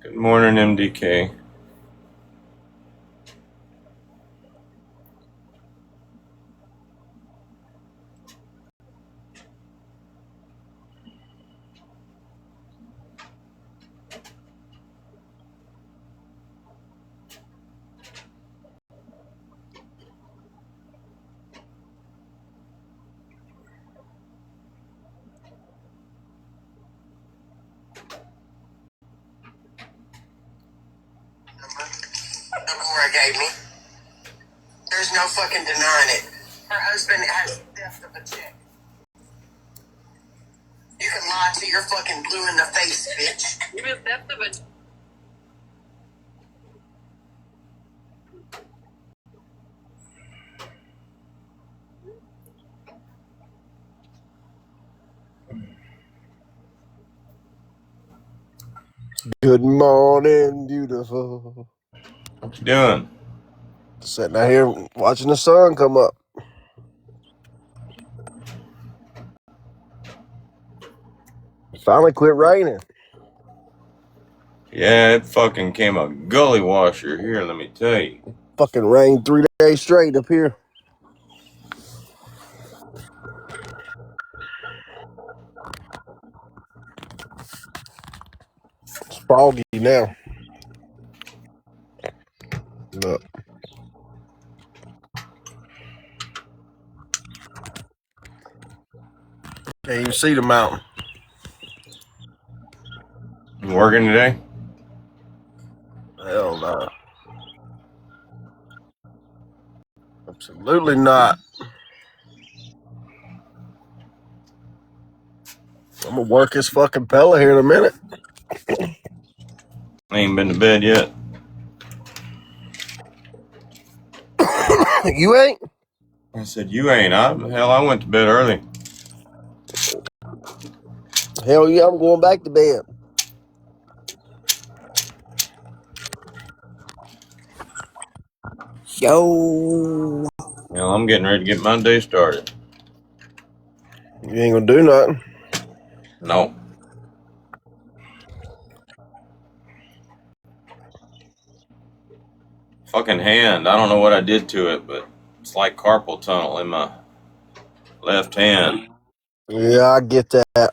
Good morning, MDK. Laura gave me. There's no fucking denying it. Her husband has theft of a check. You can lie till you're fucking blue in the face, bitch. You have theft of a Good morning, beautiful. What you doing? Sitting out here watching the sun come up. Finally quit raining. Yeah, it fucking came a gully washer here, let me tell you. Fucking rained 3 days straight up here. It's foggy now. Look. Can't even see the mountain. You working today? Hell no. Absolutely not. I'm gonna work this fucking Pella here in a minute. I ain't been to bed yet. You ain't? I said, you ain't. I went to bed early. Hell yeah, I'm going back to bed. Yo. Well, I'm getting ready to get my day started. You ain't gonna do nothing. No. Fucking hand. I don't know what I did to it, but it's like carpal tunnel in my left hand. Yeah, I get that.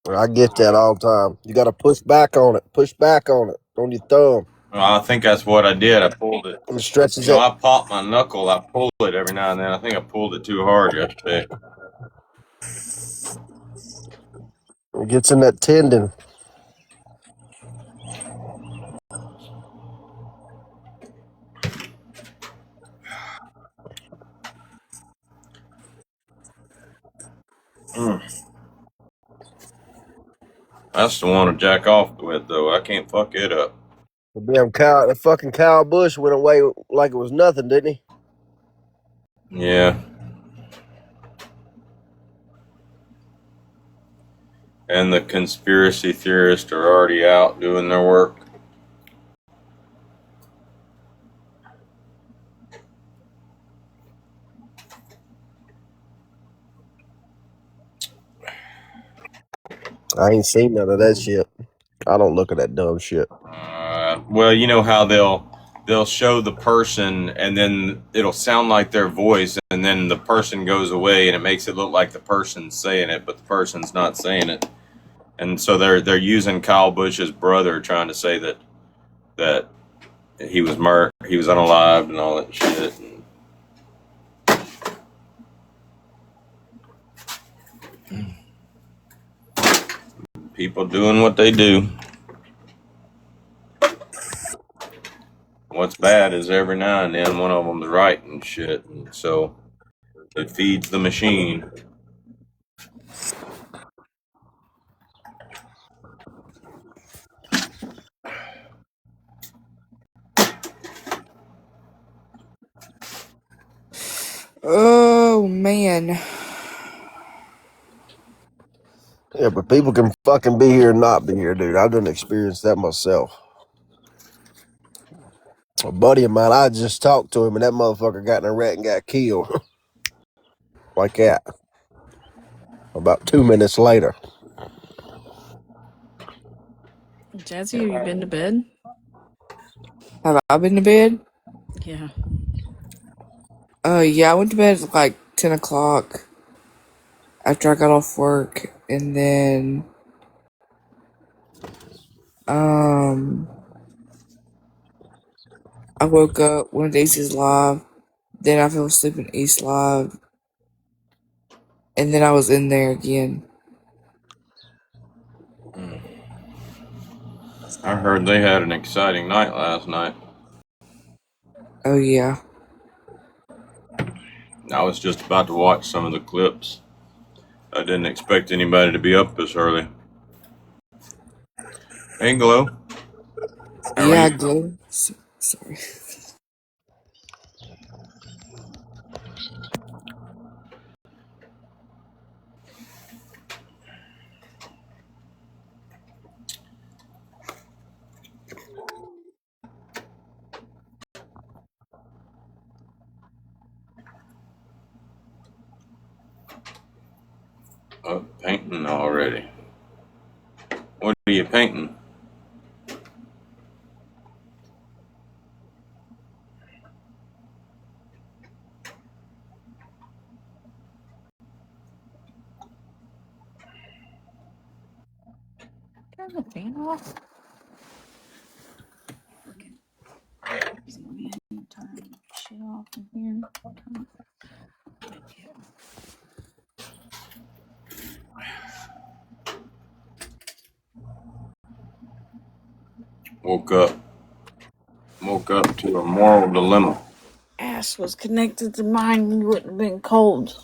I get that all the time. You gotta push back on it. Push back on it. On your thumb. Well, I think that's what I did. I pulled it. And it stretches You know, it. I pop my knuckle. I pull it every now and then. I think I pulled it too hard yesterday. It gets in that tendon. That's the one to jack off with, though. I can't fuck it up. The fucking Kyle Busch went away like it was nothing, didn't he? Yeah. And the conspiracy theorists are already out doing their work. I ain't seen none of that shit. I don't look at that dumb shit. Well, you know how they'll show the person and then it'll sound like their voice, and then the person goes away and it makes it look like the person's saying it, but the person's not saying it. And so they're using Kyle Busch's brother, trying to say that he was he was unalived and all that shit. People doing what they do. What's bad is every now and then one of them's right and shit, and so it feeds the machine. Oh, man. Yeah, but people can fucking be here and not be here, dude. I didn't experience that myself. A buddy of mine, I just talked to him, and that motherfucker got in a wreck and got killed. Like that. About 2 minutes later. Jazzy, have you been to bed? Have I been to bed? Yeah. Yeah, I went to bed at like 10 o'clock after I got off work, and then, I woke up, went to East's Live, then I fell asleep in East Live, and then I was in there again. I heard they had an exciting night last night. Oh, yeah. I was just about to watch some of the clips. I didn't expect anybody to be up this early. Hey, Glow. How are Yeah, you? Glow. Sorry. Oh, painting already. What are you painting? Turn the fan off. Turn shit off in here. Woke up to a moral dilemma. Ass was connected to mine, you wouldn't have been cold.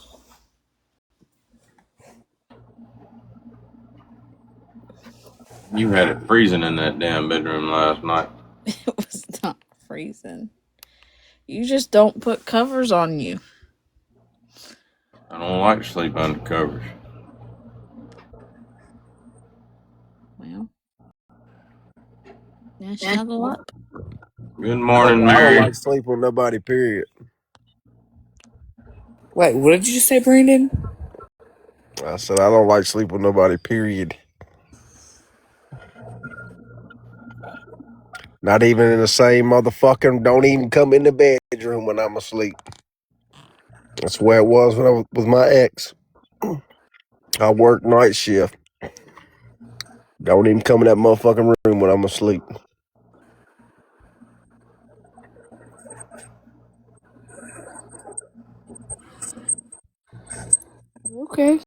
You had it freezing in that damn bedroom last night. It was not freezing. You just don't put covers on you. I don't like to sleep under covers. Well, yeah, snuggle up. Good morning, I don't Mary. like sleep with nobody, period. Wait, what did you say, Brandon? I said I don't like sleep with nobody, period. Not even in the same motherfucking, don't even come in the bedroom when I'm asleep. That's where it was when I was with my ex. I work night shift. Don't even come in that motherfucking room when I'm asleep. Okay.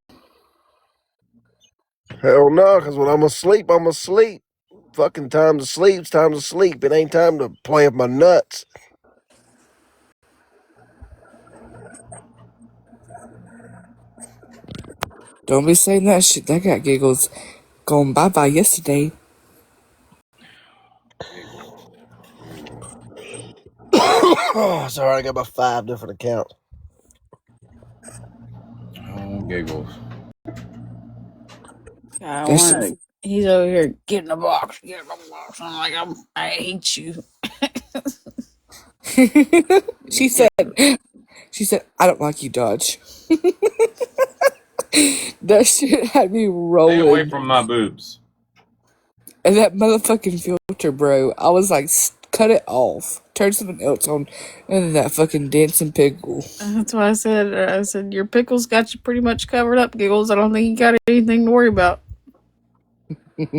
Hell no, because when I'm asleep, I'm asleep. Fucking time to sleep's time to sleep. It ain't time to play with my nuts. Don't be saying that shit. That got giggles going bye-bye yesterday. Oh, sorry, I got about 5 different accounts. Oh, giggles. I That want. shit. He's over here. Get in the box. Get in the box. I'm like, I hate you. she said, I don't like you, Dodge. That shit had me Stay away rolling. from my boobs. And that motherfucking filter, bro. I was like, cut it off. Turn something else on. And then that fucking dancing pickle. That's why I said your pickles got you pretty much covered up, Giggles. I don't think you got anything to worry about. And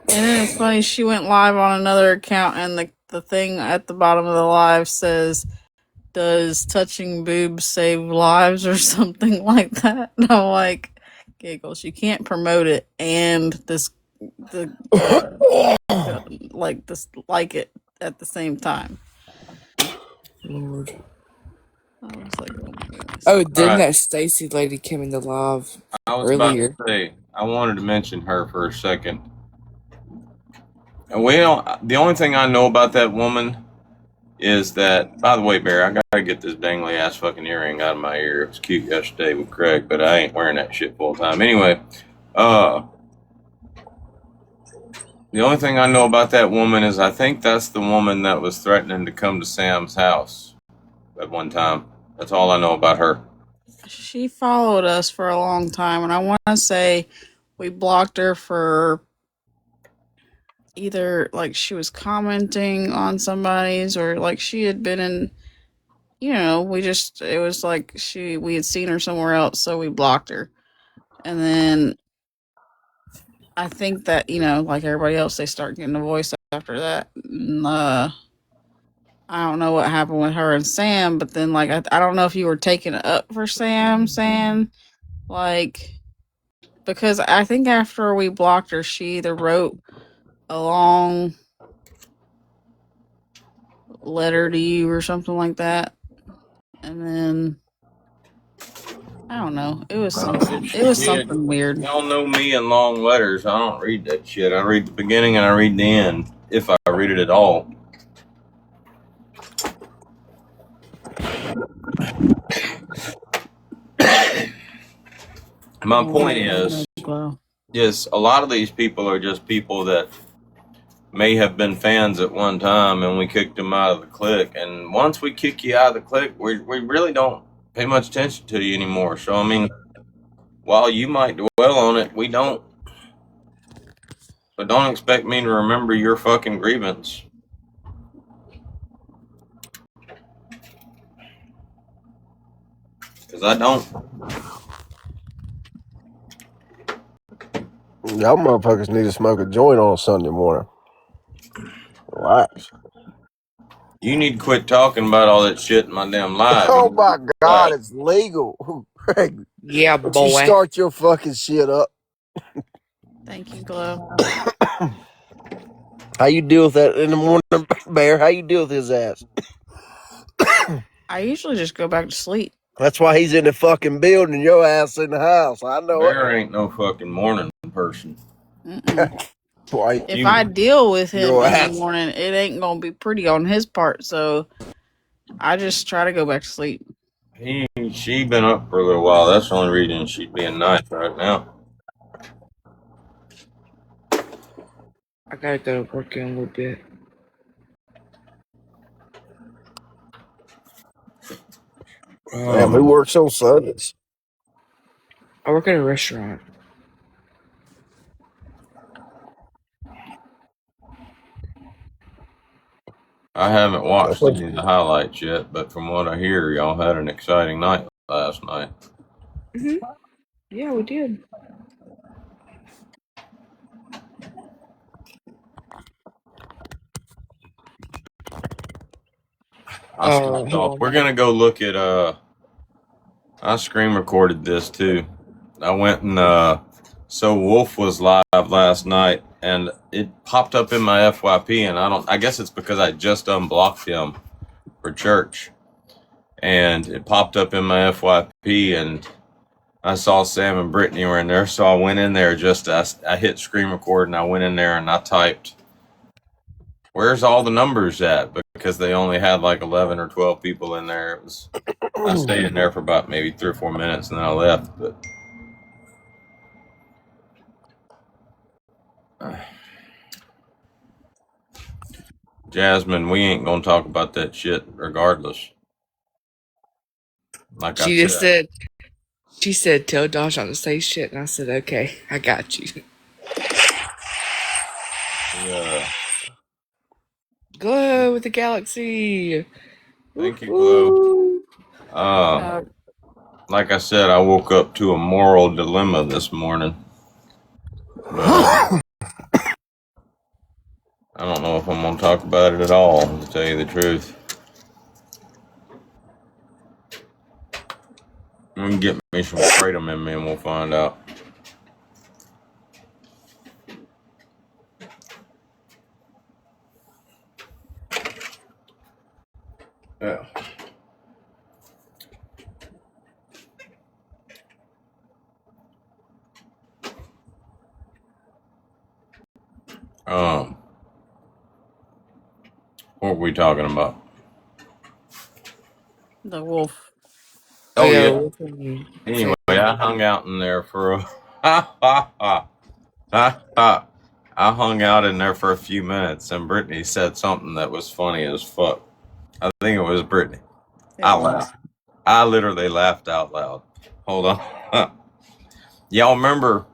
then it's funny, she went live on another account, and the thing at the bottom of the live says, "Does touching boobs save lives?" or something like that. And I'm like, Giggles, you can't promote it and like it at the same time. Lord. I was like, oh my goodness. Oh, All then right. that Stacy lady came in the live I was about to earlier. say, I wanted to mention her for a second. And the only thing I know about that woman is that, by the way, Barry, I gotta get this dangly ass fucking earring out of my ear. It was cute yesterday with Craig, but I ain't wearing that shit full time. Anyway, the only thing I know about that woman is I think that's the woman that was threatening to come to Sam's house at one time. That's all I know about her. She followed us for a long time, and I want to say we blocked her for either like she was commenting on somebody's, or like she had been in, it was like we had seen her somewhere else, so we blocked her. And then I think that, like everybody else, they start getting a voice after that. And, I don't know what happened with her and Sam, but then like I don't know if you were taking it up for Sam saying like, because I think after we blocked her, she either wrote a long letter to you or something like that, and then I don't know. It was something. It was Yeah, something weird. y'all know me in long letters. I don't read that shit. I read the beginning and I read the end, if I read it at all. My point is, yes, a lot of these people are just people that may have been fans at one time and we kicked them out of the clique. And once we kick you out of the clique, we really don't pay much attention to you anymore. So, I mean, while you might dwell on it, we don't. But don't expect me to remember your fucking grievance. Because I don't. Y'all motherfuckers need to smoke a joint on a Sunday morning. Relax. You need to quit talking about all that shit in my damn live. Oh my God, it's legal. Yeah, Don't boy. you start your fucking shit up. Thank you, Glow. How you deal with that in the morning, Bear? How you deal with his ass? I usually just go back to sleep. That's why he's in the fucking building, your ass in the house. I know Bear ain't no fucking morning person. Why If I deal with him Your in ass. the morning, it ain't gonna be pretty on his part. So I just try to go back to sleep. She been up for a little while. That's the only reason she's being nice right now. I gotta go to work in a little bit. Damn, who works on Sundays? I work at a restaurant. I haven't watched any of the highlights yet, but from what I hear, y'all had an exciting night last night. Mm-hmm. Yeah, we did. We're gonna go look at I screen recorded this too. I went and so Wolf was live last night and it popped up in my FYP and I guess it's because I just unblocked him for church. And it popped up in my FYP and I saw Sam and Brittany were in there, so I went in there I hit screen record and I went in there and I typed, "Where's all the numbers at?" Because they only had like 11 or 12 people in there. I stayed in there for about maybe 3 or 4 minutes and then I left. But Jasmine, we ain't gonna talk about that shit regardless. Like She just said, she said, tell Josh not to say shit. And I said, okay, I got you. Yeah. Glow with the galaxy. Thank you, Glow. Like I said, I woke up to a moral dilemma this morning. But I don't know if I'm gonna talk about it at all, to tell you the truth. I'm gonna get me some kratom in me and we'll find out. Yeah. What were we talking about? The wolf. Oh yeah. Yeah. Anyway, I hung out in there for a I hung out in there for a few minutes and Brittany said something that was funny as fuck. I think it was Brittany. I laughed. I literally laughed out loud. Hold on. Y'all remember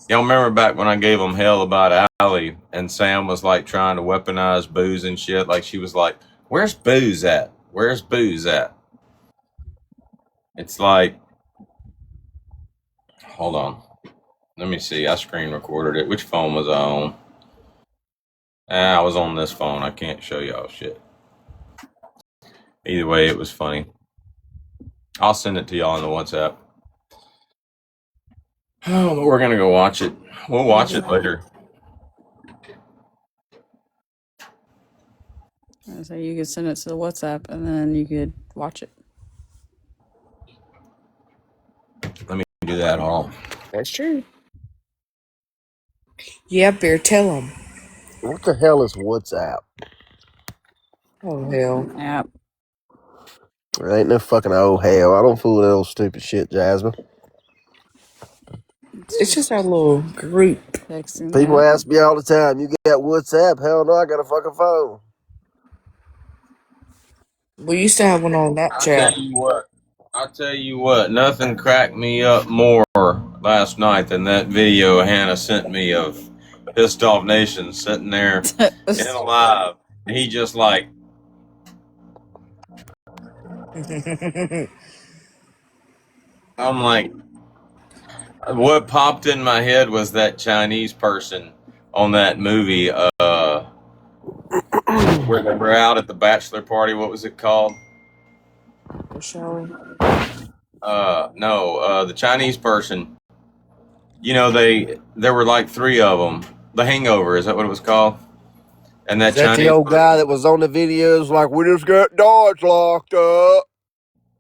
Y'all remember back when I gave them hell about Allie and Sam was like trying to weaponize booze and shit? Like she was like, "Where's booze at? Where's booze at?" It's like, hold on, let me see. I screen recorded it. Which phone was I on? I was on this phone. I can't show y'all shit. Either way, it was funny. I'll send it to y'all in the WhatsApp. Oh, but we're gonna go watch it. We'll watch it later. So you could send it to the WhatsApp and then you could watch it. Let me do that all. That's true. Yeah, Bear, tell them. What the hell is WhatsApp? Oh, hell. Yeah. It ain't no fucking old hell. I don't fool with that old stupid shit, Jasmine. It's just our little group. Texting People app. ask me all the time, you got WhatsApp? Hell no, I got a fucking phone. We used to have one on I tell Snapchat. you what. I tell you what. Nothing cracked me up more last night than that video Hannah sent me of Pissed Off Nation sitting there in a live. And he just like, I'm like, what popped in my head was that Chinese person on that movie, where they were out at the bachelor party. What was it called? Shall we? No, the Chinese person. You know, there were like three of them. The Hangover, is that what it was called? And Is that that the Chinese old person. guy that was on the videos like, we just got doors locked up?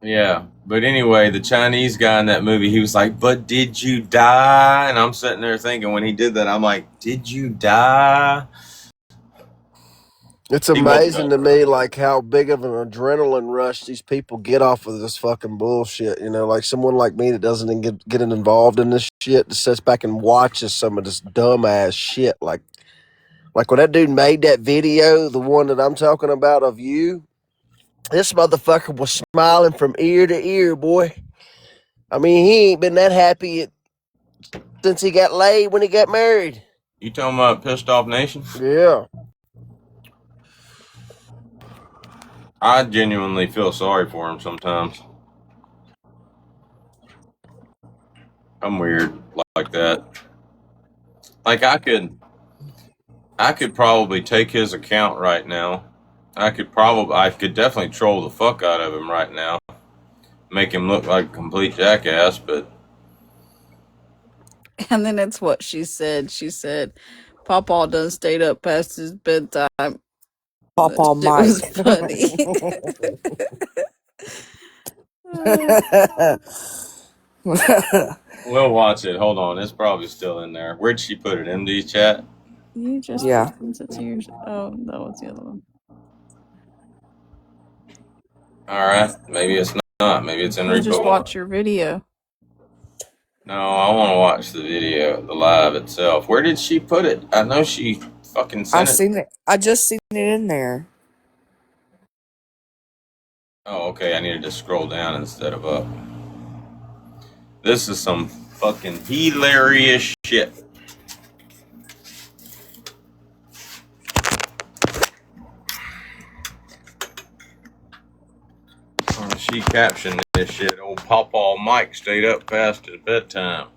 Yeah, but anyway, the Chinese guy in that movie, he was like, "But did you die?" And I'm sitting there thinking, when he did that, I'm like, "Did you die?" It's He woke amazing up. to me, like, how big of an adrenaline rush these people get off of this fucking bullshit. You know, like someone like me that doesn't even get involved in this shit, just sits back and watches some of this dumbass shit. Like when that dude made that video, the one that I'm talking about of you, this motherfucker was smiling from ear to ear, boy. I mean, he ain't been that happy since he got laid when he got married. You talking about Pissed Off Nation? Yeah. I genuinely feel sorry for him sometimes. I'm weird like that. Like I could probably take his account right now. I could definitely troll the fuck out of him right now, make him look like a complete jackass. But And then it's what she said. She said, Pawpaw done stayed up past his bedtime. That Pawpaw shit was Mike. funny. we'll watch it. Hold on, it's probably still in there. Where'd she put it? MD chat. You just Yeah. sent it to your. Oh, that was the other one. All right, maybe it's not. Maybe it's in We'll just repo. watch your video. No, I want to watch the video, the live itself. Where did she put it? I know she fucking I sent it. seen it. I just seen it in there. Oh, okay. I needed to scroll down instead of up. This is some fucking hilarious shit. She captioned this shit. Old Pawpaw Mike stayed up past his bedtime.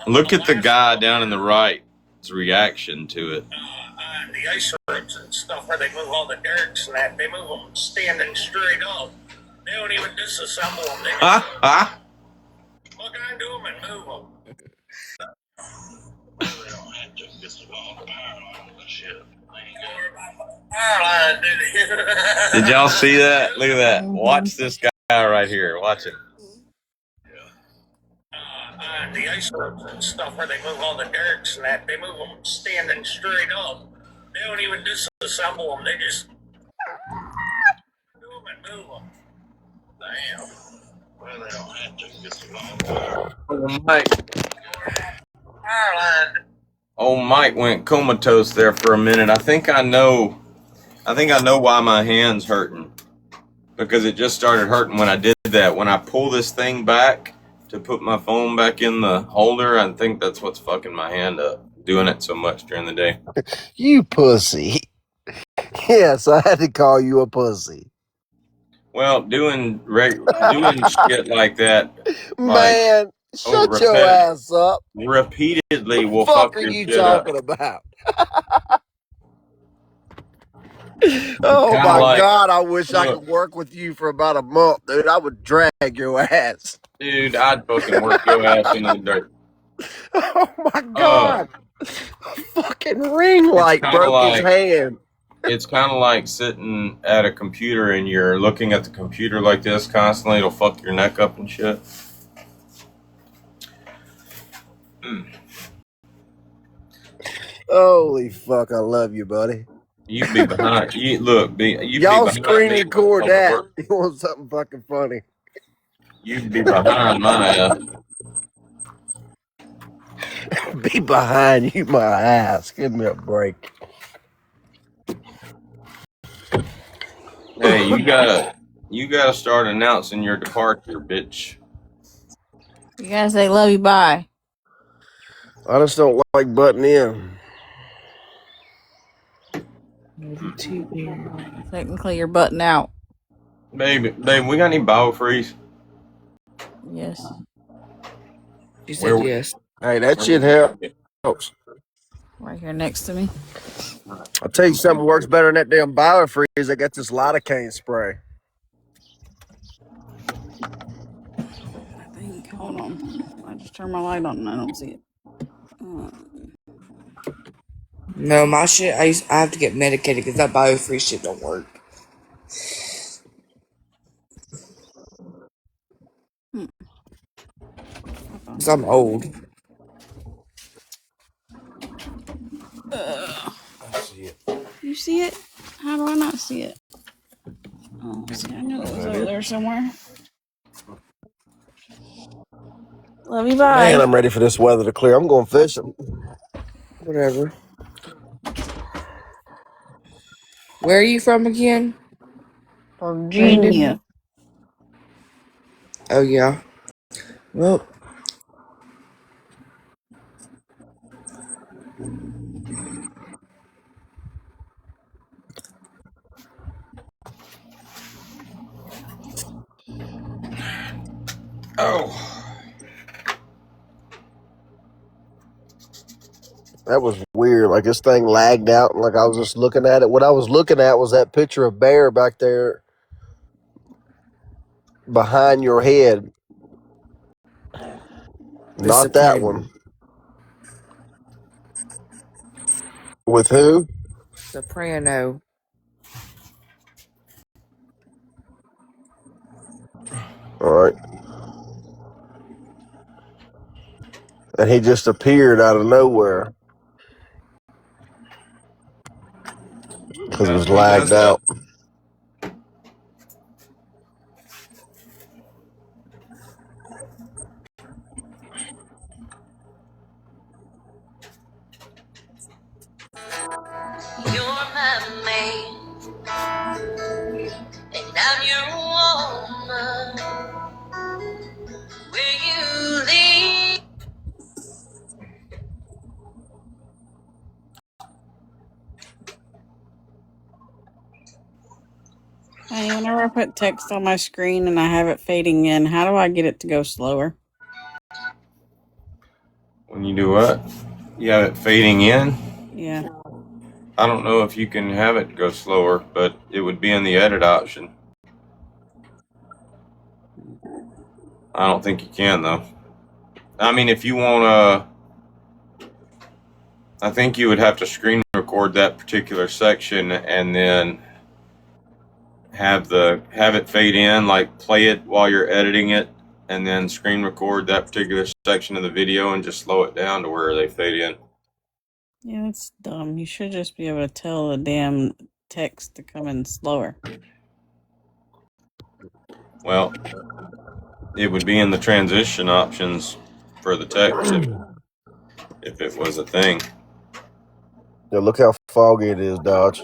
Look at the guy down in the right. His reaction to it. The ice rooms and stuff where they move all the dirts and that, they move them standing straight up. They don't even disassemble them. They just look onto them and move them. They don't have to disassemble the power line and shit. Power line, Did y'all see that? Look at that. Watch this guy right here. Watch him. The ice rooms and stuff where they move all the dirts and that, they move them standing straight up. They don't even disassemble them. They just do them and move them. Damn. Well, they don't have to get the long Oh, Mike. Ireland. Oh, Mike went comatose there for a minute. I think I know why my hand's hurting. Because it just started hurting when I did that. When I pull this thing back to put my phone back in the holder, I think that's what's fucking my hand up. Doing it so much during the day. You pussy. Yes, I had to call you a pussy. Well, doing shit like that, like Man, oh, shut your ass up. repeatedly What the will fuck fuck are your you shit up. talking about? It's Oh kind of my like, God, I wish I look, could work with you for about a month, dude. I would drag your ass. dude, I'd fucking work your ass into the dirt. Oh my Uh, God. A fucking ring it's light kind of broke his like hand. sitting at a computer and you're looking at the computer like this constantly. It'll fuck your neck up and shit. Holy fuck, I love you, buddy. You'd be behind. You'd be Y'all behind screen me with record all the that. work. You want something fucking funny? You'd be behind my ass. Be behind you, my ass. Give me a break. Hey, you gotta start announcing your departure, bitch. You gotta say love you, bye. I just don't like butting in. Maybe too weird. Technically, you're butting out. Baby, we got any biofreeze? Yes. She said Where yes. Hey, that where shit we helps. Right here next to me. I'll tell you something works better than that damn biofreeze. I got this lidocaine spray. I think. Hold on. I just turned my light on and I don't see it. No, my shit, I have to get medicated because that biofree shit don't work. Because I'm old. I see it. You see it? How do I not see it? Oh, see, I knew it was over there somewhere. Love you, Man, bye. I'm ready for this weather to clear. I'm going fishing. Whatever. Where are you from again, Brandon? Virginia. Oh, yeah. Well, Oh, That was weird. Like this thing lagged out, and like I was just looking at it. What I was looking at was that picture of Bear back there behind your head. the Not that Soprano. one. With who? Soprano. All right. And he just appeared out of nowhere because it was he lagged does that. out. You're my man, and I'm your woman. Where you live, Hey, whenever I put text on my screen and I have it fading in, how do I get it to go slower? When you do what? You have it fading in. Yeah. I don't know if you can have it go slower, but it would be in the edit option. I don't think you can though. I mean, if you want I think you would have to screen record that particular section and then have it fade in, like play it while you're editing it, and then screen record that particular section of the video and just slow it down to where they fade in. Yeah, that's dumb. You should just be able to tell the damn text to come in slower. Well, it would be in the transition options for the text if it was a thing. Yeah, look how foggy it is, Dodge.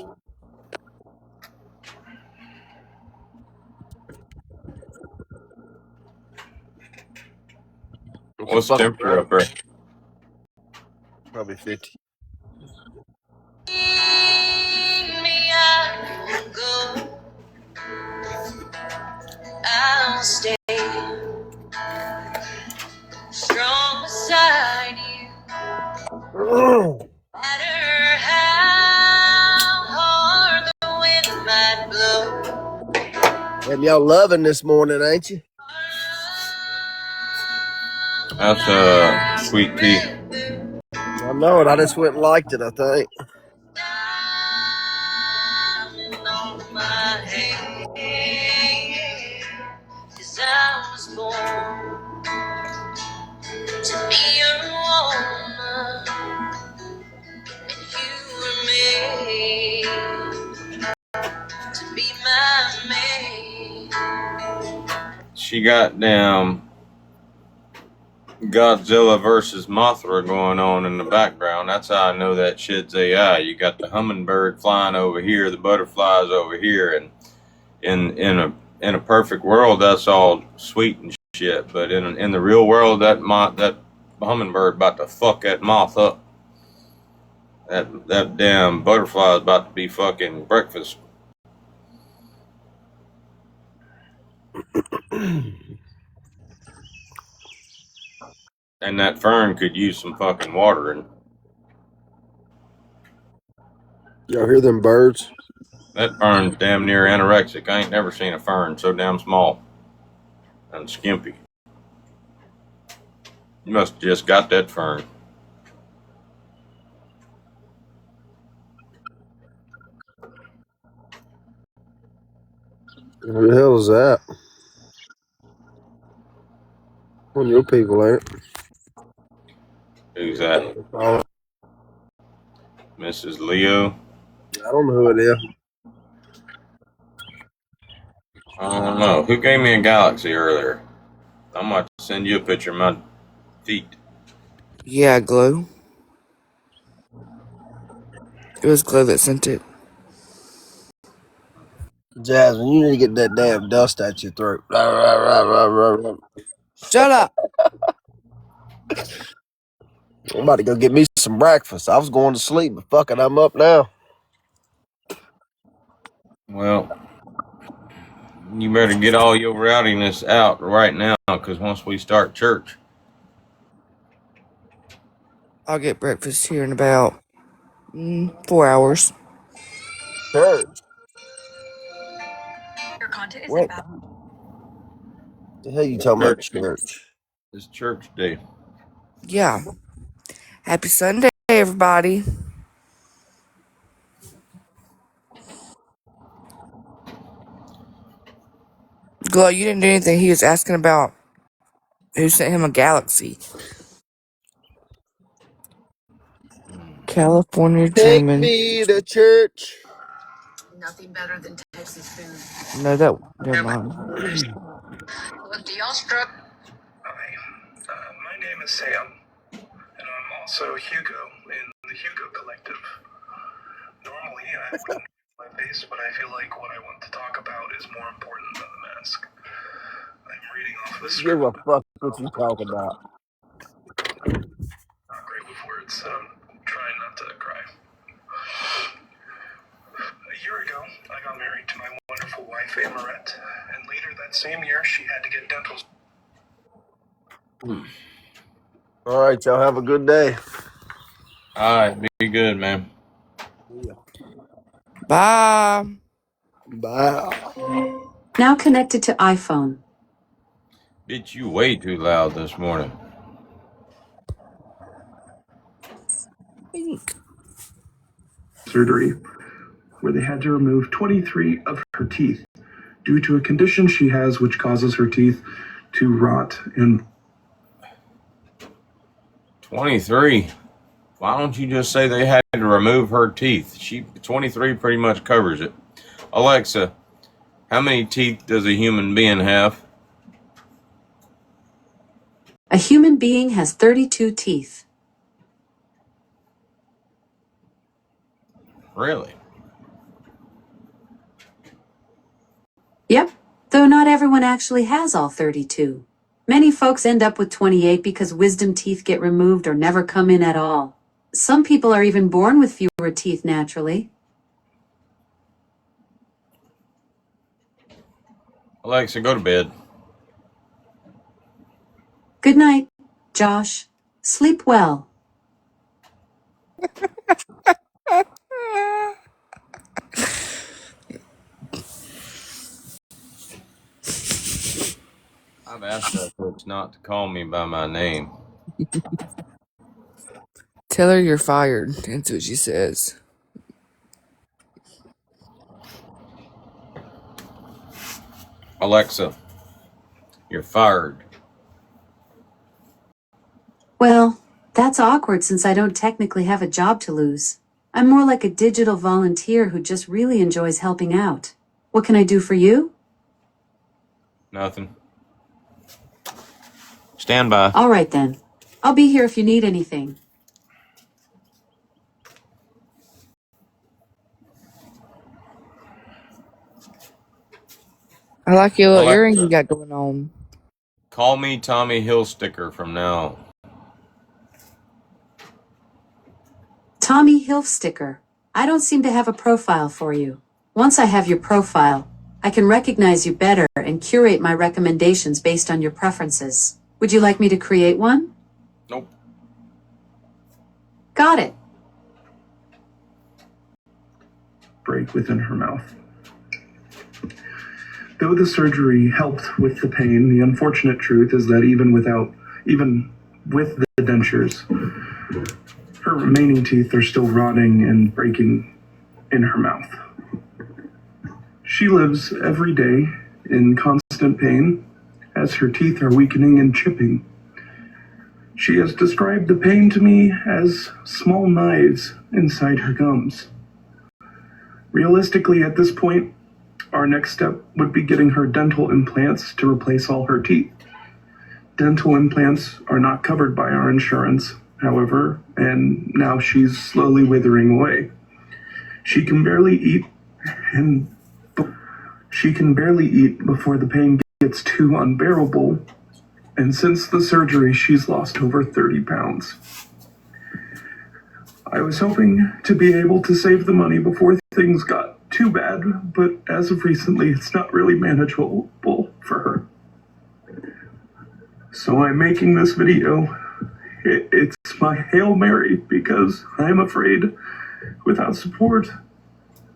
What's the temperature up there? Probably 50. I'll stay strong beside you. No matter how hard the wind might blow. And y'all loving this morning, ain't you? That's sweet tea. I know it. I just went and liked it, I think. Cause I was born to be your woman, and you were made to be my man. She got damn Godzilla versus Mothra going on in the background. That's how I know that shit's AI. You got the hummingbird flying over here, the butterflies over here, and in a perfect world, that's all sweet and shit. But in the real world, that hummingbird about to fuck that moth up. That damn butterfly is about to be fucking breakfast. And that fern could use some fucking watering. Y'all hear them birds? That fern's damn near anorexic. I ain't never seen a fern so damn small and skimpy. You must have just got that fern. Who the hell is that? One of your people, ain't it? Who's that? Mrs. Leo? I don't know who it is. I don't know. Who gave me a galaxy earlier? I'm about to send you a picture of my feet. Yeah, Glow. It was Glow that sent it. Jasmine, you need to get that damn dust out your throat. Shut up! I'm about to go get me some breakfast. I was going to sleep, but fuck it, I'm up now. Well, you better get all your rowdiness out right now, because once we start church. I'll get breakfast here in about 4 hours. Church? Your content is What the hell you talking about, church? It's church day. Yeah. Happy Sunday, everybody. Glow, you didn't do anything. He was asking about who sent him a galaxy. California Take German. me to church. nothing better than Texas food. No, that never mind. Look, do y'all struck? Hi, my name is Sam, and I'm also Hugo in the Hugo Collective. Normally, I wouldn't my face, but I feel like what I want to talk about is more important than the mask. I'm reading off the script. Give a fuck what you talking about. Not great with words, so I'm trying not to cry. A year ago, I got married to my wonderful wife, Amarette, and later that same year, she had to get dental. All right, y'all have a good day. All right, be good, man. Bye. Bye. Now connected to iPhone. Bitch, you way too loud this morning. Pink. Surgery, where they had to remove 23 of her teeth due to a condition she has which causes her teeth to rot and 23. Why don't you just say they had to remove her teeth? 23 pretty much covers it. Alexa, How many teeth does a human being have? A human being has 32 teeth. Really? Yep, though not everyone actually has all 32. Many folks end up with 28 because wisdom teeth get removed or never come in at all. Some people are even born with fewer teeth naturally. Alexa, go to bed. Good night, Josh. Sleep well. I've asked that bitch not to call me by my name. Tell her you're fired. That's what she says. Alexa, you're fired. Well, that's awkward since I don't technically have a job to lose. I'm more like a digital volunteer who just really enjoys helping out. What can I do for you? Nothing. Stand by. All right then. I'll be here if you need anything. I like your little earring you Alexa, got going on. call me Tommy Hillsticker from now. Tommy Hilfsticker. I don't seem to have a profile for you. Once I have your profile, I can recognize you better and curate my recommendations based on your preferences. Would you like me to create one? Nope. Got it. Break within her mouth. Though the surgery helped with the pain, the unfortunate truth is that even with the dentures, her remaining teeth are still rotting and breaking in her mouth. She lives every day in constant pain as her teeth are weakening and chipping. She has described the pain to me as small knives inside her gums. Realistically, at this point, our next step would be getting her dental implants to replace all her teeth. Dental implants are not covered by our insurance, however, and now she's slowly withering away. She can barely eat before the pain gets too unbearable, and since the surgery, she's lost over 30 pounds. I was hoping to be able to save the money before things got too bad, but as of recently, it's not really manageable for her. So I'm making this video. It's my Hail Mary because I'm afraid without support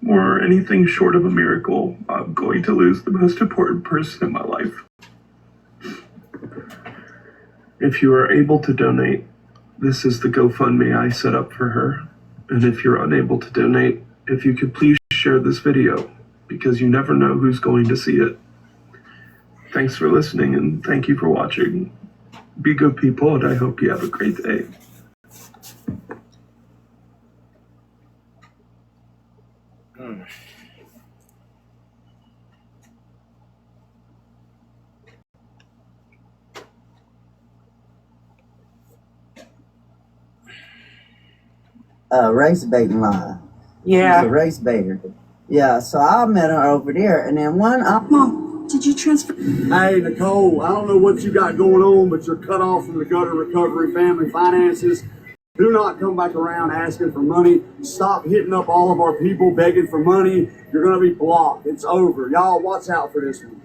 or anything short of a miracle, I'm going to lose the most important person in my life. If you are able to donate, this is the GoFundMe I set up for her. And if you're unable to donate, if you could please share this video, because you never know who's going to see it. Thanks for listening and thank you for watching. Be good people, and I hope you have a great day. Race baiting line. Yeah. She's a race baiter. Yeah, so I met her over there, and then Mom, did you transfer? Hey, Nicole, I don't know what you got going on, but you're cut off from the Gutter Recovery Family Finances. Do not come back around asking for money. Stop hitting up all of our people begging for money. You're going to be blocked. It's over. Y'all, watch out for this one.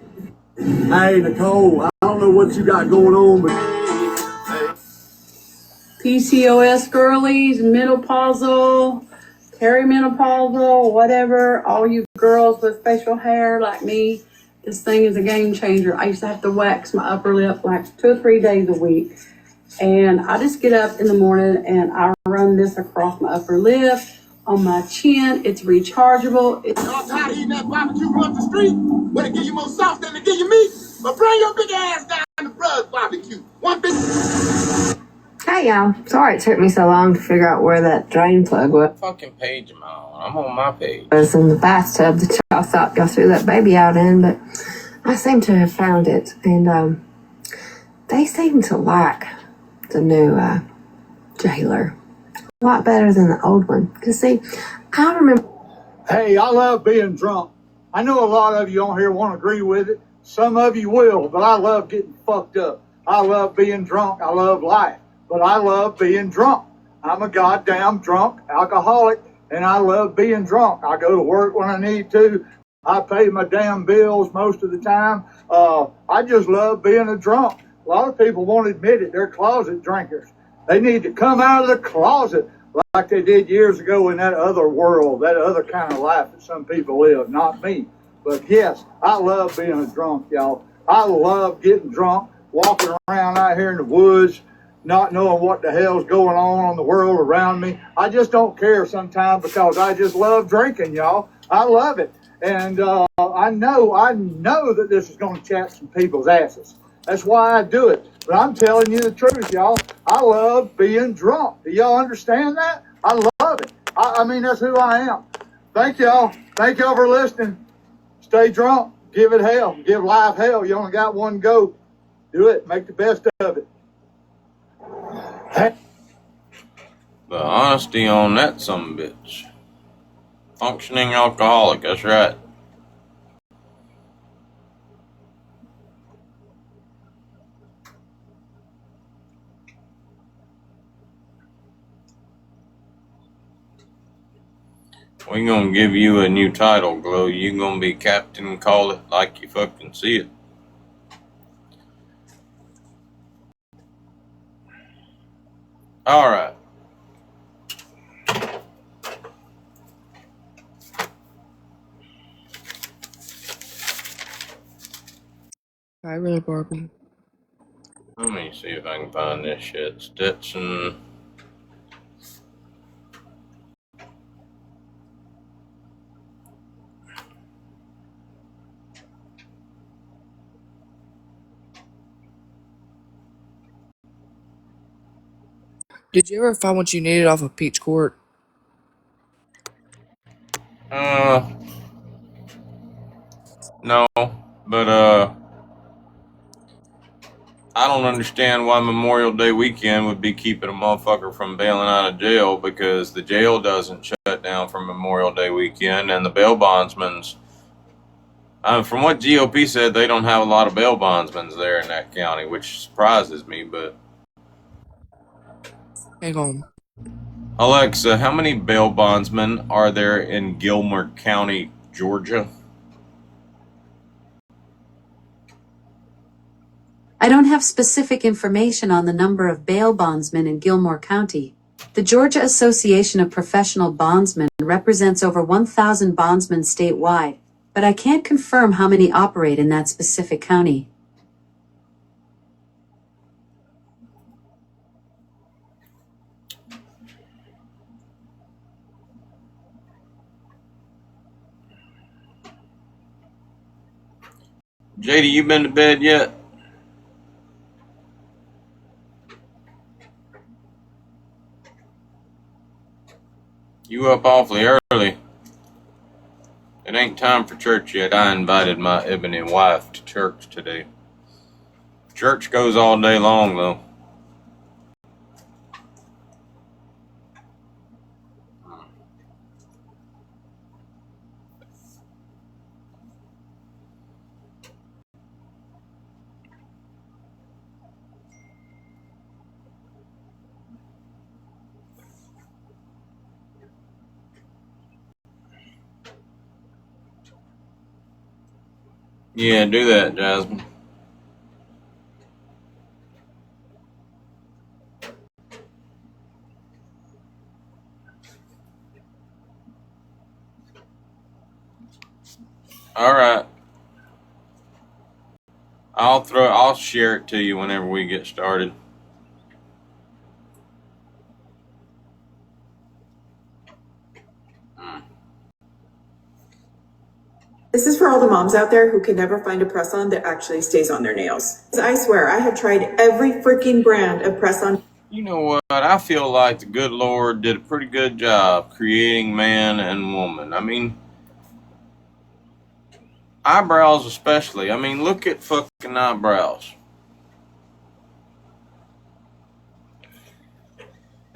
Hey, Nicole, I don't know what you got going on, but... PCOS girlies, menopausal, perimenopausal, whatever, all you girls with facial hair like me, this thing is a game changer. I used to have to wax my upper lip like 2 or 3 days a week. And I just get up in the morning and I run this across my upper lip, on my chin. It's rechargeable. Y'all tired of eating that barbecue off the street? Well, it give you more sauce than it give you meat. But bring your big ass down to Brother's Barbecue. One big... Hey, Hi, y'all. Sorry it took me so long to figure out where that drain plug What fucking page am I on? I'm on my page. was in the bathtub that y'all thought y'all threw that baby out in, but I seem to have found it, and they seem to like the new jailer a lot better than the old one. Because, see, I remember... Hey, I love being drunk. I know a lot of you on here won't agree with it. Some of you will, but I love getting fucked up. I love being drunk. I love life, but I love being drunk. I'm a goddamn drunk alcoholic, and I love being drunk. I go to work when I need to. I pay my damn bills most of the time. I just love being a drunk. A lot of people won't admit it. They're closet drinkers. They need to come out of the closet like they did years ago in that other world, that other kind of life that some people live, not me. But yes, I love being a drunk, y'all. I love getting drunk, walking around out here in the woods, not knowing what the hell's going on in the world around me. I just don't care sometimes because I just love drinking, y'all. I love it. And I know that this is going to chap some people's asses. That's why I do it. But I'm telling you the truth, y'all. I love being drunk. Do y'all understand that? I love it. I mean, that's who I am. Thank y'all. Thank y'all for listening. Stay drunk. Give it hell. Give life hell. You only got one go. Do it. Make the best of it. Hey. The honesty on that sumbitch. Functioning alcoholic, that's right. We gonna give you a new title, Glow. You gonna be Captain Call It Like You Fucking See It. Alright. I really, Barbie. Let me see if I can find this shit. Stetson. Did you ever find what you needed off of Peach Court? No, but I don't understand why Memorial Day weekend would be keeping a motherfucker from bailing out of jail, because the jail doesn't shut down for Memorial Day weekend, and the bail bondsmen's, from what GOP said, they don't have a lot of bail bondsmen there in that county, which surprises me, but... Hang on. Alexa, how many bail bondsmen are there in Gilmer County, Georgia? I don't have specific information on the number of bail bondsmen in Gilmore County. The Georgia Association of Professional Bondsmen represents over 1,000 bondsmen statewide, but I can't confirm how many operate in that specific county. JD, you been to bed yet? You up awfully early. It ain't time for church yet. I invited my ebony wife to church today. Church goes all day long, though. Yeah, do that, Jasmine. All right. I'll share it to you whenever we get started. This is for all the moms out there who can never find a press-on that actually stays on their nails. I swear, I have tried every freaking brand of press-on. You know what? I feel like the good Lord did a pretty good job creating man and woman. I mean, eyebrows especially. I mean, look at fucking eyebrows.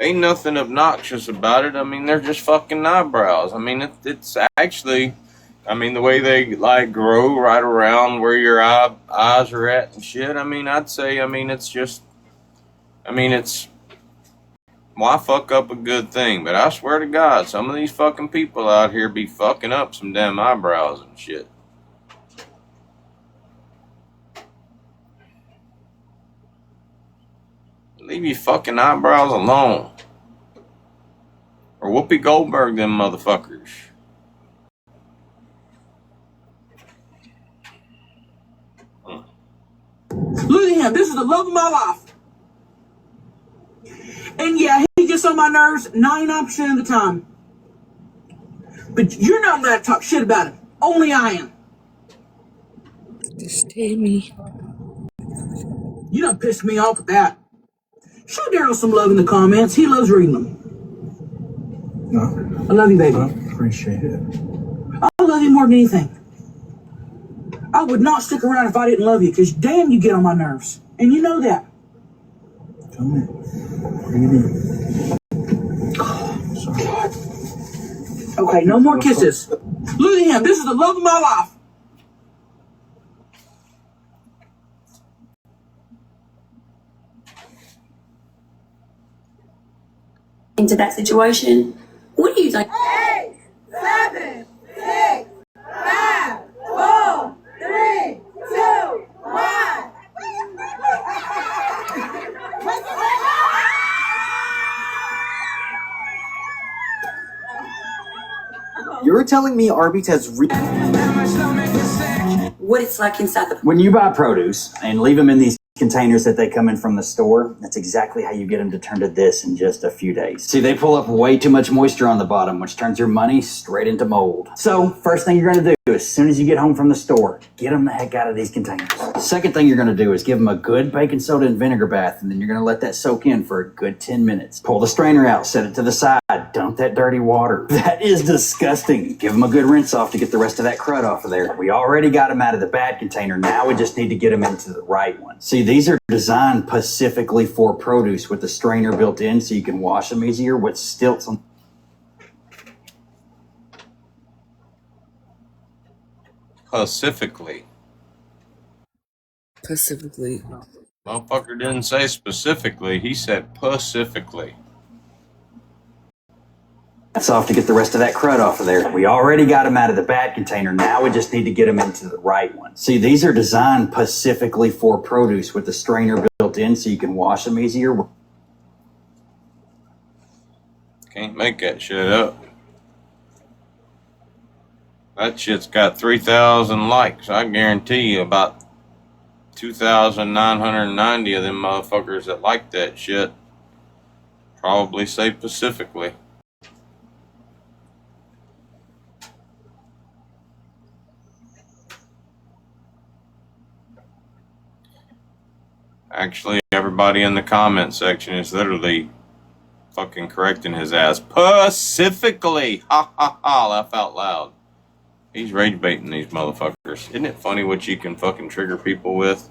Ain't nothing obnoxious about it. I mean, they're just fucking eyebrows. I mean, it's actually, I mean, the way they like grow right around where your eyes are at and shit. I mean, I'd say, I mean, it's just, I mean, it's, why fuck up a good thing? But I swear to God, some of these fucking people out here be fucking up some damn eyebrows and shit. Leave your fucking eyebrows alone. Or Whoopi Goldberg them motherfuckers. Look at him. This is the love of my life. And yeah, he gets on my nerves 99% of the time. But you're not allowed to talk shit about him. Only I am. Just Tammy. You done pissed me off with that. Show Daryl some love in the comments. He loves reading them. No. I love you, baby. I appreciate it. I love you more than anything. I would not stick around if I didn't love you, because damn, you get on my nerves. And you know that. Come in. Bring it in. Oh, sorry. God. Okay, no more kisses. Look at him. This is the love of my life. Into that situation, what do you think? 8, 7, 6, 5, 4, 3, 2, 1. You're telling me Arby's has What it's like inside the... When you buy produce and leave them in these containers that they come in from the store, that's exactly how you get them to turn to this in just a few days. See, they pull up way too much moisture on the bottom, which turns your money straight into mold. So, first thing you're going to do, as soon as you get home from the store, get them the heck out of these containers. Second thing you're going to do is give them a good baking soda and vinegar bath, and then you're going to let that soak in for a good 10 minutes. Pull the strainer out, set it to the side, dump that dirty water. That is disgusting. Give them a good rinse off to get the rest of that crud off of there. We already got them out of the bad container. Now we just need to get them into the right one. See, these are designed specifically for produce with the strainer built in so you can wash them easier with stilts on. Pacifically. Pacifically. Motherfucker didn't say specifically. He said pacifically. That's off to get the rest of that crud off of there. We already got them out of the bad container. Now we just need to get them into the right one. See, these are designed specifically for produce with the strainer built in so you can wash them easier. Can't make that shit up. That shit's got 3,000 likes. I guarantee you about 2,990 of them motherfuckers that like that shit probably say pacifically. Actually, everybody in the comment section is literally fucking correcting his ass. Pacifically! Ha ha ha, laugh out loud. He's rage baiting these motherfuckers. Isn't it funny what you can fucking trigger people with?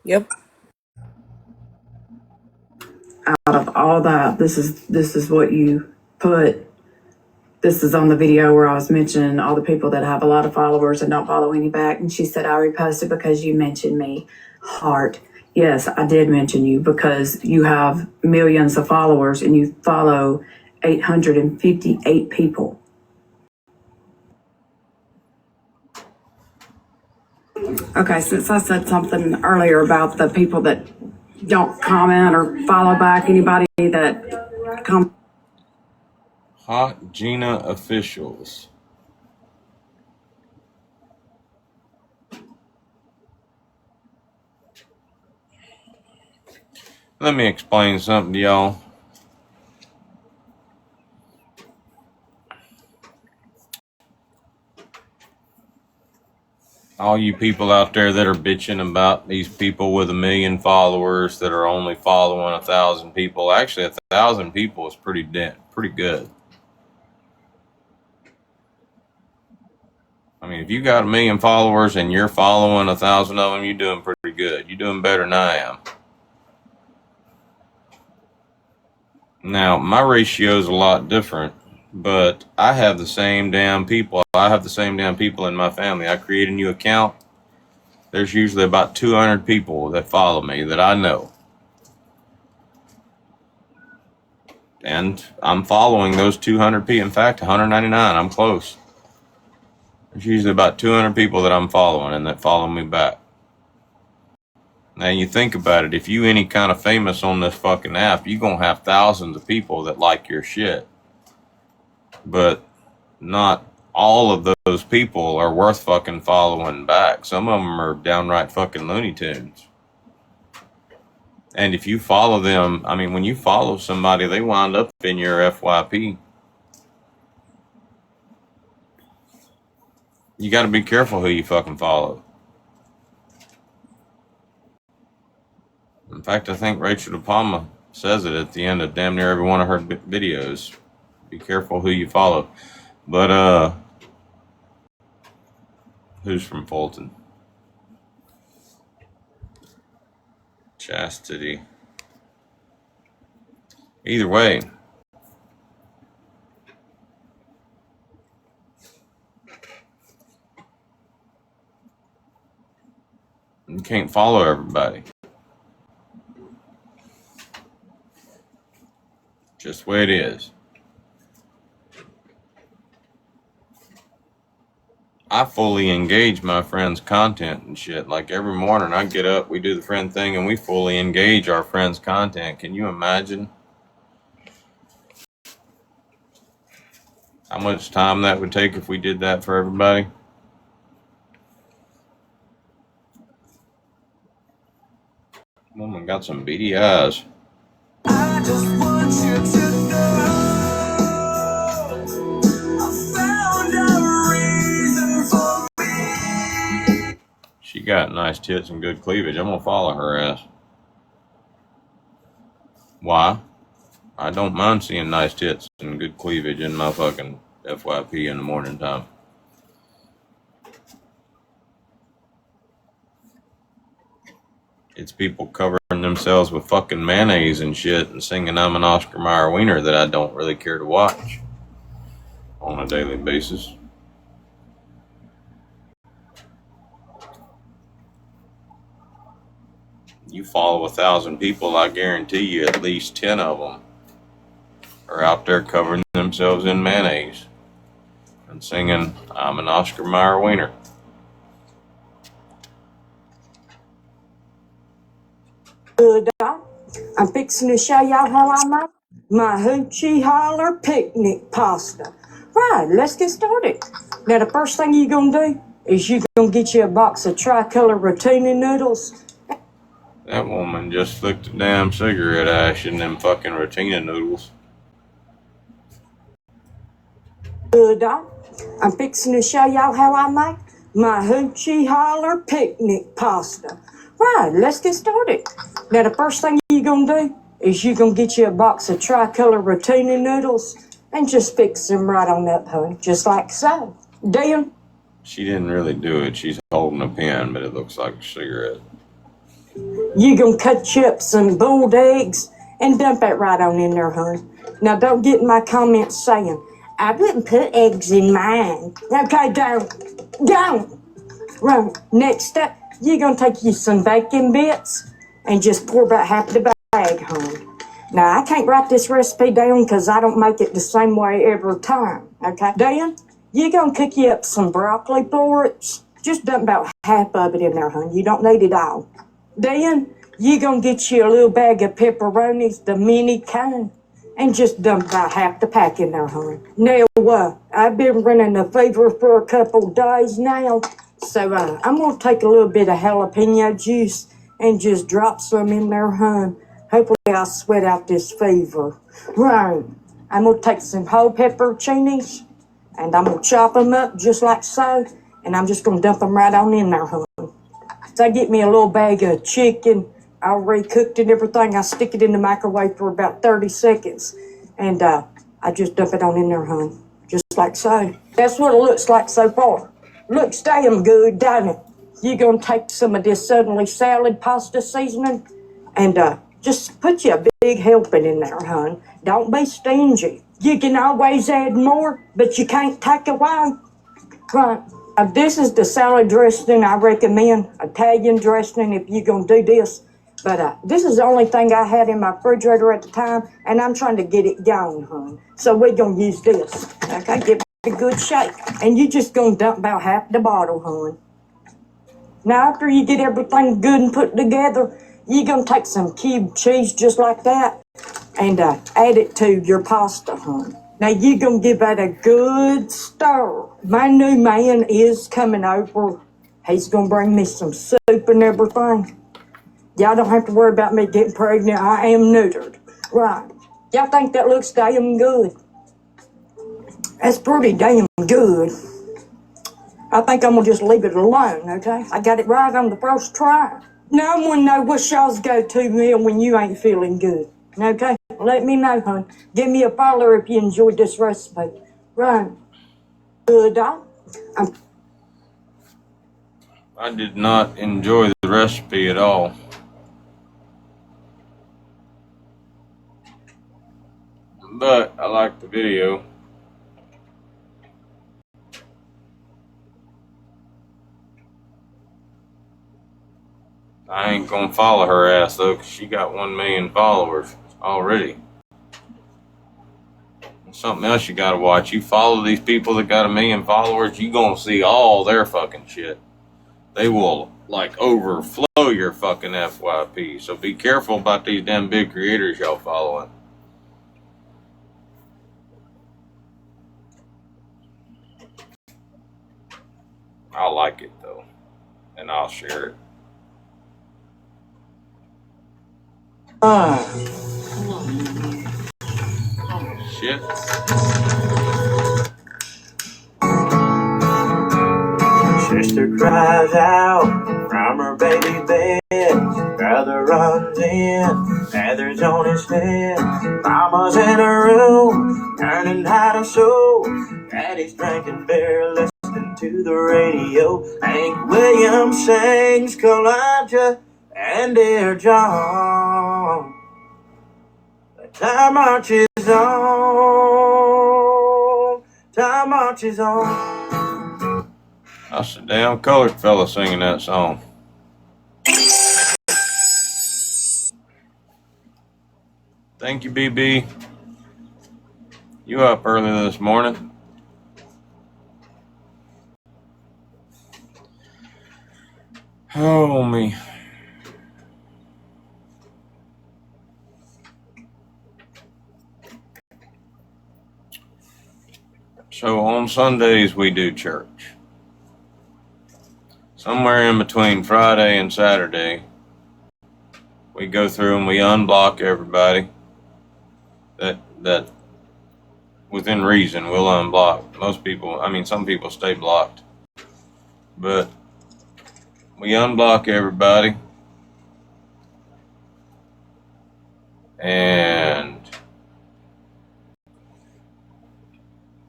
Yep. Out of all that, this is what you put. This is on the video where I was mentioning all the people that have a lot of followers and don't follow any back. And she said, I reposted because you mentioned me. Heart. Yes, I did mention you because you have millions of followers and you follow 858 people. Okay, since I said something earlier about the people that don't comment or follow back anybody that come. Hot Gina officials. Let me explain something to y'all. All you people out there that are bitching about these people with 1 million followers that are only following 1,000 people. Actually, 1,000 people is pretty good. I mean, if you got 1 million followers and you're following 1,000 of them, you're doing pretty good. You're doing better than I am. Now, my ratio is a lot different, but I have the same damn people. I have the same damn people in my family. I create a new account. There's usually about 200 people that follow me that I know. And I'm following those 200 people. In fact, 199. I'm close. There's usually about 200 people that I'm following and that follow me back. Now you think about it, if you any kind of famous on this fucking app, you're going to have thousands of people that like your shit. But not all of those people are worth fucking following back. Some of them are downright fucking Looney Tunes. And if you follow them, I mean, when you follow somebody, they wind up in your FYP. You got to be careful who you fucking follow. In fact, I think Rachel De Palma says it at the end of damn near every one of her videos. Be careful who you follow. But, who's from Fulton? Chastity. Either way. You can't follow everybody. Just the way it is. I fully engage my friends' content and shit. Like every morning I get up, we do the friend thing, and we fully engage our friends' content. Can you imagine how much time that would take if we did that for everybody? Woman got some beady eyes. I just want you to know I found a reason for me. She got nice tits and good cleavage. I'm gonna follow her ass. Why? I don't mind seeing nice tits and good cleavage in my fucking FYP in the morning time. It's people covering themselves with fucking mayonnaise and shit and singing I'm an Oscar Mayer wiener that I don't really care to watch on a daily basis. You follow 1,000 people, I guarantee you at least 10 of them are out there covering themselves in mayonnaise and singing I'm an Oscar Mayer wiener. Good, I'm fixing to show y'all how I make my hoochie holler picnic pasta. Right, let's get started. Now, the first thing you're gonna do is you're gonna get you a box of tricolor rotini noodles. That woman just flicked a damn cigarette ash in them fucking Rotina noodles. Good, I'm fixing to show y'all how I make my hoochie holler picnic pasta. Right, let's get started. Now, the first thing you're gonna do is you're gonna get you a box of tricolor rotini noodles and just fix them right on up, honey, just like so. Dan? She didn't really do it. She's holding a pen, but it looks like a cigarette. You gonna cut you up some boiled eggs and dump that right on in there, honey. Now, don't get in my comments saying, I wouldn't put eggs in mine. Okay, don't. Right, next up, you're gonna take you some bacon bits and just pour about half the bag, honey. Now, I can't write this recipe down because I don't make it the same way every time, okay? Dan, you're gonna cook you up some broccoli florets. Just dump about half of it in there, honey. You don't need it all. Then you're gonna get you a little bag of pepperonis, the mini kind, and just dump about half the pack in there, honey. Now, I've been running a fever for a couple days now, so I'm gonna take a little bit of jalapeno juice and just drop some in there, honey. Hopefully I'll sweat out this fever. Right, I'm gonna take some whole pepperoncinis, and I'm gonna chop them up just like so, and I'm just gonna dump them right on in there, hun. So I get me a little bag of chicken, already cooked and everything. I stick it in the microwave for about 30 seconds, and I just dump it on in there, hun. Just like so. That's what it looks like so far. Looks damn good, doesn't it? You're gonna take some of this suddenly salad pasta seasoning and just put you a big helping in there, hun. Don't be stingy. You can always add more, but you can't take away. Right. This is the salad dressing I recommend, Italian dressing if you're going to do this. But this is the only thing I had in my refrigerator at the time, and I'm trying to get it going, hun. So we're going to use this. Okay, give it a good shake. And you're just going to dump about half the bottle, hun. Now, after you get everything good and put together, you're going to take some cubed cheese just like that and add it to your pasta, hun. Now, you're going to give that a good stir. My new man is coming over. He's going to bring me some soup and everything. Y'all don't have to worry about me getting pregnant. I am neutered. Right. Y'all think that looks damn good? That's pretty damn good. I think I'm going to just leave it alone, okay? I got it right on the first try. Now I want to know what's y'all's go-to meal when you ain't feeling good, okay? Let me know, hon. Give me a follow if you enjoyed this recipe. Right. Good, dog. I did not enjoy the recipe at all. But I liked the video. I ain't gonna follow her ass though, 'cause she got 1 million followers already. And something else you gotta watch. You follow these people that got 1 million followers, you gonna see all their fucking shit. They will like overflow your fucking FYP. So be careful about these damn big creators y'all following. I'll like it though, and I'll share it. Shit. Sister cries out from her baby bed. Brother runs in, feathers on his head. Mama's in her room, learning how to sew. Daddy's drinking beer, listening to the radio. Hank Williams sings Kalancha and Dear John. The time marches on, time marches on. That's a damn colored fella singing that song. Thank you, BB. You up early this morning? Oh, me. So on Sundays we do church. Somewhere in between Friday and Saturday, we go through and we unblock everybody that within reason we'll unblock. Most people, I mean some people stay blocked. But we unblock everybody and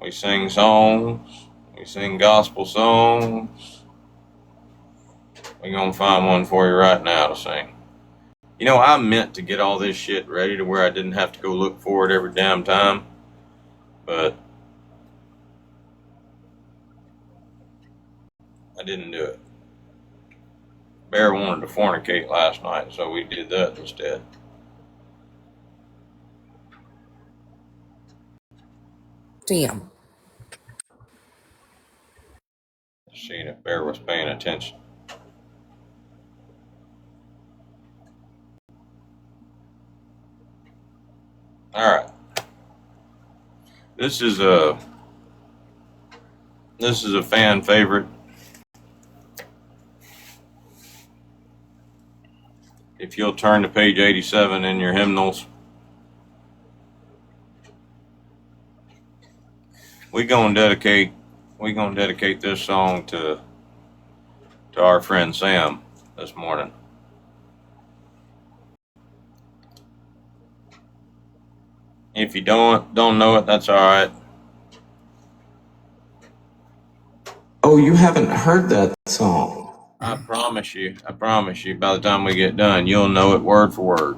we sing songs, we sing gospel songs. We're gonna find one for you right now to sing. You know, I meant to get all this shit ready to where I didn't have to go look for it every damn time. But I didn't do it. Bear wanted to fornicate last night, so we did that instead. Damn. Seeing if Bear was paying attention. Alright. This is a fan favorite. If you'll turn to page 87 in your hymnals. We're gonna dedicate this song to to our friend Sam this morning. If you don't know it, that's all right. Oh, you haven't heard that song? I promise you, by the time we get done, you'll know it word for word.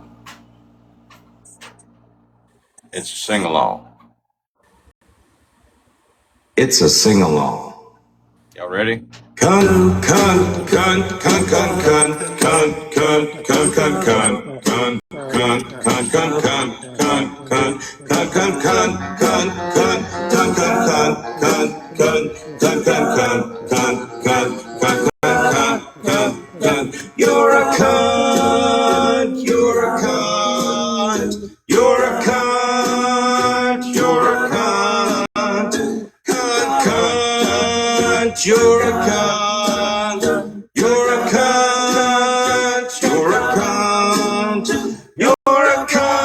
It's a sing-along. It's a sing-along. Y'all ready? You're a cunt, you're a cunt, you're a cunt, you're a cunt, cunt, you're a cunt, you're a cunt, you're a cunt, you're a cunt.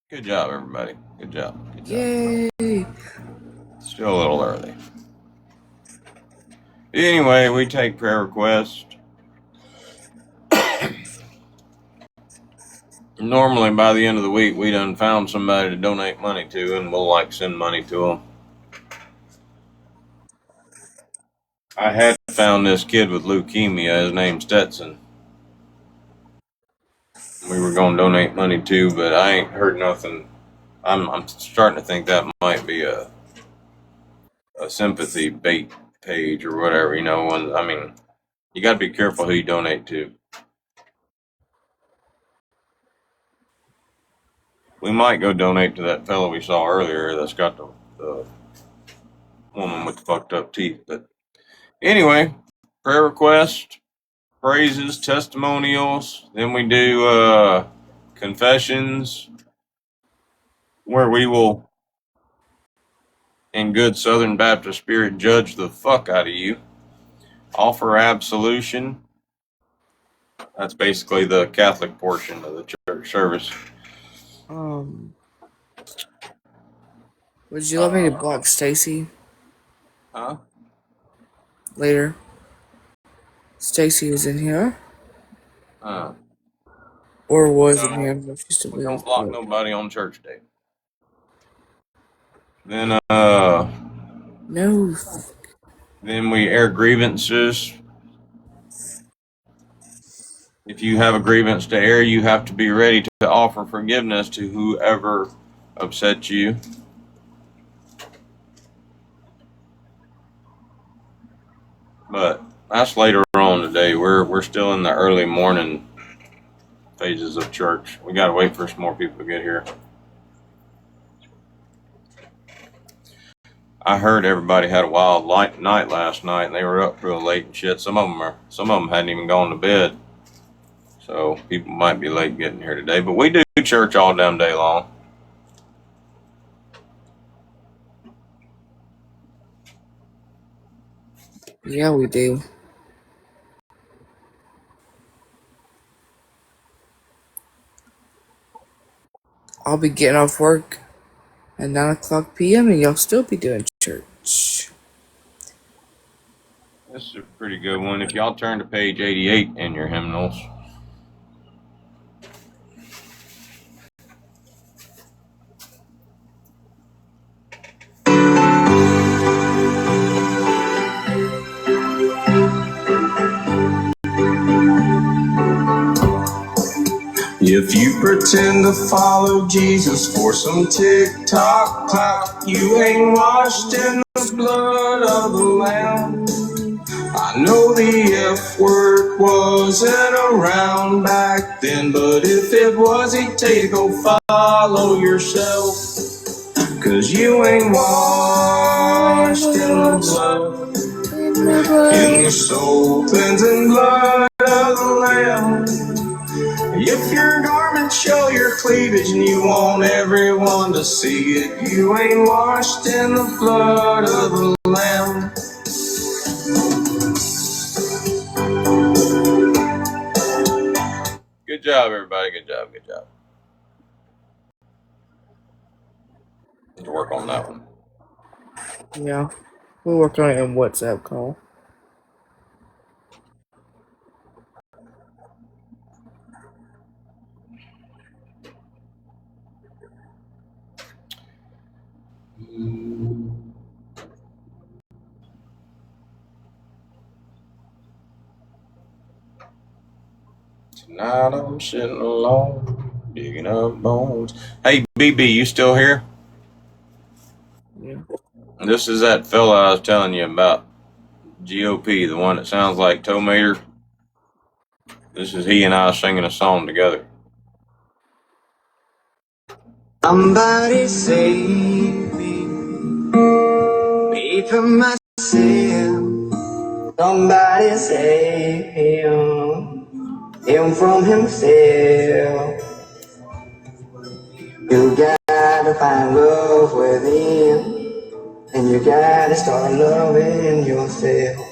Good job, everybody. Good job. Good job. Yay! Still a little early. Anyway, we take prayer requests. Normally, by the end of the week, we done found somebody to donate money to, and we'll send money to them. I had found this kid with leukemia. His name's Stetson. We were going to donate money to, but I ain't heard nothing. I'm starting to think that might be a sympathy bait page or whatever, you know. And you got to be careful who you donate to. We might go donate to that fellow we saw earlier that's got the woman with the fucked up teeth. But anyway, prayer request, praises, testimonials. Then we do confessions, where we will, in good Southern Baptist spirit, judge the fuck out of you. Offer absolution. That's basically the Catholic portion of the church service. Would you like me to block Stacy? Huh? Later. Stacy is in here. Or was in here. I don't know if she's still We don't is, block but... nobody on church day. Then No. Then we air grievances. If you have a grievance to air, you have to be ready to offer forgiveness to whoever upset you. But that's later on today. We're still in the early morning phases of church. We gotta wait for some more people to get here. I heard everybody had a wild night last night, and they were up real late and shit. Some of them hadn't even gone to bed, so people might be late getting here today. But we do church all damn day long. Yeah, we do. I'll be getting off work at 9 o'clock p.m. and y'all still be doing church. This is a pretty good one. If y'all turn to page 88 in your hymnals. If you pretend to follow Jesus for some TikTok clout, you ain't washed in the blood of the Lamb. I know the F word wasn't around back then, but if it was, he'd tell you to go follow yourself. 'Cause you ain't washed in the blood, in the soul cleansing blood of the Lamb. If your garments show your cleavage and you want everyone to see it, you ain't washed in the blood of the Lamb. Good job, everybody. Good job. Good job. to work on that one. Yeah. We'll work on it in WhatsApp call. Tonight I'm sitting alone, digging up bones. Hey, BB, you still here? Yeah. This is that fella I was telling you about, GOP, the one that sounds like Tomater. This is he and I singing a song together. Somebody save me from myself. Somebody save him from himself. You gotta find love within, and you gotta start loving yourself.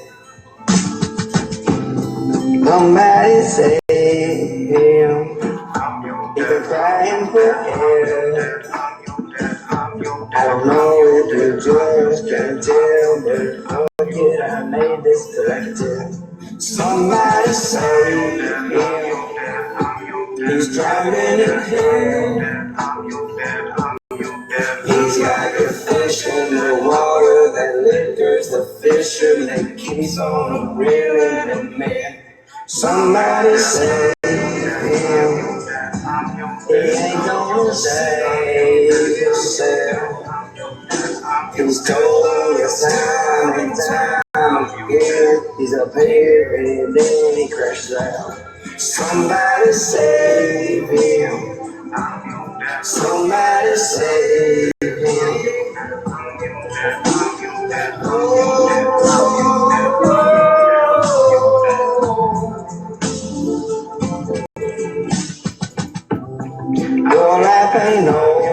Somebody save him. He's been crying for help. I don't know if you just can't tell, but fuck it, I made this collective. Somebody save him. He's drowning in hell. He's like a fish in the water that liquors the fisher that keeps on reeling him in. Somebody save him. He ain't gonna save himself. He's told us time and time again. He's up here and then he crashes out. Somebody save him. Somebody save him. Your life ain't over.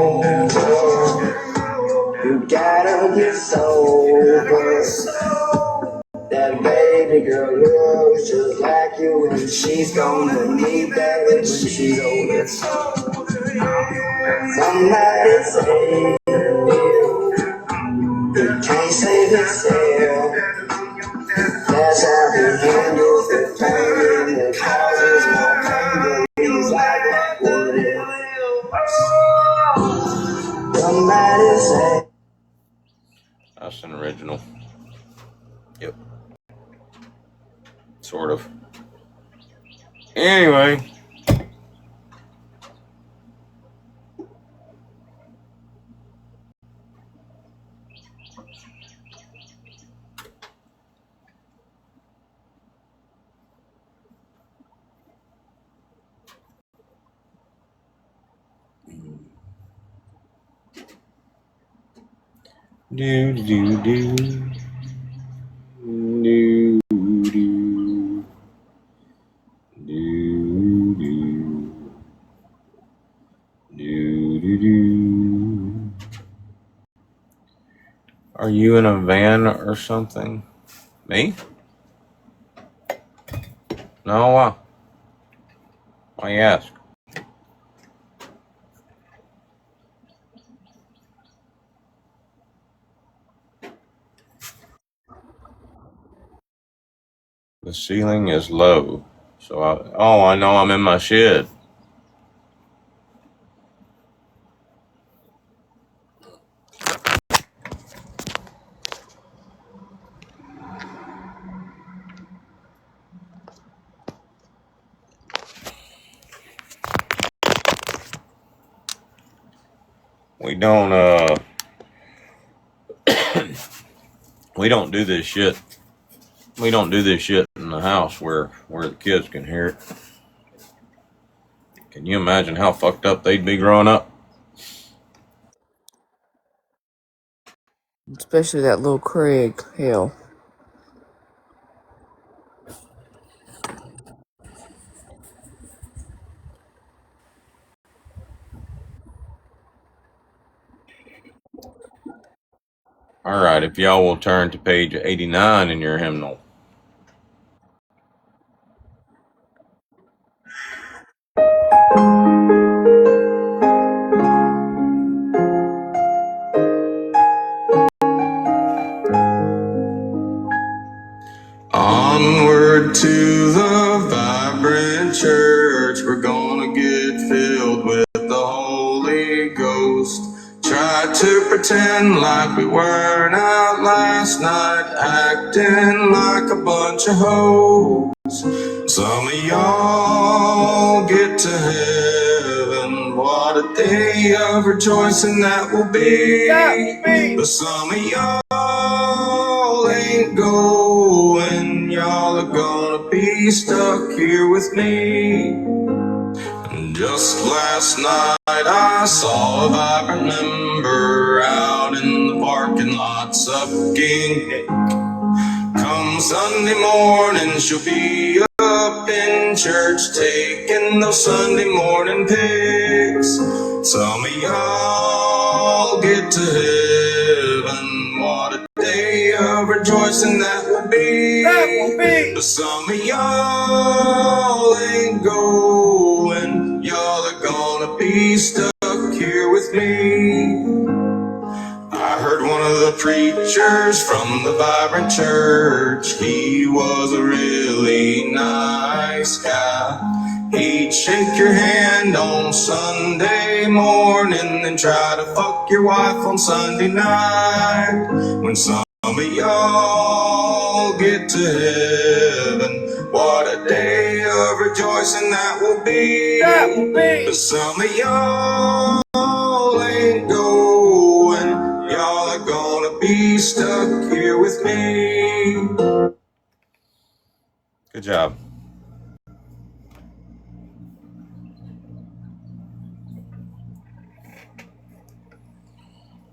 You gotta get sober. That baby girl looks just like you, and she's gonna need that when she's older. Somebody save him. He can't save himself. That's how he handles the pain that causes more pain. But he's like, what if? Somebody save. That's an original. Yep. Sort of. Anyway. Do do do do do do do do. Are you in a van or something? Me? No. Why you ask? The ceiling is low, so I know I'm in my shed. We don't we don't do this shit. We don't do this shit in the house where the kids can hear it. Can you imagine how fucked up they'd be growing up? Especially that little Craig. Hell. All right, if y'all will turn to page 89 in your hymnal. pretend like we weren't out last night, acting like a bunch of hoes. Some of y'all get to heaven, what a day of rejoicing that will be. But some of y'all ain't going, y'all are gonna be stuck here with me. Just last night I saw a vibrant member out in the parking lot sucking dick. Come Sunday morning she'll be up in church taking those Sunday morning pics. Some of y'all get to heaven, what a day of rejoicing that will be. But some of y'all ain't going, y'all are gonna be stuck here with me. I heard one of the preachers from the vibrant church, he was a really nice guy. He'd shake your hand on Sunday morning, then try to fuck your wife on Sunday night. When some of y'all get to heaven, what a day of rejoicing that will be. But some of y'all ain't going, y'all are gonna be stuck here with me. Good job.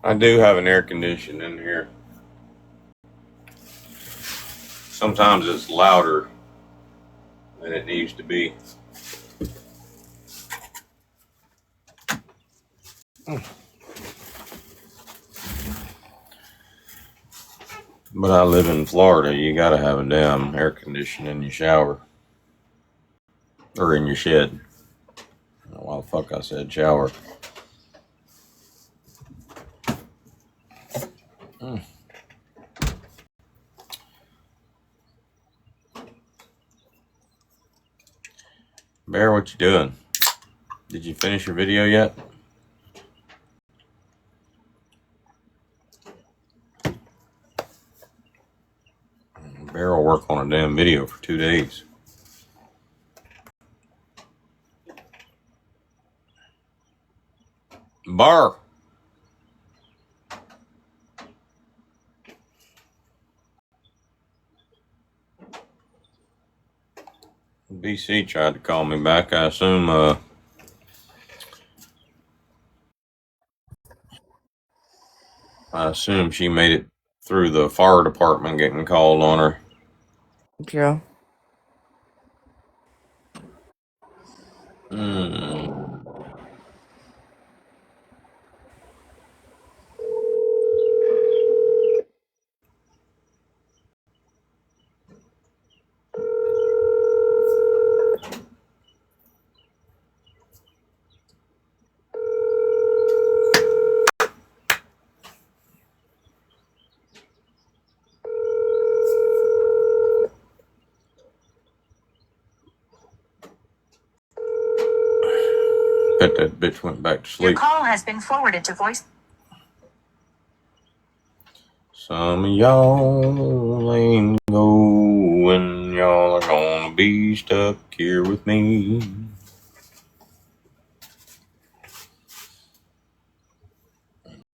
I do have an air conditioner in here. Sometimes it's louder than it needs to be. But I live in Florida. You gotta have a damn air conditioner in your shower. Or in your shed. I don't know why the fuck I said shower. Bear, what you doing? Did you finish your video yet? Bear will work on a damn video for 2 days. Bar. BC tried to call me back. I assume she made it through the fire department getting called on her. Yeah. Bet that bitch went back to sleep. Your call has been forwarded to voice. Some of y'all ain't going, y'all are gonna be stuck here with me.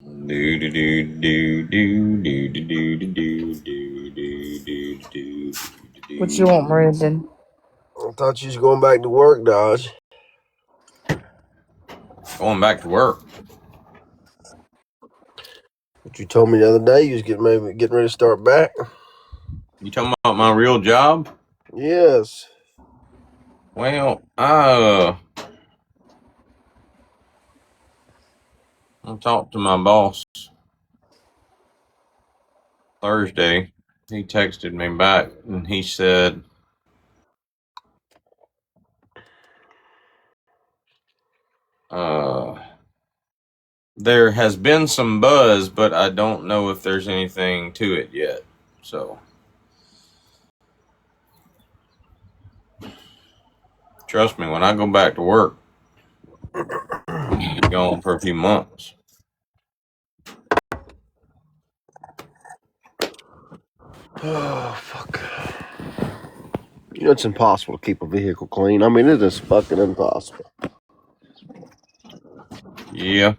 Do do do do do do do do do do do do. What you want, Brandon? I thought you was going back to work, Dodge. Going back to work. But you told me the other day you was getting ready to start back. You talking about my real job? Yes. Well, I talked to my boss Thursday. He texted me back and he said, there has been some buzz, but I don't know if there's anything to it yet. So, trust me, when I go back to work, I'm gonna be gone for a few months. Oh, fuck. You know, it's impossible to keep a vehicle clean. I mean, it is fucking impossible. Yeah.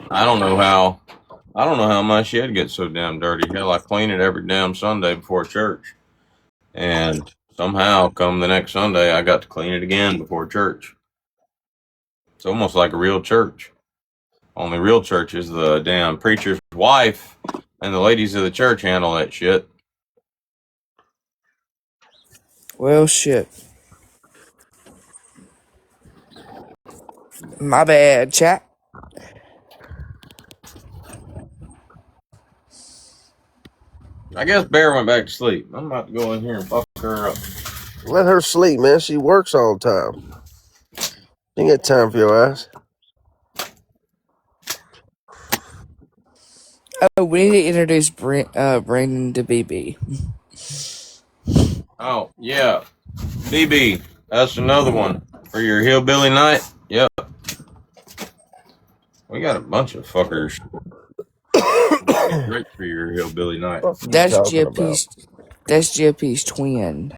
I don't know how my shed gets so damn dirty. Hell, I clean it every damn Sunday before church. And somehow, come the next Sunday, I got to clean it again before church. It's almost like a real church. Only real church is the damn preacher's wife and the ladies of the church handle that shit. Well, shit. My bad, chat. I guess Bear went back to sleep. I'm about to go in here and fuck her up. Let her sleep, man. She works all the time. Ain't got time for your ass. Oh, we need to introduce Brandon to BB. Oh, yeah. BB, that's another one for your hillbilly night. Yep. We got a bunch of fuckers. Great for your hillbilly night. What are you talking about? That's GOP's twin.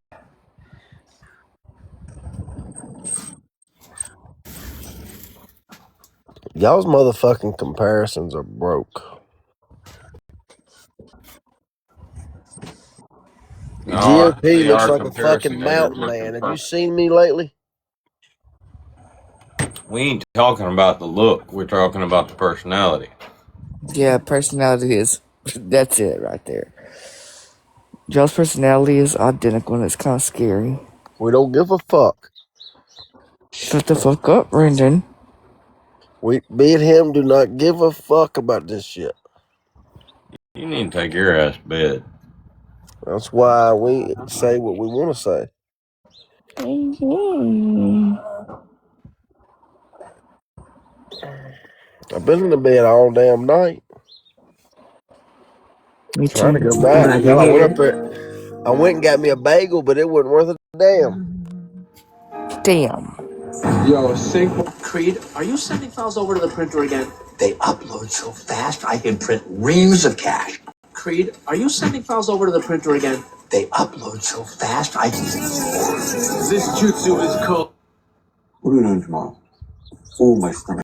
Y'all's motherfucking comparisons are broke. No, GOP they looks are like a fucking comparison mountain looking man. Have you for. seen me lately? We ain't talking about the look. We're talking about the personality. Yeah, personality is. That's it right there. Joe's personality is identical and it's kind of scary. We don't give a fuck. Shut the fuck up, Brendan. Me and him do not give a fuck about this shit. You need to take your ass to bed. That's why we say what we want to say. I've been in the bed all damn night. Me Trying to too. go back. Hell, I went up there. I went and got me a bagel, but it wasn't worth a damn. Damn. Yo, Creed, are you sending files over to the printer again? They upload so fast I can print reams of cash. Creed, are you sending files over to the printer again? They upload so fast I can. This jutsu is called. What are we doing tomorrow? Oh, my stomach.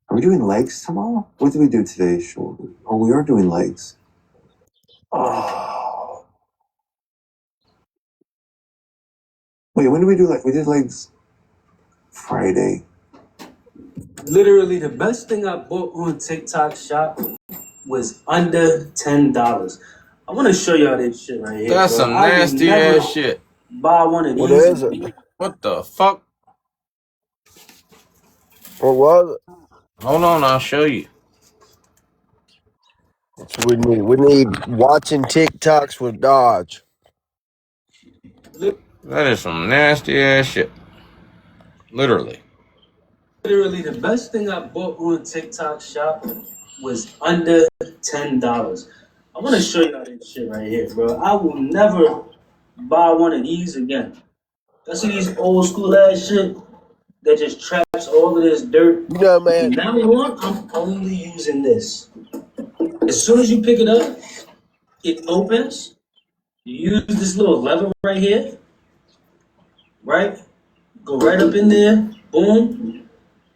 Are we doing legs tomorrow? What did we do today? Shoulder. Oh, we are doing legs. Oh. Wait, when did we do legs? We did legs Friday. Literally, the best thing I bought on TikTok Shop was under $10. I want to show y'all this shit right here. That's bro. some nasty ass shit. Buy one of these. What is it? What the fuck? What was it? Hold on, I'll show you. That's what we need. We need watching TikToks with Dodge. That is some nasty ass shit. Literally. Literally, the best thing I bought on TikTok Shop was under $10. I want to show y'all this shit right here, bro. I will never buy one of these again. I see these old school ass shit that just traps all of this dirt. You know, man. Now on, I'm only using this. As soon as you pick it up, it opens. You use this little lever right here, right? Go right up in there, boom.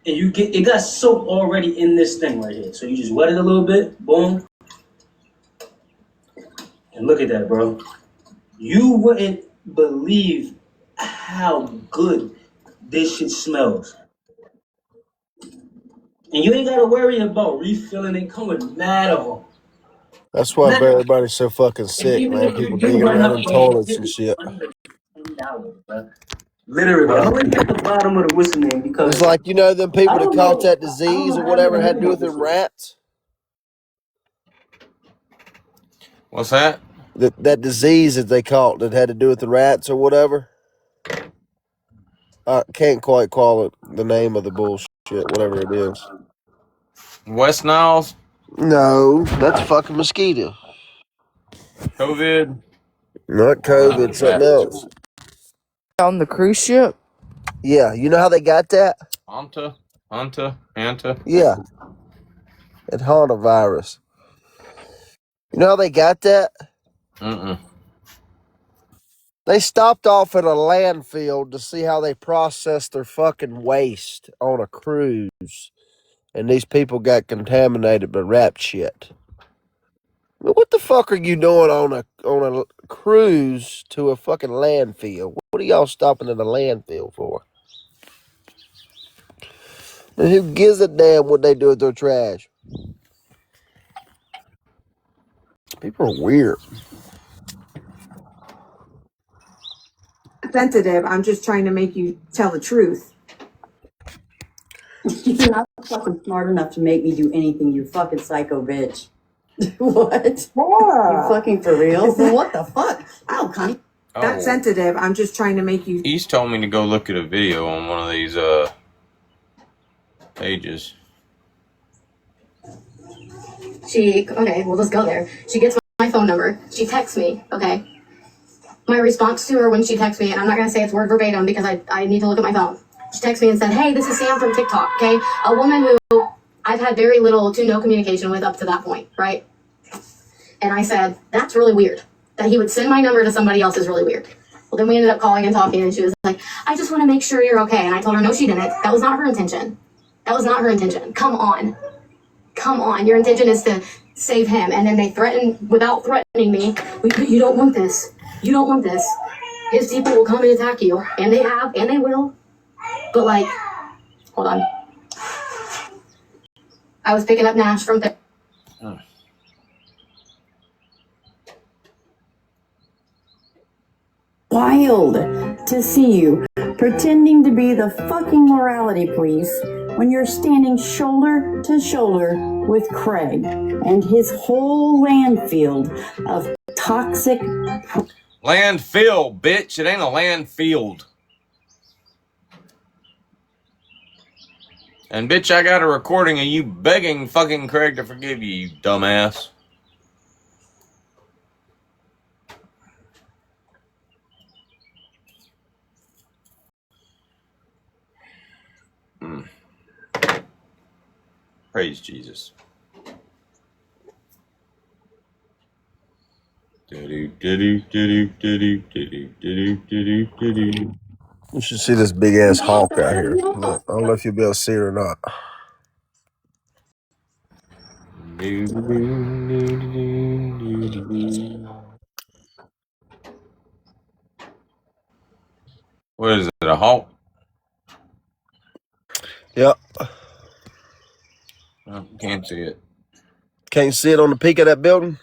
And you get, it got soap already in this thing right here. So you just wet it a little bit, boom. And look at that, bro. You wouldn't believe how good this shit smells. And you ain't gotta worry about refilling it. Come with mad of them. That's why everybody's so fucking sick, man. People digging around in toilets and shit. $10, bro. Literally, bro. I'm already at the bottom of the whistle name because It's like, you know, them people that caught that I disease don't or whatever know had to do with them rats. What's that? That disease that they caught that had to do with the rats or whatever. I can't quite call it the name of the bullshit, whatever it is. West Niles? No, that's a fucking mosquito. COVID? Not COVID, something else. On the cruise ship? Yeah, you know how they got that? Anta? Yeah. It had a virus. You know how they got that? They stopped off at a landfill to see how they process their fucking waste on a cruise. And these people got contaminated by rap shit. What the fuck are you doing on a cruise to a fucking landfill? What are y'all stopping at a landfill for? And who gives a damn what they do with their trash? People are weird. Sensitive. I'm just trying to make you tell the truth. You're not fucking smart enough to make me do anything, you fucking psycho bitch. What? You fucking for real? What the fuck? Ow, Connie. Not sensitive. I'm just trying to make you. He's told me to go look at a video on one of these pages. Okay, we'll just go there. She gets my phone number. She texts me, okay? My response to her when she texts me, and I'm not going to say it's word verbatim because I need to look at my phone. She texts me and said, hey, this is Sam from TikTok, okay? A woman who I've had very little to no communication with up to that point, right? And I said, that's really weird. That he would send my number to somebody else is really weird. Well, then we ended up calling and talking, and she was like, I just want to make sure you're okay. And I told her, no, she didn't. That was not her intention. That was not her intention. Come on. Come on. Your intention is to save him. And then they threatened, without threatening me, you don't want this. You don't want this. His people will come and attack you. And they have, and they will. But like, hold on. I was picking up Nash from there. Wild to see you pretending to be the fucking morality police when you're standing shoulder to shoulder with Craig and his whole landfill of toxic. Landfill, bitch. It ain't a landfield. And bitch, I got a recording of you begging fucking Craig to forgive you, you dumbass. Praise Jesus. You should see this big ass hawk out here. Look, I don't know if you'll be able to see it or not. What is it, a hawk? Yep. I can't see it. Can't see it on the peak of that building?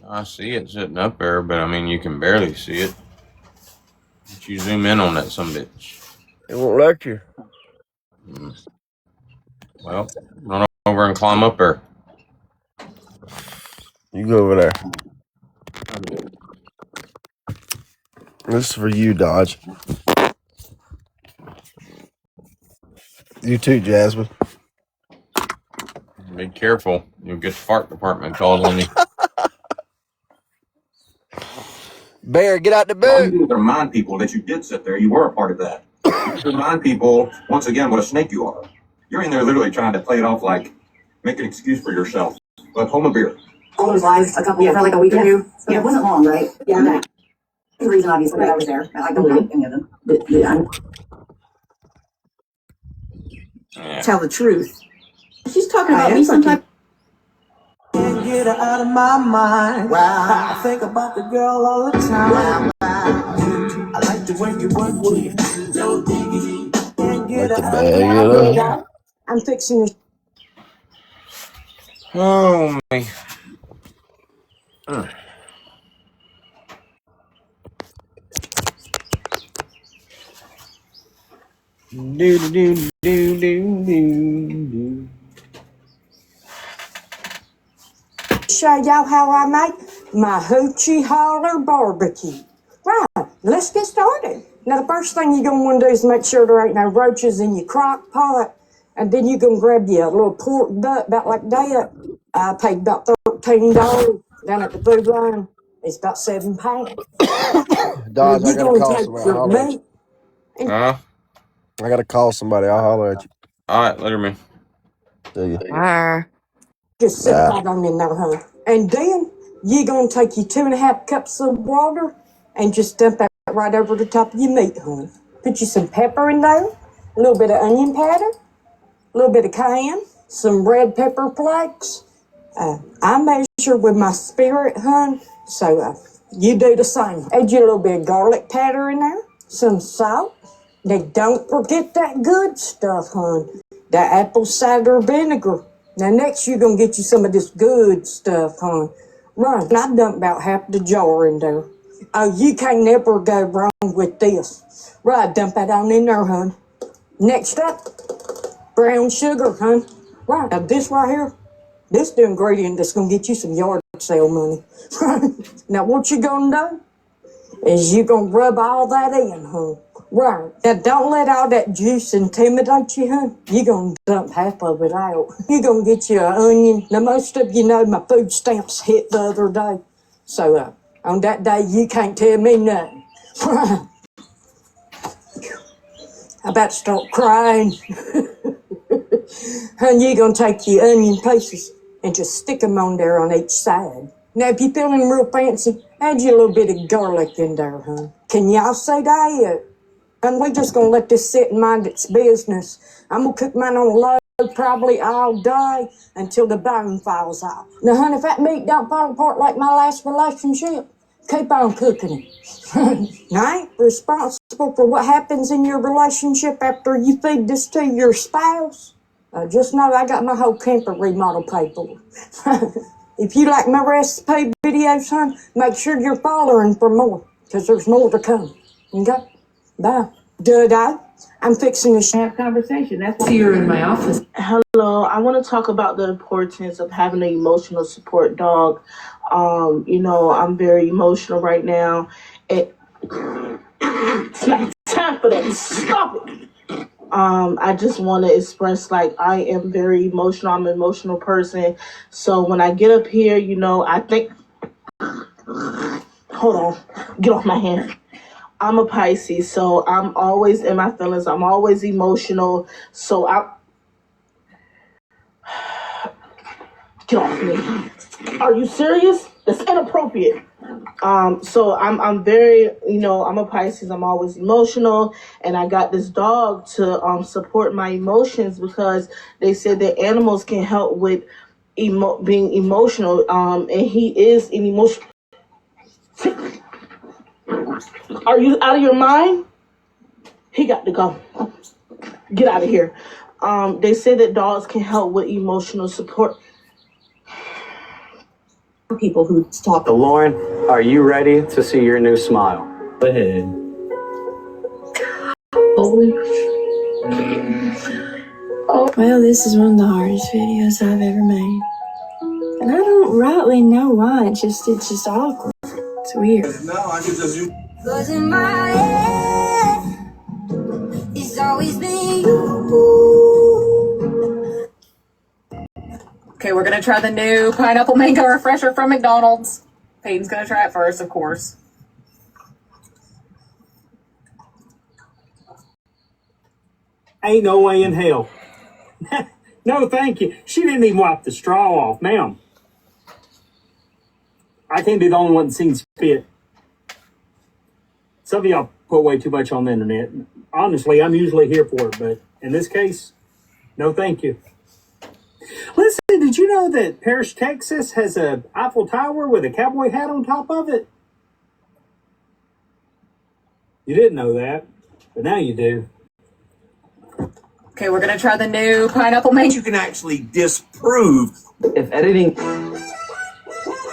I see it sitting up there, but I mean, you can barely see it. But you zoom in on that sumbitch. It won't let you. Well, run over and climb up there. You go over there. This is for you, Dodge. You too, Jasmine. Be careful. You'll get the fart department called on you. Bear, get out the boot. All you do is remind people that you did sit there. You were a part of that. You remind people, once again, what a snake you are. You're in there literally trying to play it off like, make an excuse for yourself. But hold a beer. All those lives a couple for like a week or two. Yeah, it wasn't long, right? Yeah. The reason, obviously, that I was there. I don't know any of them. But, yeah. Tell the truth. She's talking about me sometimes. Can't get her out of my mind. Wow. I think about the girl all the time. Wow. I like the way you work with your diggity. Can't get her out of my mind. I'm fixing to. Oh, me. Show y'all how I make my hoochie holler barbecue. Right, let's get started. Now, the first thing you're going to want to do is make sure there ain't no roaches in your crock pot. And then you're going to grab you a little pork butt about like that. I paid about $13 down at the food line. It's about 7 pounds. Dodge, I gotta call somebody. I'll holler at you. Huh? I gotta call somebody. I'll holler at you. All right, later, man. See you. Just sit right on in there, huh? And then You gonna take your 2.5 cups of water and just dump that right over the top of your meat, honey. Put you some pepper in there, a little bit of onion powder, a little bit of cayenne, some red pepper flakes. I measure with my spirit, hun, so you do the same. Add you a little bit of garlic powder in there, some salt. Now don't forget that good stuff, hun. That apple cider vinegar. Now next you're gonna get you some of this good stuff, hun. Right, I dumped about half the jar in there. Oh, you can't never go wrong with this. Right, dump that on in there, hun. Next up, brown sugar, hun. Right, now this right here, this the ingredient that's gonna get you some yard sale money. Now what you gonna do is you gonna rub all that in, hun. Right. Now don't let all that juice intimidate you, hun. You gonna dump half of it out. You gonna get you an onion. Now most of you know my food stamps hit the other day. So on that day you can't tell me nothing. I'm about to start crying. Hun, you gonna take your onion pieces and just stick them on there on each side. Now if you're feeling real fancy, add you a little bit of garlic in there, hun. Can y'all say that? And we're just gonna let this sit and mind its business. I'm gonna cook mine on low probably all day until the bone falls off. Now, honey, if that meat don't fall apart like my last relationship, keep on cooking it. I ain't responsible for what happens in your relationship after you feed this to your spouse. Just know I got my whole camper remodel paid for. If you like my recipe videos, hon, make sure you're following for more, because there's more to come. Okay? Bye. Dud-I. I'm fixing to have conversation. That's See, you're in my office. Hello. I want to talk about the importance of having an emotional support dog. I'm very emotional right now. It's not time for that. Stop it. I just want to express, I am very emotional. I'm an emotional person. So when I get up here, I think, hold on, get off my hand. I'm a Pisces, so I'm always in my feelings. I'm always emotional. So get off me. Are you serious? That's inappropriate. So I'm very, I'm a Pisces. I'm always emotional, and I got this dog to support my emotions, because they said that animals can help with being emotional. And he is an emotional. Are you out of your mind? He got to go. Get out of here. They say that dogs can help with emotional support. People who talk. So Lauren, are you ready to see your new smile? Go ahead. Well, this is one of the hardest videos I've ever made. And I don't rightly know why, it's just awkward. It's weird. No, I can just use. Cause in my head, it's always been you. Okay, we're gonna try the new pineapple mango refresher from McDonald's. Peyton's gonna try it first, of course. Ain't no way in hell. No, thank you. She didn't even wipe the straw off, ma'am. I can't be the only one that seems fit. Some of y'all put way too much on the internet. Honestly, I'm usually here for it, but in this case, no thank you. Listen, did you know that Paris, Texas has a Eiffel Tower with a cowboy hat on top of it? You didn't know that, but now you do. Okay, we're gonna try the new pineapple mango. You can actually disprove if editing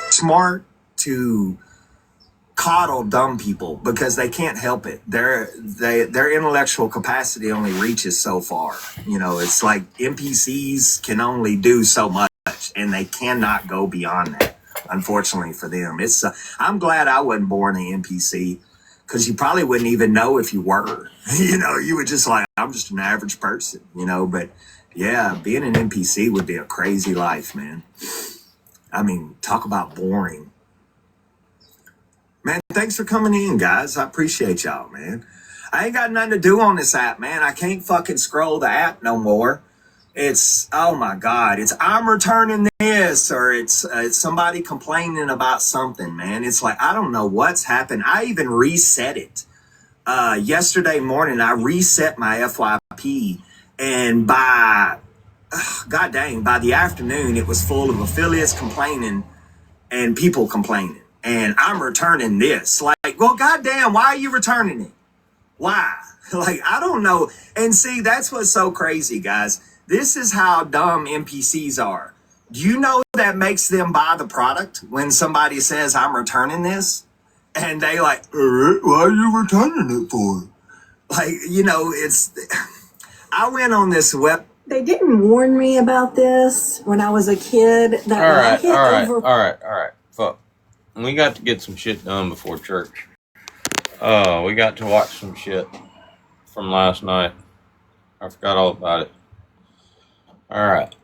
smart to coddle dumb people because they can't help it. Their intellectual capacity only reaches so far. It's like NPCs can only do so much, and they cannot go beyond that. Unfortunately for them, I'm glad I wasn't born an NPC, because you probably wouldn't even know if you were. You would just I'm just an average person. But yeah, being an NPC would be a crazy life, man. I mean, talk about boring. Man, thanks for coming in, guys. I appreciate y'all, man. I ain't got nothing to do on this app, man. I can't fucking scroll the app no more. Oh my God. I'm returning this, or it's somebody complaining about something, man. It's like, I don't know what's happened. I even reset it. Yesterday morning, I reset my FYP, and by the afternoon, it was full of affiliates complaining and people complaining. And I'm returning this. Like, well, goddamn, why are you returning it? Why? Like, I don't know. And see, that's what's so crazy, guys. This is how dumb NPCs are. Do you know that makes them buy the product when somebody says, I'm returning this? And they like, why are you returning it for? Like, it's... I went on this web... They didn't warn me about this when I was a kid. That All right. Fuck. We got to get some shit done before church. We got to watch some shit from last night. I forgot all about it. All right.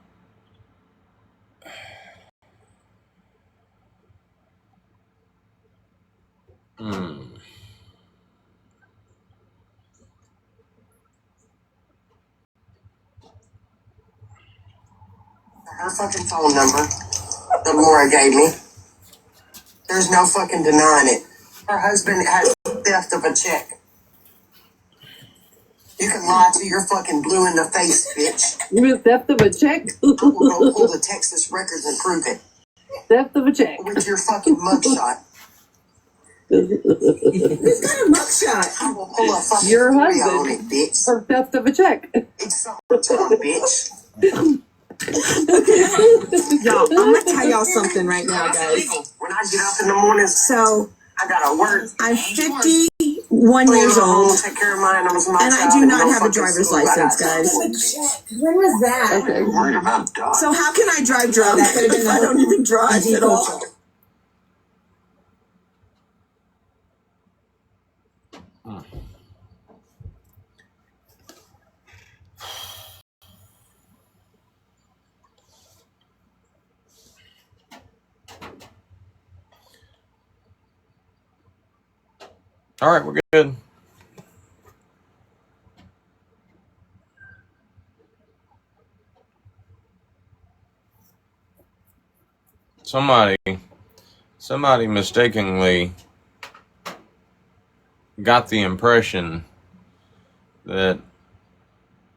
Her fucking phone number that Laura gave me. There's no fucking denying it. Her husband has theft of a check. You can lie to your fucking blue in the face, bitch. You theft of a check? I will go pull the Texas records and prove it. Theft of a check. With your fucking mugshot. Who's got a mugshot? I will pull a fucking Your 3 husband. on it, bitch. For theft of a check. It's summertime, bitch. Y'all, I'm gonna tell y'all something right now, guys. When I get up in the morning, So I gotta work. I'm 51 years old, Take care of mine. and I do not have a driver's license, guys. When was that? Okay. Worried about dog. So how can I drive drunk? I don't even drive at all. All right, we're good. Somebody mistakenly got the impression that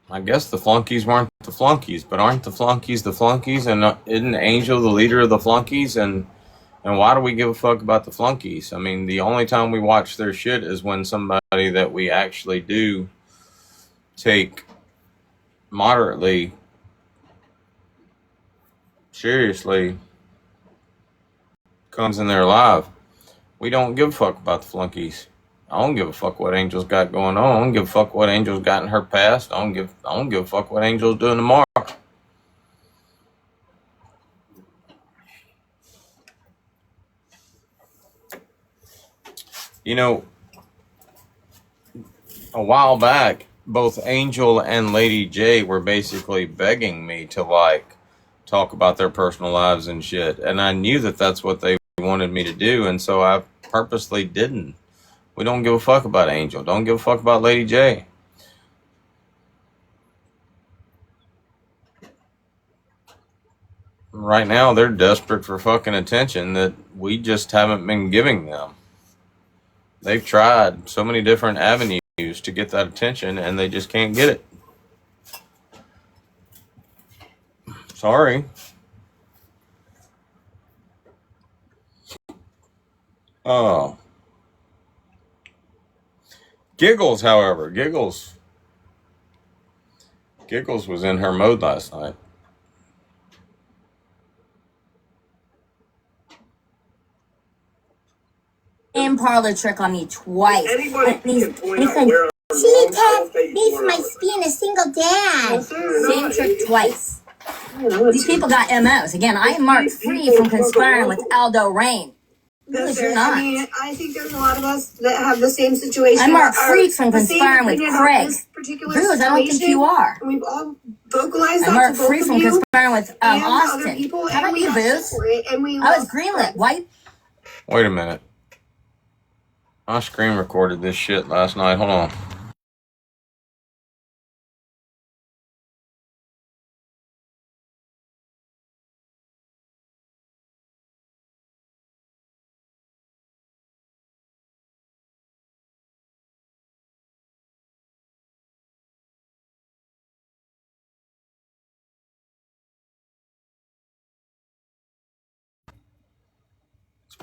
I guess the flunkies weren't the flunkies, but aren't the flunkies the flunkies? And isn't Angel the leader of the flunkies? And why do we give a fuck about the flunkies? I mean, the only time we watch their shit is when somebody that we actually do take moderately seriously comes in there live. We don't give a fuck about the flunkies. I don't give a fuck what Angel's got going on. I don't give a fuck what Angel's got in her past. I don't give a fuck what Angel's doing tomorrow. You know, a while back, both Angel and Lady J were basically begging me to talk about their personal lives and shit, and I knew that that's what they wanted me to do, and so I purposely didn't. We don't give a fuck about Angel. Don't give a fuck about Lady J. Right now, they're desperate for fucking attention that we just haven't been giving them. They've tried so many different avenues to get that attention, and they just can't get it. Sorry. Oh. Giggles, however. Giggles was in her mode last night. And parlor trick on me twice. Anybody And he's can point he's out saying, where see, I'm Ted, wrong. these must be in a single dad. Same trick twice. These people got MOs. Again, I am marked free from conspiring with Aldo Rain. That's You're fair. not. I mean, I think there's a lot of us that have the same situation. I'm marked or free from the same conspiring with opinion on Craig. this particular Bruce, I don't think situation, you are. And we've all vocalized I'm that marked to both free of from you conspiring with and other Austin. people, How and about we you, got Boots? separate, and we I was lost greenlit. White. Wait a minute. I screen recorded this shit last night. Hold on.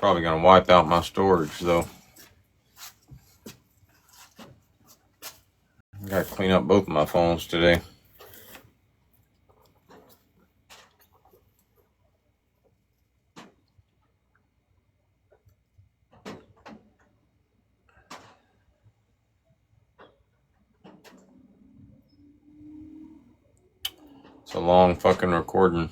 Probably gonna wipe out my storage though. Gotta clean up both of my phones today. It's a long fucking recording.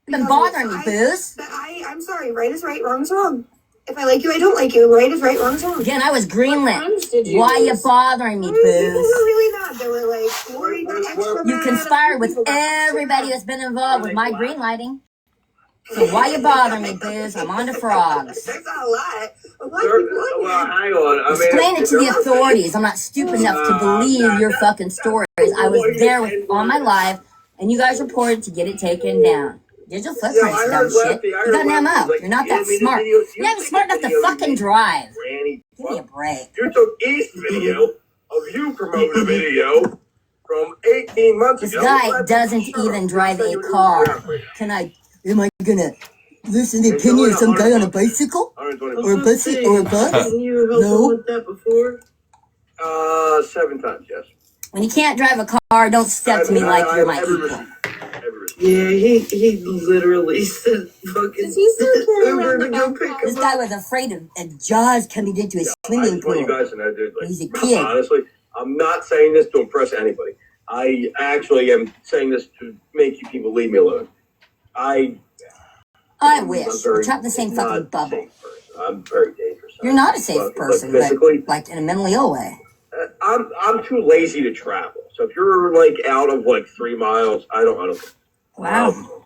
Been bothering you, Booze. But I'm sorry. Right is right, wrong is wrong. If I like you, I don't like you. Right is right, wrong is wrong. Again, I was greenlit. Why you bothering me, Booze? They were really not. They were like, extra You conspired with everybody that's been involved with my green lighting. So why you bothering me, Booze? I'm on to frogs. That's not a lot. Well, hang on. Explain it to the authorities. I'm not stupid enough to believe your fucking stories. I was there on my live, and you guys reported to get it taken down. Digital footprints, dumb shit. You got an MO. You're not that smart. You're not even smart enough to fucking drive. Give me a break. You took East video of you promoting a video from 18 months ago. This guy doesn't even drive a car. Am I gonna listen to the opinion of some guy on a bicycle? Or a bus? Or a bus? Didn't you help him with that before? 7 times, yes. When you can't drive a car, don't step to me like you're my equal. Yeah, he literally said fucking Uber to go pick him up. This guy was afraid of Jaws coming into his swimming pool. You guys know, dude. Like, He's a kid. Honestly, I'm not saying this to impress anybody. I actually am saying this to make you people leave me alone. I wish. We're trapped in the same fucking bubble. I'm very dangerous. You're not a safe person, but like in a mentally ill way. I'm too lazy to travel. So if you're like out of like 3 miles, I don't. Wow.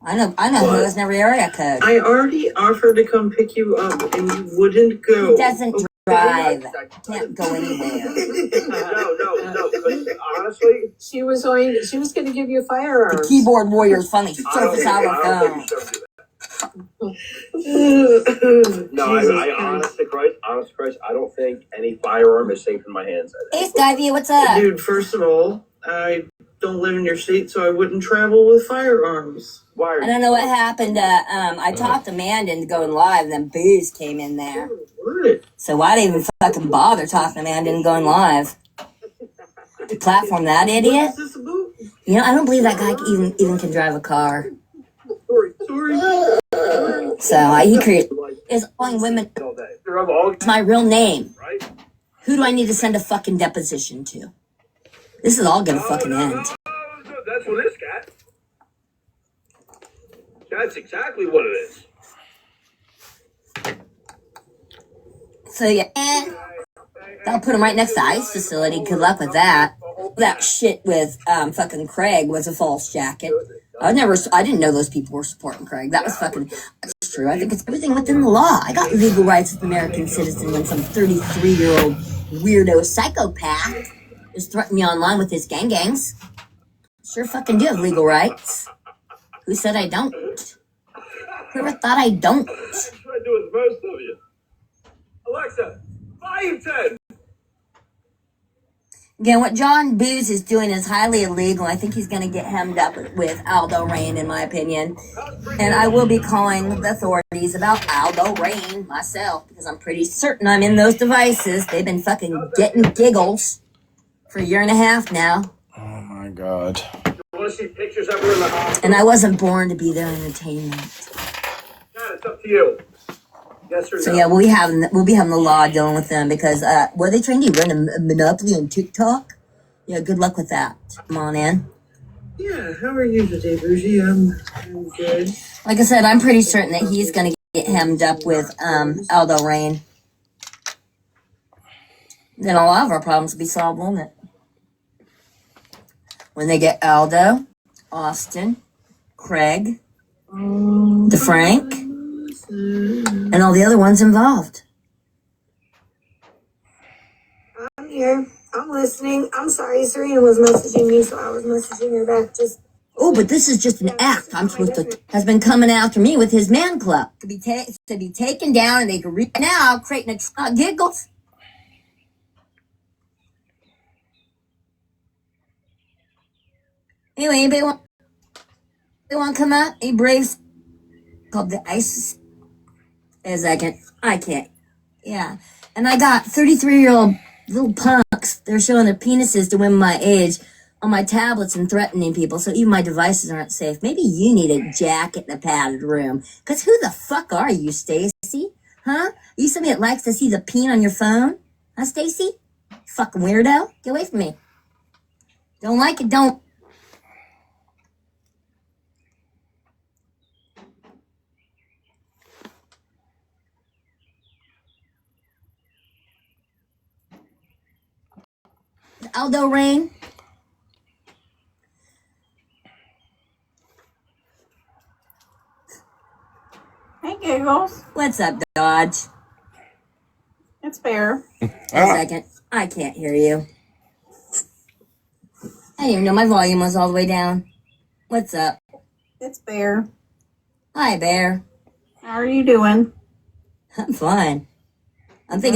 I know who is in every area code. I already offered to come pick you up, and you wouldn't go. He doesn't drive. Can't go anywhere. No. Because honestly, She was going to give you a firearm. The keyboard warriors finally surface our phone. No, I honest to Christ, I don't think any firearm is safe in my hands. Hey, Skyview, what's up? Dude, first of all, I don't live in your state, so I wouldn't travel with firearms. I don't know what happened. I talked Amanda into going live, and then Booze came in there. So I didn't even fucking bother talking Amanda into going live. Platform that idiot. You know, I don't believe that guy even can drive a car. So he created is calling women. It's my real name. Who do I need to send a fucking deposition to? This is all gonna fucking end. That's what this cat. That's exactly what it is. So yeah, I'll put him right next to the ICE facility. Good luck with that. That shit with fucking Craig was a false jacket. I didn't know those people were supporting Craig. That was fucking, that's true. I think it's everything within the law. I got legal rights as an American citizen when some 33-year-old weirdo psychopath just threatened me online with his gangs. Sure fucking do have legal rights. Who said I don't? Whoever thought I don't? That's what I do with most of you. Alexa, 510. Again, what John Booze is doing is highly illegal. I think he's going to get hemmed up with Aldo Rain, in my opinion. And I will be calling the authorities about Aldo Rain myself, because I'm pretty certain I'm in those devices. They've been fucking getting giggles for a year and a half now. Oh my God. You want to see pictures of her in the hospital? And I wasn't born to be their entertainment. God, it's up to you. Yes or no? So yeah, we'll be having the law dealing with them because were they trying to run a monopoly on TikTok? Yeah, good luck with that. Come on in. Yeah, how are you today, Bougie? I'm good. Like I said, I'm pretty certain that he's gonna get hemmed up with Aldo Rain. Then a lot of our problems will be solved, won't it? When they get Aldo, Austin, Craig, DeFrank, and all the other ones involved. I'm here. I'm listening. I'm sorry, Serena was messaging me, so I was messaging her back. Oh, but this is just an act. I'm supposed to has been coming after me with his man club to be taken down, and they could read now creating a giggles. Anyway, anybody want to come up? Any braves called the ISIS? Wait a second. I can't. Yeah. And I got 33-year-old little punks. They're showing their penises to women my age on my tablets and threatening people, so even my devices aren't safe. Maybe you need a jacket in a padded room. Because who the fuck are you, Stacy? Huh? Are you somebody that likes to see the peen on your phone? Huh, Stacy? Fucking weirdo. Get away from me. Don't like it, don't. Aldo Rain? Hey, Giggles. What's up, Dodge? It's Bear. Wait a second. I can't hear you. I didn't even know my volume was all the way down. What's up? It's Bear. Hi, Bear. How are you doing? I'm fine. I think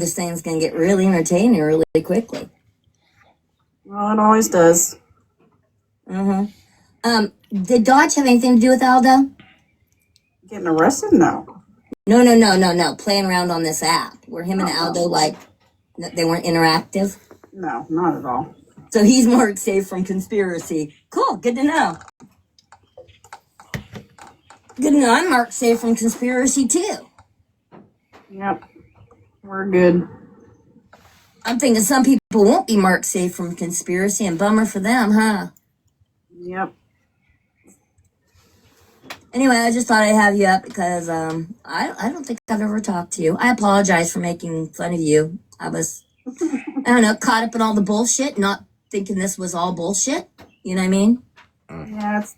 this thing's gonna get really entertaining really quickly. Well, it always does. Did Dodge have anything to do with Aldo? Getting arrested? No. No. Playing around on this app where him and Aldo, they weren't interactive. No, not at all. So he's more safe from conspiracy. Cool, good to know. Good to know I'm marked safe from conspiracy too. Yep. We're good. I'm thinking some people won't be marked safe from conspiracy, and bummer for them, huh? Yep. Anyway, I just thought I'd have you up because I don't think I've ever talked to you. I apologize for making fun of you. I was, caught up in all the bullshit, not thinking this was all bullshit. You know what I mean? Yeah, it's...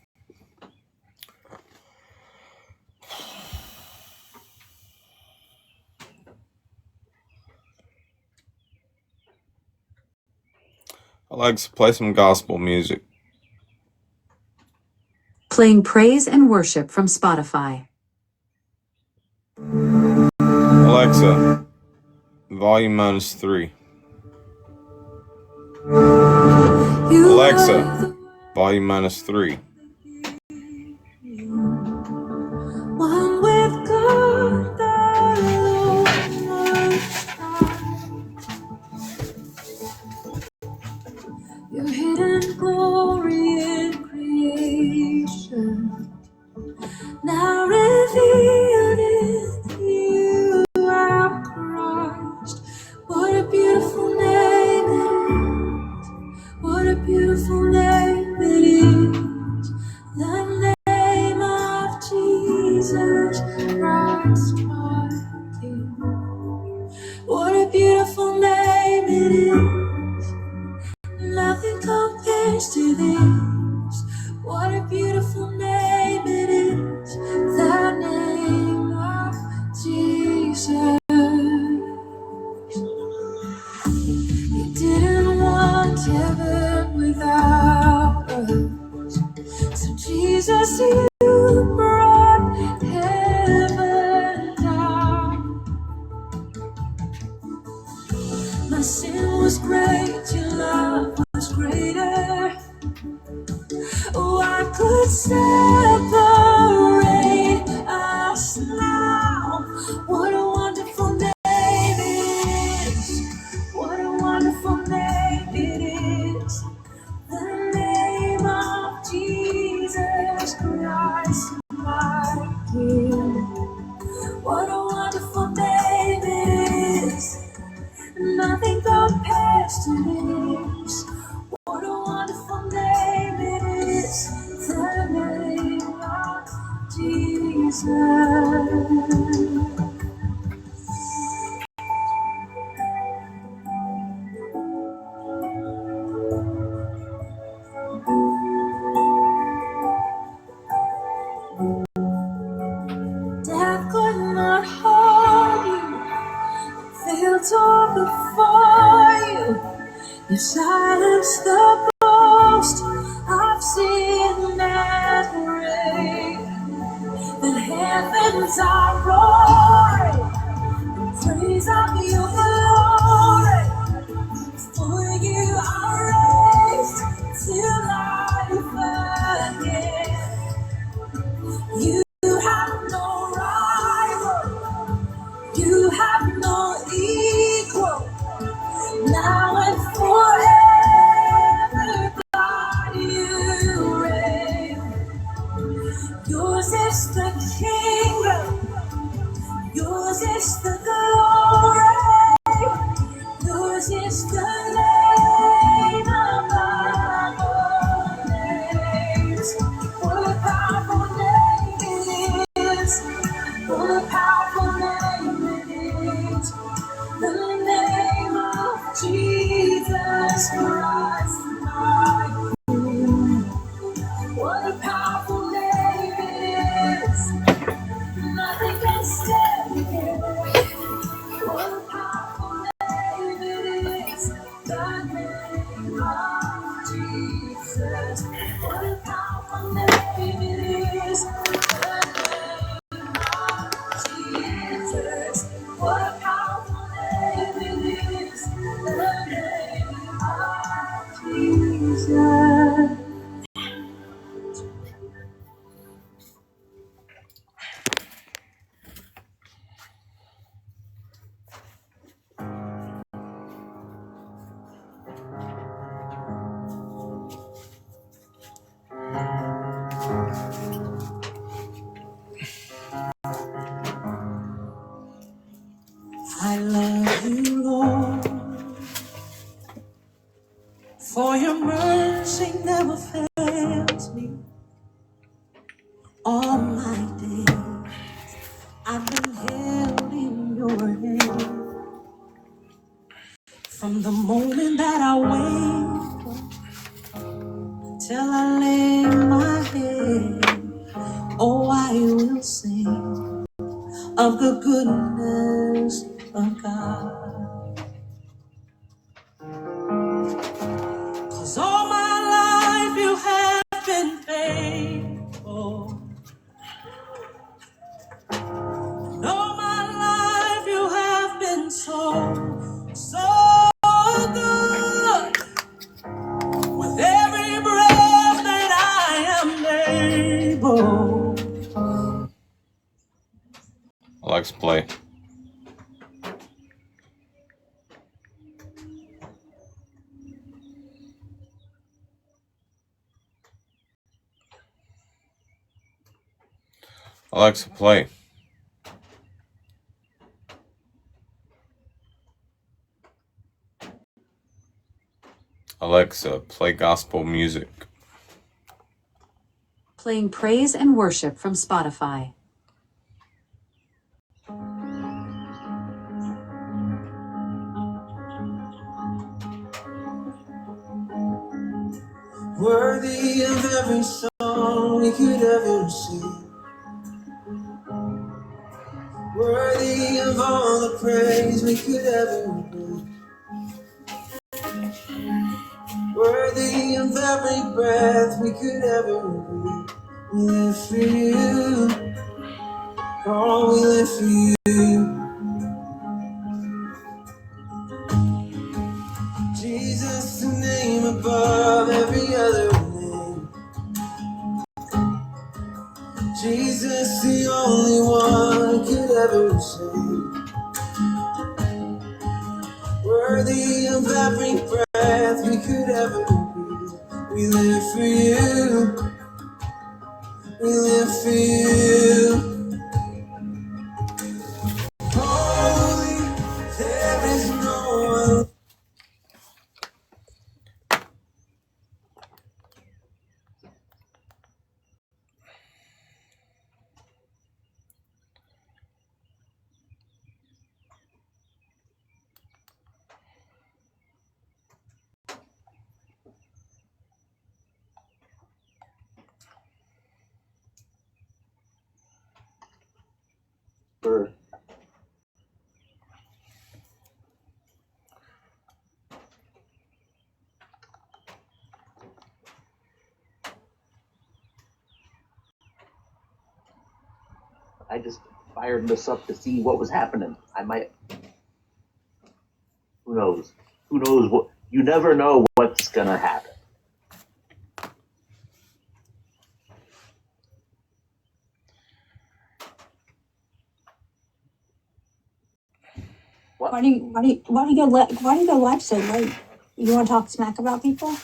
I like to play some gospel music. Playing praise and worship from Spotify. Alexa, volume -3. Alexa, volume -3. One with God, the Lord Most High. Your hidden glory in creation, now revealed in you, our Christ. What a beautiful name it is. What a beautiful name it is. The name of Jesus Christ, my King. What a beautiful name it is. Nothing compares to this. What a beautiful name it is. The name of Jesus. You didn't want heaven without us. So Jesus, you brought heaven down. My sin was great, your love was greater. Oh, I could separate us now. What a wonderful name it is. What a wonderful name it is. The name of Jesus Christ, my King. What a wonderful name it is. Nothing compares to this. What a wonderful name it is. The name of Jesus. If silence the ghost I've seen that rain, then heavens are roaring, praise of your glory. For you are raised to life again. You have no rival, you have no equal. Now and forever, God, you reign. Yours is the kingdom, yours is the glory, yours is the name above all names. What a powerful name it is! What a powerful name it is! The name of Jesus Christ, my King. What a powerful name it is! Nothing can stand against. What a powerful name it is! The name of Jesus. What a powerful name it is! The name of Jesus. What a powerful name it is! The name of Jesus. I love you, Lord, for your mercy never fails me. All my days I've been held in your hand. From the moment that I wake up till I lay my head, oh, I will sing of the goodness of God. 'Cause all my life you have been faithful. And all my life you have been so, so good. With every breath that I am able. Alexa, play. Alexa, play. Alexa, play gospel music. Playing praise and worship from Spotify. Worthy of every song we could ever sing. Worthy of all the praise we could ever bring. Worthy of every breath we could ever breathe. We live for you. Oh, we live for you. Jesus, the name above every other name. Jesus, the only one who could ever save. Worthy of every breath we could ever breathe. We live for you. We live for you. Holy, there is no one. I just fired this up to see what was happening. I might. Who knows? Who knows what? You never know what's gonna happen. What? Why do you go live so late? You want to talk smack about people?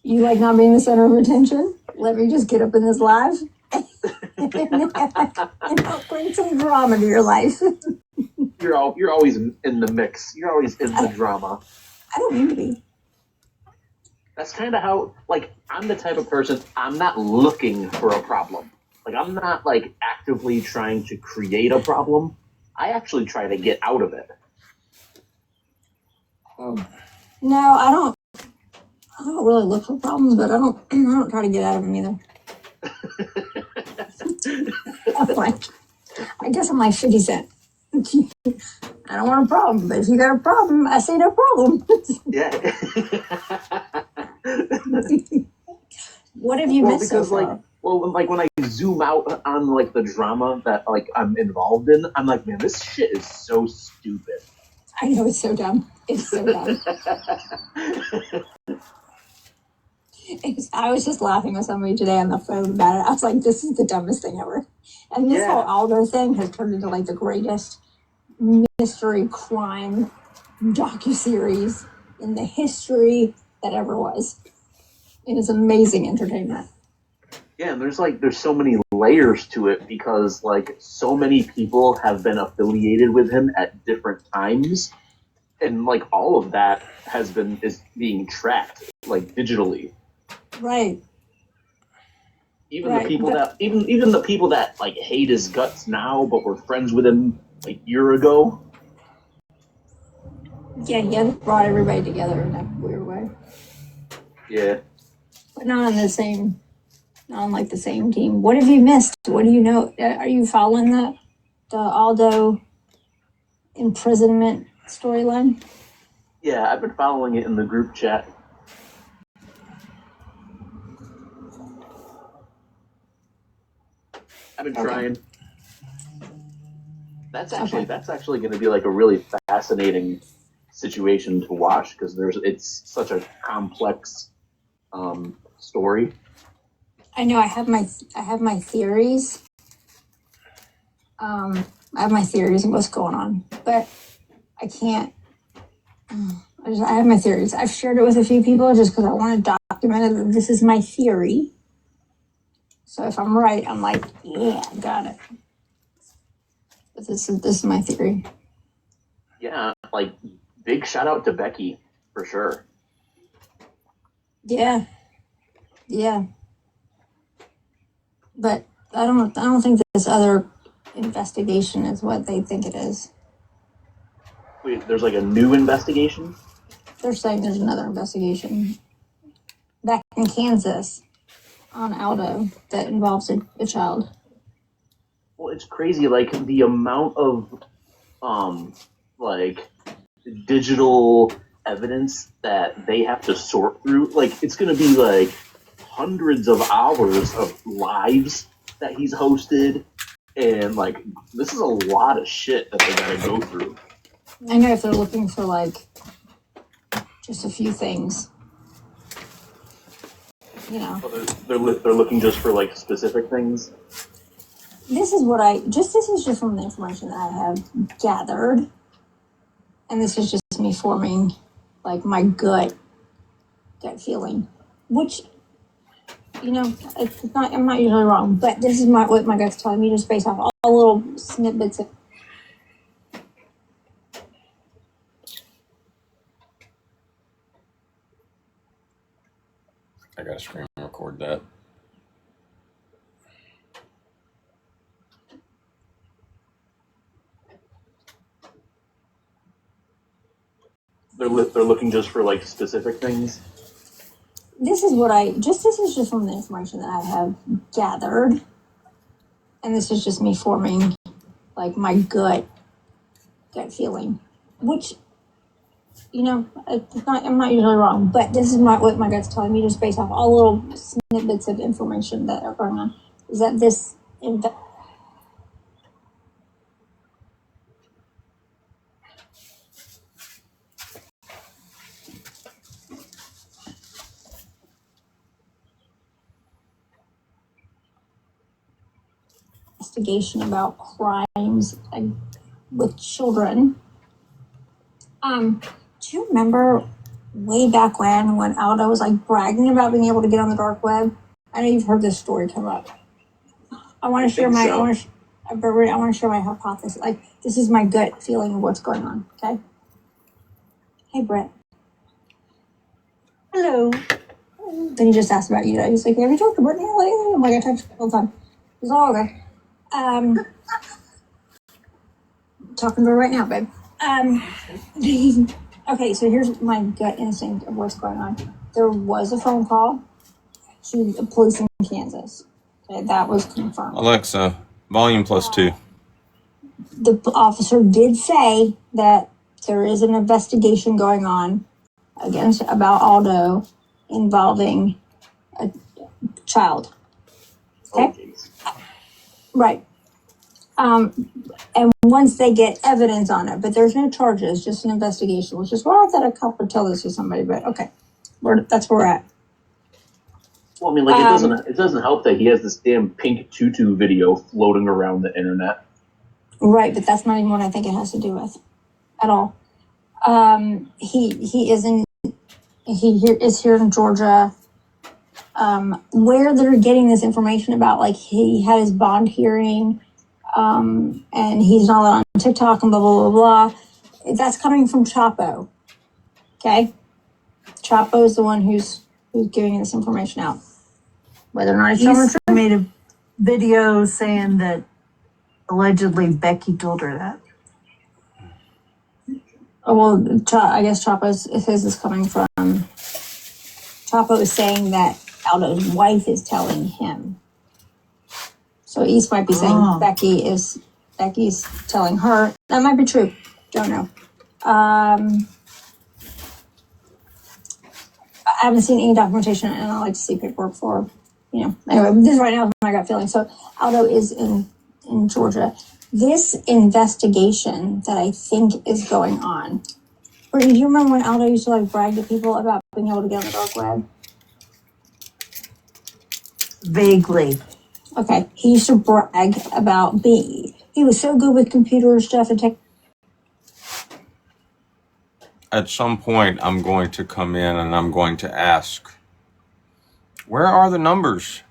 You like not being the center of attention? Let me just get up in this live and help bring some drama to your life. You're always in the mix. You're always in the drama. I don't mean to be. That's kind of how, like, I'm the type of person, I'm not looking for a problem. Like, I'm not, like, actively trying to create a problem. I actually try to get out of it. No, I don't really look for problems, but I don't try to get out of them either. I guess I'm like 50 Cent. I don't want a problem, but if you got a problem, I say no problem. Yeah. What have you missed so far? Like when I zoom out on like the drama that like I'm involved in, I'm like, man, this shit is so stupid. I know, it's so dumb. It's so dumb. I was just laughing with somebody today on the phone about it. I was like, this is the dumbest thing ever. And this whole Aldo thing has turned into like the greatest mystery crime docuseries in the history that ever was. It is amazing entertainment. Yeah, and there's so many layers to it because like so many people have been affiliated with him at different times, and like all of that is being tracked like digitally. Right. Even the people that like hate his guts now, but were friends with him like a year ago. Yeah, he had brought everybody together in a weird way. Yeah. But not on like the same team. What have you missed? What do you know? Are you following the Aldo imprisonment storyline? Yeah, I've been following it in the group chat. I've been trying. That's actually going to be like a really fascinating situation to watch because it's such a complex story. I know. I have my theories. I have my theories of what's going on, but I can't. I have my theories. I've shared it with a few people just because I want to document it. That this is my theory. So if I'm right, I'm like, yeah, got it. But this is my theory. Yeah, like big shout out to Becky for sure. Yeah. But I don't think this other investigation is what they think it is. Wait, there's like a new investigation? They're saying there's another investigation back in Kansas on Aldo that involves a child. Well, it's crazy, like the amount of like digital evidence that they have to sort through. Like it's gonna be like hundreds of hours of lives that he's hosted, and like this is a lot of shit that they gotta go through. I know if they're looking for like just a few things, you know. They're looking just for like specific things. This is just from the information that I have gathered, and this is just me forming like my gut feeling, which, you know, it's not. I'm not usually wrong, but this is what my gut's telling me just based off all little snippets of. I gotta screen record that. They're looking just for like specific things. This is just from the information that I have gathered, and this is just me forming like my gut feeling, which, You know, I'm not usually wrong, but this is what my gut's telling me, just based off all little snippets of information that are going on, is that this investigation about crimes with children. Do you remember way back when Aldo was like bragging about being able to get on the dark web? I know you've heard this story come up. I want to share my I want to share my hypothesis. Like, this is my gut feeling of what's going on. Okay. Hey, Brett. Hello. Then he just asked about you. He's like, "Have you talked to Brittany lately?" I'm like, "I talked to her all the time." He's all okay. Talking to her right now, babe. Okay, so here's my gut instinct of what's going on. There was a phone call to the police in Kansas. Okay, that was confirmed. Alexa, volume +2. The officer did say that there is an investigation going on about Aldo involving a child. Okay? Right. And once they get evidence on it, but there's no charges, just an investigation, which is why I thought a cop would tell this to somebody, but okay. That's where we're at. Well, I mean, like, it doesn't help that he has this damn pink tutu video floating around the internet. Right, but that's not even what I think it has to do with at all. He is here in Georgia, where they're getting this information about, like, he had his bond hearing, and he's not on TikTok and blah, blah, blah, blah. That's coming from Chapo. Okay? Chapo is the one who's giving this information out. Whether or not it's true. He made a video saying that allegedly Becky told her that. Oh, well, I guess Chapo's is coming from. Chapo is saying that Aldo's wife is telling him. So East might be saying Becky's telling her. That might be true. Don't know. I haven't seen any documentation, and I like to see paperwork for, Anyway, this right now is my gut feeling. So Aldo is in Georgia. This investigation that I think is going on. Brittany, do you remember when Aldo used to like brag to people about being able to get on the dark web? Vaguely. Okay, he used to brag about he was so good with computer stuff and tech. At some point, I'm going to come in and I'm going to ask, where are the numbers?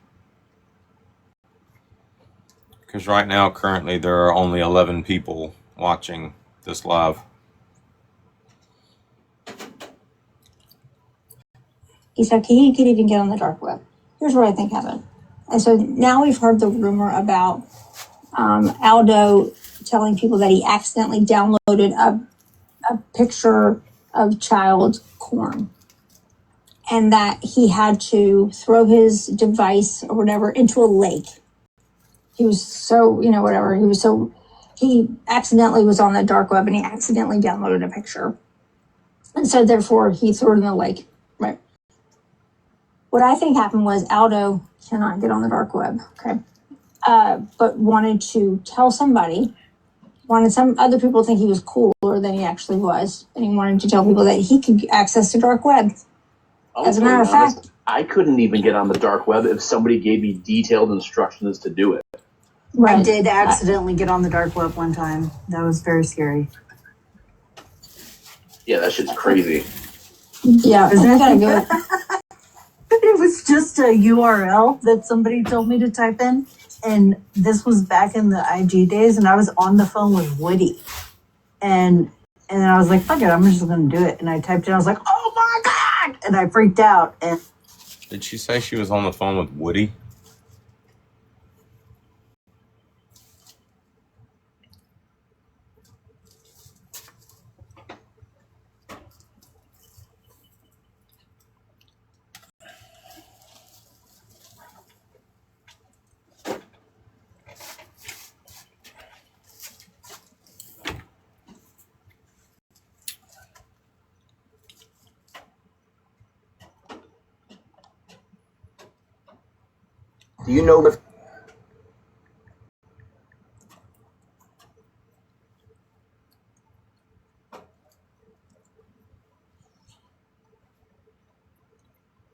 Because right now, currently, there are only 11 people watching this live. He said he could even get on the dark web. Here's what I think happened. And so now we've heard the rumor about Aldo telling people that he accidentally downloaded a picture of child porn, and that he had to throw his device or whatever into a lake. He was so, whatever. He accidentally was on the dark web and he accidentally downloaded a picture. And so therefore he threw it in the lake. Right. What I think happened was Aldo cannot get on the dark web. Okay. But wanted to tell somebody, wanted some other people to think he was cooler than he actually was. And he wanted to tell people that he could access the dark web. As a matter of fact, I couldn't even get on the dark web if somebody gave me detailed instructions to do it. Right. I did accidentally get on the dark web one time. That was very scary. Yeah, that shit's crazy. Yeah, isn't that good? It was just a URL that somebody told me to type in, and this was back in the IG days, and I was on the phone with Woody, and then I was like, "Fuck it, I'm just gonna do it." And I typed in, I was like, "Oh my god!" And I freaked out. And did she say she was on the phone with Woody? Do you know if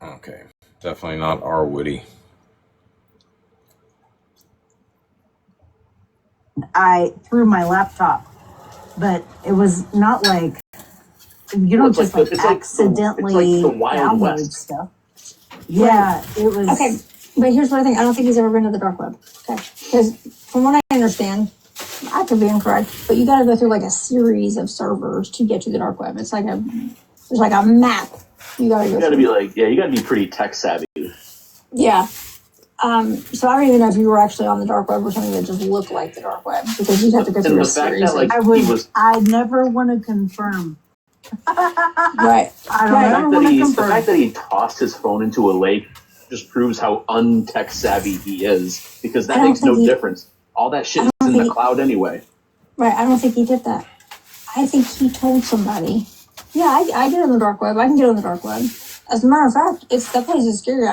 Okay, definitely not our Woody. I threw my laptop, but it was not like you don't just like accidentally download stuff. Yeah, it was. Okay, but here's what I think. I don't think he's ever been to the dark web. Okay, because from what I understand, I could be incorrect, but you got to go through like a series of servers to get to the dark web. It's like there's like a map. You got to go. You got to be like, yeah, you got to be pretty tech savvy. Yeah. So I don't even know if you were actually on the dark web or something that just looked like the dark web, because you'd have to go through a series. I never want to confirm. Right. The fact that he tossed his phone into a lake just proves how untech savvy he is, because that makes no difference. All that shit is in the cloud anyway. Right. I don't think he did that. I think he told somebody. Yeah, I get on the dark web. I can get on the dark web. As a matter of fact, that place is scary.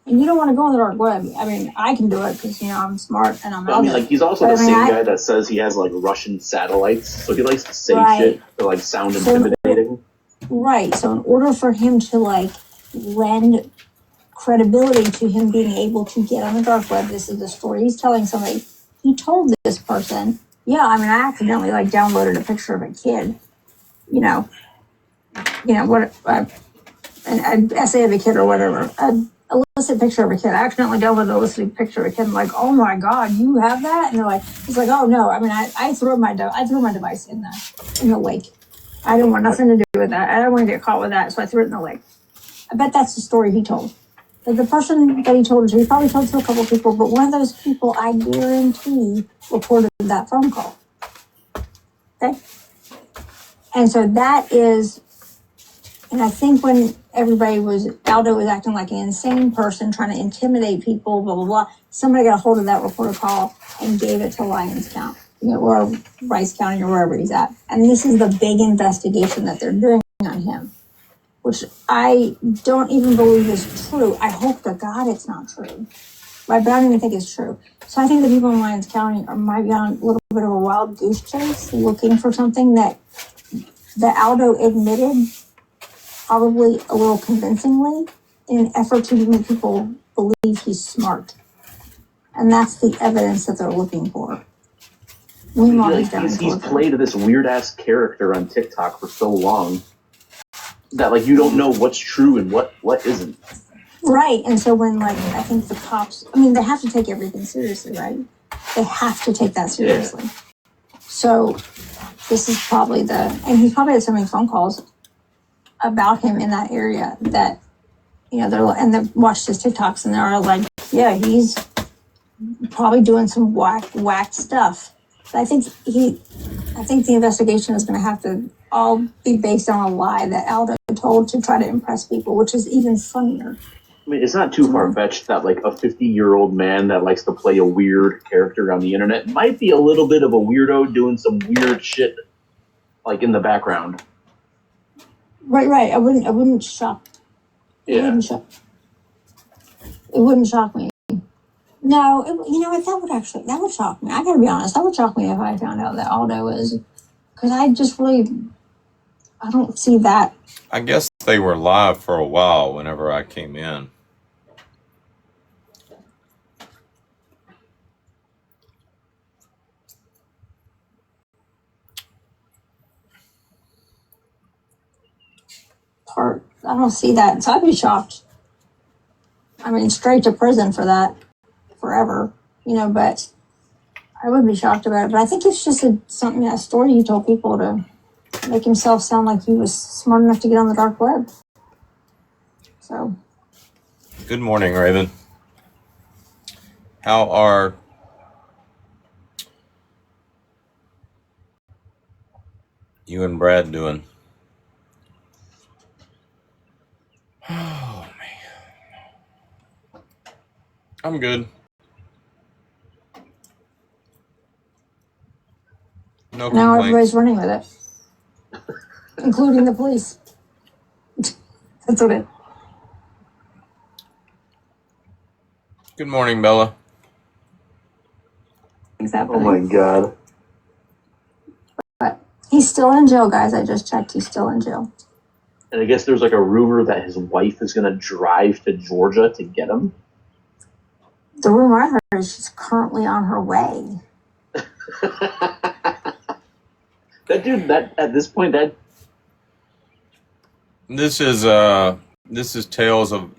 And you don't want to go on the dark web. I mean, I can do it because, I'm smart and I'm out there. He's also the same guy that says he has, like, Russian satellites, so he likes to say shit to, like, sound intimidating. Right. So in order for him to, like, lend credibility to him being able to get on the dark web, this is the story he's telling somebody. He told this person, I accidentally, like, downloaded a picture of a kid. An essay of a kid or whatever. A illicit picture of a kid. I accidentally downloaded an illicit picture of a kid. I'm like, oh my God, you have that? And they're like, he's like, oh no. I threw my device in the lake. I didn't want nothing to do with that. I don't want to get caught with that, so I threw it in the lake. I bet that's the story he told. But the person that he told it to, he probably told it to a couple of people, but one of those people, I guarantee, recorded that phone call. Okay? And so that is, and I think when Aldo was acting like an insane person trying to intimidate people, blah, blah, blah, somebody got a hold of that recorded call and gave it to Lyons County, or Rice County, or wherever he's at. And this is the big investigation that they're doing on him, which I don't even believe is true. I hope to God it's not true. Right, but I don't even think it's true. So I think the people in Lyons County might be on a little bit of a wild goose chase looking for something that Aldo admitted, probably a little convincingly, in an effort to make people believe he's smart. And that's the evidence that they're looking for. He's played this weird-ass character on TikTok for so long that, like, you don't know what's true and what isn't. Right, and so when, like, I think the cops, they have to take everything seriously, right? They have to take that seriously. Yeah. So this is probably and he's probably had so many phone calls about him in that area that, they watched his TikToks and they're like, yeah, he's probably doing some whack stuff. But I think the investigation is going to have to all be based on a lie that Aldo told to try to impress people, which is even funnier. It's not too far-fetched that, like, a 50-year-old man that likes to play a weird character on the internet might be a little bit of a weirdo doing some weird shit, like, in the background. Right. I wouldn't shock. It wouldn't shock me. No, that would shock me. I gotta be honest. That would shock me if I found out that Aldo is, because I don't see that. I guess they were live for a while whenever I came in. I don't see that. So I'd be shocked. Straight to prison for that forever, but I would be shocked about it. But I think it's just a story he told people to make himself sound like he was smart enough to get on the dark web. So. Good morning, Raven. How are you and Brad doing? Oh, man. I'm good. No complaints. Now everybody's running with it, including the police. That's what it. Good morning, Bella. Oh my god. But he's still in jail, guys. I just checked. He's still in jail. And I guess there's like a rumor that his wife is going to drive to Georgia to get him. The rumor I heard is she's currently on her way. That dude, that at this point, that This is tales of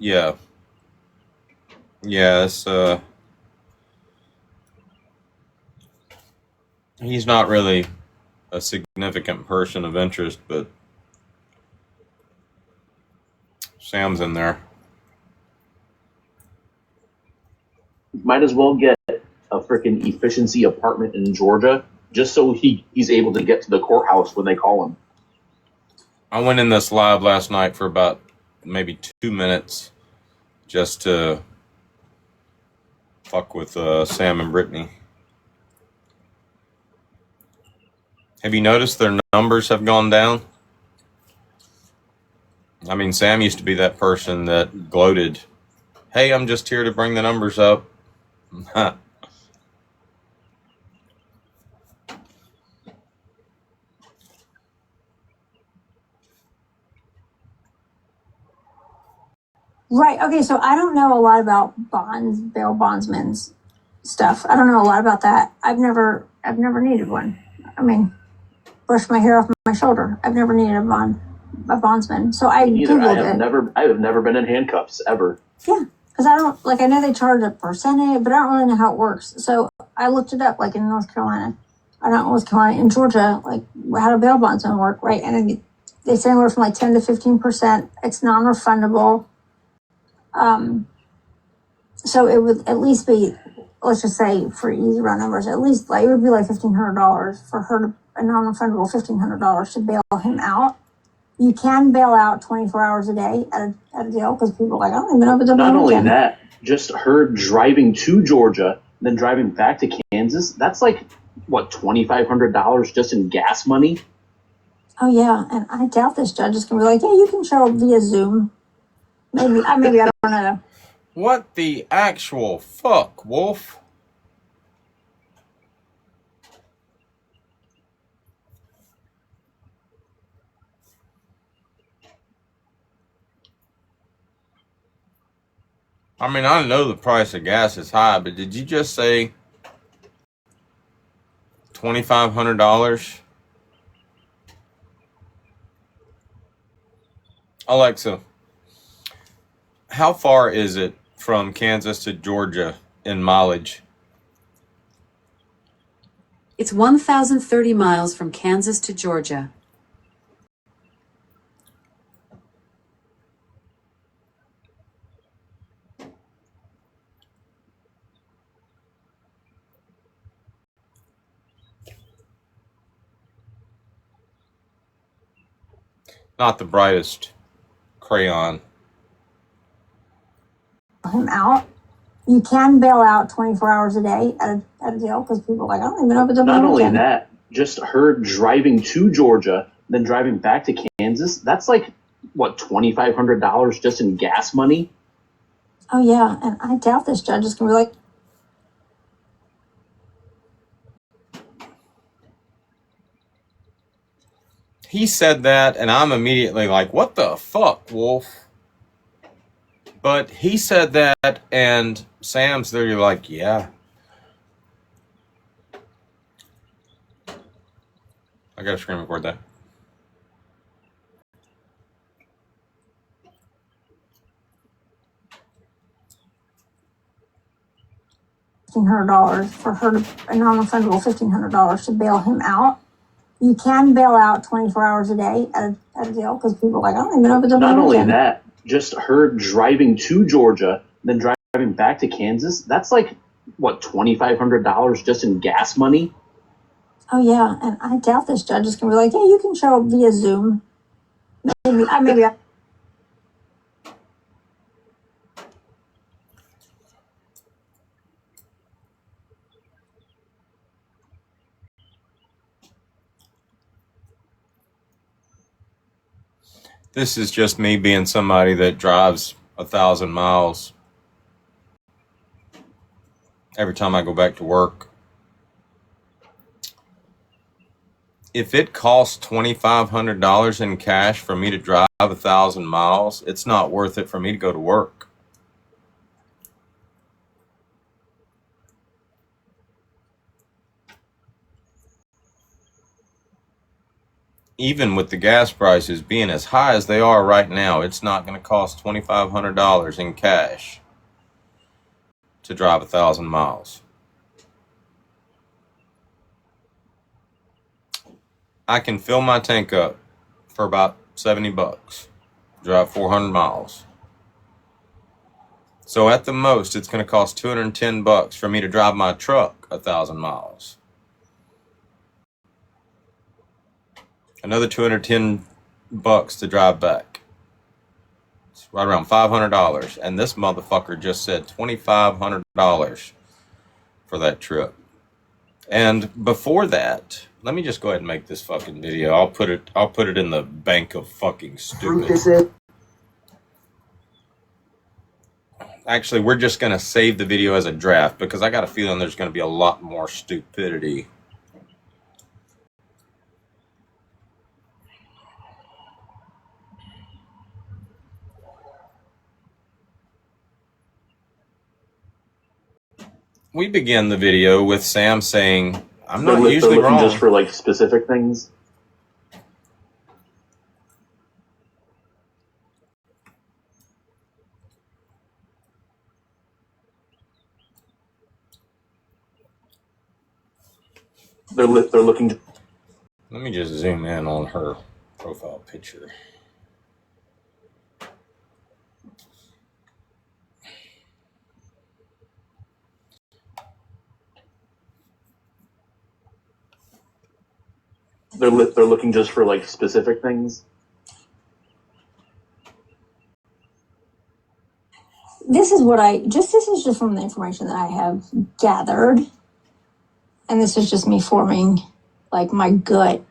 it's he's not really a significant person of interest, but Sam's in there. might as well get a freaking efficiency apartment in Georgia just so he's able to get to the courthouse when they call him. I went in this live last night for about maybe 2 minutes just to fuck with Sam and Brittany. Have you noticed their numbers have gone down? I mean, Sam used to be that person that gloated, "Hey, I'm just here to bring the numbers up." Right. Okay. So I don't know a lot about bail bondsmen's stuff. I don't know a lot about that. I've never needed one. I mean, brush my hair off my shoulder. I've never needed a bondsman. So I Googled it. I have never been in handcuffs ever. Yeah. Because I don't, I know they charge a percentage, but I don't really know how it works. So I looked it up, in North Carolina. Not North Carolina, in Georgia, how do bail bondsmen work, right? And they say anywhere from 10 to 15%. It's non-refundable. So it would at least be, let's just say for easy round numbers, at least it would be $1,500 for her a non-refundable $1,500 to bail him out. You can bail out 24 hours a day at a jail because people are I don't even know if it's open. Not only that, just her driving to Georgia, then driving back to Kansas. That's $2,500 just in gas money. Oh yeah, and I doubt this judge is gonna be yeah, you can show up via Zoom. Maybe I don't know. What the actual fuck, Wolf? I mean, I know the price of gas is high, but did you just say $2,500? Alexa, how far is it from Kansas to Georgia in mileage? It's 1,030 miles from Kansas to Georgia. Not the brightest crayon. Him out. You can bail out 24 hours a day at a jail because people are I don't even know if it's open. Not only that, just her driving to Georgia, then driving back to Kansas. That's $2,500 just in gas money. Oh yeah, and I doubt this judge is gonna be He said that, and I'm immediately what the fuck, Wolf? But he said that, and Sam's literally yeah. I gotta screen record that. $1,500 for her a non-refundable $1,500 to bail him out. You can bail out 24 hours a day at a jail because people are I don't even know if it's open. Not only that, just her driving to Georgia, then driving back to Kansas. That's $2,500 just in gas money. Oh yeah, and I doubt this judge is gonna be yeah, you can show up via Zoom. Maybe. This is just me being somebody that drives 1,000 miles every time I go back to work. If it costs $2,500 in cash for me to drive 1,000 miles, it's not worth it for me to go to work. Even with the gas prices being as high as they are right now, it's not going to cost $2,500 in cash to drive 1,000 miles. I can fill my tank up for about $70, drive 400 miles. So at the most, it's going to cost $210 for me to drive my truck 1,000 miles. Another $210 to drive back. It's right around $500. And this motherfucker just said $2,500 for that trip. And before that, let me just go ahead and make this fucking video. I'll put it in the bank of fucking stupid. Actually, we're just going to save the video as a draft because I got a feeling there's going to be a lot more stupidity. We begin the video with Sam saying, I'm not usually wrong. Just for like specific things. They're looking to... Let me just zoom in on her profile picture. They're looking just for like specific things. This is just from the information that I have gathered. And this is just me forming like my gut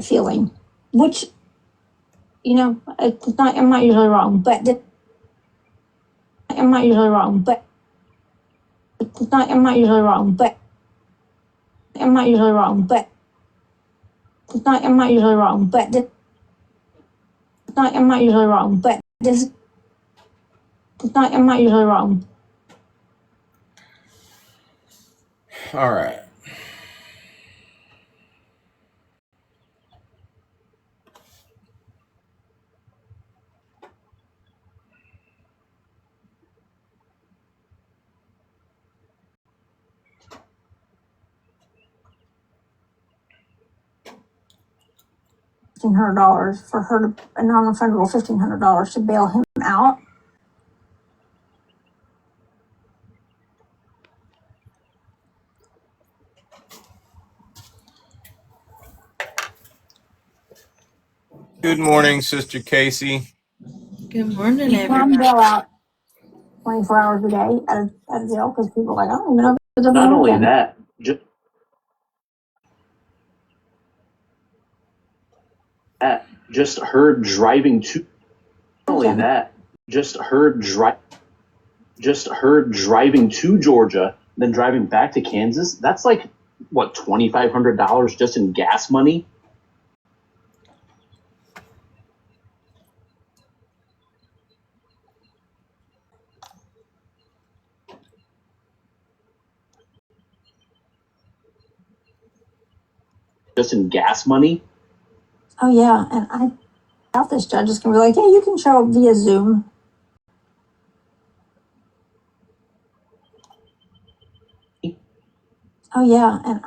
feeling, which, you know, I'm not usually wrong, but I'm not usually wrong, but I'm not usually wrong, but I'm not usually wrong, but I'm not usually wrong, but I'm not usually wrong, but this I'm not usually wrong. All right. $1,500 for her to a non-refundable $1,500 to bail him out. Good morning, Sister Casey. Good morning, You can everybody. bail out 24 hours a day at a jail because people are like, I don't even know if it's open Not on only weekend. that, just her driving to. Not only that, just her driving to Georgia, then driving back to Kansas. That's like what, $2,500 just in gas money. Just in gas money. Oh yeah, and I doubt this judge is gonna be like, yeah, you can show up via Zoom. Oh yeah, and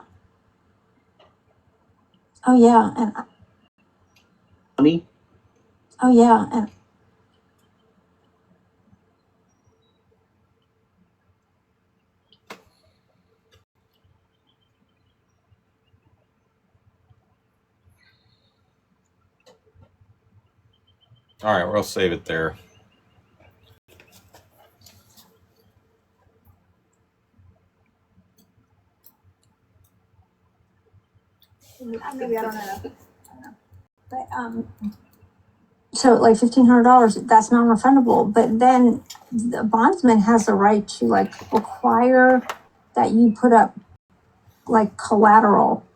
Money. oh yeah, and All right, we'll save it there. maybe I don't know. But So like $1,500, that's non-refundable. But then the bondsman has the right to like require that you put up like collateral.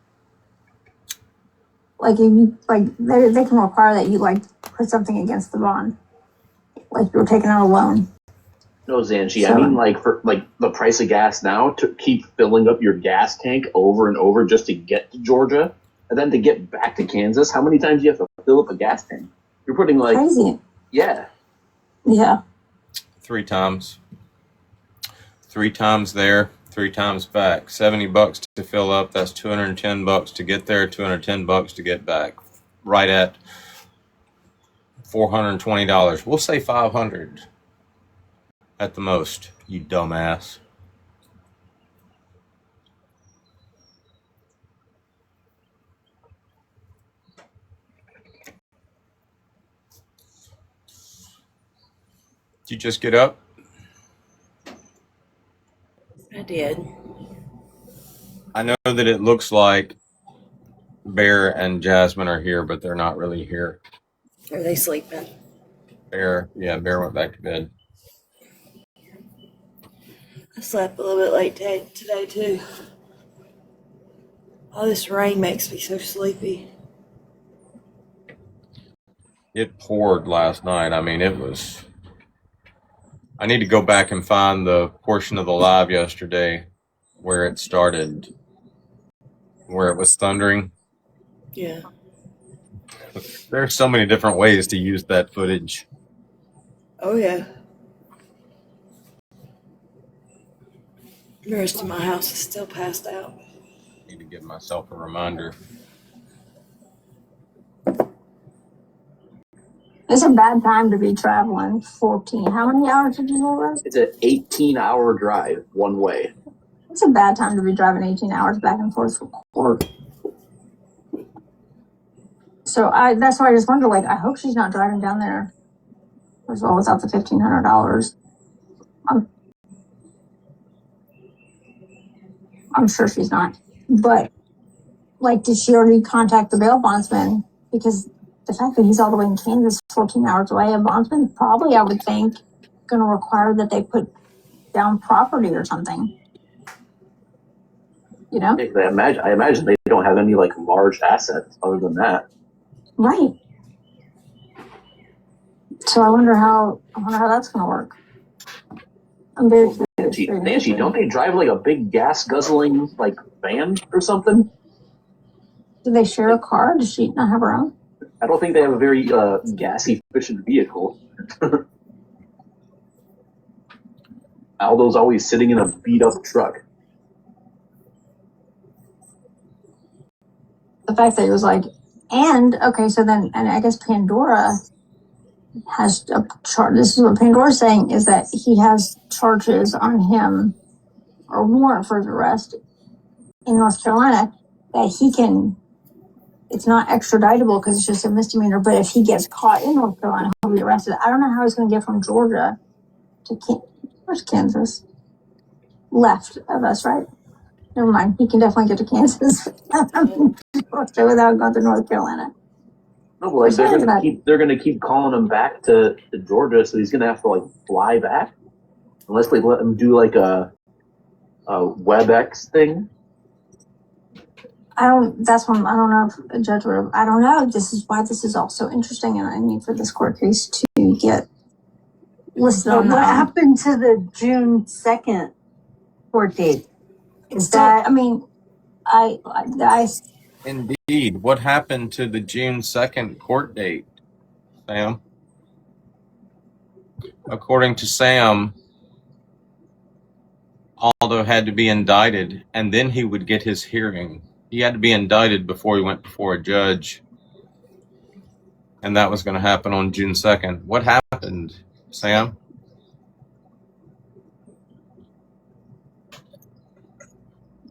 Like if you like, they can require that you like put something against the bond, like you're taking out a loan. No, Zanchi. So- I mean, like for like the price of gas now, to keep filling up your gas tank over and over just to get to Georgia, and then to get back to Kansas. How many times do you have to fill up a gas tank? You're putting like Crazy. Yeah. Yeah. 3 times. 3 times there, 3 times back. $70 to fill up. That's $210 to get there. $210 to get back. Right at $420. We'll say $500 at the most. You dumbass. Did you just get up? I did. I know that it looks like Bear and Jasmine are here, but they're not really here. Are they sleeping? Bear went back to bed. I slept a little bit late today too. All this rain makes me so sleepy. It poured last night. I mean, it was... I need to go back and find the portion of the live yesterday where it started, where it was thundering. Yeah. There's so many different ways to use that footage. Oh yeah. The rest of my house is still passed out. I need to give myself a reminder. It's a bad time to be traveling 14. How many hours did you go? It's an 18-hour drive one way. It's a bad time to be driving 18 hours back and forth from court. So that's why I just wonder, like, I hope she's not driving down there as well without the $1,500. I'm sure she's not. But, like, did she already contact the bail bondsman? Because the fact that he's all the way in Kansas, 14 hours away, a bondsman probably, I would think, going to require that they put down property or something. You know? I imagine they don't have any like large assets other than that. Right. So I wonder how that's going to work. I'm very curious. Nancy, don't they drive like a big gas guzzling like van or something? Do they share a car? Does she not have her own? I don't think they have a very gas efficient vehicle. Aldo's always sitting in a beat up truck. The fact that it was like, and okay, so then, and I guess Pandora has a charge. This is what Pandora's saying, is that he has charges on him or warrant for his arrest in North Carolina that he can, it's not extraditable because it's just a misdemeanor, but if he gets caught in North Carolina, he'll be arrested. I don't know how he's going to get from Georgia to where's Kansas? Left of us, right? Never mind. He can definitely get to Kansas without going to North Carolina. No, like they're gonna keep calling him back to Georgia, so he's gonna have to like fly back unless they let him do like a WebEx thing. That's one, I don't know if a judge would, I don't know. This is why this is all so interesting, and I need for this court case to get listed on what happened to the June 2nd court date? Is that, I mean, I Indeed. What happened to the June 2nd court date, Sam? According to Sam, Aldo had to be indicted, and then he would get his hearing. He had to be indicted before he went before a judge, and that was going to happen on June 2nd. What happened, Sam?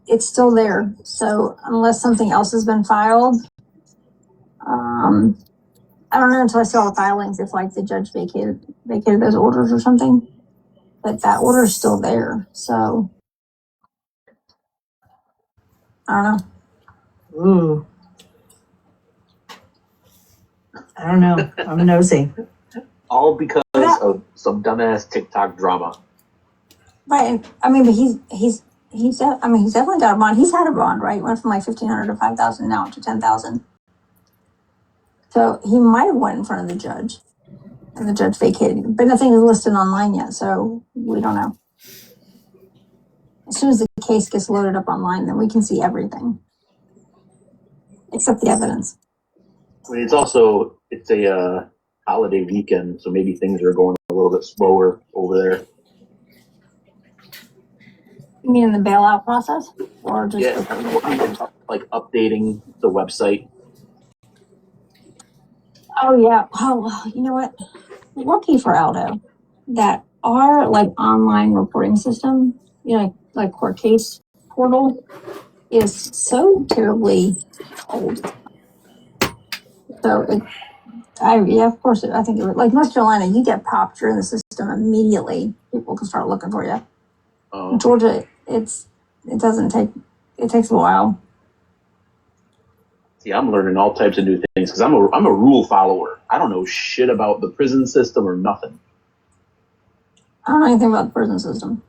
it's still there. So unless something else has been filed, I don't know until I see all the filings if like the judge vacated those orders or something. But that order is still there. So I don't know. Ooh. I don't know. I'm nosy. All because of some dumbass TikTok drama. Right, and I mean, but he's definitely got a bond. He's had a bond, right? Went from like 1,500 to 5,000 now to 10,000. So he might have went in front of the judge, and the judge vacated. But nothing is listed online yet, so we don't know. As soon as the case gets loaded up online, then we can see everything, except the evidence. I mean, it's a holiday weekend, so maybe things are going a little bit slower over there. You mean in the bailout process, or just like updating the website? Oh yeah. Oh, well, you know what? Lucky for Aldo that our like online reporting system, you know, like court case portal, is so terribly old. So of course, I think it would, like North Carolina, you get popped, you're in the system immediately. People can start looking for you. Georgia, it takes a while. See, I'm learning all types of new things because I'm a rule follower. I don't know shit about the prison system or nothing. I don't know anything about the prison system.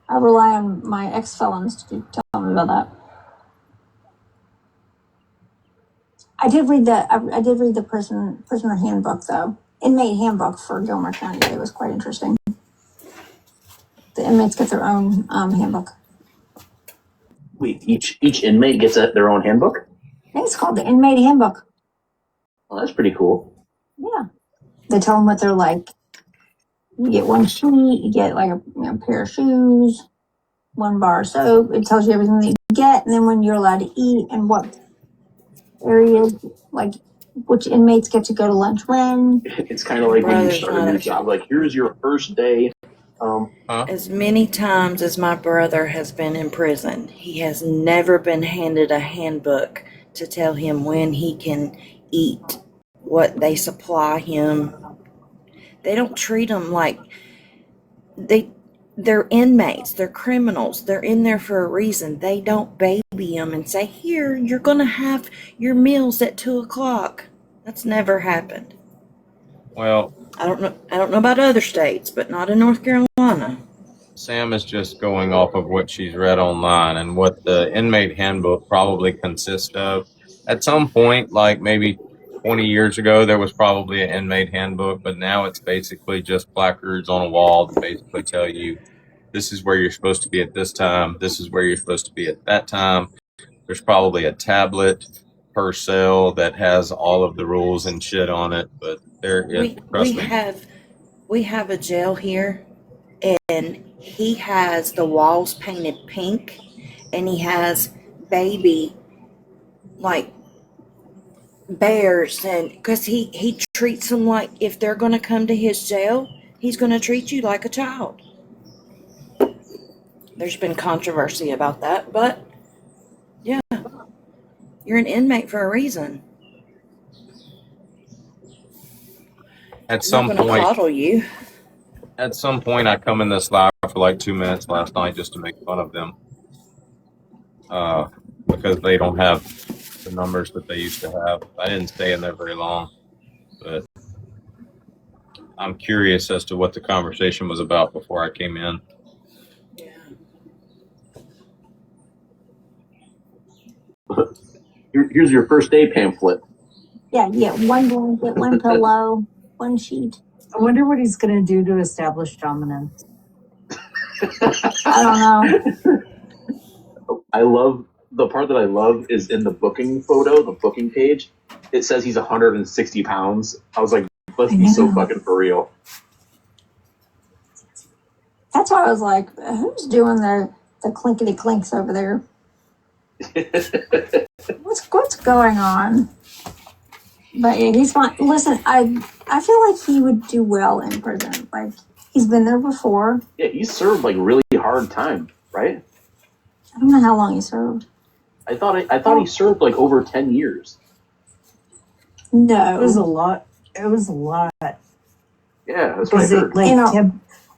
I rely on my ex-felons to tell me about that. I did read the prisoner handbook though, inmate handbook for Gilmer County. It was quite interesting. The inmates get their own handbook. Wait, each inmate gets their own handbook? I think it's called the inmate handbook. Well, that's pretty cool. Yeah, they tell them what they're like. You get one sheet, you get like a pair of shoes, one bar of soap. It tells you everything that you get, and then when you're allowed to eat and what areas, like which inmates get to go to lunch when. It's kind of like when you start a new job. Like, here's your first day. As many times as my brother has been in prison, he has never been handed a handbook to tell him when he can eat, what they supply him. They don't treat them like they're inmates, they're criminals, they're in there for a reason. They don't baby them and say, here, you're going to have your meals at 2:00. That's never happened. Well, I don't know about other states, but not in North Carolina. Sam is just going off of what she's read online and what the inmate handbook probably consists of. At some point, like maybe 20 years ago, there was probably an inmate handbook, but now it's basically just placards on a wall that basically tell you this is where you're supposed to be at this time, this is where you're supposed to be at that time. There's probably a tablet per cell that has all of the rules and shit on it, but we have a jail here, and he has the walls painted pink, and he has baby like bears, and because he treats them like, if they're going to come to his jail, he's going to treat you like a child. There's been controversy about that, but yeah, you're an inmate for a reason. At some point, coddle you. At some point, I come in this live for like 2 minutes last night just to make fun of them, because they don't have the numbers that they used to have. I didn't stay in there very long, but I'm curious as to what the conversation was about before I came in. Here's your first day pamphlet. Yeah, one blanket, one pillow, one sheet. I wonder what he's going to do to establish dominance. I don't know. I love the part that I love is in the booking photo, the booking page. It says he's 160 pounds. I was like, let's be so fucking for real. That's why I was like, who's doing the clinkety clinks over there? What's going on? But yeah, he's fine. Listen, I feel like he would do well in prison. Like, he's been there before. Yeah, he served like really hard time, right? I don't know how long he served. I thought he served like over 10 years. No, it was a lot. It was a lot. Yeah, that's what I heard.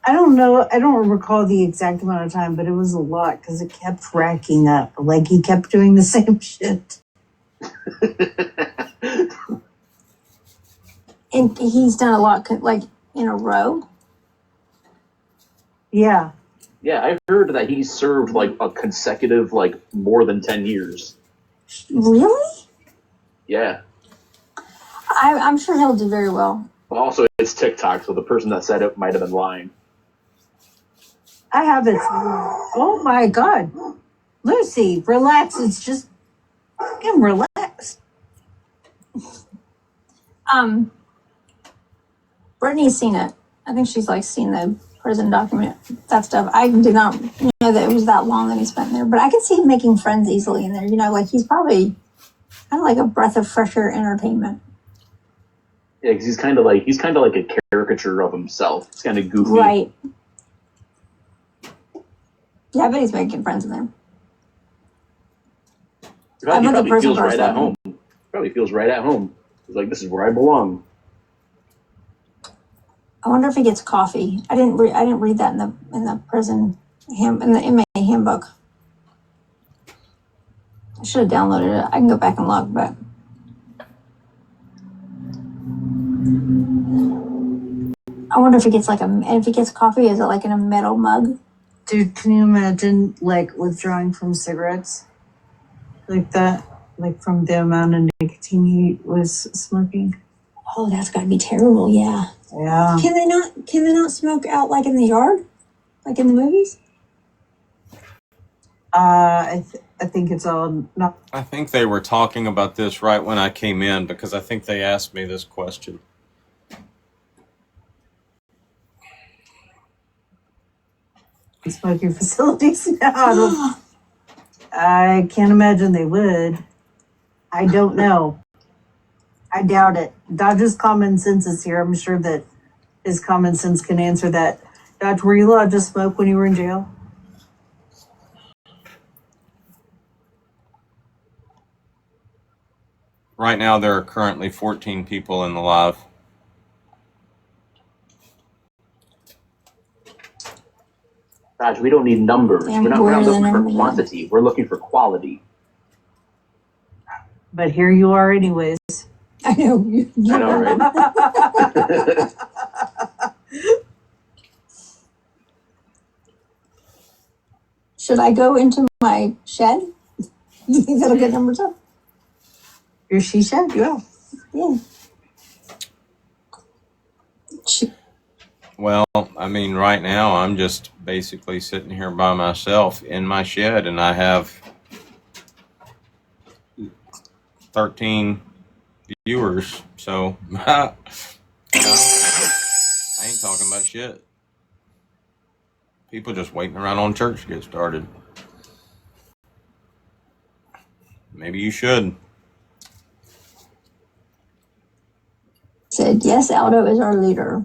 I don't know. I don't recall the exact amount of time, but it was a lot because it kept racking up. Like, he kept doing the same shit. And he's done a lot, like in a row. Yeah. Yeah, I heard that he served like a consecutive, like more than 10 years. Really? Yeah. I'm sure he'll do very well. But also, it's TikTok, so the person that said it might have been lying. I have it. Oh my God. Lucy, relax. It's just fucking relax. Brittany's seen it. I think she's like seen the prison document, that stuff. I did not know that it was that long that he spent there, but I could see him making friends easily in there. You know, like he's probably kind of like a breath of fresh air entertainment. Yeah, because he's kind of like a caricature of himself. It's kind of goofy. Right. Yeah, I bet he's making friends in there. He probably feels right at home. Probably feels right at home. He's like, this is where I belong. I wonder if he gets coffee. I didn't read that in the prison in the inmate handbook. I should have downloaded it. I can go back and look, but I wonder if he gets if he gets coffee, is it like in a metal mug? Dude, can you imagine like withdrawing from cigarettes like that? Like from the amount of nicotine he was smoking? Oh, that's gotta be terrible, yeah. Yeah. Can they not smoke out like in the yard? Like in the movies? I think it's all not. I think they were talking about this right when I came in because I think they asked me this question. Smoking facilities now. I can't imagine they would. I don't know. I doubt it. Dodge's common sense is here. I'm sure that his common sense can answer that. Dodge, were you allowed to smoke when you were in jail? Right now, there are currently 14 people in the live. Dodge, we don't need numbers. We're not looking for quantity. We're looking for quality. But here you are anyways. I know. I know, right? Should I go into my shed? You think that'll get numbers up? Your she shed? Yeah. Yeah. Well, I mean, right now, I'm just basically sitting here by myself in my shed, and I have 13 viewers, so I ain't talking about shit. People just waiting around on church to get started. Maybe you should. Said, yes, Aldo is our leader.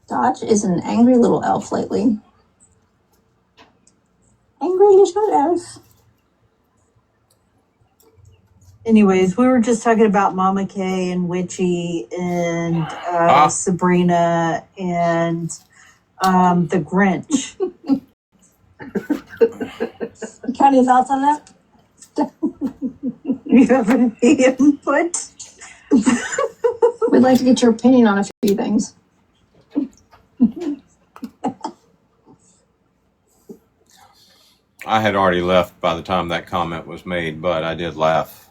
Dodge is an angry little elf lately. Angry little elf. Anyways, we were just talking about Mama Kay and Witchy and Sabrina and the Grinch. Any thoughts on that? You have any input? We'd like to get your opinion on a few things. I had already left by the time that comment was made, but I did laugh.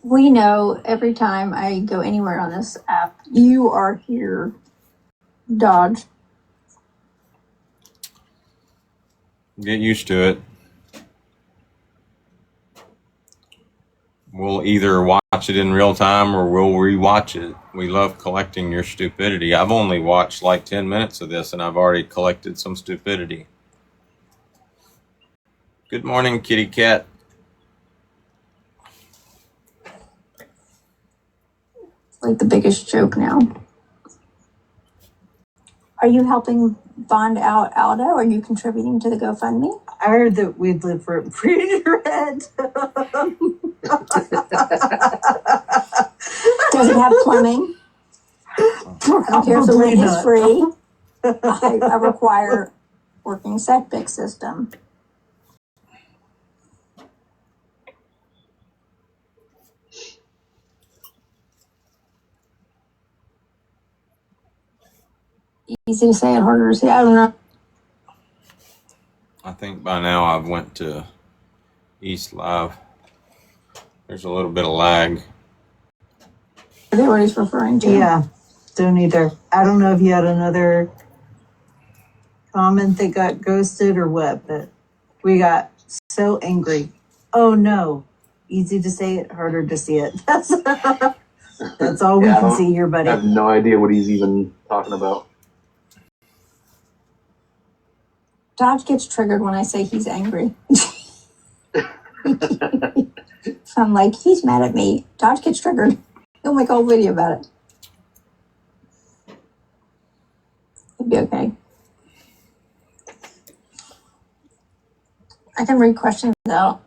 We know every time I go anywhere on this app, you are here, Dodge. Get used to it. We'll either watch it in real time or we'll rewatch it. We love collecting your stupidity. I've only watched like 10 minutes of this and I've already collected some stupidity. Good morning, kitty cat. Like the biggest joke now. Are you helping bond out Aldo? Are you contributing to the GoFundMe? I heard that we'd live for pretty red. Does it have plumbing? I don't care if the rent is free. I require working septic system. Easy to say it, harder to see. I don't know. I think by now I've went to East Live. There's a little bit of lag. I get what he's referring to. Yeah, don't either. I don't know if you had another comment that got ghosted or what, but we got so angry. Oh no. Easy to say it, harder to see it. That's all we can see here, buddy. I have no idea what he's even talking about. Dodge gets triggered when I say he's angry. So I'm like, he's mad at me. Dodge gets triggered. He'll make a whole video about it. It'll be okay. I can read questions out.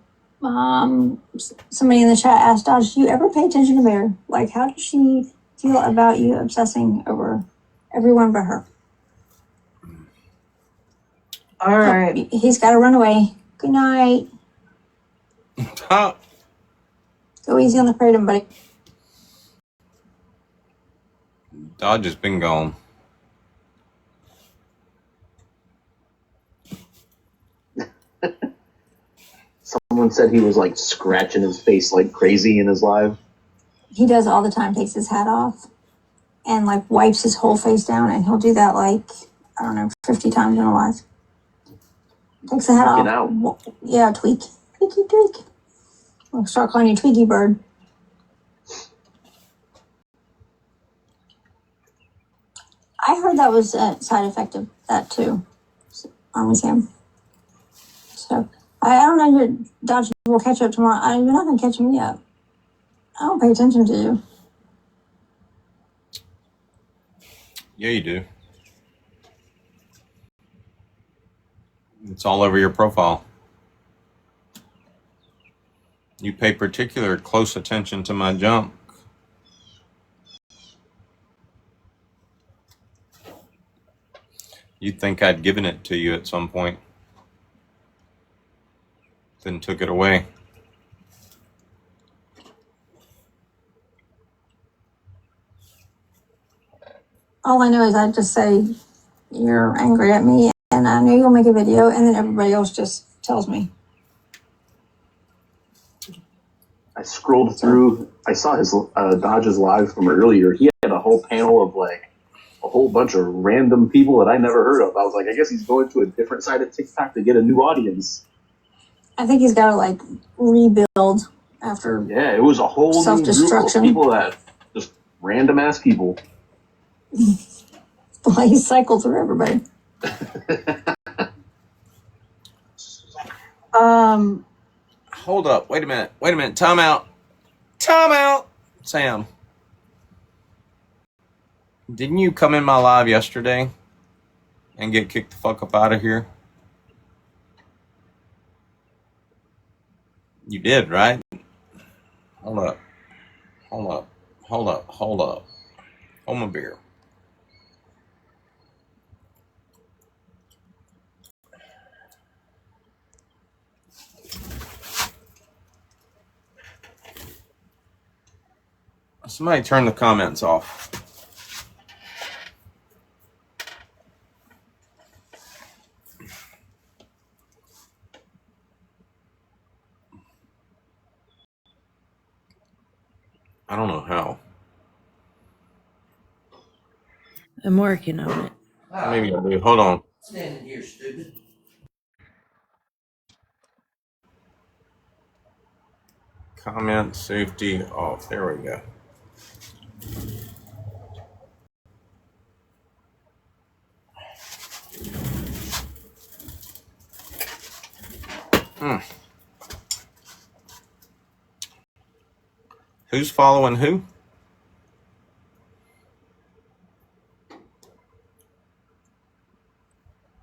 Somebody in the chat asked Dodge, do you ever pay attention to Bear? Like, how does she feel about you obsessing over everyone but her? All right. Oh, he's got to run away. Good night. Go easy on the kratom, buddy. Dodge has been gone. Someone said he was like scratching his face like crazy in his live. He does all the time, takes his hat off and like wipes his whole face down, and he'll do that like, I don't know, 50 times in a live. Takes the hat off. Out. Yeah, tweak. Tweaky tweak. I'll start calling you Tweaky Bird. I heard that was a side effect of that too. With him. So I don't know. Your Dodge will catch up tomorrow. You're not gonna catch me up. I don't pay attention to you. Yeah, you do. It's all over your profile. You pay particular close attention to my junk. You'd think I'd given it to you at some point. Then took it away. All I know is I just say you're angry at me, and I know you'll make a video, and then everybody else just tells me. I scrolled through. I saw his Dodge's live from earlier. He had a whole panel of like a whole bunch of random people that I never heard of. I was like, I guess he's going to a different side of TikTok to get a new audience. I think he's got to like rebuild after. Yeah, it was a whole new group of self-destruction. people that just random ass people. Well, he cycled through everybody. Hold up. Wait a minute. Time out. Sam. Didn't you come in my live yesterday and get kicked the fuck up out of here? You did, right? Hold up. Hold my beer. Somebody turn the comments off. I don't know how. I'm working on it. Maybe I do. Hold on. Standing here, stupid. Comment safety off. There we go. Who's following who?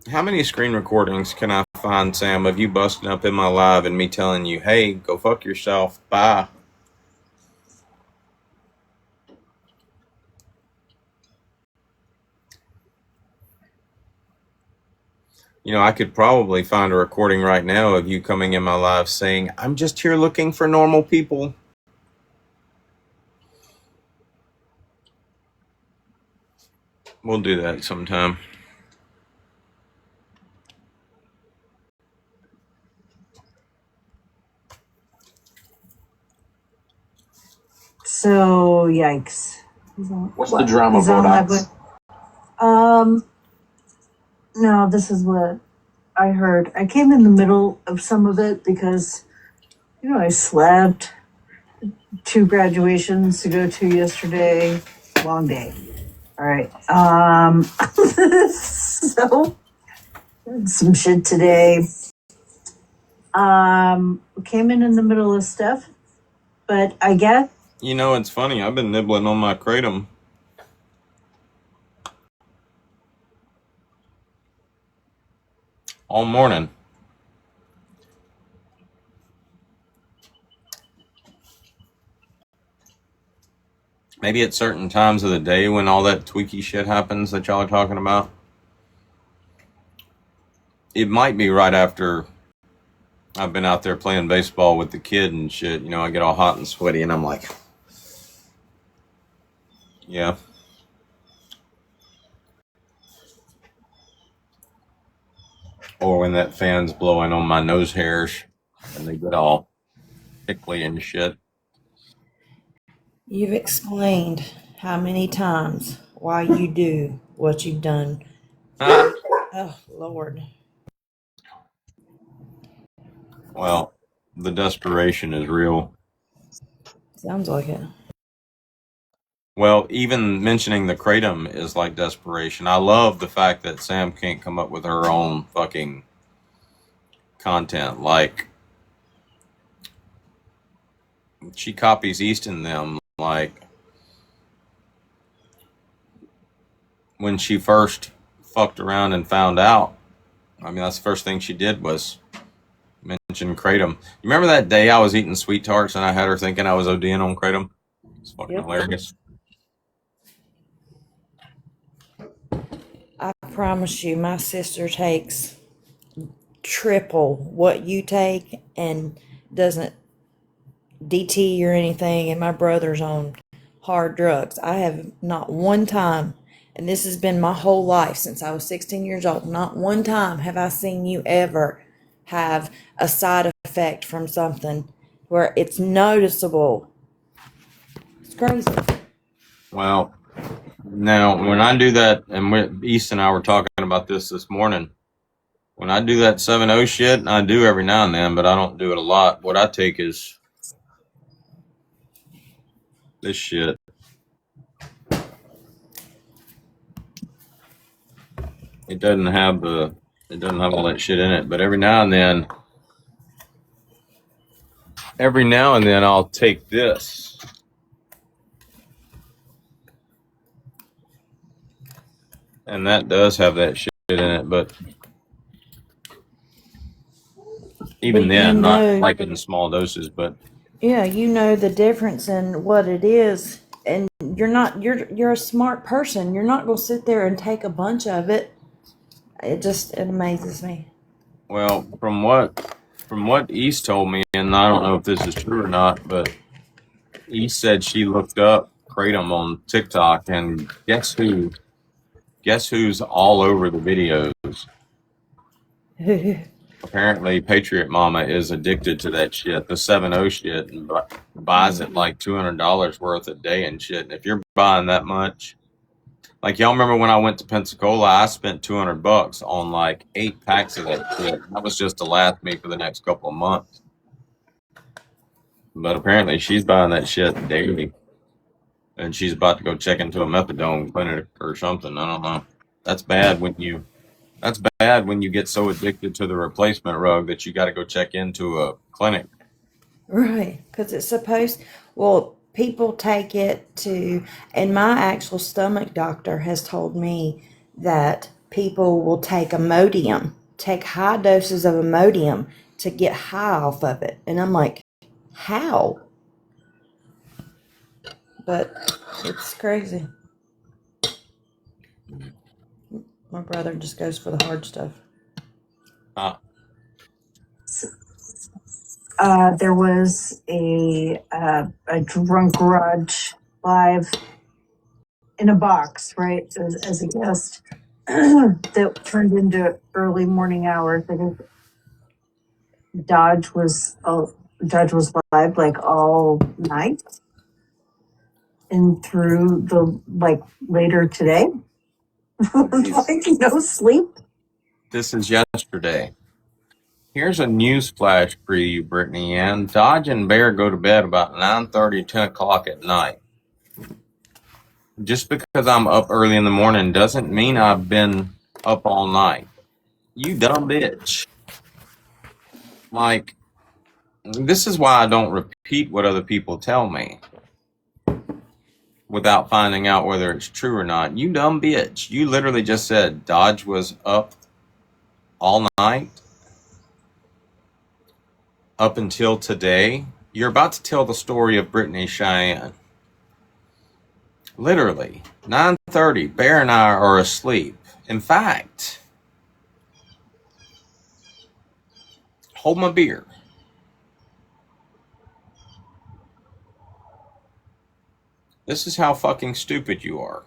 How many screen recordings can I find, Sam, of you busting up in my live and me telling you, hey, go fuck yourself, bye? You know, I could probably find a recording right now of you coming in my live saying, I'm just here looking for normal people. We'll do that sometime. So yikes. What's the drama, He's on Bodox? No, this is what I heard. I came in the middle of some of it because, I slept. 2 graduations to go to yesterday. Long day. All right. So some shit today. Came in the middle of stuff, but I guess. It's funny. I've been nibbling on my kratom. All morning. Maybe at certain times of the day when all that tweaky shit happens that y'all are talking about. It might be right after I've been out there playing baseball with the kid and shit. I get all hot and sweaty and I'm like, yeah. Or when that fan's blowing on my nose hairs and they get all tickly and shit. You've explained how many times why you do what you've done. Oh, Lord. Well, the desperation is real. Sounds like it. Well, even mentioning the kratom is like desperation. I love the fact that Sam can't come up with her own fucking content. Like, she copies Easton them. Like, when she first fucked around and found out, that's the first thing she did was mention kratom. You remember that day I was eating sweet tarts and I had her thinking I was ODing on kratom? It's fucking hilarious. I promise you, my sister takes triple what you take and doesn't DT or anything, and my brother's on hard drugs. I have not one time, and this has been my whole life since I was 16 years old, not one time have I seen you ever have a side effect from something where it's noticeable. It's crazy. Well, now when I do that, and East and I were talking about this morning, when I do that 7-0 shit, and I do every now and then, but I don't do it a lot, what I take is this shit. It doesn't have all that shit in it, but every now and then I'll take this. And that does have that shit in it, but even then, not like in small doses, but yeah, you know the difference in what it is, and you're a smart person. You're not gonna sit there and take a bunch of it. It amazes me. well, from what East told me, and I don't know if this is true or not, but East said she looked up kratom on TikTok, and guess who's all over the videos? Apparently, Patriot Mama is addicted to that shit, the 7-0 shit, and buys it like $200 worth a day and shit. And if you're buying that much, like y'all remember when I went to Pensacola, I spent $200 on like 8 packs of that shit. That was just to last me for the next couple of months. But apparently, she's buying that shit daily, and she's about to go check into a methadone clinic or something. I don't know. That's bad when you get so addicted to the replacement rug that you got to go check into a clinic. Right, because it's well, people take it to, and my actual stomach doctor has told me that people will take take high doses of Imodium to get high off of it. And I'm like, how? But it's crazy. My brother just goes for the hard stuff. There was a drunk garage live in a box, right, as a guest that turned into early morning hours. I think Dodge was live like all night. and through the later today. No sleep. This is yesterday. Here's a news flash for you, Brittany Ann. Dodge and Bear go to bed about 9:30, 10 o'clock at night. Just because I'm up early in the morning doesn't mean I've been up all night. You dumb bitch. Like, this is why I don't repeat what other people tell me without finding out whether it's true or not. You dumb bitch. You literally just said Dodge was up all night up until today. You're about to tell the story of Brittany Cheyenne. Literally, 9:30, Bear and I are asleep. In fact, hold my beer. This is how fucking stupid you are.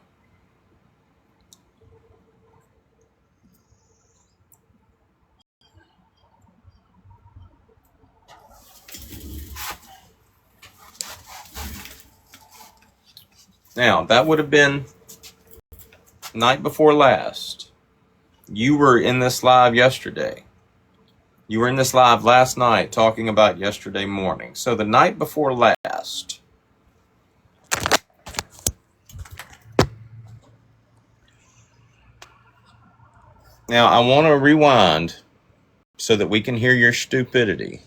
Now, that would have been night before last. You were in this live yesterday. You were in this live last night talking about yesterday morning. So the night before last. Now, I want to rewind so that we can hear your stupidity.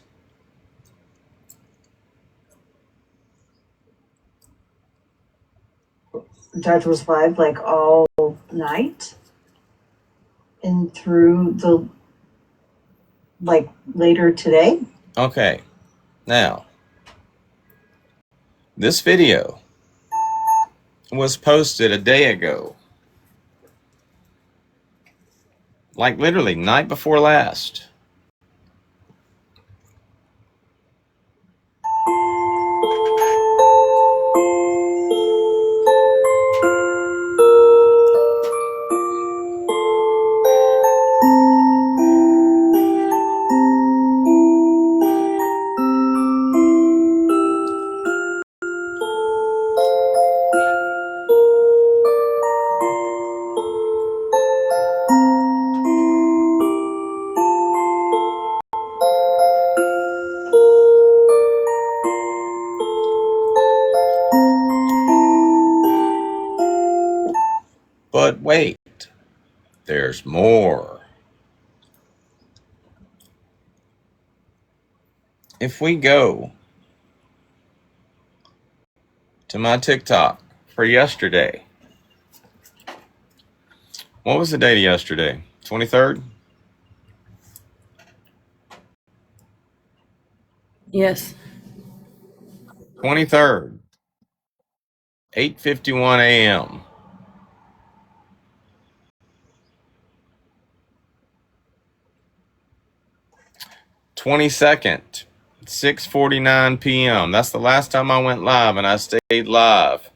Dodge was live all night and through the later today. Okay. Now, this video was posted a day ago. Literally, night before last. But wait, there's more. If we go to my TikTok for yesterday, what was the date of yesterday? 23rd? Yes. 23rd, 8:51 a.m. 22nd, 6:49 p.m. That's the last time I went live, and I stayed live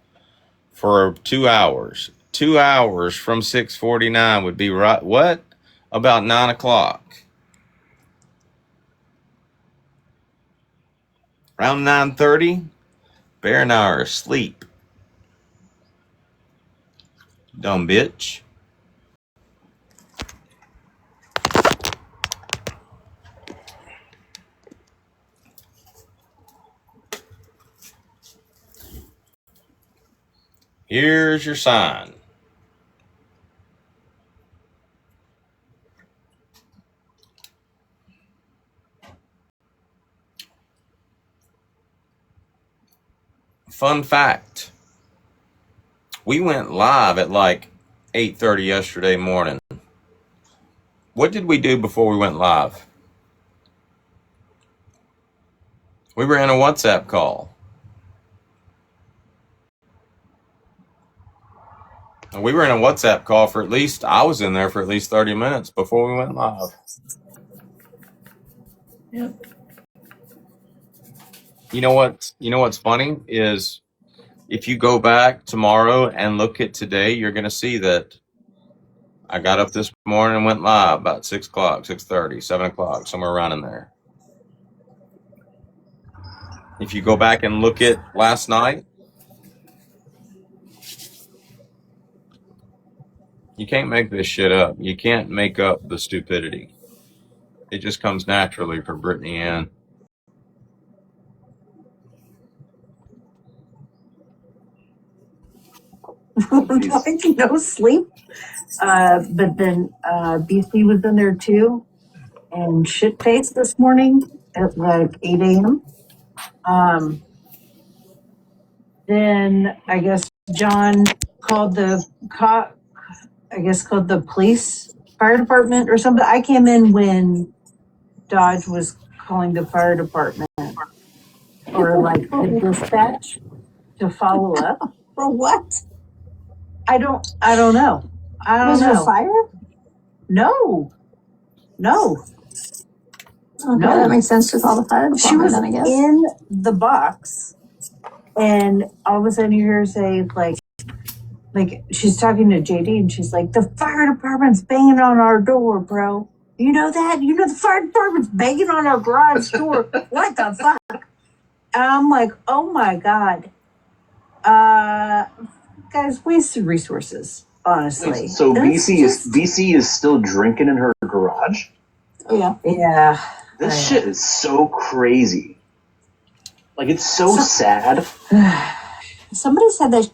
for 2 hours. 2 hours from 6:49 would be right. What? About 9 o'clock. Around 9:30, Bear and I are asleep. Dumb bitch. Here's your sign. Fun fact. We went live at 8:30 yesterday morning. What did we do before we went live? We were in a WhatsApp call. We were in a WhatsApp call for I was in there for at least 30 minutes before we went live. Yep. You know what's funny is if you go back tomorrow and look at today, you're going to see that I got up this morning and went live about 6 o'clock, 6:30, 7 o'clock, somewhere around in there. If you go back and look at last night, You can't make this shit up. You can't make up the stupidity. It just comes naturally for Brittany Ann. Like no sleep. But then BC was in there too, and shit faced this morning at like 8 a.m. Then I guess John called the cop. I guess called the police, fire department or something. I came in when Dodge was calling the fire department or like the dispatch to follow up. For what? I don't know. I don't Was there know. fire? No. Okay, that makes sense to call the fire department. She was then, I guess. in the box, and all of a sudden you hear her say like she's talking to JD, and she's like, "The fire department's banging on our door, bro. You know that? You know the fire department's banging on our garage door. What the fuck?" And I'm like, "Oh my god, guys, wasted resources, honestly." Wait, so And it's BC is still drinking in her garage? Oh yeah. Yeah. This shit is so crazy. Like, it's so sad. Somebody said that.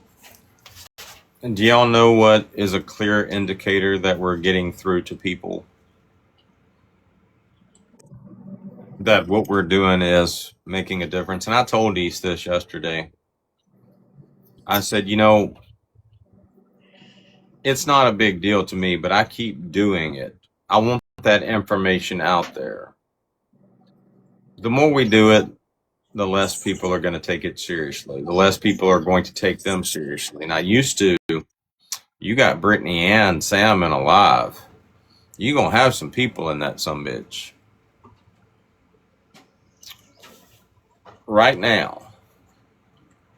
And do y'all know what is a clear indicator that we're getting through to people? That what we're doing is making a difference. And I told East this yesterday. I said, you know, it's not a big deal to me, but I keep doing it. I want that information out there. The more we do it, the less people are going to take it seriously. The less people are going to take them seriously. And I used to, you got Brittany Ann, Sam, and Alive. You going to have some people in that sumbitch. Right now.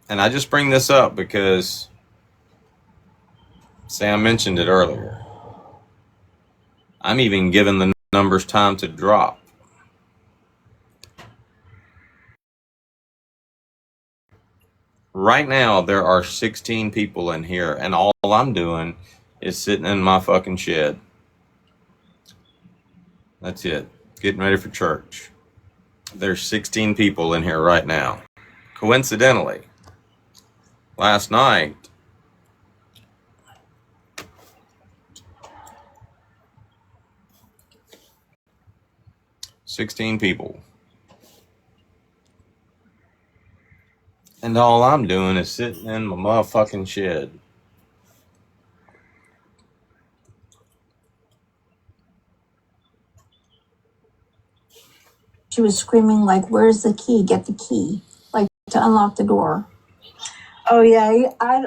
And I just bring this up because Sam mentioned it earlier. I'm even giving the numbers time to drop. Right now, there are 16 people in here, and all I'm doing is sitting in my fucking shed. That's it. Getting ready for church. There's 16 people in here right now. Coincidentally, last night, $16 people. And all I'm doing is sitting in my motherfucking shed. She was screaming like, "Where's the key? Get the key!" Like to unlock the door. Oh yeah,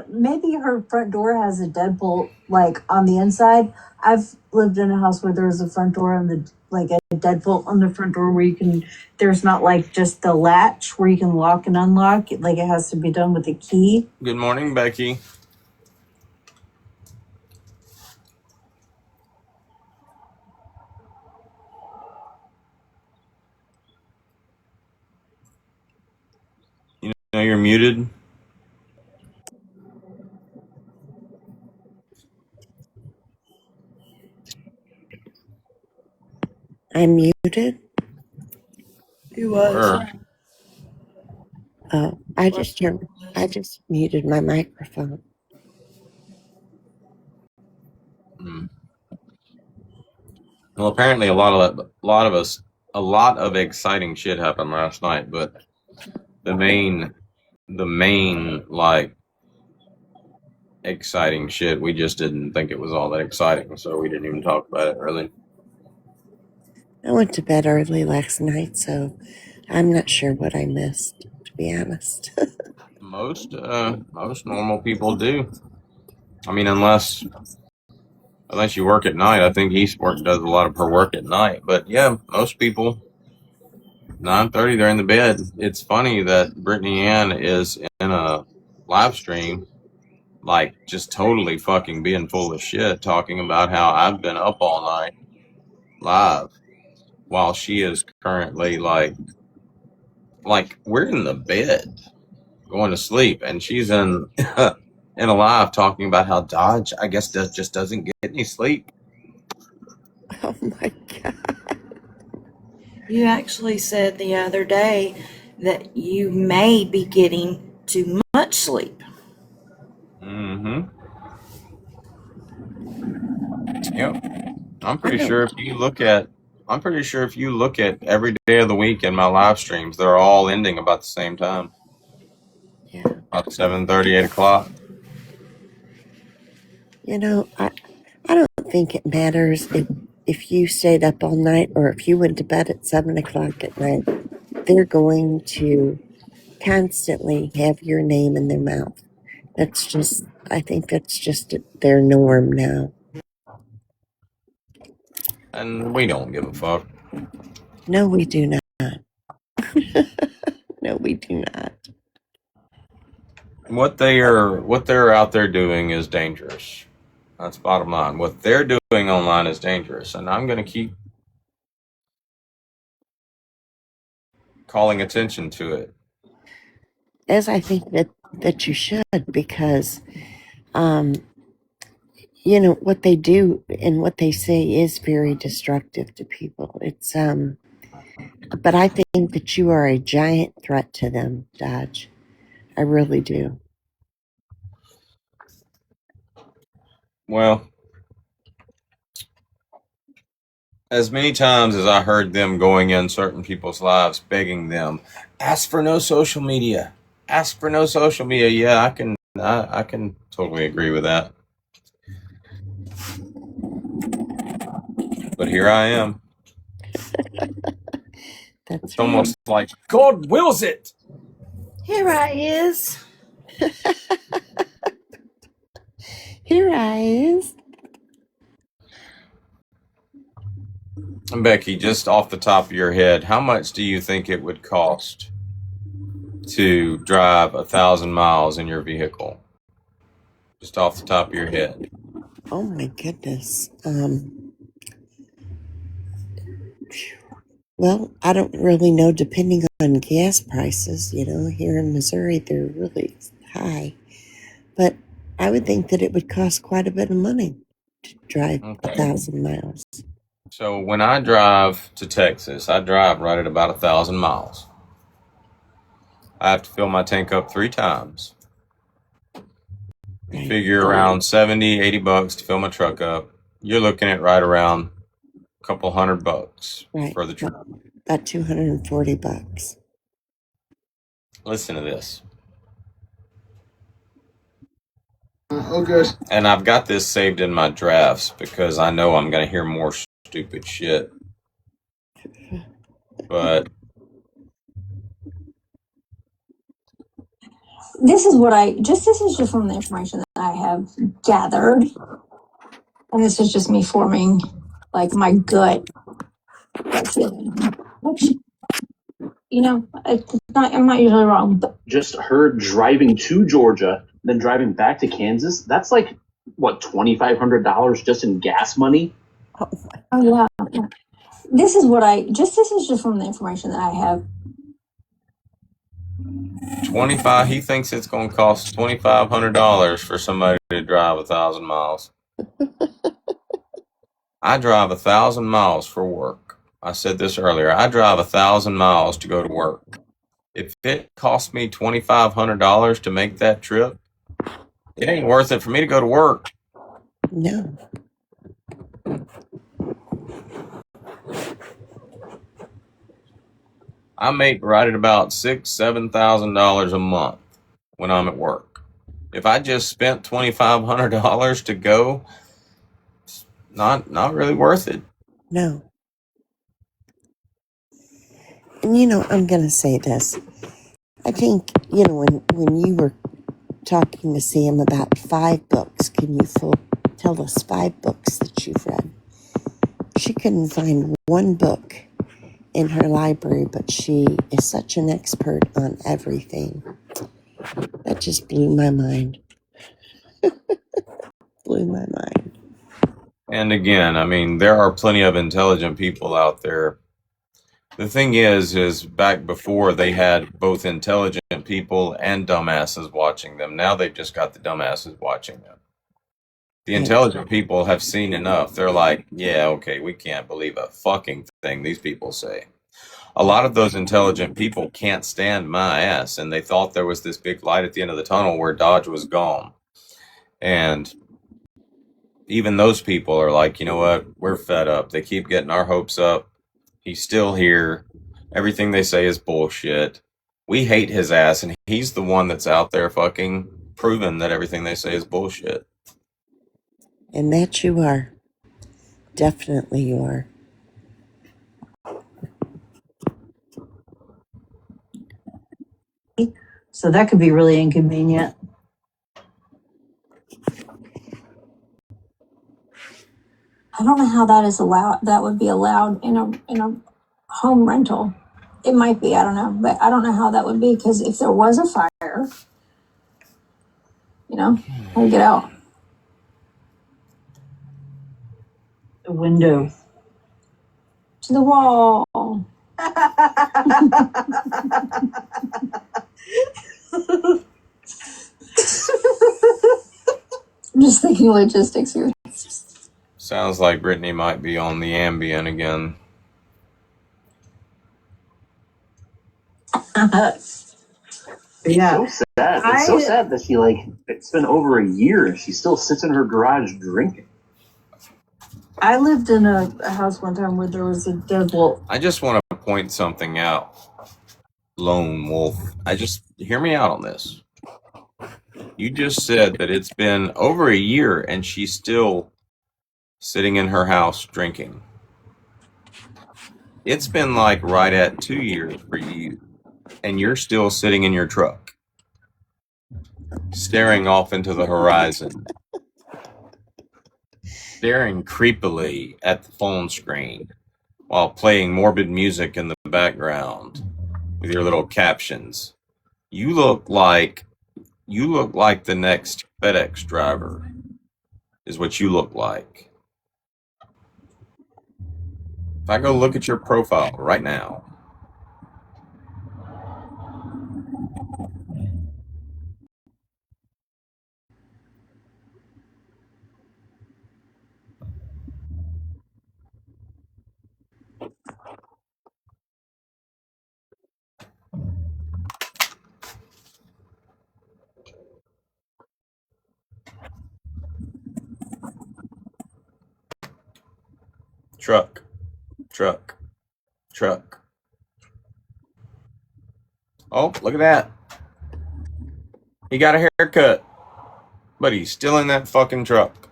maybe her front door has a deadbolt like on the inside. I've lived in a house where there's a front door on the like a deadbolt on the front door where you can. There's not like just the latch where you can lock and unlock. Like it has to be done with a key. Good morning, Becky. You know you're muted. I'm muted. You was. Oh, I just muted my microphone. Well, apparently a lot of exciting shit happened last night, but the main like exciting shit, we just didn't think it was all that exciting, so we didn't even talk about it really. I went to bed early last night, so I'm not sure what I missed, to be honest. Most normal people do. I mean, unless you work at night. I think Eastwork does a lot of her work at night. But yeah, most people 9:30 they're in the bed. It's funny that Brittany Ann is in a live stream, like just totally fucking being full of shit, talking about how I've been up all night live, while she is currently like we're in the bed going to sleep, and she's in in a live talking about how Dodge, I guess, just doesn't get any sleep. Oh my God. You actually said the other day that you may be getting too much sleep. Mm-hmm. Yep. I'm I pretty don't. sure if you look at every day of the week in my live streams, they're all ending about the same time. Yeah. About 7:30, 8 o'clock. You know, I don't think it matters if you stayed up all night or if you went to bed at 7 o'clock at night. They're going to constantly have your name in their mouth. I think that's just their norm now. And we don't give a fuck. No, we do not. No, we do not. What they're out there doing is dangerous. That's bottom line. What they're doing online is dangerous, and I'm going to keep calling attention to it. As I think that you should, because you know what they do and what they say is very destructive to people. It's but I think that you are a giant threat to them, Dodge. I really do. Well, as many times as I heard them going in certain people's lives, begging them, ask for no social media. Ask for no social media. Yeah, I can totally agree with that. But here I am. That's It's almost like God wills it. Here I is. Here I is. And Becky, just off the top of your head, how much do you think it would cost to drive 1,000 miles in your vehicle? Just off the top of your head. Oh my goodness. Well, I don't really know. Depending on gas prices, you know, here in Missouri, they're really high. But I would think that it would cost quite a bit of money to drive 1,000 miles. So when I drive to Texas, I drive right at about 1,000 miles. I have to fill my tank up 3 times. You figure around 70, 80 bucks to fill my truck up. You're looking at right around a couple $100 for the truck. About 240 bucks. Listen to this. Okay. And I've got this saved in my drafts because I know I'm going to hear more stupid shit. But This is just from the information that I have gathered. And this is just me forming like my gut feeling. Which, you know, I'm not usually wrong, but Just her driving to Georgia, then driving back to Kansas. That's like what, $2,500 just in gas money? oh yeah. This is just from the information that I have. 25. He thinks it's going to cost $2,500 for somebody to drive 1,000 miles. I drive 1,000 miles for work. I said this earlier. I drive 1,000 miles to go to work. If it costs me $2,500 to make that trip, it ain't worth it for me to go to work. No. I make right at about $6,000-7,000 a month when I'm at work. If I just spent $2,500 to go, it's not really worth it. No. And you know, I'm going to say this. I think, you know, when you were talking to Sam about 5 books, can you tell us 5 books that you've read? She couldn't find one book in her library, but she is such an expert on everything. That just blew my mind. Blew my mind. And again, I mean, there are plenty of intelligent people out there. The thing is back before they had both intelligent intelligent people and dumbasses watching them. Now they've just got the dumbasses watching them. The intelligent people have seen enough. They're like, yeah, okay, we can't believe a fucking thing these people say. A lot of those intelligent people can't stand my ass, and they thought there was this big light at the end of the tunnel where Dodge was gone. And even those people are like, you know what? We're fed up. They keep getting our hopes up. He's still here. Everything they say is bullshit. We hate his ass, and he's the one that's out there fucking proving that everything they say is bullshit. And that you are. Definitely you are. So that could be really inconvenient. I don't know how that is allowed. That would be allowed in a home rental. It might be. I don't know, but I don't know how that would be because if there was a fire, how to get out? The window. To the wall. I'm just thinking logistics here. Sounds like Brittany might be on the Ambien again. Yeah. It's so sad. It's so sad that she it's been over a year and she still sits in her garage drinking. I lived in a house one time where there was a dead wolf. I just want to point something out. Lone wolf. Hear me out on this. You just said that it's been over a year and she's still sitting in her house drinking. It's been like right at 2 years for you, and you're still sitting in your truck, staring off into the horizon, staring creepily at the phone screen while playing morbid music in the background with your little captions. You look like the next FedEx driver is what you look like. If I go look at your profile right now, truck. Oh, look at that. He got a haircut, but he's still in that fucking truck.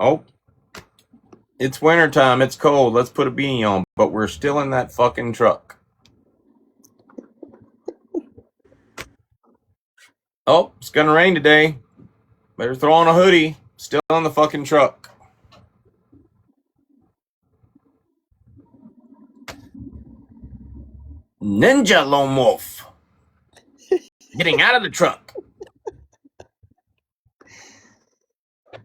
Oh, it's wintertime. It's cold. Let's put a beanie on, but we're still in that fucking truck. Oh, it's gonna rain today. Better throw on a hoodie. Still in the fucking truck. Ninja Lone Wolf. Getting out of the truck.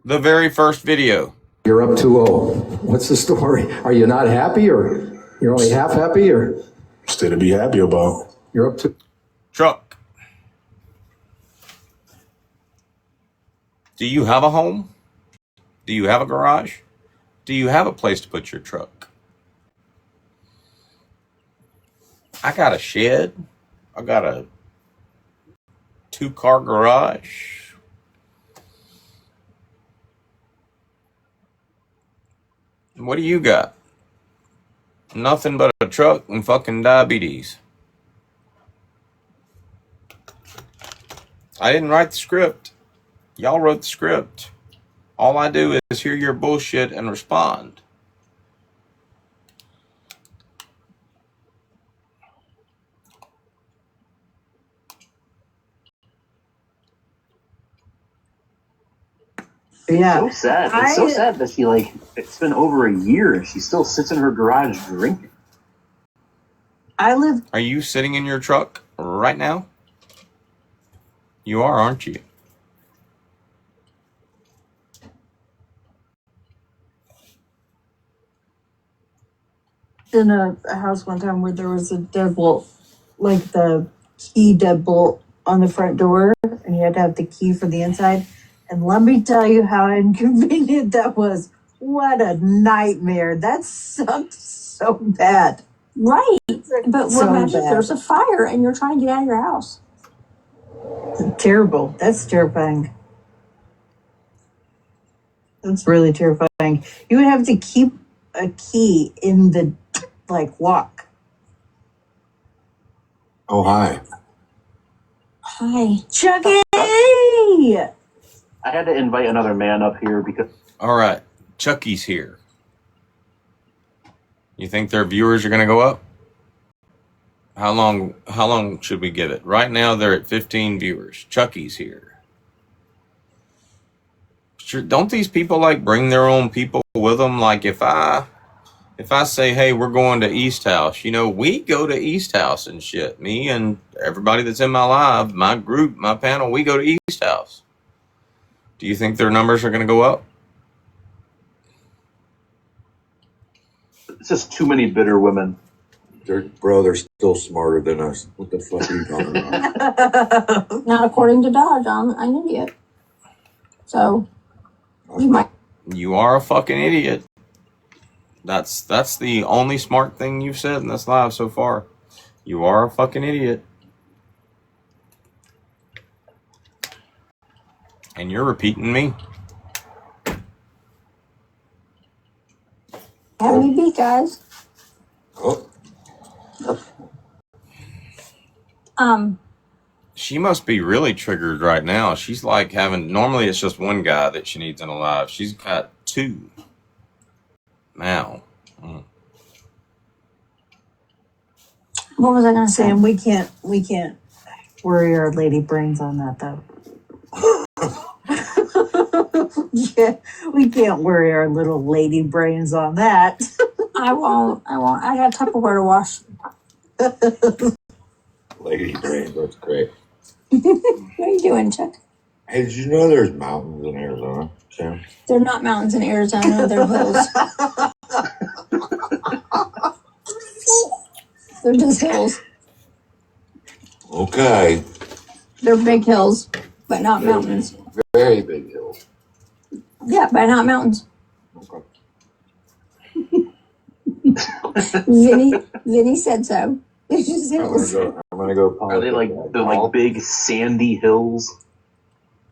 The very first video. You're up 2-0. What's the story? Are you not happy, or you're only half happy, or? Still to be happy about. You're up to truck. Do you have a home? Do you have a garage? Do you have a place to put your truck? I got a shed. I got a 2-car garage. What do you got? Nothing but a truck and fucking diabetes. I didn't write the script. Y'all wrote the script. All I do is hear your bullshit and respond. Yeah. It's so sad. It's so sad that she it's been over a year and she still sits in her garage drinking. Are you sitting in your truck right now? You are, aren't you? In a house one time where there was a dead wolf. like the key deadbolt on the front door, and you had to have the key for the inside. And let me tell you how inconvenient that was. What a nightmare. That sucked so bad. Right. But So imagine if bad. there's a fire and you're trying to get out of your house. Terrible. That's terrifying. That's really terrifying. You would have to keep a key in the lock. Oh, hi. Hi. Chucky! I had to invite another man up here because. All right, Chucky's here. You think their viewers are going to go up? How long should we give it? Right now they're at 15 viewers. Chucky's here. Sure, don't these people bring their own people with them? Like if I say, hey, we're going to East House, we go to East House and shit. Me and everybody that's in my live, my group, my panel, we go to East House. Do you think their numbers are going to go up? It's just too many bitter women. They're still smarter than us. What the fuck are you talking about? Not according to Dodge. I'm an idiot. So, you might. You are a fucking idiot. That's the only smart thing you've said in this live so far. You are a fucking idiot. And you're repeating me. Have me beat, guys. Oh. She must be really triggered right now. She's normally it's just one guy that she needs in a live. She's got two now. What was I gonna say? Sam, we can't worry our lady brains on that though. Yeah, we can't worry our little lady brains on that. I won't. I got Tupperware to wash. Lady brains, that's great. What are you doing, Chuck? Hey, did you know there's mountains in Arizona, Sam? They're not mountains in Arizona. They're hills. They're just hills. Okay. They're big hills, but not mountains. Very big hills. Yeah, but not mountains. Okay. Vinny said so. It's just hills. I'm gonna go. Are they they're big sandy hills?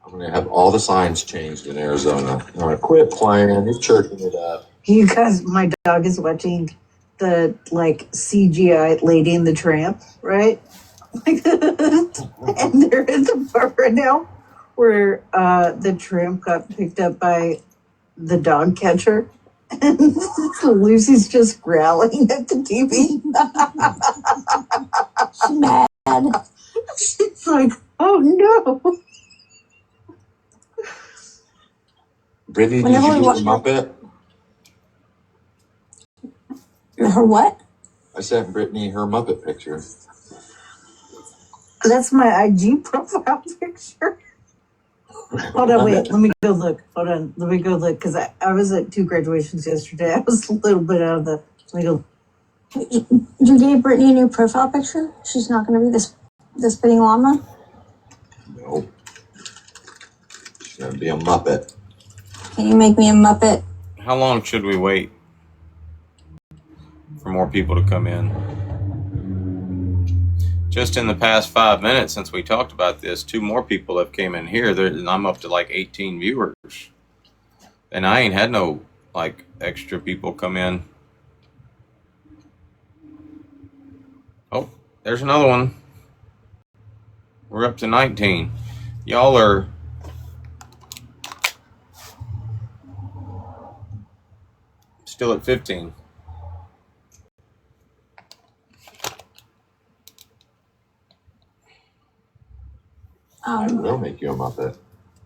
I'm gonna have all the signs changed in Arizona. I'm gonna quit playing. You're chirping it up. You guys, my dog is watching the CGI Lady and the Tramp, right? And they're in the part right now where the tramp got picked up by the dog catcher. And Lucy's just growling at the TV. She's mad. She's like, oh no. Brittany, did you get the Muppet? Her what? I sent Brittany her Muppet picture. That's my IG profile picture. Hold on, wait. Let me go look. Hold on. Let me go look. Because I was at 2 graduations yesterday. I was a little bit out of the... Let me go. You gave Brittany a new profile picture? She's not going to be this spinning llama? Nope. She's going to be a Muppet. Can you make me a Muppet? How long should we wait for more people to come in? Just in the past 5 minutes since we talked about this, 2 more people have came in here. I'm up to 18 viewers. And I ain't had no extra people come in. Oh, there's another one. We're up to 19. Y'all are still at 15. I will make you a Muppet.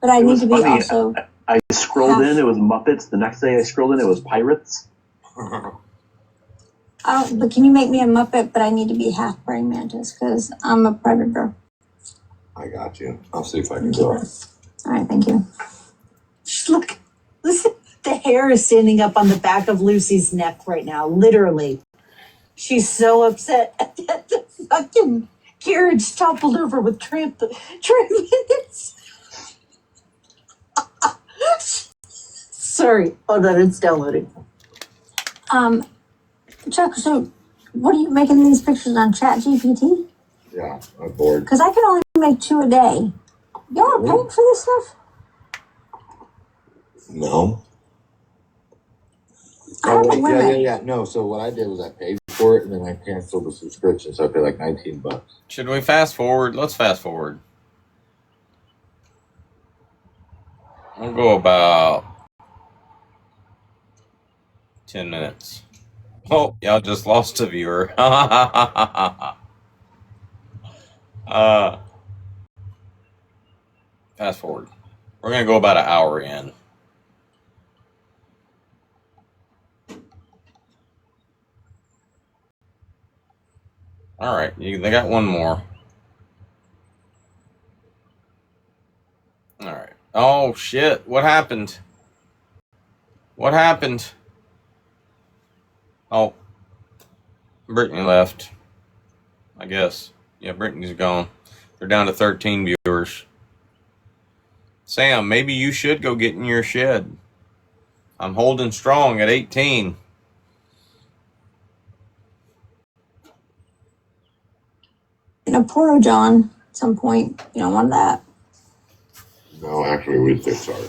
But I need to be funny. also... I scrolled in, it was Muppets. The next day I scrolled in, it was Pirates. But can you make me a Muppet, but I need to be half praying mantis, because I'm a predator. I got you. I'll see if I can do it. All right, thank you. Just look. Listen. The hair is standing up on the back of Lucy's neck right now. Literally. She's so upset at the fucking carriage toppled over with tramp minutes. Sorry. Hold on, it's downloading. Chuck, so what are you making these pictures on Chat GPT? Yeah, I'm bored. Because I can only make 2 a day. Y'all are paying for this stuff? No. I have a wait, limit. yeah. No, so what I did was I paid for it and then I canceled the subscription, so I paid like $19. Should we fast forward? Let's fast forward. We'll go about 10 minutes. Oh, y'all just lost a viewer. Fast forward. We're going to go about an hour in. All right, they got one more. All right. Oh, shit. What happened? What happened? Oh, Brittany left. I guess. Yeah, Brittany's gone. They're down to 13 viewers. Sam, maybe you should go get in your shed. I'm holding strong at 18. In a porta john at some point. You don't want that. No, actually, we did sorry.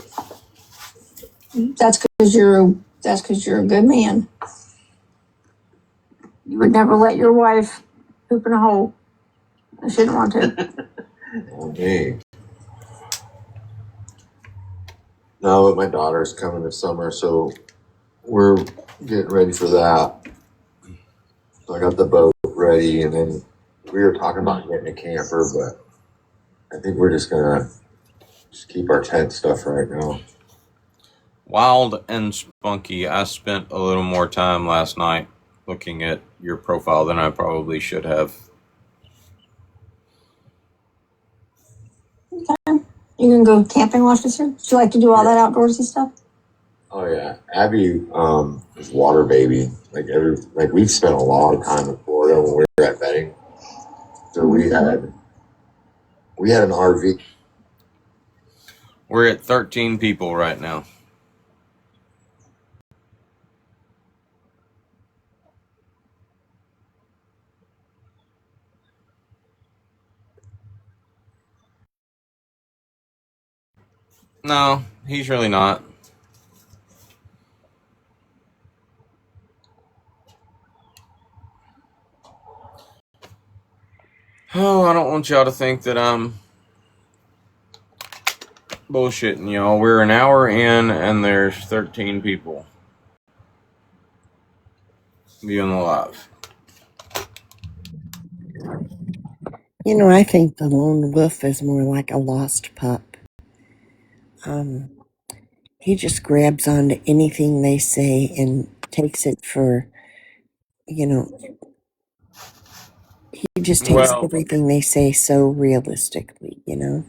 That's because you're a good man. You would never let your wife poop in a hole. I shouldn't want to. Okay. No, but my daughter's coming this summer, so we're getting ready for that. So I got the boat ready, and then we were talking about getting a camper, but I think we're just gonna keep our tent stuff right now. Wild and spunky. I spent a little more time last night looking at your profile than I probably should have. Okay. You gonna go camping watch this year? Do you like to do all that outdoorsy stuff? Oh yeah, Abby is water baby. Like we've spent a lot of time in Florida when we were at vetting. So we had an RV. We're at 13 people right now. No, he's really not. Oh, I don't want y'all to think that I'm bullshitting y'all. We're an hour in and there's 13 people viewing the live. You know, I think the lone wolf is more like a lost pup. He just grabs onto anything they say and takes it for, you know, he just takes Well, everything they say so realistically, you know?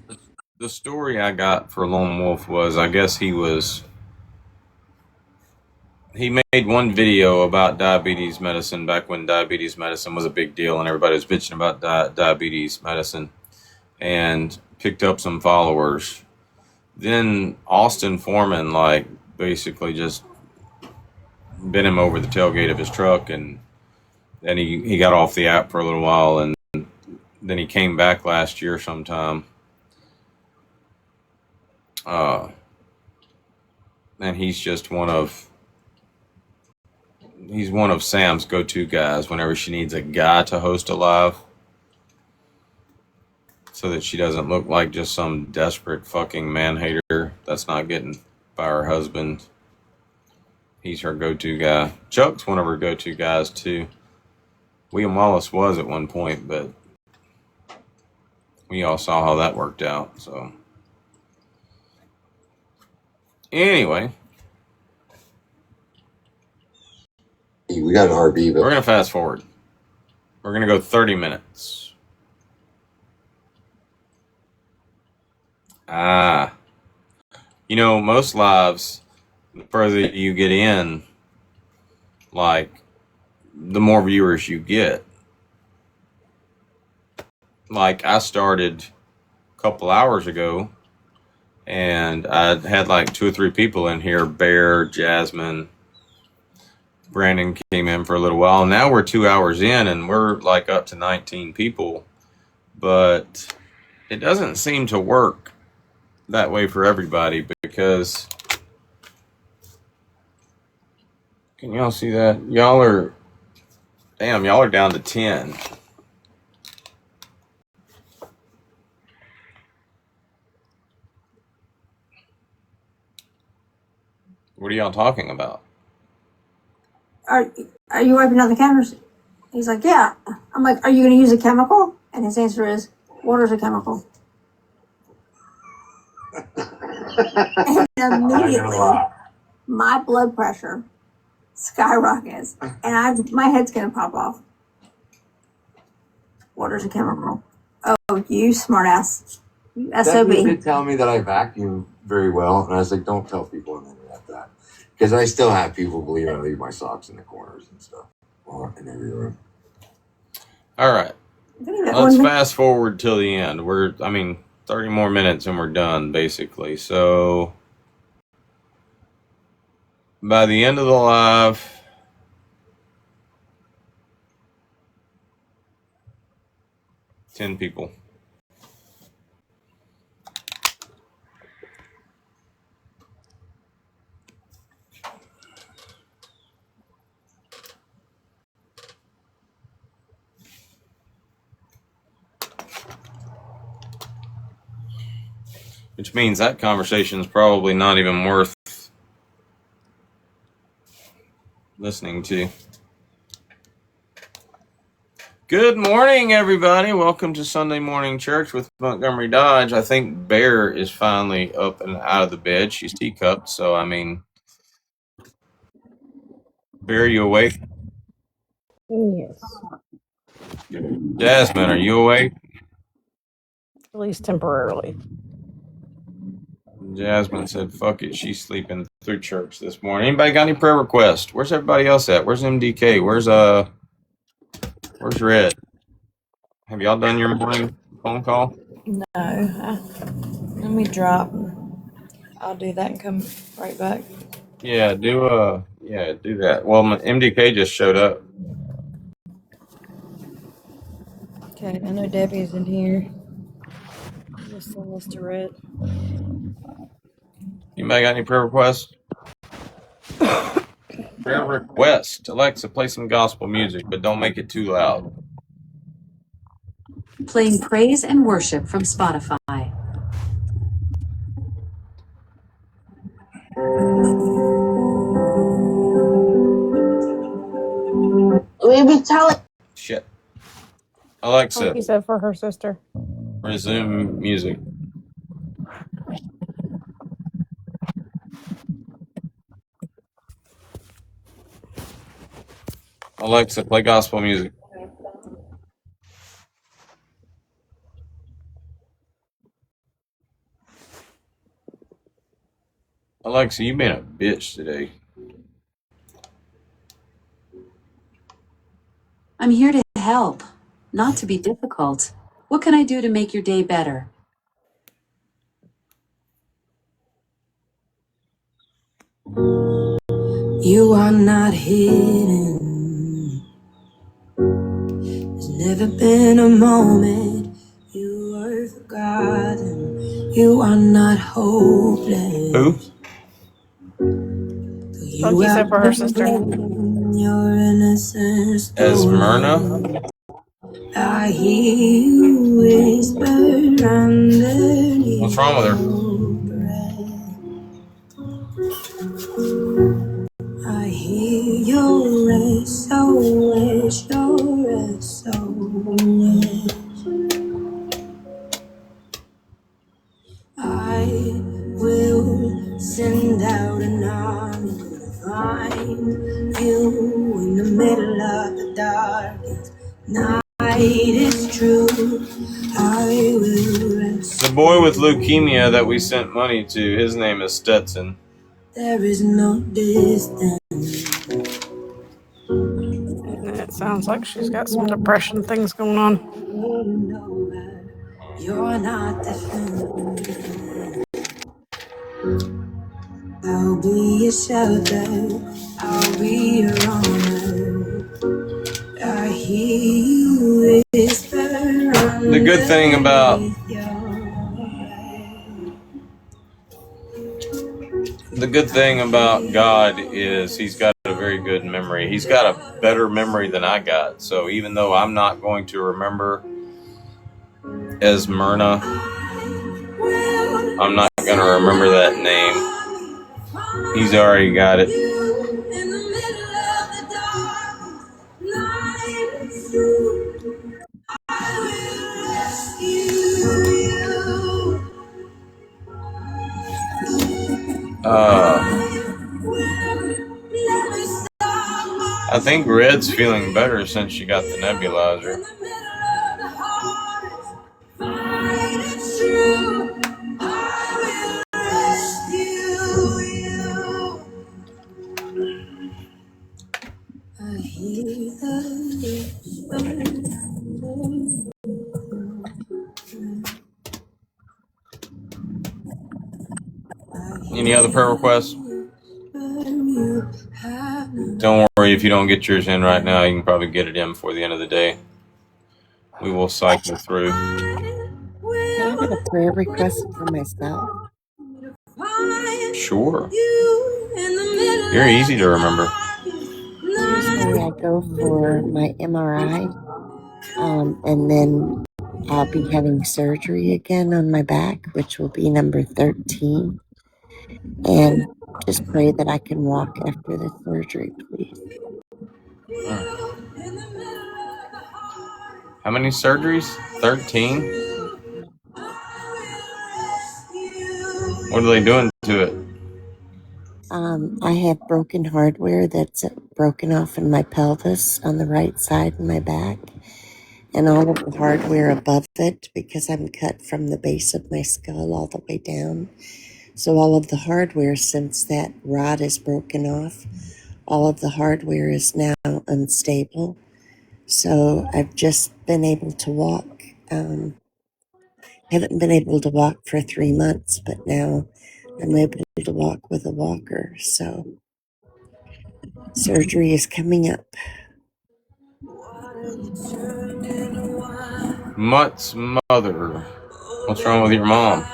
the story I got for Lone Wolf was, I guess he made one video about diabetes medicine back when diabetes medicine was a big deal and everybody was bitching about diabetes medicine, and picked up some followers. Then Austin Foreman basically just bent him over the tailgate of his truck, and then he got off the app for a little while, and then he came back last year sometime. And he's one of Sam's go-to guys whenever she needs a guy to host a live, so that she doesn't look like just some desperate fucking man-hater that's not getting by her husband. He's her go-to guy. Chuck's one of her go-to guys too. William Wallace was at one point, but we all saw how that worked out. So anyway, We got an RV, but we're gonna fast forward. We're gonna go 30 minutes. You know, most lives, the further you get in, the more viewers you get. like I started a couple hours ago, and I had like 2 or 3 people in here. Bear, Jasmine, Brandon came in for a little while. Now we're 2 hours in, and we're like up to 19 people. But it doesn't seem to work that way for everybody because, can y'all see that? Y'all are down to 10. What are y'all talking about? Are you wiping down the counters? He's like, yeah. I'm like, are you going to use a chemical? And his answer is, water's a chemical. And immediately, my blood pressure skyrockets, and my head's going to pop off. Water's a chemical. Oh, you smartass. You SOB. Stephanie did tell me that I vacuum very well, and I was like, don't tell people on the internet that. Because I still have people believe I leave my socks in the corners and stuff in every room. All right. Let's fast forward till the end. 30 more minutes and we're done, basically. So, by the end of the live, ten people. Which means that conversation is probably not even worth listening to. Good morning, everybody. Welcome to Sunday Morning Church with Montgomery Dodge. I think Bear is finally up and out of the bed. She's teacupped, so Bear, you awake? Yes. Jasmine, are you awake? At least temporarily. Jasmine said, fuck it, she's sleeping through church this morning. Anybody got any prayer requests? Where's everybody else at? Where's MDK? Where's Red? Have y'all done your morning phone call? No. Let me drop. I'll do that and come right back. Yeah, do that. Well, my MDK just showed up. Okay, I know Debbie's in here. We'll send this to Red. Anybody got any prayer requests? Prayer request. Alexa, play some gospel music, but don't make it too loud. Playing praise and worship from Spotify. Shit. Alexa. Like you said for her sister. Resume music. Alexa, play gospel music. Alexa, you've been a bitch today. I'm here to help, not to be difficult. What can I do to make your day better? You are not hidden. There's never been a moment you were forgotten. You are not hopeless. Who? Like you said for her sister. Your innocence. Esmerna? I hear you whisper underneath. What's wrong with her? I hear your SOS, your SOS. I will send out an army to find you in the middle of the darkest night. It's true, I will rest. The boy with leukemia that we sent money to, his name is Stetson. There is no distance. Sounds like she's got some depression things going on. You're not that. I'll be your shelter. I'll be your armor. I hear you whisper. The good thing about God is he's got a very good memory. He's got a better memory than I got. So even though I'm not going to remember as Myrna, I'm not going to remember that name. He's already got it. I think Red's feeling better since she got the nebulizer. Any other prayer requests? Don't worry if you don't get yours in right now. You can probably get it in before the end of the day. We will cycle through. Can I get a prayer request for myself? Sure. You're easy to remember. Tuesday I go for my MRI, and then I'll be having surgery again on my back, which will be number 13. And just pray that I can walk after the surgery, please. How many surgeries? 13? What are they doing to it? I have broken hardware that's broken off in my pelvis on the right side of my back, and all of the hardware above it, because I'm cut from the base of my skull all the way down. So all of the hardware, since that rod is broken off, all of the hardware is now unstable. So I've just been able to walk. Haven't been able to walk for 3 months, but now I'm able to walk with a walker. So surgery is coming up. Mutt's mother. What's wrong with your mom?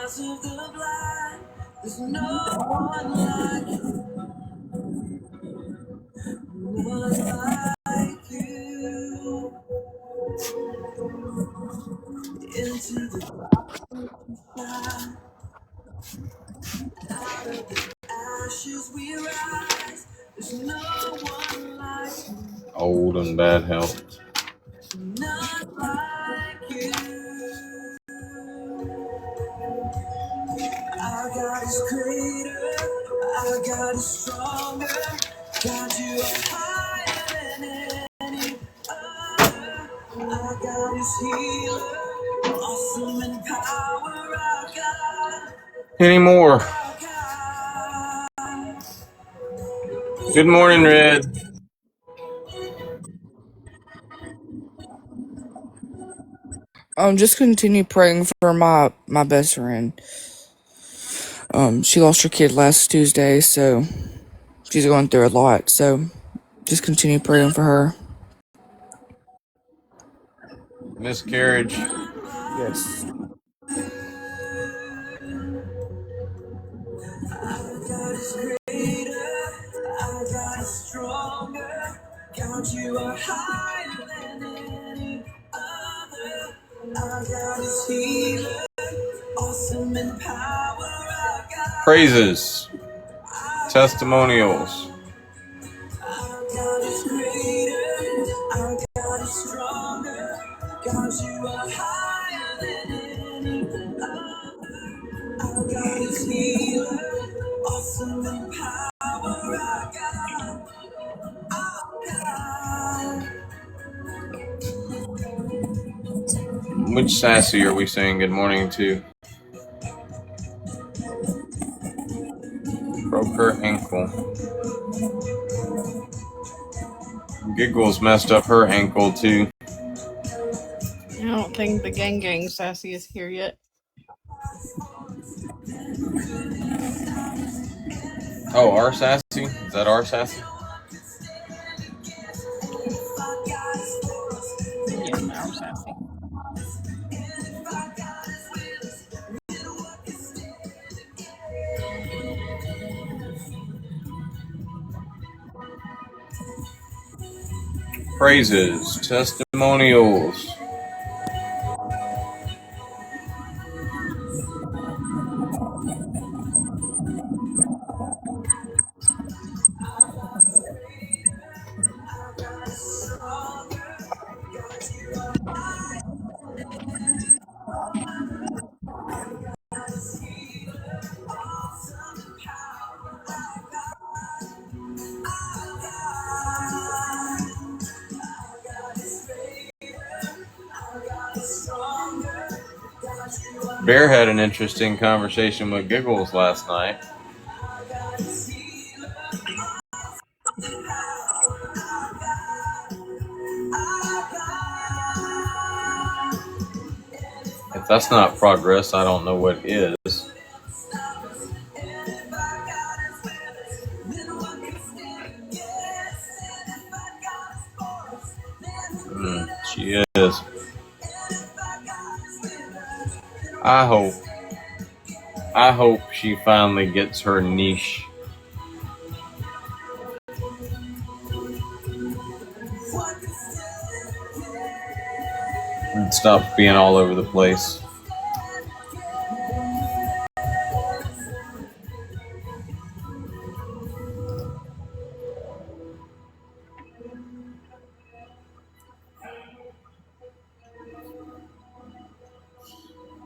Old and bad health. Our God is greater, our God is stronger, God, you are higher than any other. Our God is healer, awesome in power, our God. Any more? Good morning, Red. Just continue praying for my best friend. She lost her kid last Tuesday, so she's going through a lot. So just continue praying for her. Miscarriage. Yes. Our God is greater, our God is stronger, God, you are higher than any other. Our God is healer, awesome in power, our God. Praises. Testimonials. Our God is greater, our God is stronger, God, you are higher than any other. Our God is healer, awesome in power, our God. Which sassy are we saying good morning to? Broke her ankle. Giggles messed up her ankle too. I don't think the gang sassy is here yet. Oh, our sassy? Is that our sassy? Yeah, our sassy. Praises, testimonials. Bear had an interesting conversation with Giggles last night. If that's not progress, I don't know what is. She is. I hope she finally gets her niche. And stops being all over the place.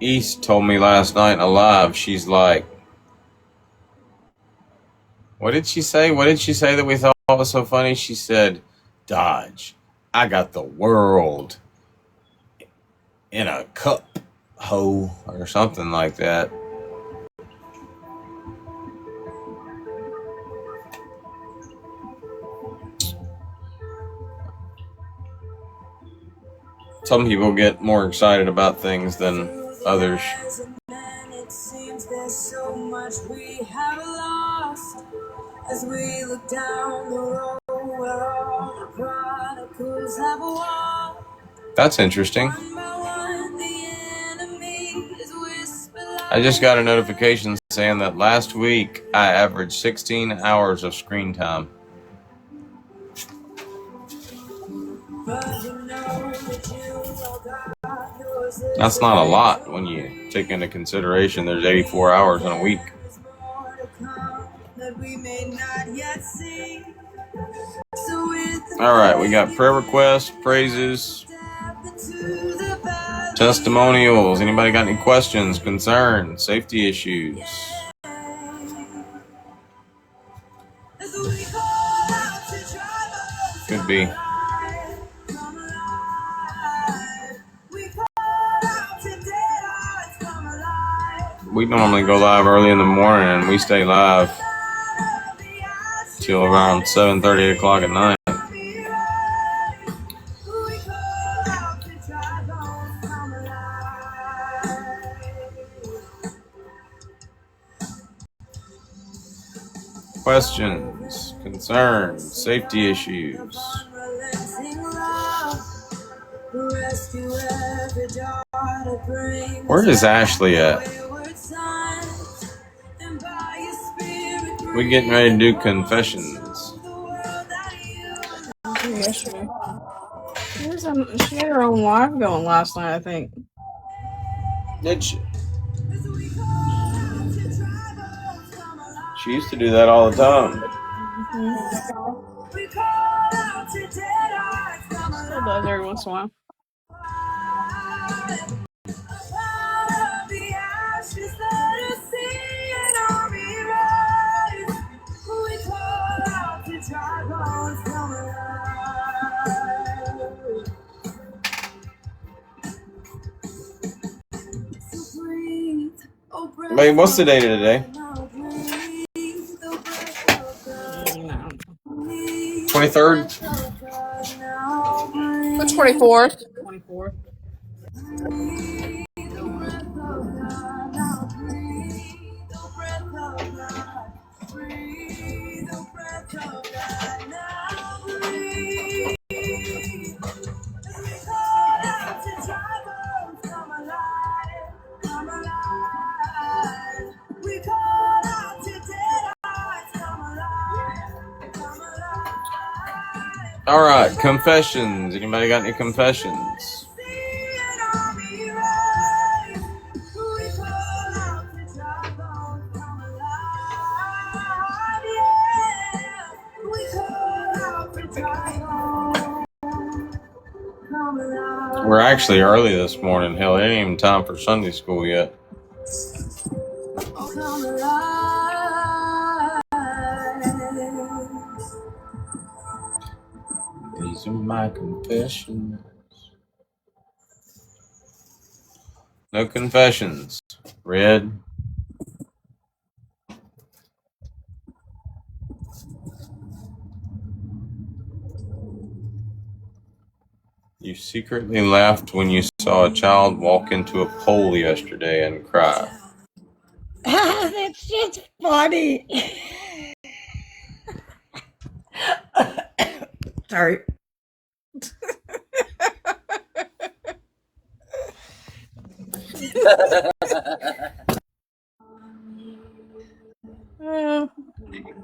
East told me last night in a live, she's like, what did she say? What did she say that we thought was so funny? She said, Dodge, I got the world in a cup, ho, or something like that. Some people get more excited about things than others. It seems there's so much we have lost as we look down the road where all the prodigals have walked. That's interesting. I just got a notification saying that last week I averaged 16 hours of screen time. That's not a lot when you take into consideration there's 84 hours in a week. All right, we got prayer requests, praises, testimonials. Anybody got any questions, concerns, safety issues? Could be. We normally go live early in the morning and we stay live till around 7:30, 8 o'clock at night. Questions, concerns, safety issues. Where is Ashley at? We getting ready to do confessions. Yesterday. She had her own live going last night, I think. Did she? She used to do that all the time. Still does every once in a while. Wait, what's the date of today? 23rd? 24th. 24th. All right, confessions. Anybody got any confessions? We're actually early this morning. Hell, it ain't even time for Sunday school yet. These are my confessions. No confessions. Red. You secretly laughed when you saw a child walk into a pole yesterday and cry. That's just funny. Sorry.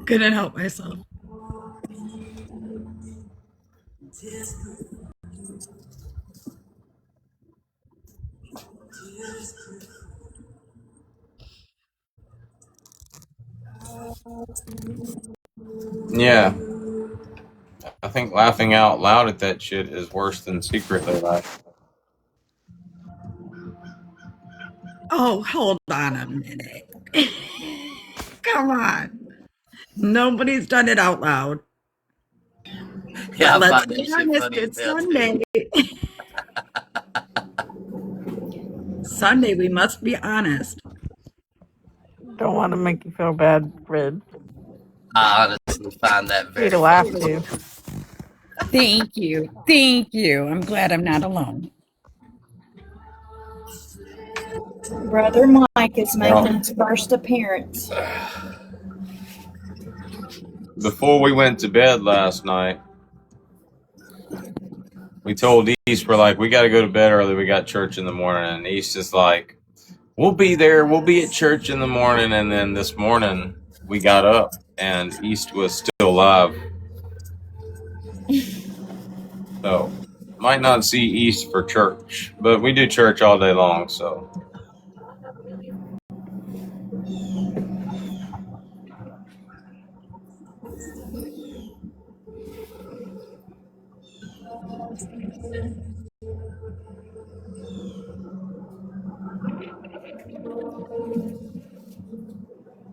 Couldn't help myself. Yeah. I think laughing out loud at that shit is worse than secretly laughing. Oh, hold on a minute. Come on. Nobody's done it out loud. Yeah, But I let's find that be shit honest, funny as it's hell too. Sunday. Sunday, we must be honest. Don't want to make you feel bad, Red. I honestly find that Free very to laugh funny. too. Thank you. Thank you. I'm glad I'm not alone. Brother Mike is making his first appearance. Before we went to bed last night, we told East, we're like, we got to go to bed early. We got church in the morning. And East is like, we'll be there. We'll be at church in the morning. And then this morning, we got up and East was still alive. So, might not see East for church, but we do church all day long. So,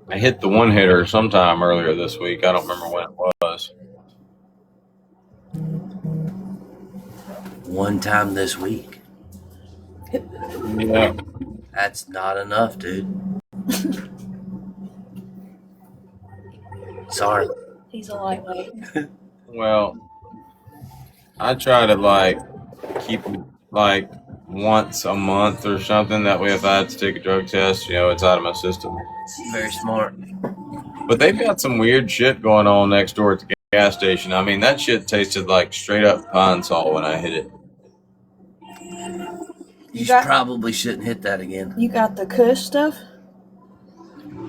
I hit the one hitter sometime earlier this week. I don't remember when it was. One time this week. Yeah. That's not enough, dude. Sorry. He's a lightweight. Well, I try to like keep it like once a month or something. That way, if I had to take a drug test, you know, it's out of my system. Very smart. But they've got some weird shit going on next door at the gas station. I mean, that shit tasted like straight up pine sol when I hit it. You probably shouldn't hit that again. You got the Kush stuff?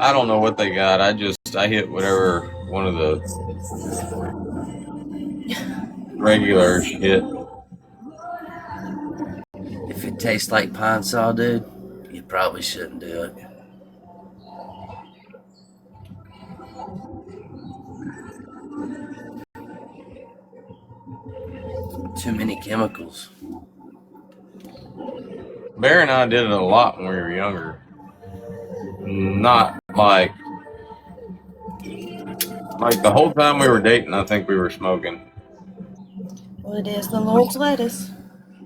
I don't know what they got. I hit whatever one of the regulars hit. If it tastes like pine saw, dude, you probably shouldn't do it. Too many chemicals. Bear and I did it a lot when we were younger. Not like the whole time we were dating, I think we were smoking. Well, it is the Lord's lettuce.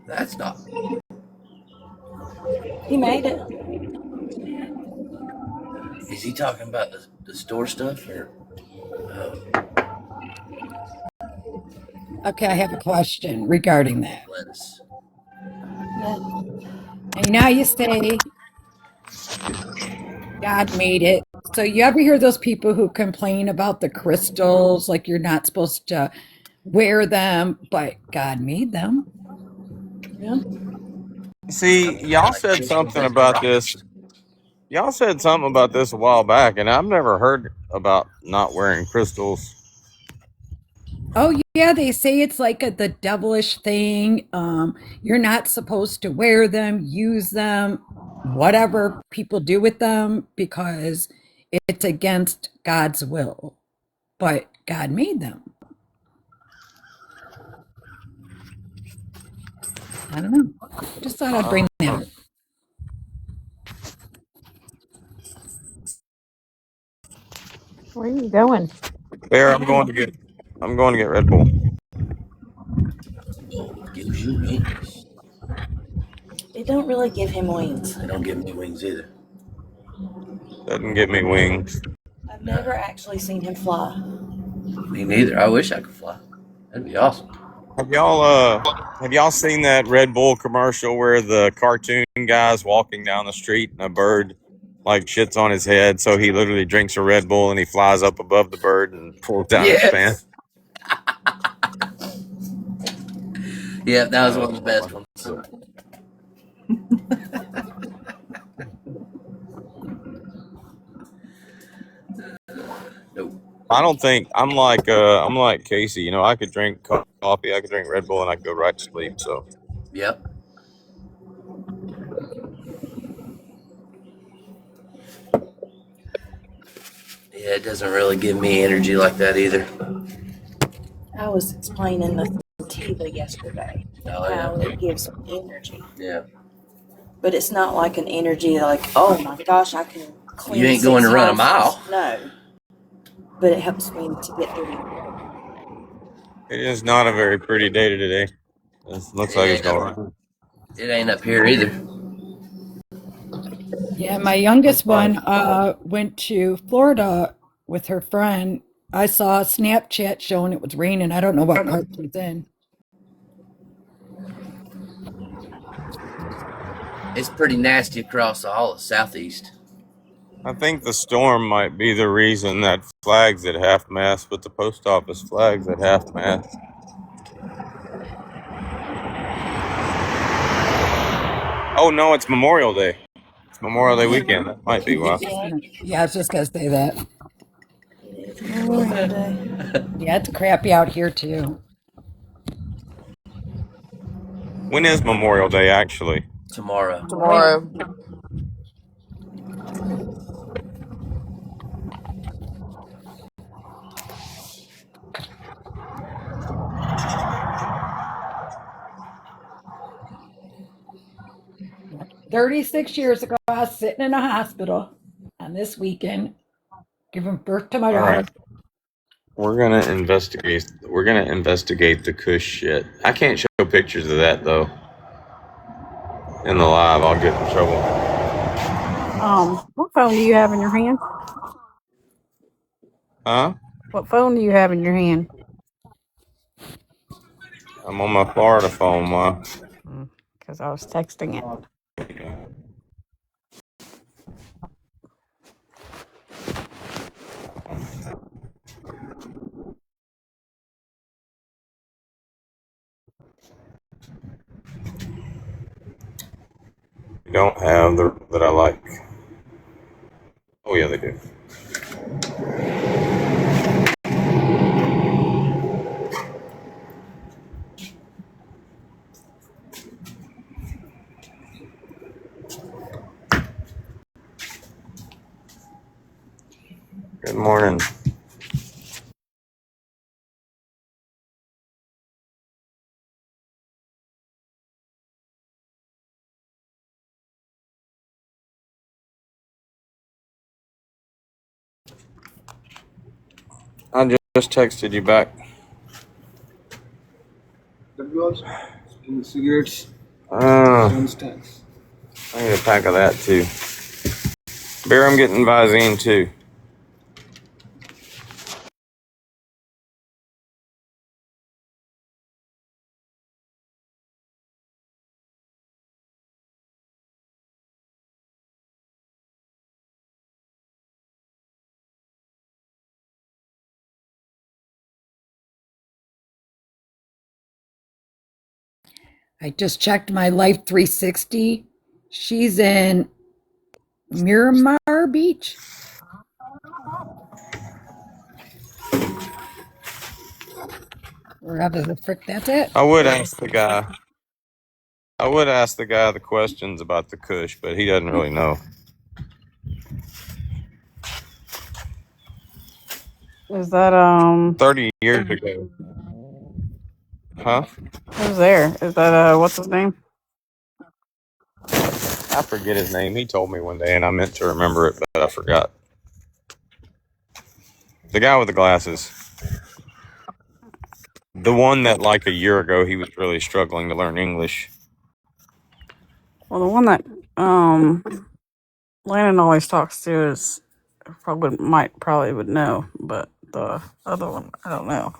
That's not. He made it. Is he talking about the store stuff or? Okay, I have a question regarding that. Lettuce. And you know how you say God made it. So you ever hear those people who complain about the crystals, like you're not supposed to wear them, but God made them? Yeah. See, y'all said something about this. Y'all said something about this a while back, and I've never heard about not wearing crystals. Oh yeah, they say it's like the devilish thing. You're not supposed to wear them, use them, whatever people do with them, because it's against God's will. But God made them. I don't know. Just thought I'd bring that up. Where are you going? Bear, I'm going to get Red Bull. Gives you wings. They don't really give him wings. They don't give me wings either. Doesn't give me wings. I've never actually seen him fly. Me neither. I wish I could fly. That'd be awesome. Have y'all seen that Red Bull commercial where the cartoon guy's walking down the street and a bird like shits on his head, so he literally drinks a Red Bull and he flies up above the bird and pulls down his pants? Yeah, that was one of the best ones. Nope. I don't think I'm like Casey. You know, I could drink coffee, I could drink Red Bull, and I could go right to sleep. So Yep. Yeah, it doesn't really give me energy like that either. I was explaining the sativa yesterday, Oh, how yeah. it gives me energy. Yeah. But it's not like an energy like, oh my gosh, I can clean. You ain't going to run a houses. mile. No. But it helps me to get through my day. it is not a very pretty day today. It looks like it's going right. It ain't up here either. Yeah, my youngest one went to Florida with her friend. I saw a Snapchat showing it was raining. I don't know what part she's in. It's pretty nasty across all of southeast. I think the storm might be the reason that flag's at half mast, but the post office flag's at half mast. Oh no, it's Memorial Day. It's Memorial Day weekend. That might be why. Yeah, I was just gonna say that. It is Memorial Day. Yeah, it's crappy out here too. When is Memorial Day actually? Tomorrow. Tomorrow. Yeah. 36 years ago, I was sitting in a hospital on this weekend, giving birth to my All daughter. right. We're gonna investigate. We're gonna investigate the Kush shit. I can't show pictures of that though. In the live, I'll get in trouble. What phone do you have in your hand? Huh? What phone do you have in your hand? I'm on my Florida phone, Ma. Because I was texting it. They don't have the that I like. Oh yeah, they do. Good morning. I just texted you back. Cigarettes. I need a pack of that too. Bear, I'm getting Visine too. I just checked my Life 360. She's in Miramar Beach. Wherever the frick that's it. I would ask the guy. I would ask the guy the questions about the Kush, but he doesn't really know. Is that 30 years ago. Huh? who's there? Is that what's his name? I forget his name. He told me one day, and I meant to remember it, but I forgot. The guy with the glasses. The one that, like, a year ago, he was really struggling to learn English. Well, the one that Landon always talks to is probably would know, but the other one I don't know.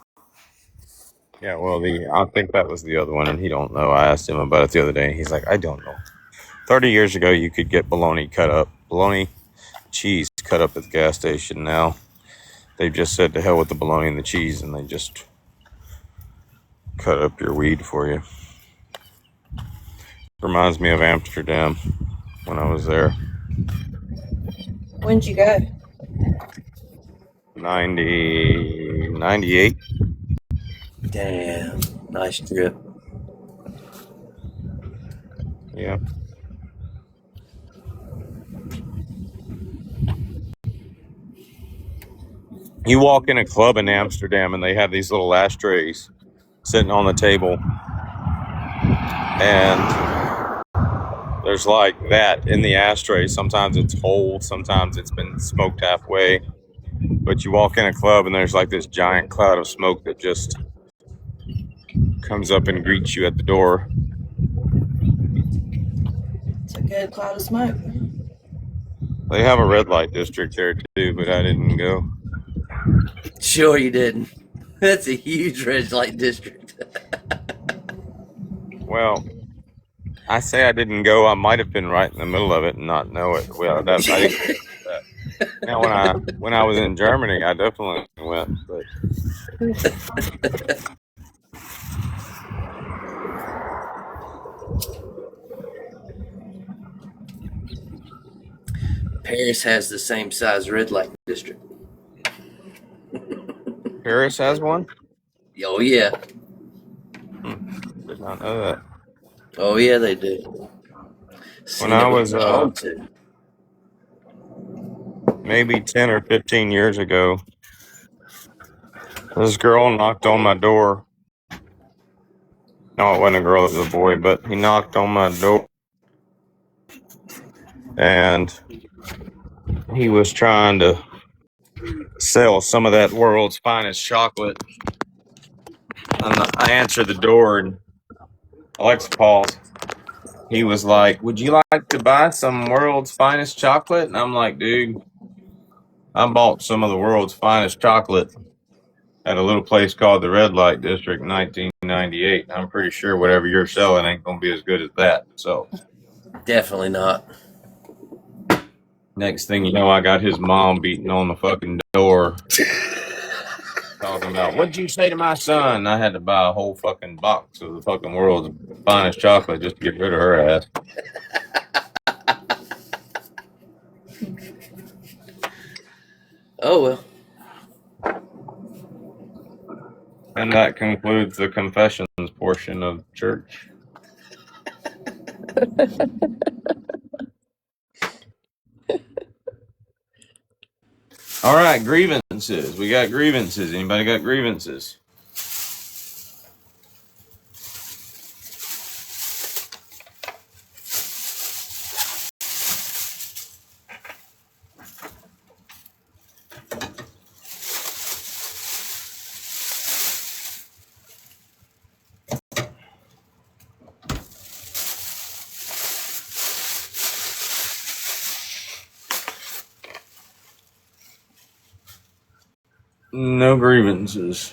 Yeah, well, I think that was the other one, and he don't know. I asked him about it the other day, and he's like, I don't know. 30 years ago, you could get bologna cheese cut up at the gas station. Now, they've just said to hell with the bologna and the cheese, and they just cut up your weed for you. Reminds me of Amsterdam when I was there. When'd you go? 98. Damn, nice trip. Yeah. You walk in a club in Amsterdam and they have these little ashtrays sitting on the table, and there's like that in the ashtray. Sometimes it's whole, sometimes it's been smoked halfway. But you walk in a club and there's like this giant cloud of smoke that just comes up and greets you at the door. It's a good cloud of smoke. They have a red light district there too, but I didn't go. Sure you didn't. That's a huge red light district. Well, I say I didn't go. I might have been right in the middle of it and not know it. Well, I didn't that. Now, when I was in Germany, I definitely went. But Paris has the same size red light district. Paris has one? Oh, yeah. Did not know that. Oh, yeah, they do. When I was maybe 10 or 15 years ago, this girl knocked on my door. No, it wasn't a girl, it was a boy, but he knocked on my door. And he was trying to sell some of that world's finest chocolate. And I answered the door, and Alexa calls. He was like, would you like to buy some world's finest chocolate? And I'm like, dude, I bought some of the world's finest chocolate at a little place called the Red Light District in 1998. I'm pretty sure whatever you're selling ain't going to be as good as that. So definitely not. Next thing you know, I got his mom beating on the fucking door. Talking about, what'd you say to my son? I had to buy a whole fucking box of the fucking world's finest chocolate just to get rid of her ass. Oh, well. And that concludes the confessions portion of church. All right, grievances. We got grievances. Anybody got grievances? No grievances.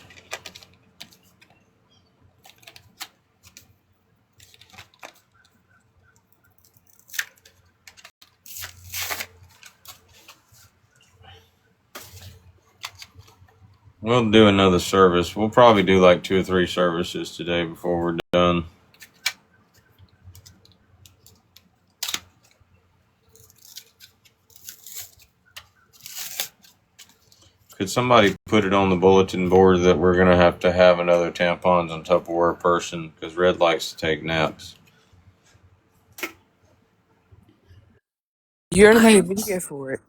We'll do another service. We'll probably do like 2 or 3 services today before we're done. Could somebody put it on the bulletin board that we're going to have another tampons and Tupperware person because Red likes to take naps. You already made a video for it.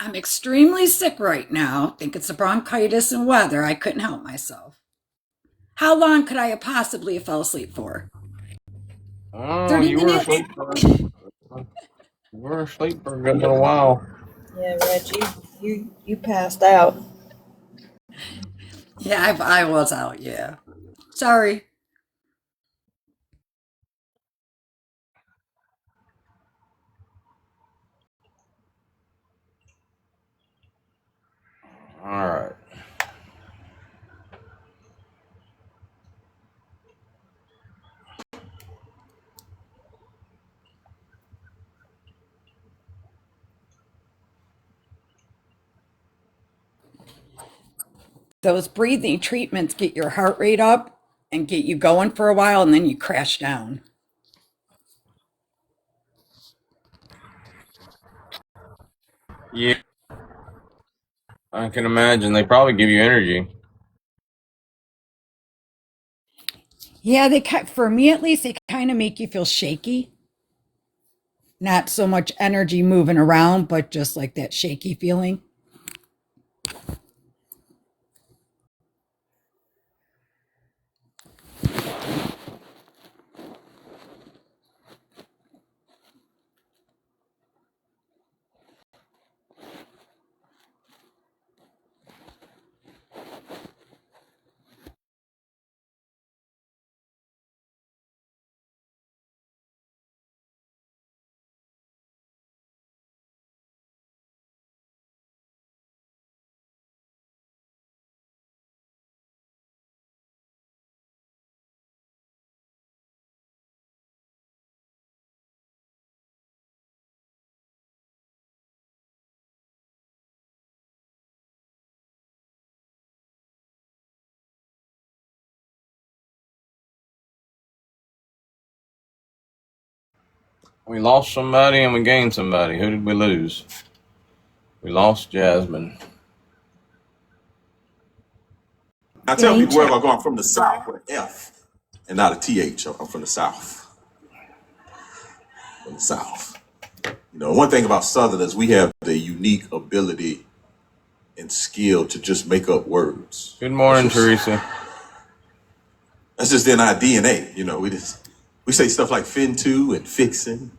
I'm extremely sick right now. Think it's a bronchitis and weather. I couldn't help myself. How long could I have possibly fell asleep for? Oh, 30 you were minutes? asleep for a good little while. Yeah, Reggie, you passed out. Yeah, I was out, yeah. Sorry. All right. Those breathing treatments get your heart rate up and get you going for a while, and then you crash down. Yeah, I can imagine. They probably give you energy. Yeah, for me at least, they kind of make you feel shaky. Not so much energy moving around, but just like that shaky feeling. We lost somebody and we gained somebody. Who did we lose? We lost Jasmine. I tell people wherever I go, I'm from the South with an F and not a TH. I'm from the South. From the South. You know, one thing about Southerners, we have the unique ability and skill to just make up words. Good morning, Teresa. That's just in our DNA. You know, we say stuff like fin-to and fixin'.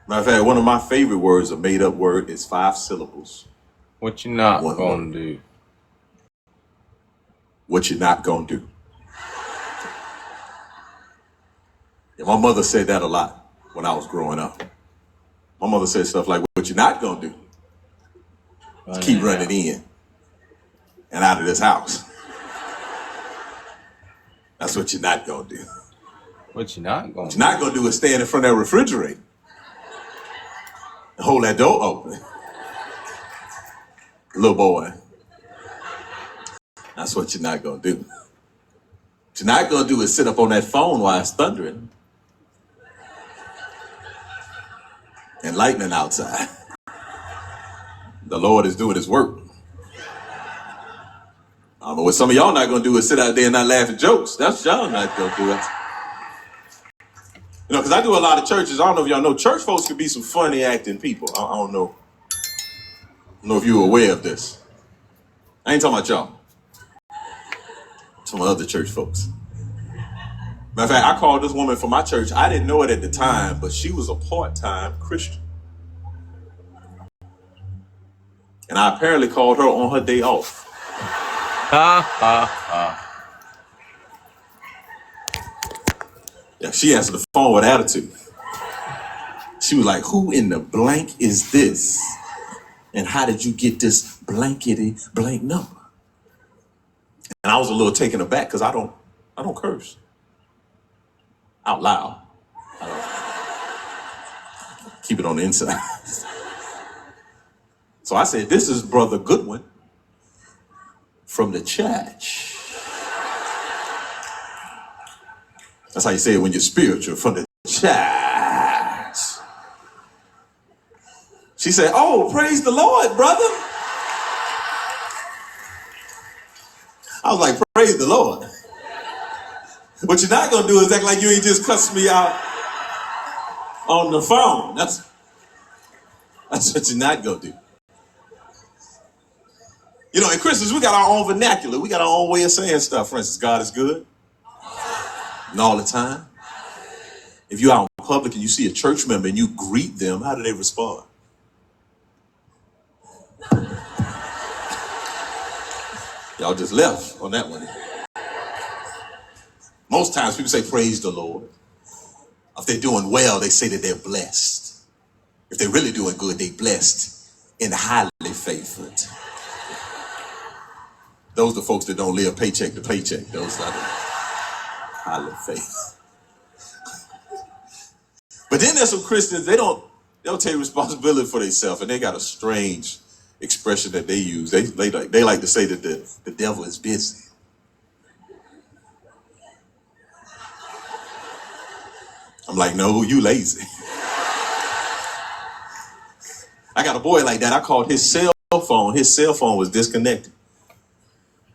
Matter of fact, one of my favorite words, a made-up word, is 5 syllables. What you not gonna do? What you not gonna do? Yeah, my mother said that a lot when I was growing up. My mother said stuff like, what you not gonna do? Just keep running in and out of this house. That's what you're not gonna do. What you not gonna What you're not gonna do is stand in front of that refrigerator and hold that door open. Little boy. That's what you're not gonna do. What you're not gonna do is sit up on that phone while it's thundering and lightning outside. The Lord is doing his work. I don't know what some of y'all not gonna do is sit out there and not laugh at jokes. That's what y'all not gonna do. You know, because I do a lot of churches. I don't know if y'all know, church folks can be some funny acting people. I don't know. I don't know if you're aware of this. I ain't talking about y'all. Some other church folks. Matter of fact, I called this woman from my church. I didn't know it at the time, but she was a part-time Christian. And I apparently called her on her day off. Ha ha ha. Yeah, she answered the phone with attitude. She was like, who in the blank is this? And how did you get this blankety blank number? And I was a little taken aback because I don't curse out loud. I don't keep it on the inside. So I said, this is Brother Goodwin from the church. That's how you say it when you're spiritual, from the church. She said, oh, praise the Lord, brother. I was like, praise the Lord. What you're not gonna do is act like you ain't just cussed me out on the phone. That's what you're not gonna do. You know, in Christians, we got our own vernacular. We got our own way of saying stuff. For instance, God is good. And all the time. If you're out in public and you see a church member and you greet them, how do they respond? Y'all just left on that one. Most times people say, praise the Lord. If they're doing well, they say that they're blessed. If they're really doing good, they blessed and highly favored. Those are the folks that don't live paycheck to paycheck. Those are the highly favored. But then there's some Christians, they'll take responsibility for themselves, and they got a strange expression that they use. They like to say that the devil is busy. I'm like, no, you lazy. I got a boy like that. I called his cell phone. His cell phone was disconnected.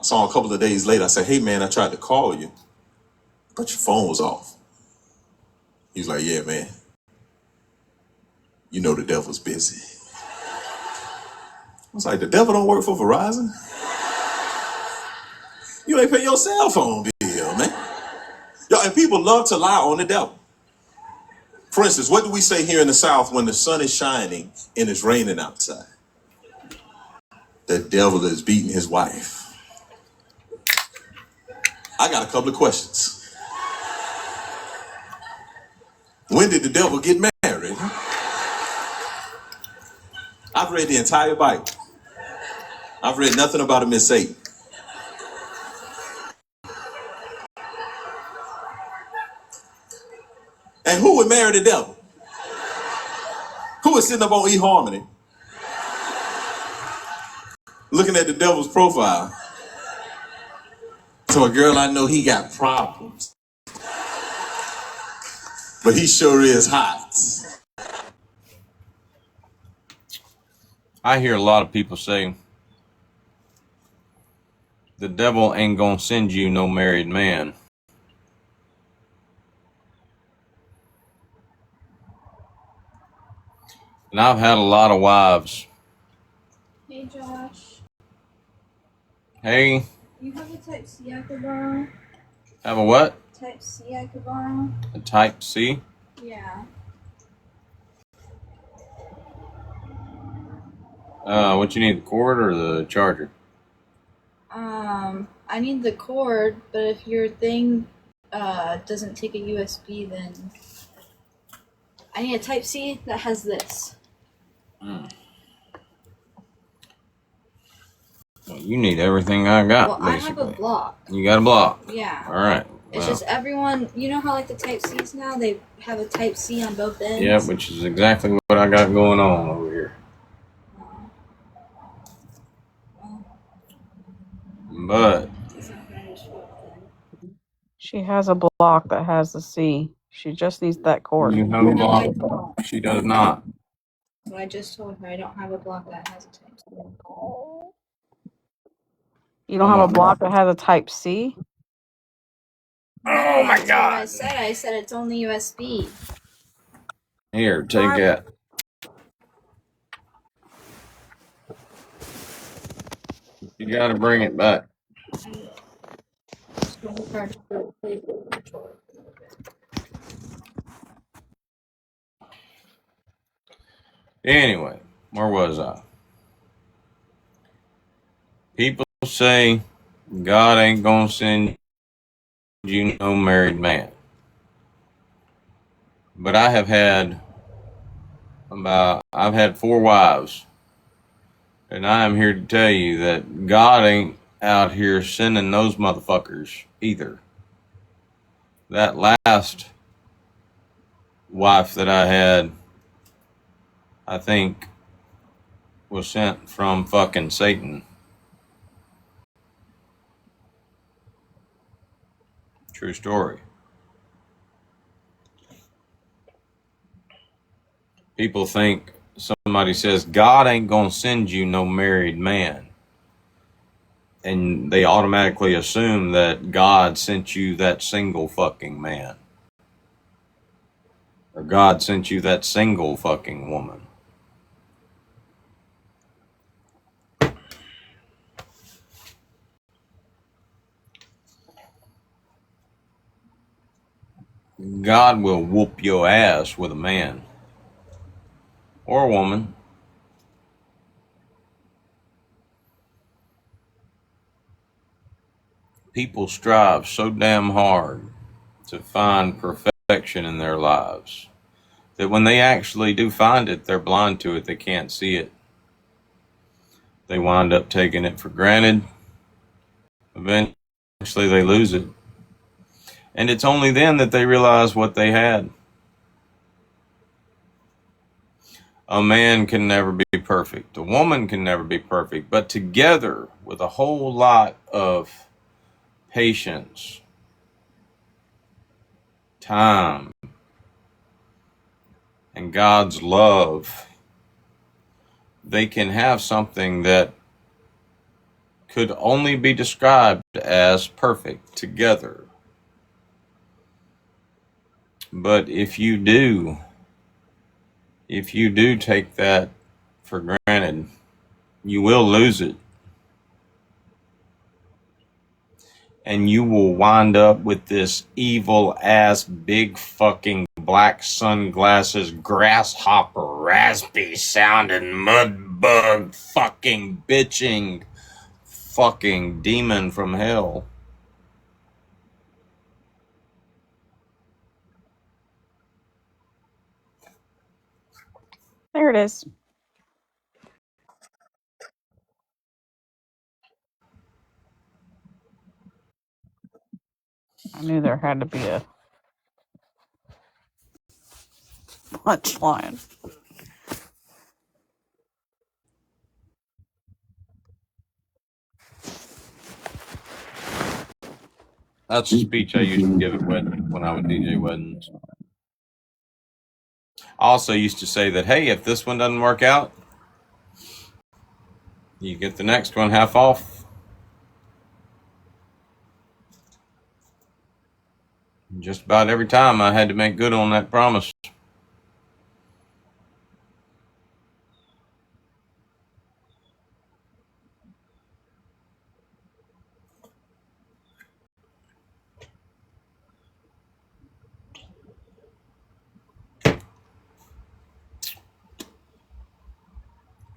I saw him a couple of days later. I said, hey, man, I tried to call you, but your phone was off. He was like, yeah, man. You know the devil's busy. I was like, the devil don't work for Verizon? You ain't pay your cell phone bill, man. Yo, and people love to lie on the devil. For instance, what do we say here in the South when the sun is shining and it's raining outside? The devil is beating his wife. I got a couple of questions. When did the devil get married? I've read the entire Bible. I've read nothing about him as Satan. And who would marry the devil? Who was sitting up on eHarmony looking at the devil's profile? So a girl, I know he got problems, but he sure is hot. I hear a lot of people say, the devil ain't gonna send you no married man. And I've had a lot of wives. Hey, Josh. Hey, You have a Type C I could borrow? have a what? Type C I could borrow? A Type C? Yeah. What you need, the cord or the charger? I need the cord, but if your thing doesn't take a USB, then I need a Type C that has this. Well, you need everything I got, Well, basically. I have a block. You got a block? Yeah. All right. It's just everyone, you know how like the Type C's now, they have a Type C on both ends? Yeah, which is exactly what I got going on over here. But She has a block that has the C. She just needs that cord. you have a block. She does not. So I just told her I don't have a block that has a Type C. You don't have a block that has a Type C? Oh my That's God. what I said it's only USB. Here, take that. You got to bring it back. Anyway, where was I? People say God ain't gonna send you no married man. But I've had 4 wives. And I am here to tell you that God ain't out here sending those motherfuckers either. That last wife that I had, I think, was sent from fucking Satan. True story. People think somebody says, God ain't gonna send you no married man. and they automatically assume that God sent you that single fucking man. Or God sent you that single fucking woman. God will whoop your ass with a man. Or a woman. People strive so damn hard to find perfection in their lives that when they actually do find it, they're blind to it. They can't see it. They wind up taking it for granted. Eventually they lose it. And it's only then that they realize what they had. A man can never be perfect. A woman can never be perfect. But together, with a whole lot of patience, time, and God's love, they can have something that could only be described as perfect together. But if you do take that for granted, you will lose it. And you will wind up with this evil ass big fucking black sunglasses grasshopper raspy sounding mud bug fucking bitching fucking demon from hell. There it is. I knew there had to be a punchline. That's a speech I used to give at weddings when I would DJ weddings. I also used to say that, hey, if this one doesn't work out, you get the next one half off. Just about every time I had to make good on that promise.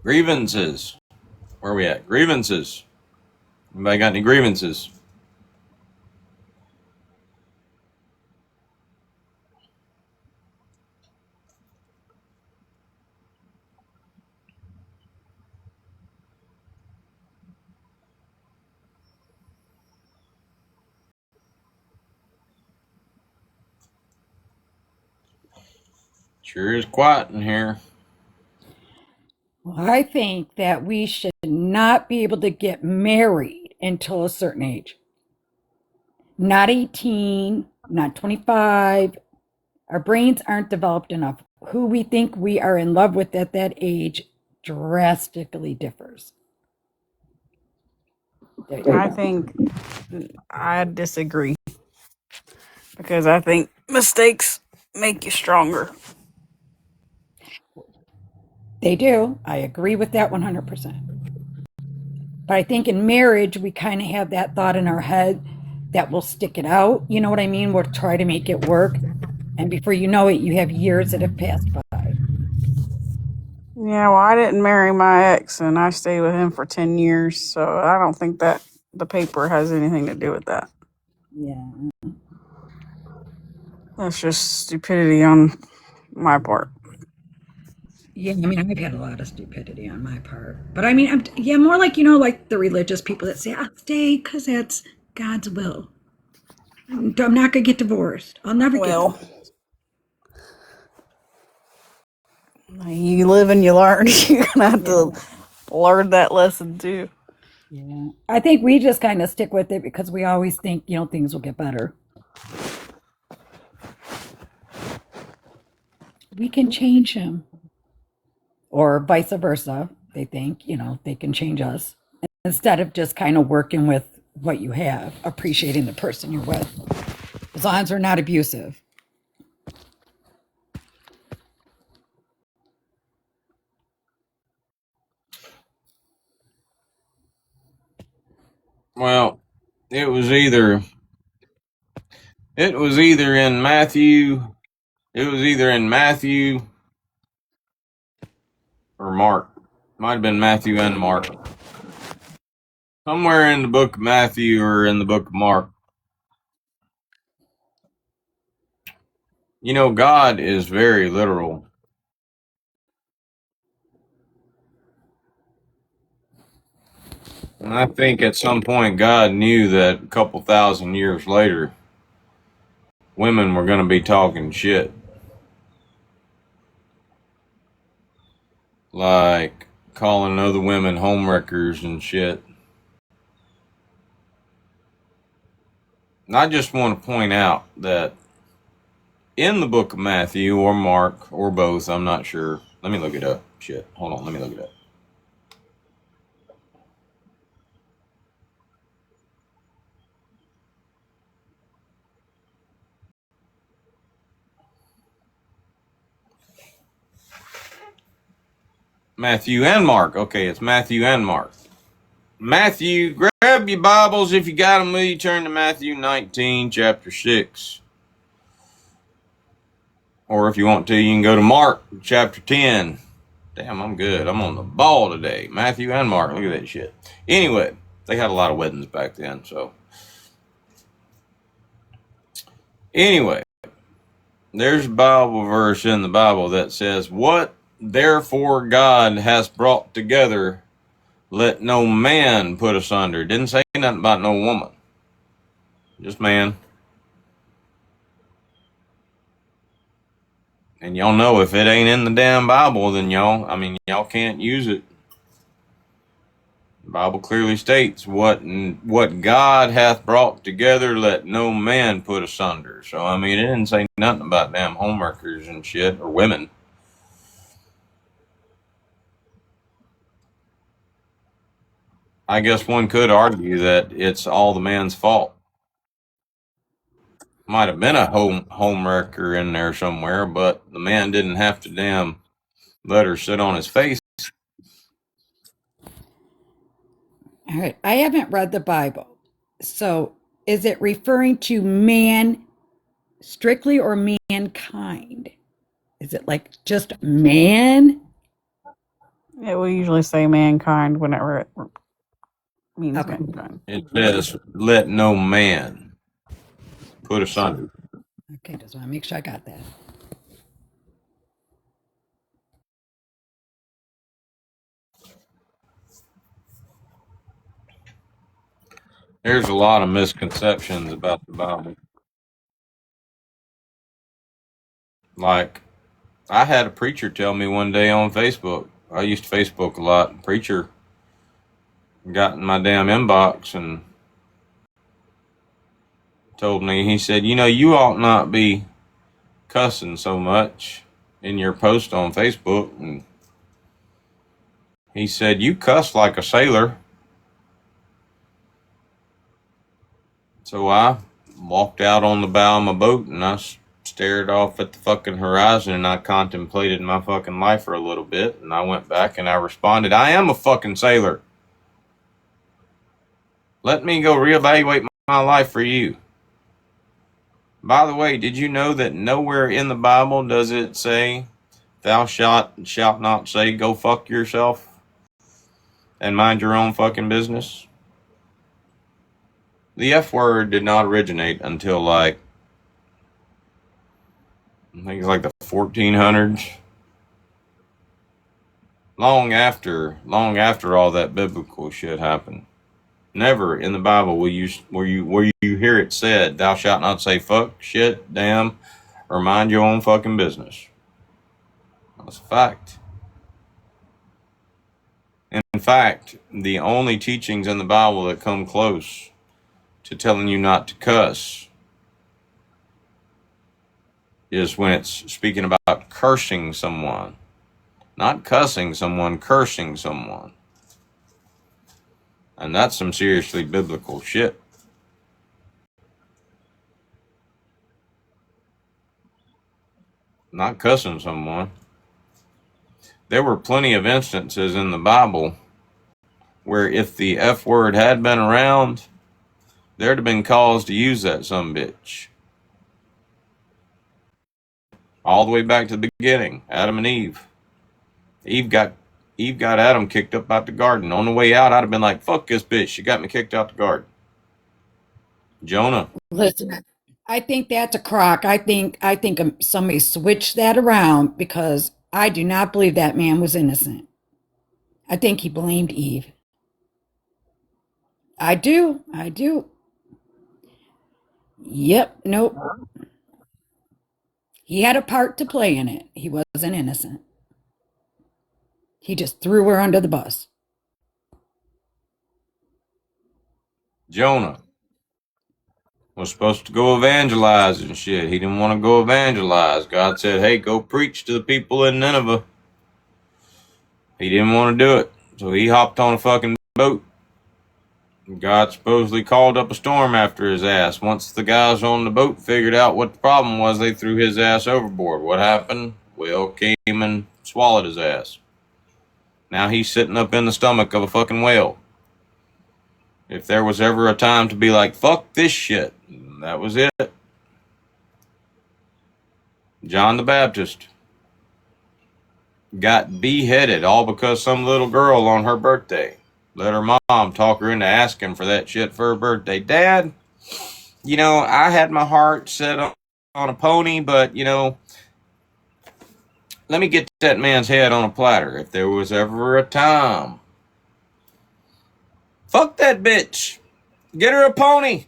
Grievances. Where are we at? Grievances. Anybody got any grievances? Sure is quiet in here. Well, I think that we should not be able to get married until a certain age. Not 18, not 25. Our brains aren't developed enough. Who we think we are in love with at that age drastically differs. I think I disagree because I think mistakes make you stronger. They do. I agree with that 100%. But I think in marriage, we kind of have that thought in our head that we'll stick it out. You know what I mean? We'll try to make it work. And before you know it, you have years that have passed by. Yeah, well, I didn't marry my ex and I stayed with him for 10 years, so I don't think that the paper has anything to do with that. Yeah. That's just stupidity on my part. Yeah, I mean, I've had a lot of stupidity on my part. But I mean, yeah, more like, you know, like the religious people that say, I'll stay because that's God's will. I'm not going to get divorced. I'll never get Well, divorced. you live and you learn. You're going to have Yeah. to learn that lesson too. Yeah. I think we just kind of stick with it because we always think, you know, things will get better. We can change him. Or vice versa. They think, you know, they can change us. instead of just kind of working with what you have, appreciating the person you're with, as long as they're not abusive. Well, it was either in Matthew. It was either in Matthew or Mark. Might have been Matthew and Mark. Somewhere in the book of Matthew or in the book of Mark. You know, God is very literal. And I think at some point God knew that a couple thousand years later, women were going to be talking shit. Like calling other women homewreckers and shit. And I just want to point out that in the book of Matthew or Mark or both, I'm not sure. Let me look it up. Shit. Hold on. Let me look it up. Matthew and Mark. Okay, it's Matthew and Mark. Matthew, grab your Bibles if you got them with you. Turn to Matthew 19, chapter 6. Or if you want to, you can go to Mark, chapter 10. Damn, I'm good. I'm on the ball today. Matthew and Mark. Look at that shit. Anyway, they had a lot of weddings back then, so. Anyway, there's a Bible verse in the Bible that says, "What therefore God has brought together, let no man put asunder." Didn't say nothing about no woman. Just man. And y'all know if it ain't in the damn Bible, then y'all can't use it. The Bible clearly states, what God hath brought together, let no man put asunder. So, it didn't say nothing about damn homewreckers and shit, or women. I guess one could argue that it's all the man's fault. Might have been a homewrecker in there somewhere, but the man didn't have to damn let her sit on his face. All right. I haven't read the Bible. So is it referring to man strictly or mankind? Is it like just man? Yeah, we usually say mankind whenever it means Okay. mankind. It says, let no man put asunder. Okay, just want to make sure I got that. There's a lot of misconceptions about the Bible. Like, I had a preacher tell me one day on Facebook. I used Facebook a lot. The preacher got in my damn inbox and told me, he said, you ought not be cussing so much in your post on Facebook. And he said, you cuss like a sailor. So I walked out on the bow of my boat and I stared off at the fucking horizon and I contemplated my fucking life for a little bit. And I went back and I responded, I am a fucking sailor. Let me go reevaluate my life for you. By the way, did you know that nowhere in the Bible does it say, thou shalt not say, go fuck yourself and mind your own fucking business? The F word did not originate until I think it's like the 1400s. Long after all that biblical shit happened. Never in the Bible will you hear it said, thou shalt not say fuck, shit, damn, or mind your own fucking business. That's a fact. In fact, the only teachings in the Bible that come close to telling you not to cuss is when it's speaking about cursing someone. Not cussing someone, cursing someone. And that's some seriously biblical shit. Not cussing someone. There were plenty of instances in the Bible where if the F word had been around, there'd have been cause to use that sumbitch. All the way back to the beginning, Adam and Eve. Eve got Adam kicked up out the garden. On the way out, I'd have been like, fuck this bitch. She got me kicked out the garden. Jonah. Listen, I think that's a crock. I think somebody switched that around because I do not believe that man was innocent. I think he blamed Eve. I do. Yep, nope. He had a part to play in it. He wasn't innocent. He just threw her under the bus. Jonah was supposed to go evangelize and shit. He didn't want to go evangelize. God said, hey, go preach to the people in Nineveh. He didn't want to do it. So he hopped on a fucking boat. God supposedly called up a storm after his ass. Once the guys on the boat figured out what the problem was, they threw his ass overboard. What happened? Whale came and swallowed his ass. Now he's sitting up in the stomach of a fucking whale. If there was ever a time to be like, fuck this shit, that was it. John the Baptist got beheaded all because some little girl on her birthday let her mom talk her into asking for that shit for her birthday. Dad, I had my heart set on a pony, but, let me get that man's head on a platter. If there was ever a time. Fuck that bitch. Get her a pony.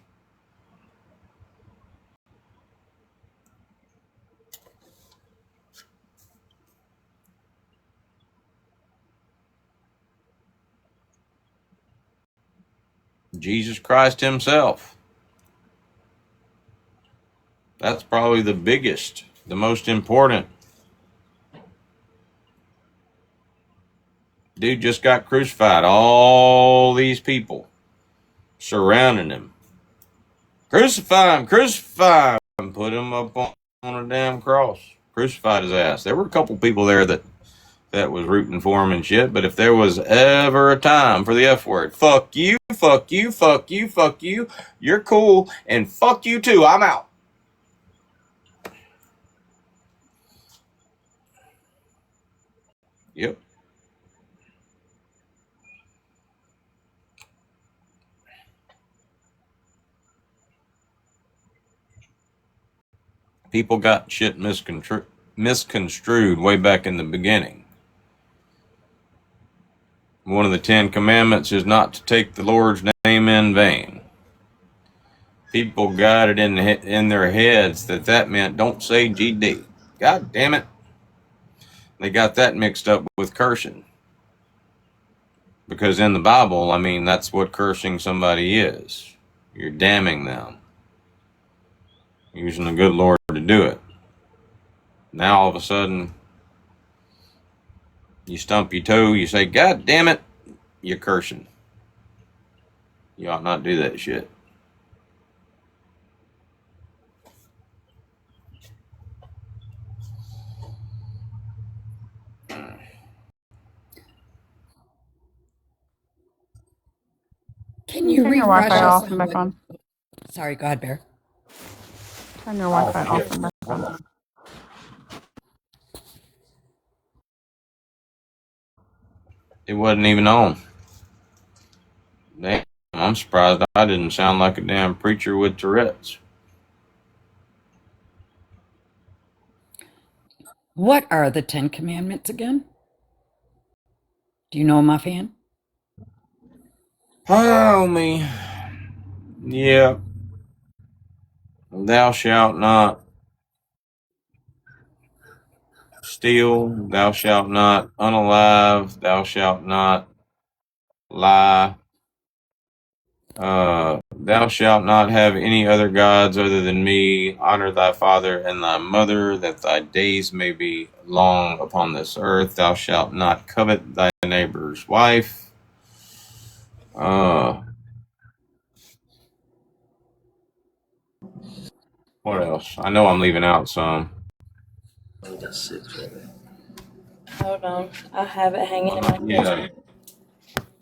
Jesus Christ himself. That's probably the biggest, the most important. Dude just got crucified. All these people surrounding him. Crucify him, crucify him. Put him up on a damn cross. Crucified his ass. There were a couple people there that was rooting for him and shit, but if there was ever a time for the F word, fuck you, fuck you, fuck you, fuck you, you're cool, and fuck you too, I'm out. Yep. People got shit misconstrued way back in the beginning. One of the 10 Commandments is not to take the Lord's name in vain. People got it in their heads that meant don't say GD. God damn it. They got that mixed up with cursing. Because in the Bible, that's what cursing somebody is. You're damning them. Using the good Lord to do it. Now all of a sudden, you stump your toe, you say, God damn it, you're cursing. You ought not do that shit. Can you Turn your refresh Wi-Fi us off and on back what? on. Sorry, go ahead, Bear. Turn your Wi-Fi off and back on. It wasn't even on. Damn, I'm surprised I didn't sound like a damn preacher with Tourette's. What are the 10 Commandments again? Do you know them offhand? Oh, me. Yeah. Thou shalt not steal. Thou shalt not unalive. Thou shalt not lie. Thou shalt not have any other gods other than me. Honor thy father and thy mother, that thy days may be long upon this earth. Thou shalt not covet thy neighbor's wife. What else? I know I'm leaving out some. We got 6 right there. Hold on. I have it hanging in my Yeah. kitchen.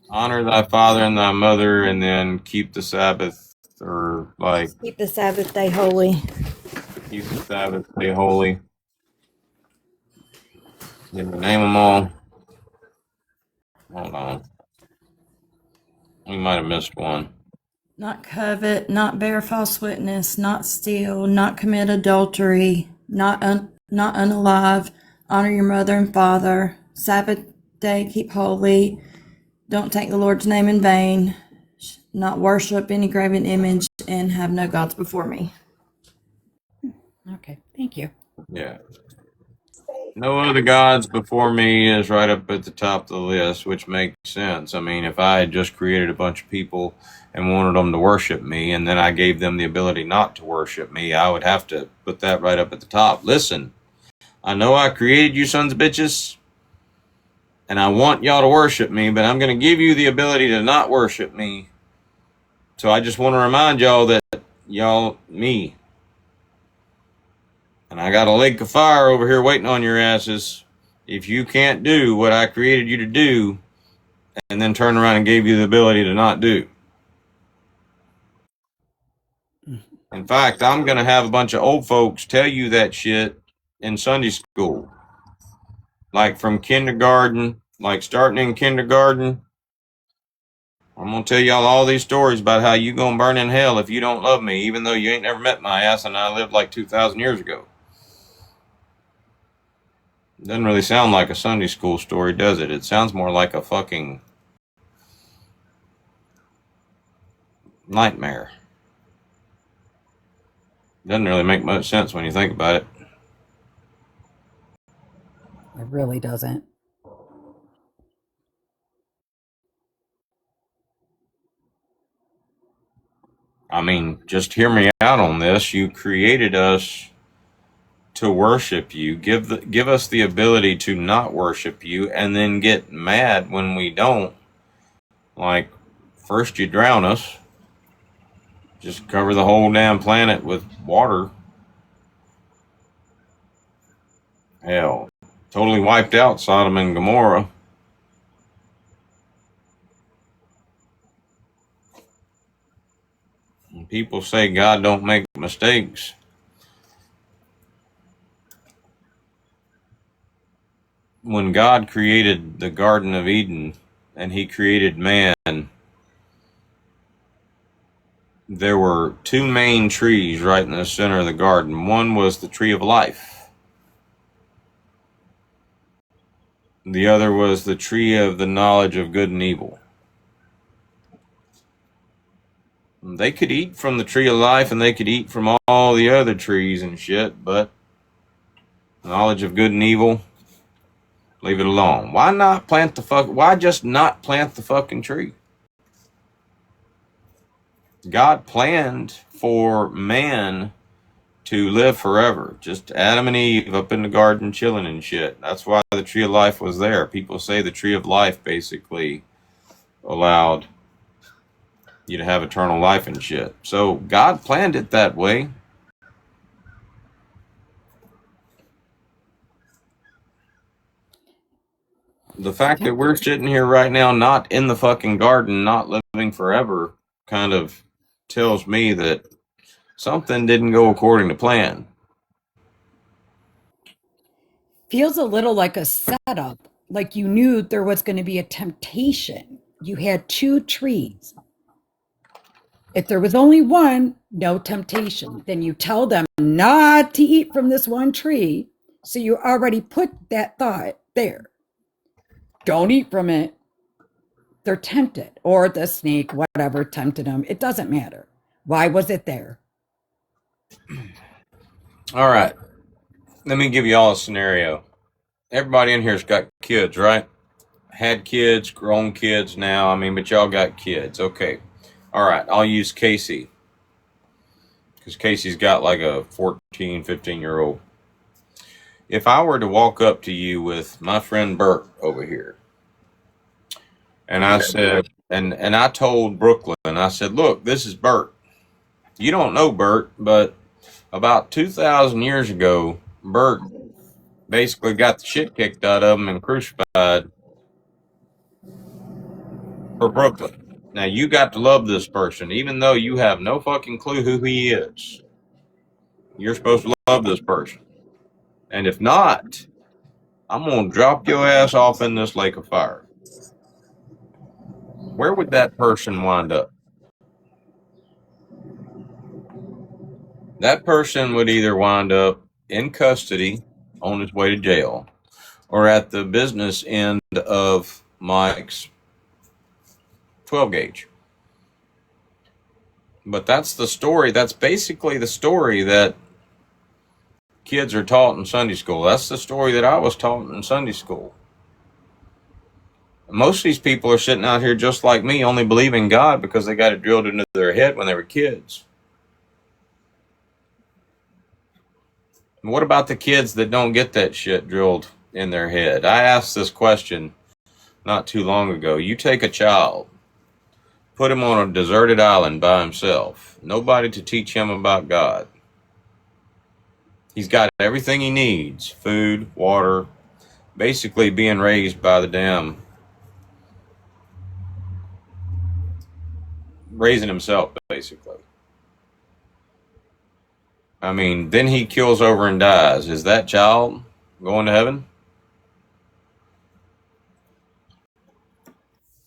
Honor thy father and thy mother, and then keep the Sabbath, or like Keep the Sabbath day holy. keep the Sabbath day holy. Did we name them all? Hold on. We might have missed one. Not covet, not bear false witness, not steal, not commit adultery, not unalive, honor your mother and father, Sabbath day keep holy, don't take the Lord's name in vain, not worship any graven image, and have no gods before me. Okay, thank you. Yeah. No other gods before me is right up at the top of the list, which makes sense. I mean, if I had just created a bunch of people and wanted them to worship me, and then I gave them the ability not to worship me, I would have to put that right up at the top. Listen, I know I created you sons of bitches, and I want y'all to worship me, but I'm going to give you the ability to not worship me. So I just want to remind y'all that y'all, me, and I got a lake of fire over here waiting on your asses. If you can't do what I created you to do, and then turn around and gave you the ability to not do. In fact, I'm going to have a bunch of old folks tell you that shit in Sunday school. Like from kindergarten, like starting in kindergarten. I'm going to tell y'all all these stories about how you going to burn in hell if you don't love me, even though you ain't never met my ass and I lived like 2,000 years ago. Doesn't really sound like a Sunday school story, does it? It sounds more like a fucking nightmare. Doesn't really make much sense when you think about it. It really doesn't. I mean, just hear me out on this. You created us to worship you. Give us the ability to not worship you and then get mad when we don't. Like, first you drown us. Just cover the whole damn planet with water. Hell, totally wiped out Sodom and Gomorrah. And people say God don't make mistakes. When God created the Garden of Eden and he created man, there were two main trees right in the center of the garden. One was the tree of life. The other was the tree of the knowledge of good and evil. They could eat from the tree of life and they could eat from all the other trees and shit, but knowledge of good and evil, leave it alone. Why just not plant the fucking tree? God planned for man to live forever. Just Adam and Eve up in the garden chilling and shit. That's why the tree of life was there. People say the tree of life basically allowed you to have eternal life and shit. So God planned it that way. The fact that we're sitting here right now, not in the fucking garden, not living forever, kind of tells me that something didn't go according to plan. Feels a little like a setup, like you knew there was going to be a temptation. You had two trees. If there was only one, no temptation. Then you tell them not to eat from this one tree. So you already put that thought there. Don't eat from it. They're tempted, or the snake, whatever, tempted them. It doesn't matter. Why was it there? All right. Let me give you all a scenario. Everybody in here's got kids, right? Had kids, grown kids now. I mean, but y'all got kids. Okay. All right. I'll use Casey. Because Casey's got like a 14, 15-year-old. If I were to walk up to you with my friend Bert over here, and I said, And I told Brooklyn, I said, look, this is Bert. You don't know Bert, but about 2,000 years ago, Bert basically got the shit kicked out of him and crucified for Brooklyn. Now you got to love this person, even though you have no fucking clue who he is. You're supposed to love this person. And if not, I'm going to drop your ass off in this lake of fire. Where would that person wind up? That person would either wind up in custody on his way to jail or at the business end of Mike's 12 gauge. But that's the story. That's basically the story that kids are taught in Sunday school. That's the story that I was taught in Sunday school. Most of these people are sitting out here just like me, only believing God because they got it drilled into their head when they were kids. And what about the kids that don't get that shit drilled in their head? I asked this question not too long ago. You take a child, put him on a deserted island by himself, nobody to teach him about God. He's got everything he needs, food, water, basically being raised by the damn, raising himself, basically. I mean, then he kills over and dies. Is that child going to heaven?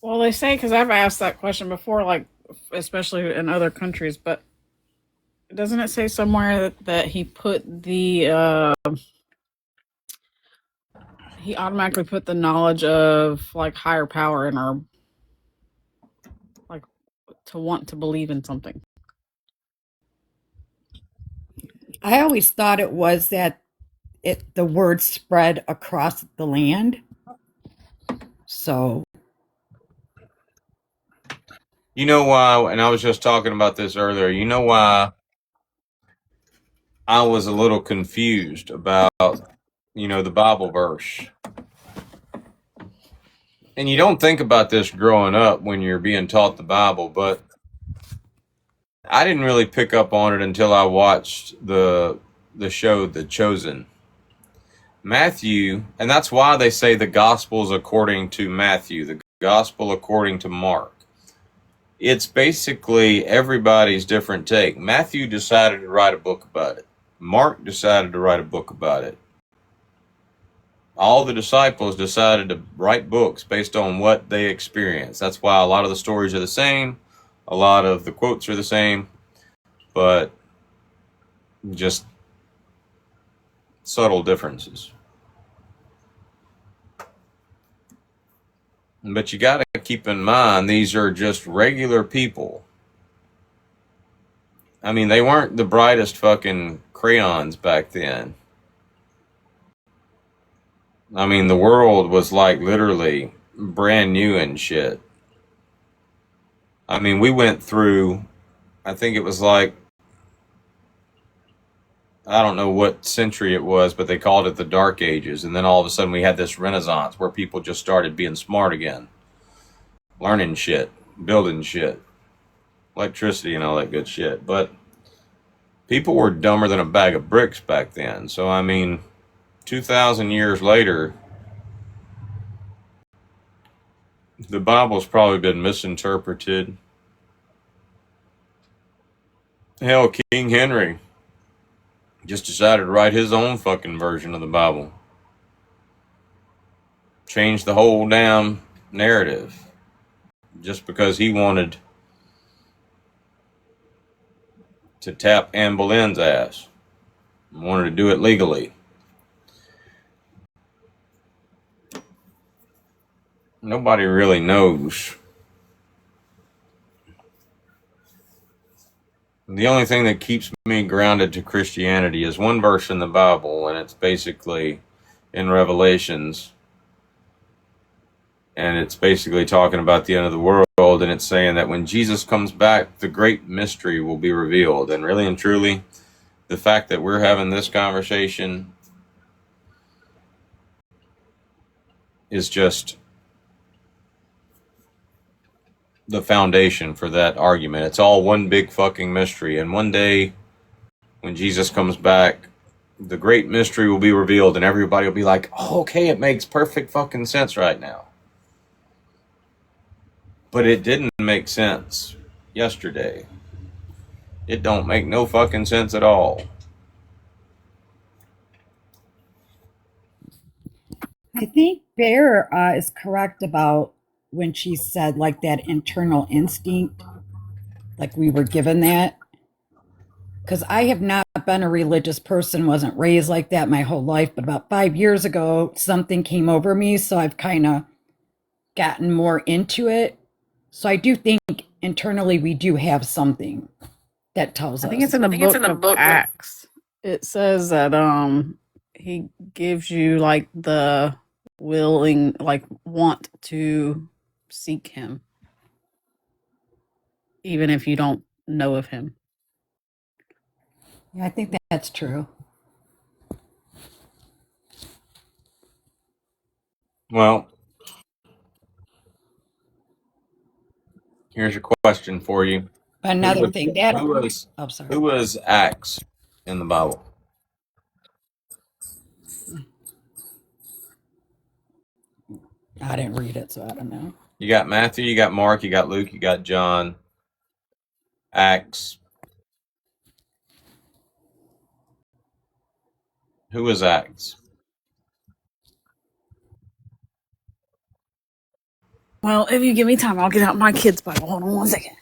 Well, they say, because I've asked that question before, like, especially in other countries, but doesn't it say somewhere that he put the, he automatically put the knowledge of, like, higher power in our, like, to want to believe in something? I always thought it was that the word spread across the land. So You know why, and I was just talking about this earlier, you know why I was a little confused about, the Bible verse. And you don't think about this growing up when you're being taught the Bible, but I didn't really pick up on it until I watched the show The Chosen. Matthew, and that's why they say the Gospels according to Matthew, the Gospel according to Mark. It's basically everybody's different take. Matthew decided to write a book about it. Mark decided to write a book about it. All the disciples decided to write books based on what they experienced. That's why a lot of the stories are the same. A lot of the quotes are the same. But just subtle differences. But you got to keep in mind, these are just regular people. I mean, they weren't the brightest fucking crayons back then. I mean, the world was like literally brand new and shit. I mean, we went through, I think it was like, I don't know what century it was, but they called it the Dark Ages. And then all of a sudden we had this renaissance where people just started being smart again. Learning shit, building shit, electricity and all that good shit. But people were dumber than a bag of bricks back then. So, I mean, 2,000 years later, the Bible's probably been misinterpreted. Hell, King Henry just decided to write his own fucking version of the Bible. Changed the whole damn narrative. Just because he wanted to tap Anne Boleyn's ass. Wanted to do it legally. Nobody really knows. The only thing that keeps me grounded to Christianity is one verse in the Bible, and it's basically in Revelations. And it's basically talking about the end of the world, and it's saying that when Jesus comes back, the great mystery will be revealed. And really and truly, the fact that we're having this conversation is just the foundation for that argument. It's all one big fucking mystery. And one day, when Jesus comes back, the great mystery will be revealed, and everybody will be like, oh, okay, it makes perfect fucking sense right now. But it didn't make sense yesterday. It don't make no fucking sense at all. I think Bear is correct about when she said like that internal instinct, like we were given that. Because I have not been a religious person, wasn't raised like that my whole life, but about 5 years ago, something came over me, so I've kind of gotten more into it. So I do think internally we do have something that tells I us. think it's in the book of Acts. It says that he gives you like the willing, like want to seek him, even if you don't know of him. Yeah, I think that's true. Well, here's a question for you. Another thing that Who was Acts in the Bible? I didn't read it, so I don't know. You got Matthew, you got Mark, you got Luke, you got John. Acts. Who was Acts? Well, if you give me time, I'll get out my kids' Bible. Hold on one second.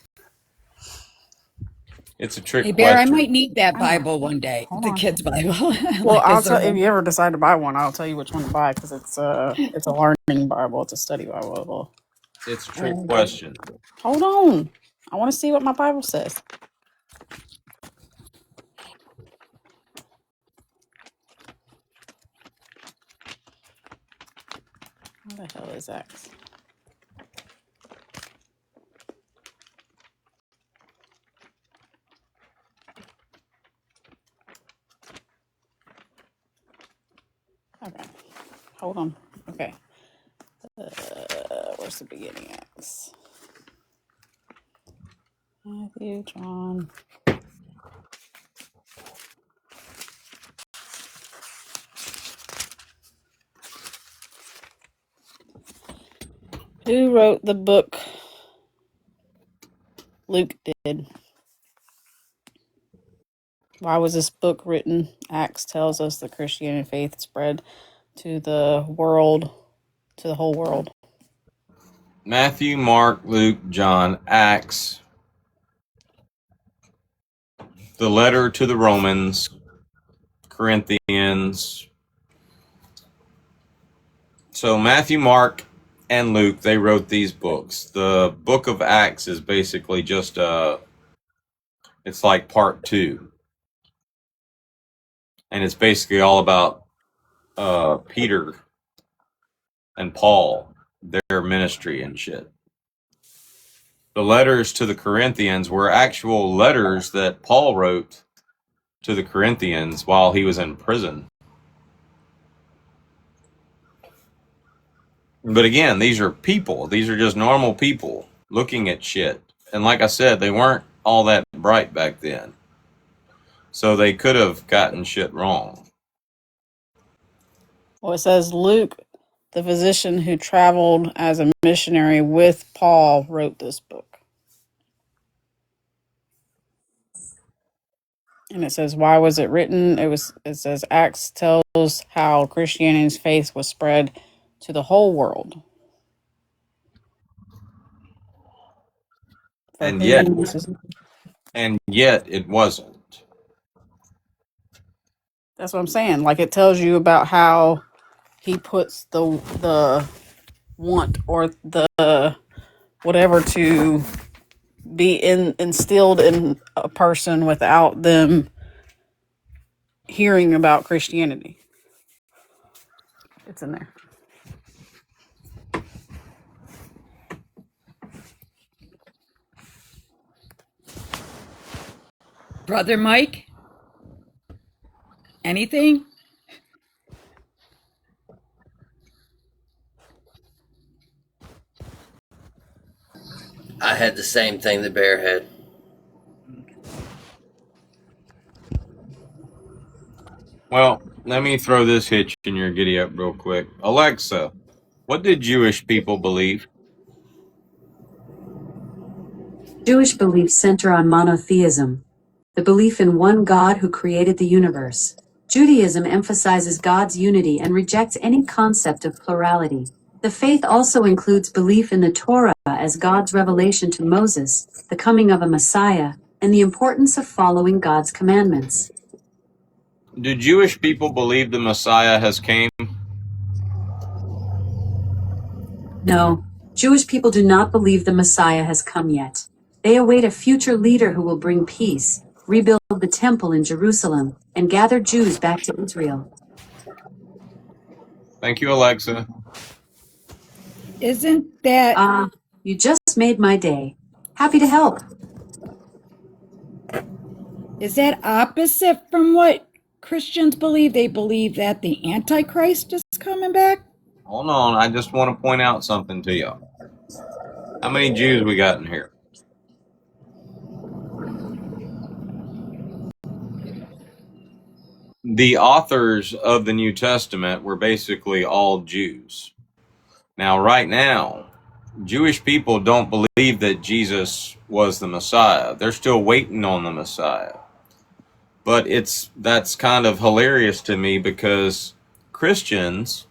It's a trick Hey, Bear, question. I might need that Bible one day, the kids' Bible. Well, Like, I'll is there tell if one? you ever decide to buy one, I'll tell you which one to buy because it's a learning Bible. It's a study Bible. It's a trick question. Hold on, I want to see what my Bible says. What the hell is Acts? Okay, hold on. Okay, where's the beginning Acts? Matthew, John. Who wrote the book? Luke did. Why was this book written? Acts tells us the Christianity faith spread to the world, to the whole world. Matthew, Mark, Luke, John, Acts. The letter to the Romans, Corinthians. So Matthew, Mark, and Luke, they wrote these books. The book of Acts is basically just it's like part 2. And it's basically all about Peter and Paul, their ministry and shit. The letters to the Corinthians were actual letters that Paul wrote to the Corinthians while he was in prison. But again, these are people. These are just normal people looking at shit. And like I said, they weren't all that bright back then. So they could have gotten shit wrong. Well, it says Luke, the physician who traveled as a missionary with Paul, wrote this book. And it says, why was it written? It says Acts tells how Christianity's faith was spread to the whole world. And yet it wasn't. That's what I'm saying. Like it tells you about how he puts the want or the whatever to be instilled in a person without them hearing about Christianity. It's in there. Brother Mike? Anything? I had the same thing the bear had. Well, let me throw this hitch in your giddy up real quick. Alexa, what did Jewish people believe? Jewish beliefs center on monotheism, the belief in one God who created the universe. Judaism emphasizes God's unity and rejects any concept of plurality. The faith also includes belief in the Torah as God's revelation to Moses, the coming of a Messiah, and the importance of following God's commandments. Do Jewish people believe the Messiah has came? No, Jewish people do not believe the Messiah has come yet. They await a future leader who will bring peace, rebuild the temple in Jerusalem, and gather Jews back to Israel. Thank you, Alexa. Isn't that You just made my day. Happy to help. is that opposite from what Christians believe? They believe that the Antichrist is coming back? Hold on, I just want to point out something to you. How many Jews we got in here? The authors of the New Testament were basically all Jews. Now, right now, Jewish people don't believe that Jesus was the Messiah. They're still waiting on the Messiah. But that's kind of hilarious to me because Christians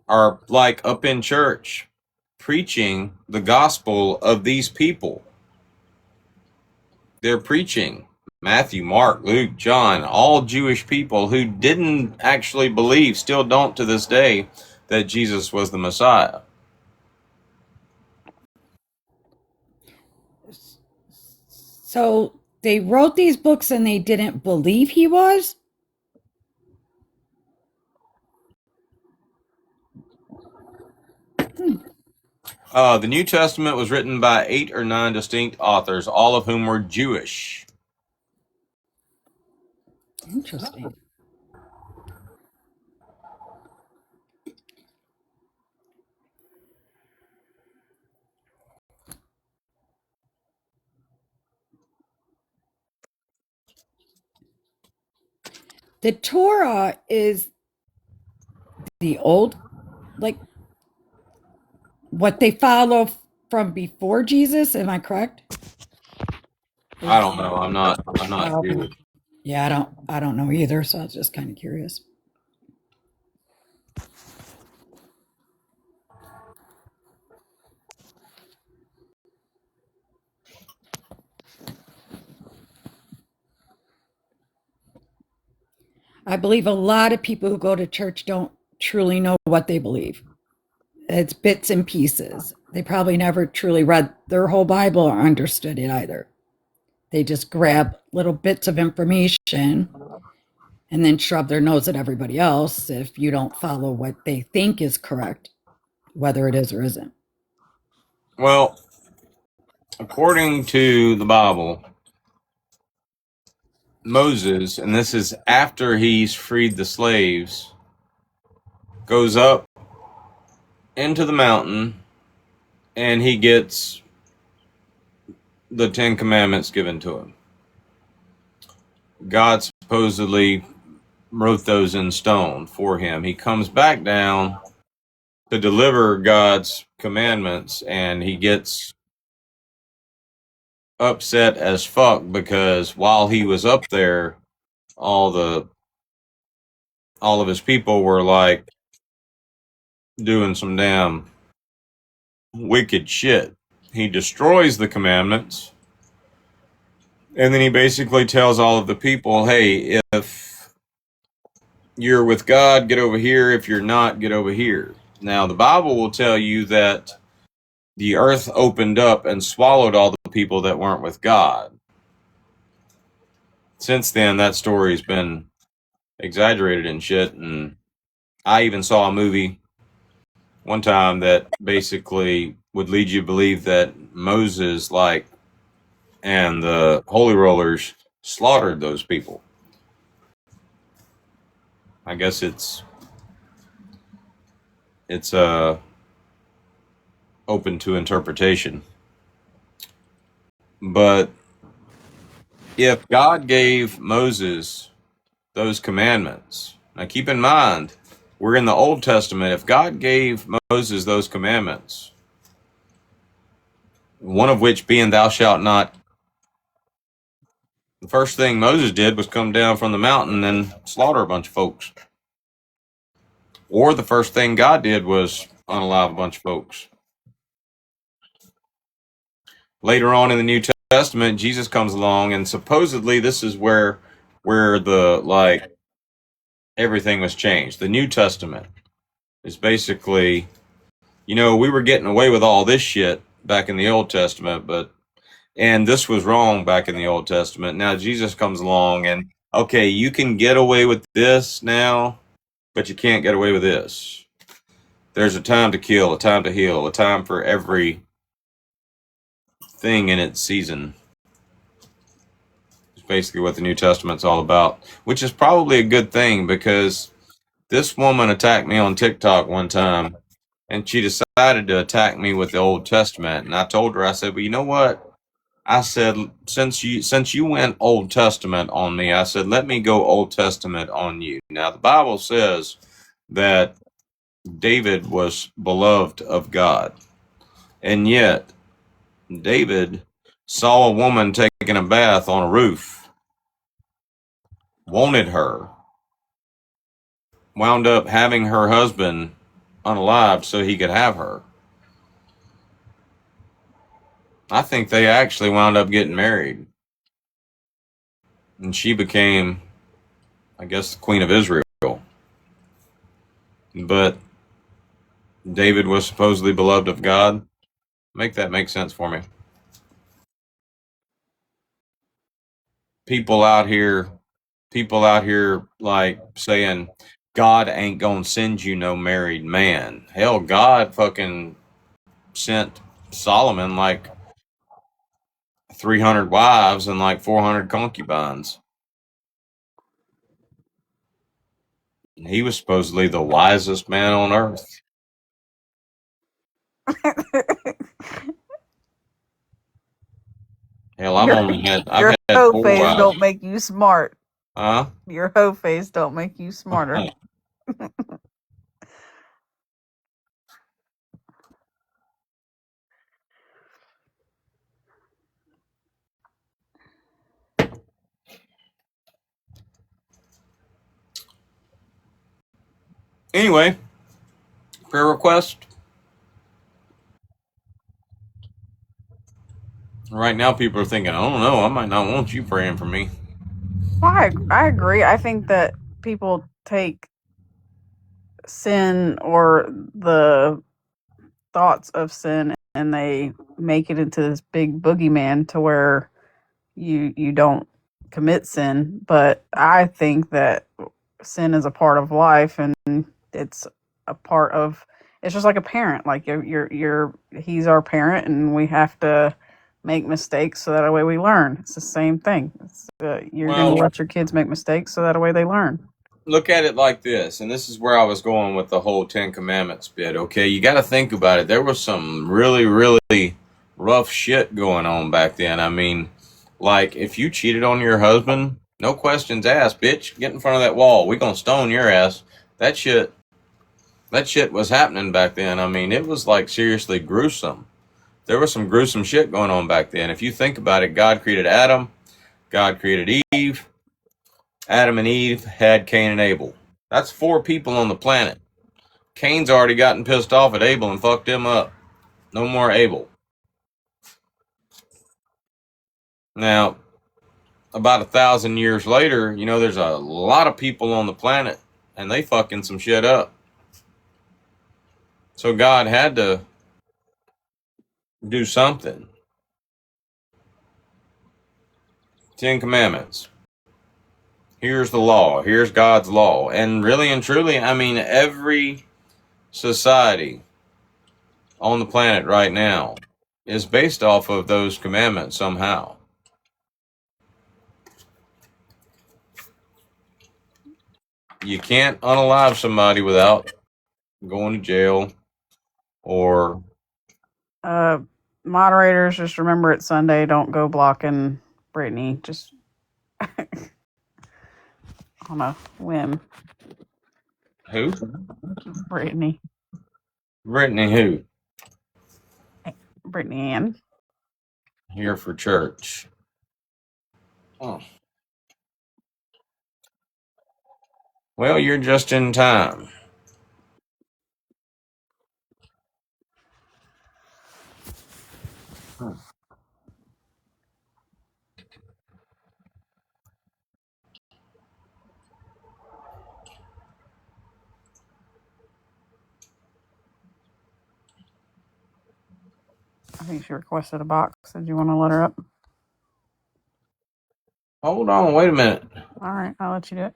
are like up in church preaching the gospel of these people. They're preaching Matthew, Mark, Luke, John, all Jewish people who didn't actually believe, still don't to this day, that Jesus was the Messiah. So they wrote these books and they didn't believe he was? The New Testament was written by 8 or 9 distinct authors, all of whom were Jewish. Interesting. The Torah is the old, like what they follow from before Jesus. Am I correct? I don't know. I'm not Oh, okay. Jewish. Yeah, I don't know either. So I was just kind of curious. I believe a lot of people who go to church don't truly know what they believe. It's bits and pieces. They probably never truly read their whole Bible or understood it either. They just grab little bits of information and then shove their nose at everybody else if you don't follow what they think is correct, whether it is or isn't. Well, according to the Bible, Moses, and this is after he's freed the slaves, goes up into the mountain and he gets the 10 Commandments given to him. God supposedly wrote those in stone for him. He comes back down to deliver God's commandments and he gets upset as fuck because while he was up there, all of his people were like doing some damn wicked shit. He destroys the commandments, and then he basically tells all of the people, hey, if you're with God, get over here. If you're not, get over here. Now, the Bible will tell you that the earth opened up and swallowed all the people that weren't with God. Since then, that story's been exaggerated and shit, and I even saw a movie one time that basically would lead you to believe that Moses, like, and the Holy Rollers slaughtered those people. I guess it's open to interpretation. But if God gave Moses those commandments, now keep in mind, we're in the Old Testament. If God gave Moses those commandments, one of which being thou shalt not, the first thing Moses did was come down from the mountain and slaughter a bunch of folks. Or the first thing God did was unalive a bunch of folks. Later on in the New Testament, Jesus comes along, and supposedly this is where the like everything was changed. The New Testament is basically, we were getting away with all this shit back in the Old Testament, and this was wrong back in the Old Testament. Now Jesus comes along and, okay, you can get away with this now, but you can't get away with this. There's a time to kill, a time to heal, a time for every thing in its season. It's basically what the New Testament's all about, which is probably a good thing, because this woman attacked me on TikTok one time, and she decided to attack me with the Old Testament. And I told her, I said, well, you know what? I said, since you went Old Testament on me, I said, let me go Old Testament on you. Now, the Bible says that David was beloved of God. And yet, David saw a woman taking a bath on a roof, wanted her, wound up having her husband unalived so he could have her. I think they actually wound up getting married. And she became, I guess, the Queen of Israel. But David was supposedly beloved of God. Make that make sense for me. People out here like saying God ain't gonna send you no married man. Hell, God fucking sent Solomon like 300 wives and like 400 concubines. And he was supposedly the wisest man on earth. Hell, I've Your had hoe 4 face wives. don't make you smart. Huh? Your hoe face don't make you smarter. Anyway, prayer request. Right now, people are thinking, I don't know, I might not want you praying for me. I agree. I think that people take sin or the thoughts of sin and they make it into this big boogeyman to where you don't commit sin. But I think that sin is a part of life, and it's a part of, it's just like a parent. Like he's our parent, and we have to make mistakes so that way we learn. It's the same thing. You're going to let your kids make mistakes so that way they learn. Look at it like this, and this is where I was going with the whole 10 Commandments bit, okay? You got to think about it. There was some really, really rough shit going on back then. I mean, like, if you cheated on your husband, no questions asked, bitch. Get in front of that wall. We gonna stone your ass. That shit was happening back then. I mean, it was, like, seriously gruesome. There was some gruesome shit going on back then. If you think about it, God created Adam. God created Eve. Adam and Eve had Cain and Abel. That's 4 people on the planet. Cain's already gotten pissed off at Abel and fucked him up. No more Abel. Now, about 1,000 years later, there's a lot of people on the planet, and they fucking some shit up. So God had to do something. 10 Commandments. Here's the law. Here's God's law. And really and truly, I mean, every society on the planet right now is based off of those commandments somehow. You can't unalive somebody without going to jail or Moderators, just remember it's Sunday. Don't go blocking Brittany. Just on a whim. Who? Brittany. Brittany who? Brittany Ann. Here for church. Oh. Well, you're just in time. I think she requested a box. Did you want to let her up? Hold on, wait a minute. All right, I'll let you do it.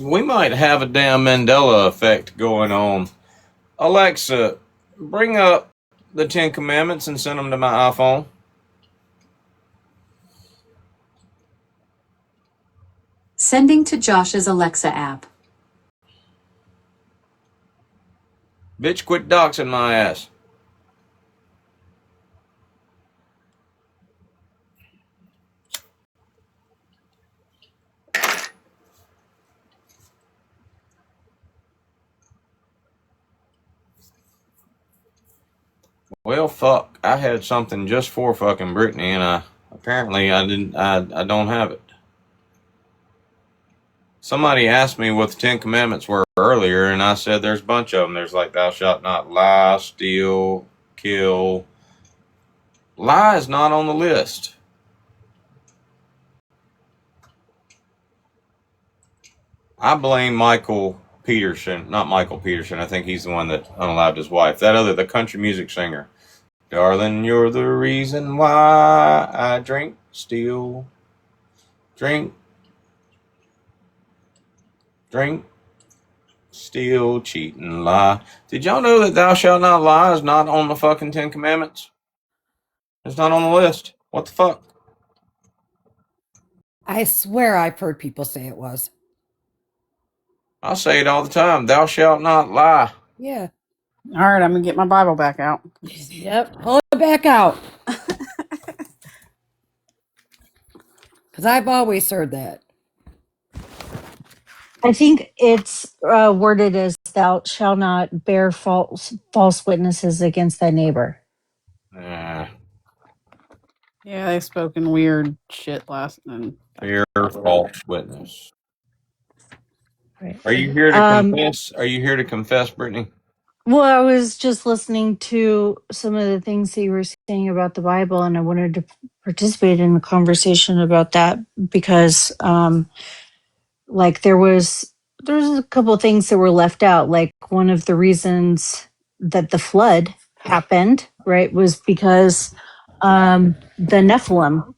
We might have a damn Mandela effect going on. Alexa, bring up the 10 Commandments and send them to my iPhone. Sending to Josh's Alexa app. Bitch, quit doxing my ass. Well, fuck. I had something just for fucking Brittany, and I don't have it. Somebody asked me what the 10 Commandments were earlier, and I said there's a bunch of them. There's like, thou shalt not lie, steal, kill. Lie is not on the list. I blame Michael Peterson, not Michael Peterson. I think he's the one that unalived his wife. The country music singer. Darling, you're the reason why I drink, steal, drink, steal, cheat, and lie. Did y'all know that thou shalt not lie is not on the fucking 10 Commandments? It's not on the list. What the fuck? I swear I've heard people say it was. I say it all the time. Thou shalt not lie. Yeah. All right, I'm gonna get my Bible back out. Yep. Pull it back out. Because I've always heard that. I think it's worded as "Thou shalt not bear false witnesses against thy neighbor." Yeah, they spoken weird shit last night. bear false witness. Right. Are you here to confess? Are you here to confess, Brittany? Well, I was just listening to some of the things that you were saying about the Bible, and I wanted to participate in the conversation about that because, like, there's a couple of things that were left out. Like, one of the reasons that the flood happened, right, was because the Nephilim.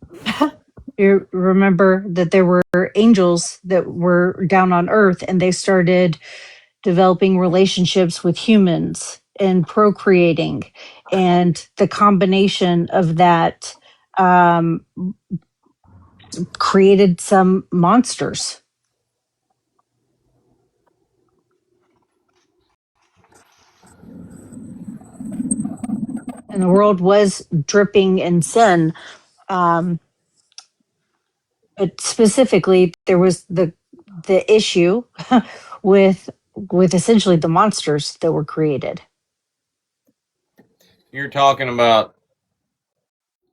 You remember that there were angels that were down on earth, and they started developing relationships with humans and procreating, and the combination of that created some monsters, and the world was dripping in sin. But specifically, there was the issue with essentially the monsters that were created. You're talking about,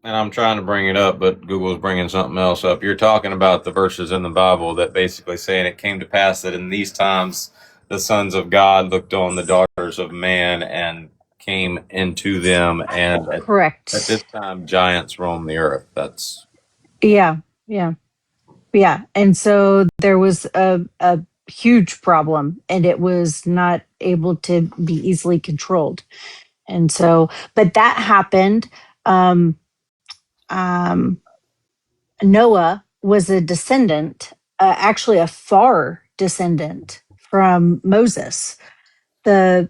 and I'm trying to bring it up, but Google's bringing something else up. You're talking about the verses in the Bible that basically say, and it came to pass that in these times the sons of God looked on the daughters of man and came into them, and Correct. at this time giants roamed the earth. That's Yeah, yeah. Yeah. And so there was a huge problem, and it was not able to be easily controlled. And so, but that happened. Um, um, Noah was a descendant, actually a far descendant from Moses. The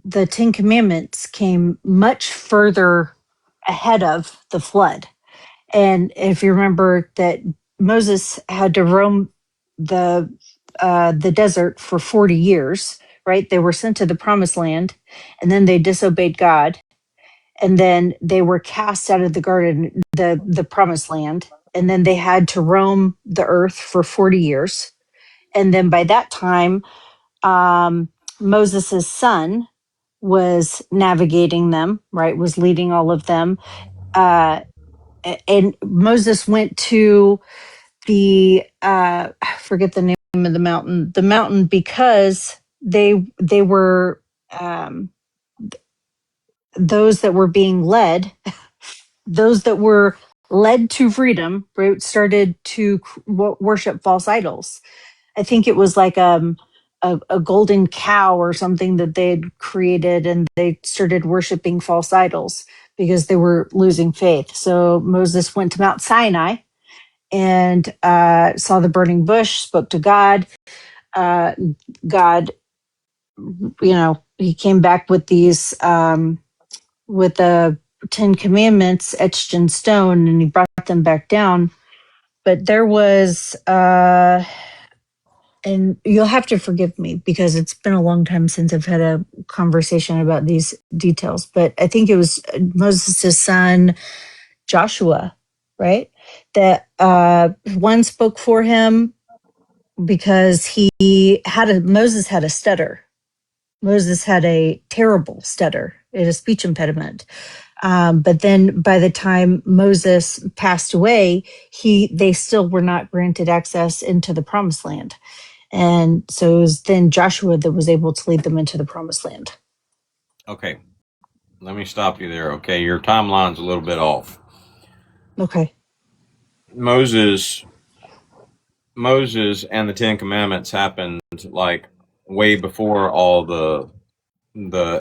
the Ten Commandments came much further ahead of the flood. And if you remember that Moses had to roam the desert for 40 years, right? They were sent to the promised land, and then they disobeyed God, and then they were cast out of the garden, the promised land, and then they had to roam the earth for 40 years. And then by that time, Moses' son was navigating them, right? Was leading all of them. Uh, and Moses went to I forget the name of the mountain, because they were those that were being led, those that were led to freedom, right, started to worship false idols. I think it was like a golden cow or something that they had created, and they started worshiping false idols because they were losing faith. So Moses went to Mount Sinai and saw the burning bush, spoke to God. God, he came back with these, with the 10 Commandments etched in stone, and he brought them back down. But there was, and you'll have to forgive me because it's been a long time since I've had a conversation about these details, but I think it was Moses' son, Joshua, right? That one spoke for him because Moses had a stutter. Moses had a terrible stutter, it a speech impediment. But then by the time Moses passed away, they still were not granted access into the promised land. And so it was then Joshua that was able to lead them into the promised land. Okay, let me stop you there. Okay, your timeline's a little bit off. Okay. Moses and the Ten Commandments happened like way before all the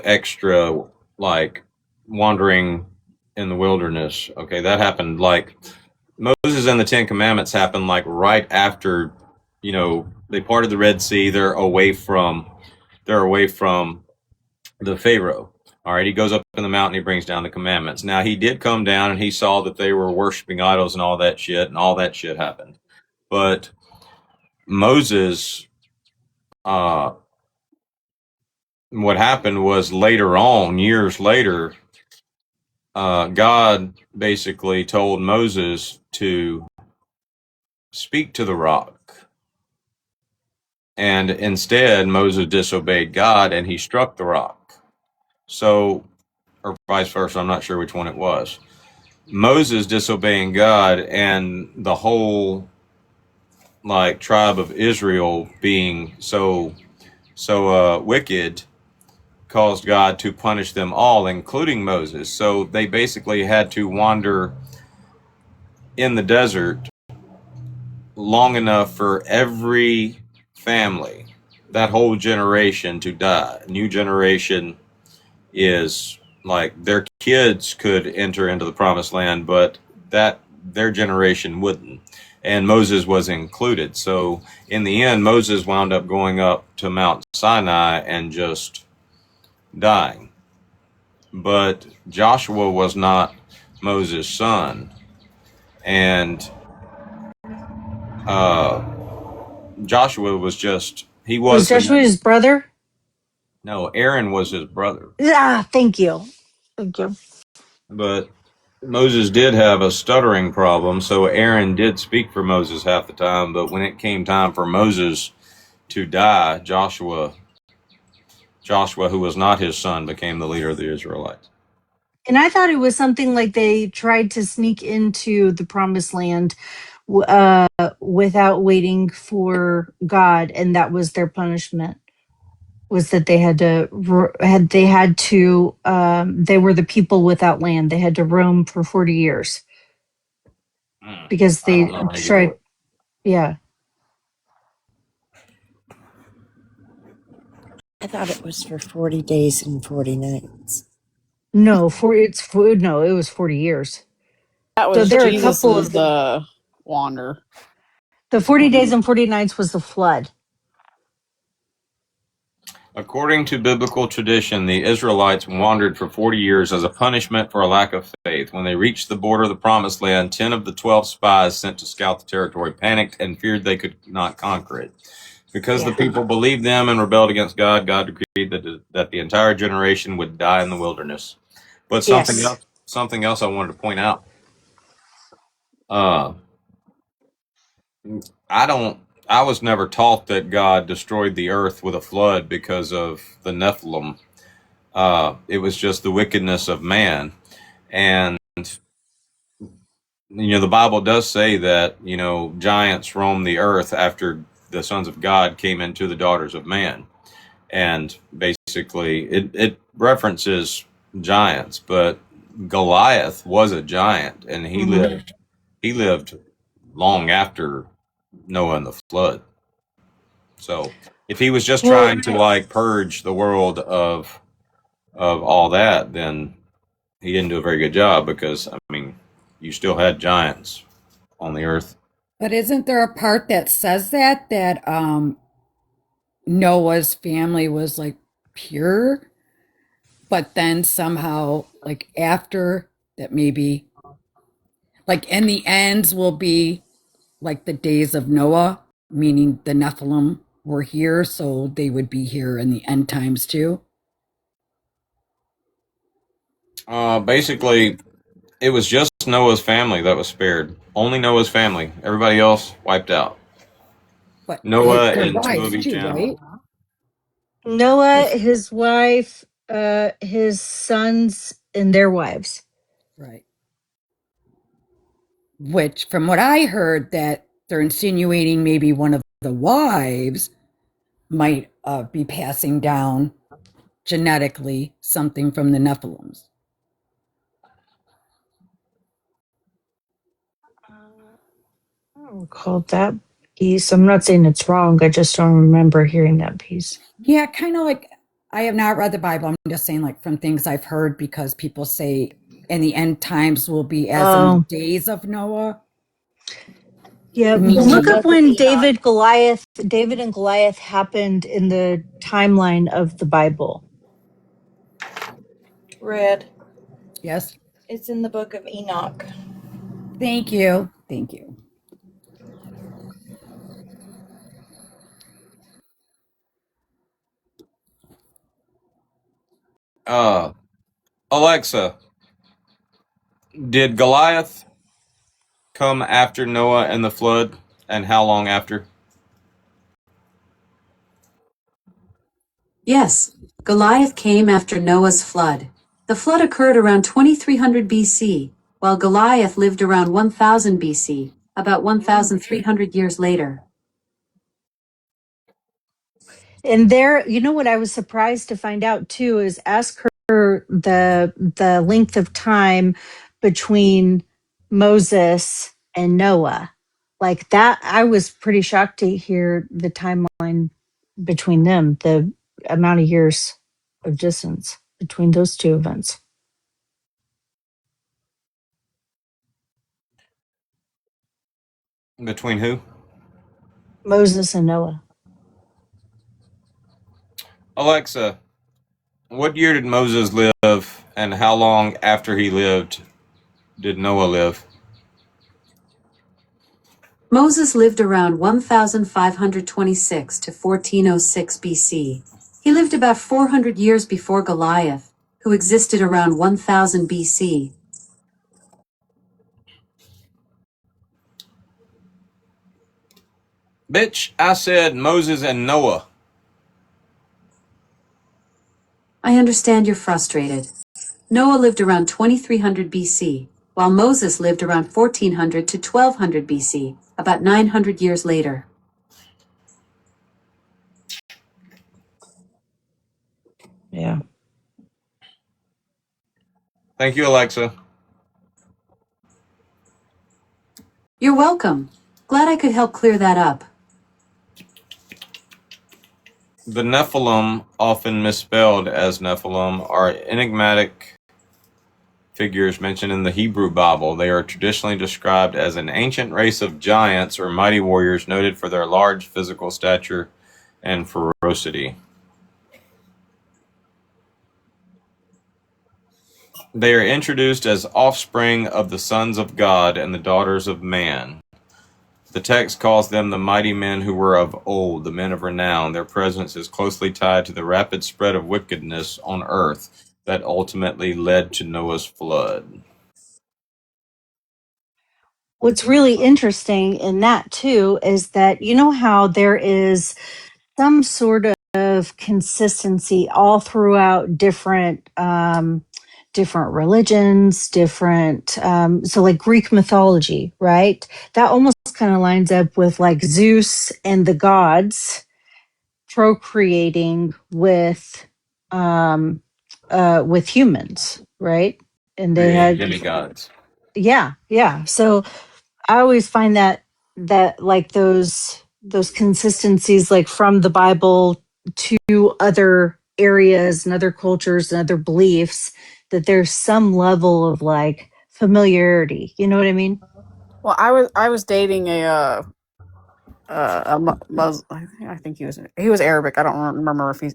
extra like wandering in the wilderness. Okay, that happened like Moses and the Ten Commandments happened like right after, they parted the Red Sea. They're away from the Pharaoh. All right, he goes up in the mountain, he brings down the commandments. Now he did come down and he saw that they were worshiping idols and all that shit happened. But Moses, what happened was later on, years later, God basically told Moses to speak to the rock. And instead, Moses disobeyed God and he struck the rock. So, or vice versa, I'm not sure which one it was. Moses disobeying God and the whole like tribe of Israel being so wicked caused God to punish them all, including Moses. So they basically had to wander in the desert long enough for every family, that whole generation, to die. A new generation is like their kids could enter into the promised land, but that their generation wouldn't. And Moses was included. So in the end, Moses wound up going up to Mount Sinai and just dying. But Joshua was not Moses' son. And Joshua was Was Joshua his brother? No, Aaron was his brother. Thank you. Thank you. But Moses did have a stuttering problem, so Aaron did speak for Moses half the time. But when it came time for Moses to die, Joshua, who was not his son, became the leader of the Israelites. And I thought it was something like they tried to sneak into the promised land without waiting for God, and that was their punishment. Was that they they were the people without land. They had to roam for 40 years because they tried. Yeah. I thought it was for 40 days and 40 nights. No, it was 40 years. That So was there are a couple Jesus's of wander. the 40 days and 40 nights was the flood. According to biblical tradition, the Israelites wandered for 40 years as a punishment for a lack of faith. When they reached the border of the Promised Land, 10 of the 12 spies sent to scout the territory panicked and feared they could not conquer it. Because the people believed them and rebelled against God, God decreed that the entire generation would die in the wilderness. But something else I wanted to point out. I was never taught that God destroyed the earth with a flood because of the Nephilim. It was just the wickedness of man. And, the Bible does say that, giants roamed the earth after the sons of God came into the daughters of man. And basically, it references giants, but Goliath was a giant, and he lived long after Noah and the flood. So if he was just trying to purge the world of all that, then he didn't do a very good job because you still had giants on the earth. But isn't there a part that says that Noah's family was pure, but then somehow after that maybe in the ends will be like the days of Noah, meaning the Nephilim were here, so they would be here in the end times too? Basically, it was just Noah's family that was spared. Only Noah's family. Everybody else wiped out. But Noah their and two wives of each too, animal. right? Noah, his wife, his sons, and their wives. Right. Which, from what I heard, that they're insinuating maybe one of the wives might be passing down genetically something from the Nephilims. I don't recall that piece. I'm not saying it's wrong. I just don't remember hearing that piece. Yeah, kind of I have not read the Bible. I'm just saying from things I've heard, because people say in the end times will be as in the days of Noah. Yeah, look up when David and Goliath happened in the timeline of the Bible. Red. Yes. It's in the book of Enoch. Thank you. Thank you. Alexa, did Goliath come after Noah and the flood, and how long after? Yes, Goliath came after Noah's flood. The flood occurred around 2300 BC, while Goliath lived around 1000 BC, about 1300 years later. And there, what I was surprised to find out too is ask her the length of time between Moses and Noah. Like that, I was pretty shocked to hear the timeline between them, the amount of years of distance between those two events. Between who? Moses and Noah. Alexa, what year did Moses live, and how long after he lived did Noah live? Moses lived around 1526 to 1406 BC. He lived about 400 years before Goliath, who existed around 1000 BC. Bitch, I said Moses and Noah. I understand you're frustrated. Noah lived around 2300 BC, while Moses lived around 1400 to 1200 BC, about 900 years later. Yeah. Thank you, Alexa. You're welcome. Glad I could help clear that up. The Nephilim, often misspelled as Nephilim, are enigmatic figures mentioned in the Hebrew Bible. They are traditionally described as an ancient race of giants or mighty warriors noted for their large physical stature and ferocity. They are introduced as offspring of the sons of God and the daughters of man. The text calls them the mighty men who were of old, the men of renown. Their presence is closely tied to the rapid spread of wickedness on earth that ultimately led to Noah's flood. What's really interesting in that too is that you know how there is some sort of consistency all throughout different religions, different so like Greek mythology, right? That almost kind of lines up with like Zeus and the gods procreating with humans, right? And they Creating had demigods. yeah. So I always find that like those consistencies like from the Bible to other areas and other cultures and other beliefs that there's some level of like familiarity. You know what I mean? Well, I was dating I think he was Arabic. I don't remember if I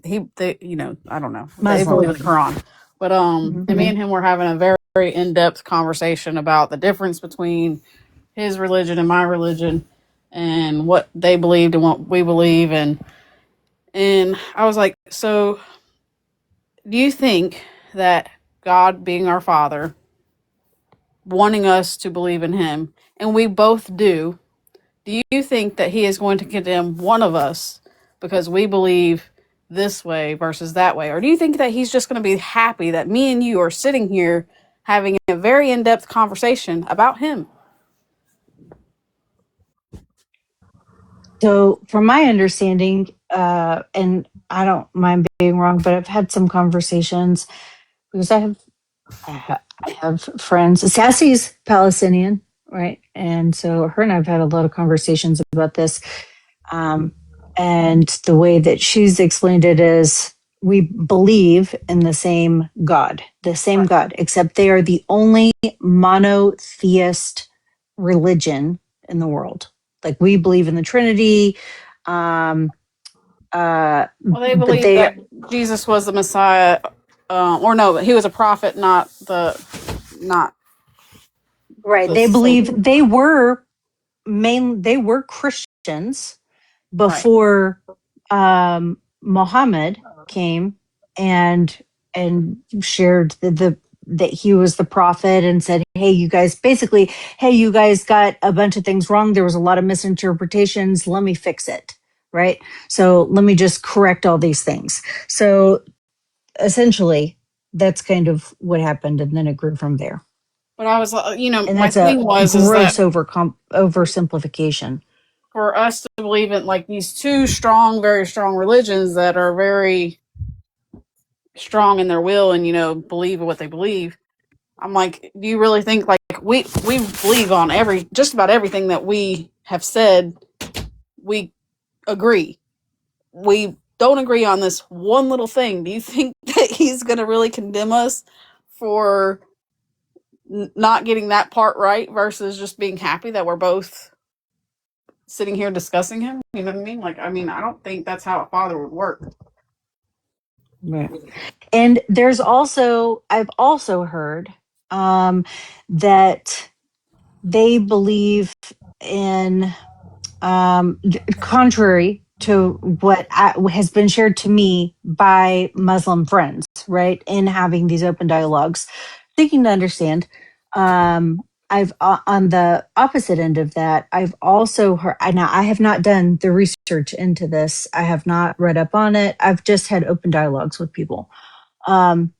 don't know. They believe Muslim. in the Quran, but Mhm. and me and him were having a very very in depth conversation about the difference between his religion and my religion, and what they believed and what we believe, and I was like, so do you think that God being our Father, wanting us to believe in Him, and we both do you think that he is going to condemn one of us because we believe this way versus that way? Or do you think that he's just going to be happy that me and you are sitting here having a very in depth conversation about him? So, from my understanding, and I don't mind being wrong, but I've had some conversations because I have friends. Sassy's Palestinian, right? And so her and I've had a lot of conversations about this. Um, and the way that she's explained it is we believe in the same God, except they are the only monotheist religion in the world. Like we believe in the Trinity, um, Well, they but believe they that Jesus was the Messiah, or no, he was a prophet, not right. the They believe Savior. they were Christians Right. before Muhammad came and shared that he was the prophet and said, "Hey, you guys, basically, hey, you guys got a bunch of things wrong. There was a lot of misinterpretations. Let me fix it." Right. So let me just correct all these things. So essentially, that's kind of what happened, and then it grew from there. But I was, And my that's a thing was, is that gross oversimplification. for us to believe in like these two strong, very strong religions that are very strong in their will and believe in what they believe, I'm like, do you really think like we believe on just about everything that we have said? We agree. We don't agree on this one little thing. Do you think that he's going to really condemn us for not getting that part right versus just being happy that we're both sitting here discussing him? You know what I mean? Like, I mean, I don't think that's how a father would work. Right. And I've also heard that they believe in, contrary to what has been shared to me by Muslim friends, right, in having these open dialogues, seeking to understand. I've on the opposite end of that. I've also heard. Now, I have not done the research into this. I have not read up on it. I've just had open dialogues with people. Um,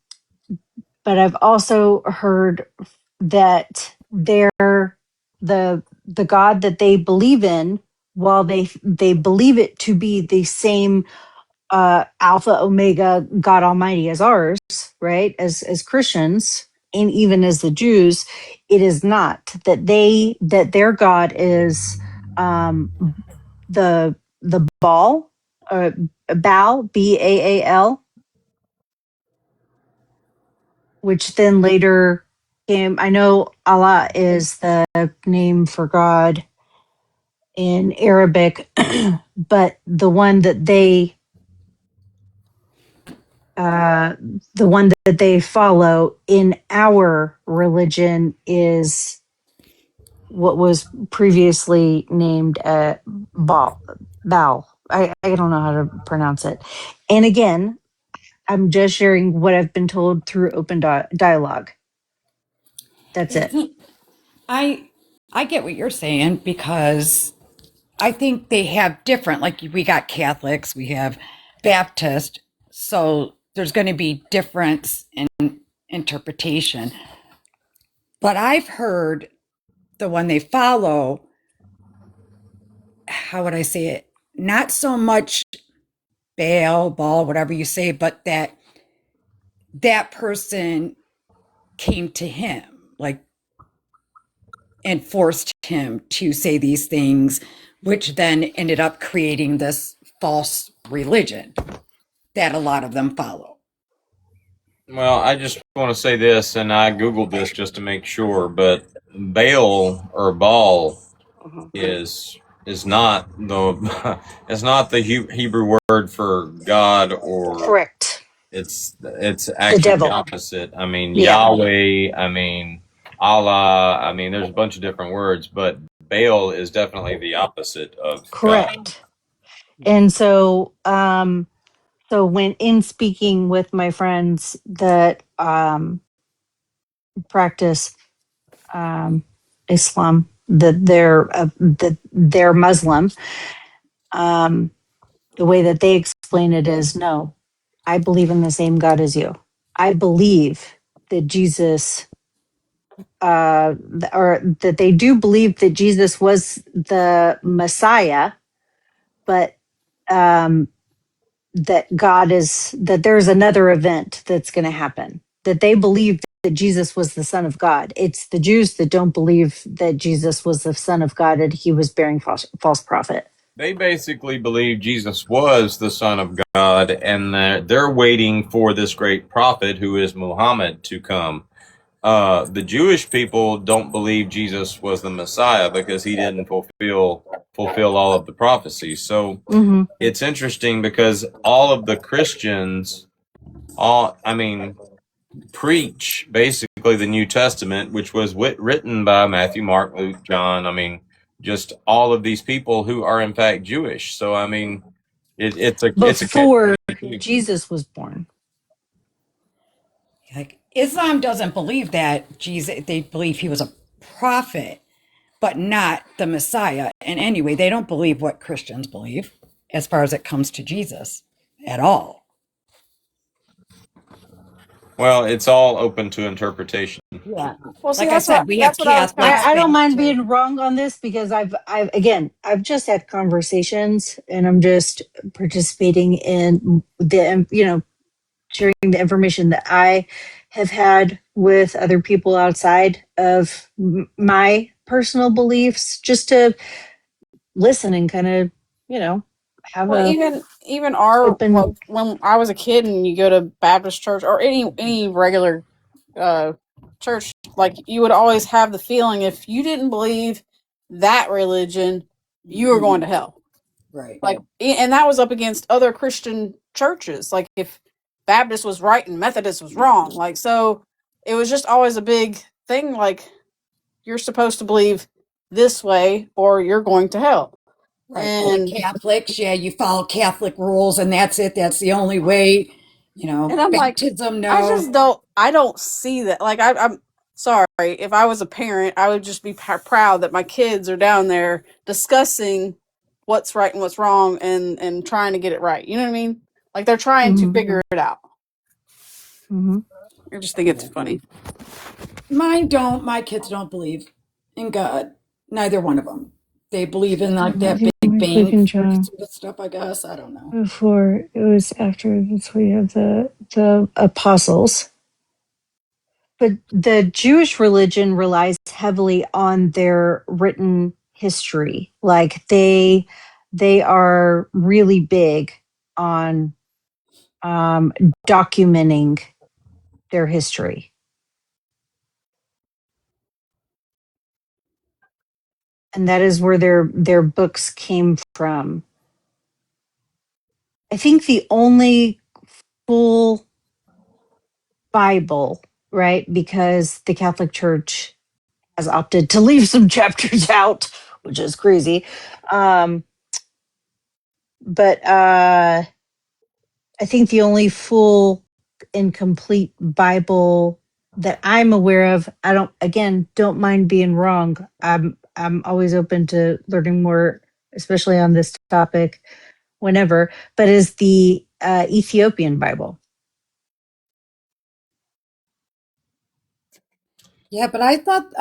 but I've also heard that the God that they believe in, while they believe it to be the same Alpha Omega God Almighty as ours, right? As Christians and even as the Jews, it is not that their God is um, the Baal Baal, which then later came. I know Allah is the name for God in Arabic, but the one that they uh, the one that they follow in our religion is what was previously named Baal. I don't know how to pronounce it. And again, I'm just sharing what I've been told through open dialogue. That's it. I I get what you're saying because I think they have different, like we got Catholics, we have Baptist, so there's going to be difference in interpretation. But I've heard the one they follow, how would I say it? Not so much ball, whatever you say, but that person came to him, like, and forced him to say these things, which then ended up creating this false religion that a lot of them follow. Well, I just want to say this, and I googled this just to make sure, but Baal or Baal is is not the is not the Hebrew word for God, or Correct. it's The actually the devil. opposite. I mean Yeah. Yahweh, I mean Allah, I mean there's a bunch of different words, but Baal is definitely the opposite of God. Correct. And so when in speaking with my friends that practice Islam, that they're Muslim, um, the way that they explain it is, no, I believe in the same God as you. I believe that Jesus, or that they do believe that Jesus was the Messiah, but um, that there's another event that's going to happen, that they believe that Jesus was the Son of God. It's the Jews that don't believe that Jesus was the Son of God and he was bearing false prophet. They basically believe Jesus was the Son of God, and they're waiting for this great prophet who is Muhammad to come. The Jewish people don't believe Jesus was the Messiah because he didn't fulfill all of the prophecies. So Mm-hmm. it's interesting because all of the Christians, I mean, preach basically the New Testament, which was written by Matthew, Mark, Luke, John. I mean, just all of these people who are in fact Jewish. So I mean, it's a Before Jesus was born. Like Islam doesn't believe that Jesus, they believe he was a prophet, but not the Messiah in any way. They don't believe what Christians believe as far as it comes to Jesus at all. well, it's all open to interpretation. Yeah. Well, see, Like I said, we have I was kind Catholics, of. I don't mind Baptists. being wrong on this because I've just had conversations and I'm just participating in the, sharing the information that I have had with other people outside of my personal beliefs, just to listen and kind of, have Well, a even our, like, open. when I was a kid and you go to Baptist church or any regular uh church, like, you would always have the feeling if you didn't believe that religion, you were going to hell. Right. Like, and that was up against other Christian churches. Like, if Baptist was right and Methodist was wrong, like, so it was just always a big thing. Like, you're supposed to believe this way or you're going to hell. Right. Like And Catholics, yeah, you follow Catholic rules and that's it. That's the only way, and I'm like, baptism, I no. don't see that. Like, I'm sorry. If I was a parent, I would just be proud that my kids are down there discussing what's right and what's wrong and trying to get it right. You know what I mean? Like, they're trying to figure it out. Mm-hmm. I just think it's funny. My kids don't believe in God. Neither one of them. They believe in like I that think Big my quick Bang and John. sort of stuff, I guess. I don't know. Before it was after this, we have The apostles. But the Jewish religion relies heavily on their written history. Like they are really big on documenting their history. And that is where their books came from. I think the only full Bible, right? Because the Catholic Church has opted to leave some chapters out, which is crazy. But I think the only full and complete Bible that I'm aware of, I don't mind being wrong. I'm always open to learning more, especially on this topic whenever, but is the Ethiopian Bible. Yeah, but I thought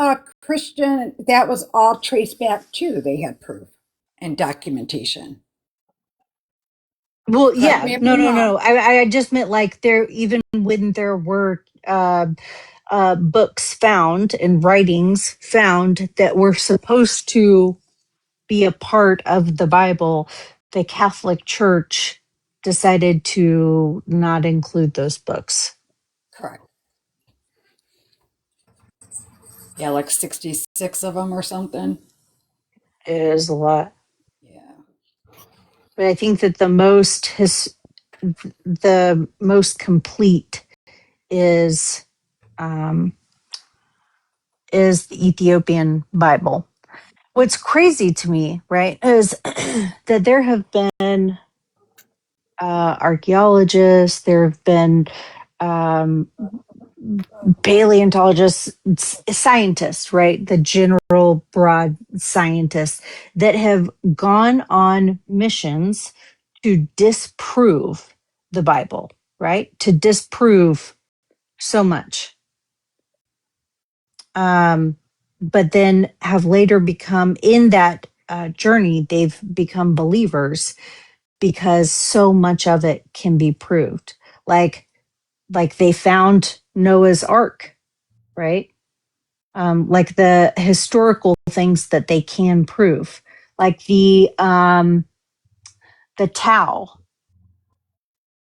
Christian, that was all traced back too. They had proof and documentation. Well, Correct yeah, me if no, I'm no, wrong. no. I just meant like there, even when there were books found and writings found that were supposed to be a part of the Bible, the Catholic Church decided to not include those books. Correct. Yeah, like 66 of them or something. It is a lot. Yeah. But I think that the most complete is um, is the Ethiopian Bible. What's crazy to me, right, is that there have been archaeologists, there have been um, paleontologists, scientists, right? The general broad scientists that have gone on missions to disprove the Bible, right? To disprove so much. But then have later become in that journey, they've become believers because so much of it can be proved. Like they found Noah's Ark, right? Like the historical things that they can prove, like the Tau.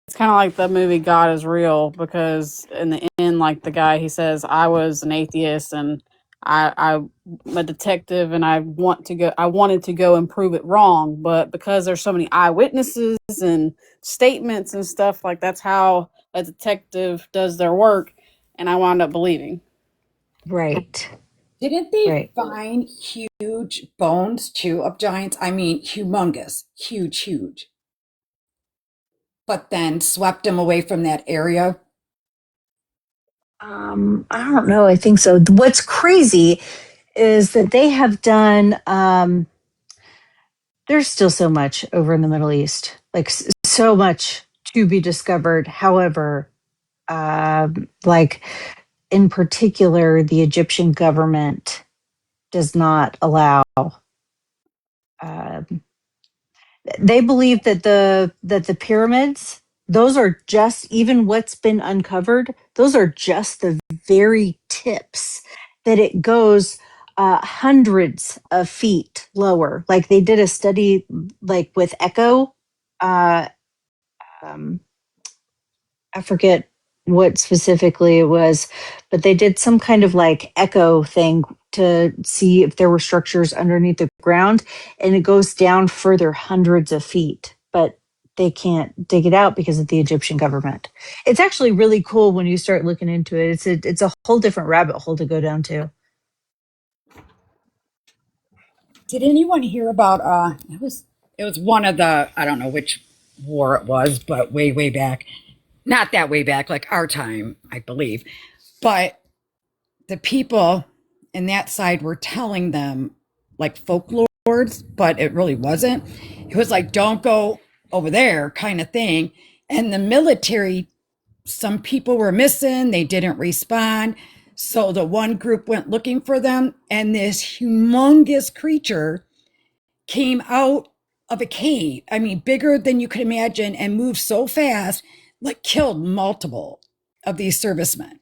It's kind of like the movie God is Real, because in the end, like the guy, he says, I was an atheist and I'm a detective and I wanted to go and prove it wrong. But because there's so many eyewitnesses and statements and stuff, like that's how a detective does their work. And I wound up believing. Right. Didn't they Right. find huge bones too of giants? I mean, humongous, huge, huge. But then swept them away from that area. I don't know. I think so. What's crazy is that they have done. There's still so much over in the Middle East, like so much to be discovered. However, like in particular, the Egyptian government does not allow. Um, they believe that the pyramids, those are just, even what's been uncovered, those are just the very tips, that it goes hundreds of feet lower. Like they did a study like with echo, uh, um, I forget what specifically it was, but they did some kind of like echo thing to see if there were structures underneath the ground, and it goes down further hundreds of feet, but they can't dig it out because of the Egyptian government. It's actually really cool when you start looking into it. It's a whole different rabbit hole to go down to. Did anyone hear about it was one of the, I don't know which war it was, but way, way back. Not that way back, like our time, I believe. But the people in that side were telling them like folklores, but it really wasn't. It was like, don't go over there kind of thing. And the military, some people were missing, they didn't respond. So the one group went looking for them, and this humongous creature came out of a cave. I mean, bigger than you could imagine, and moved so fast, like killed multiple of these servicemen.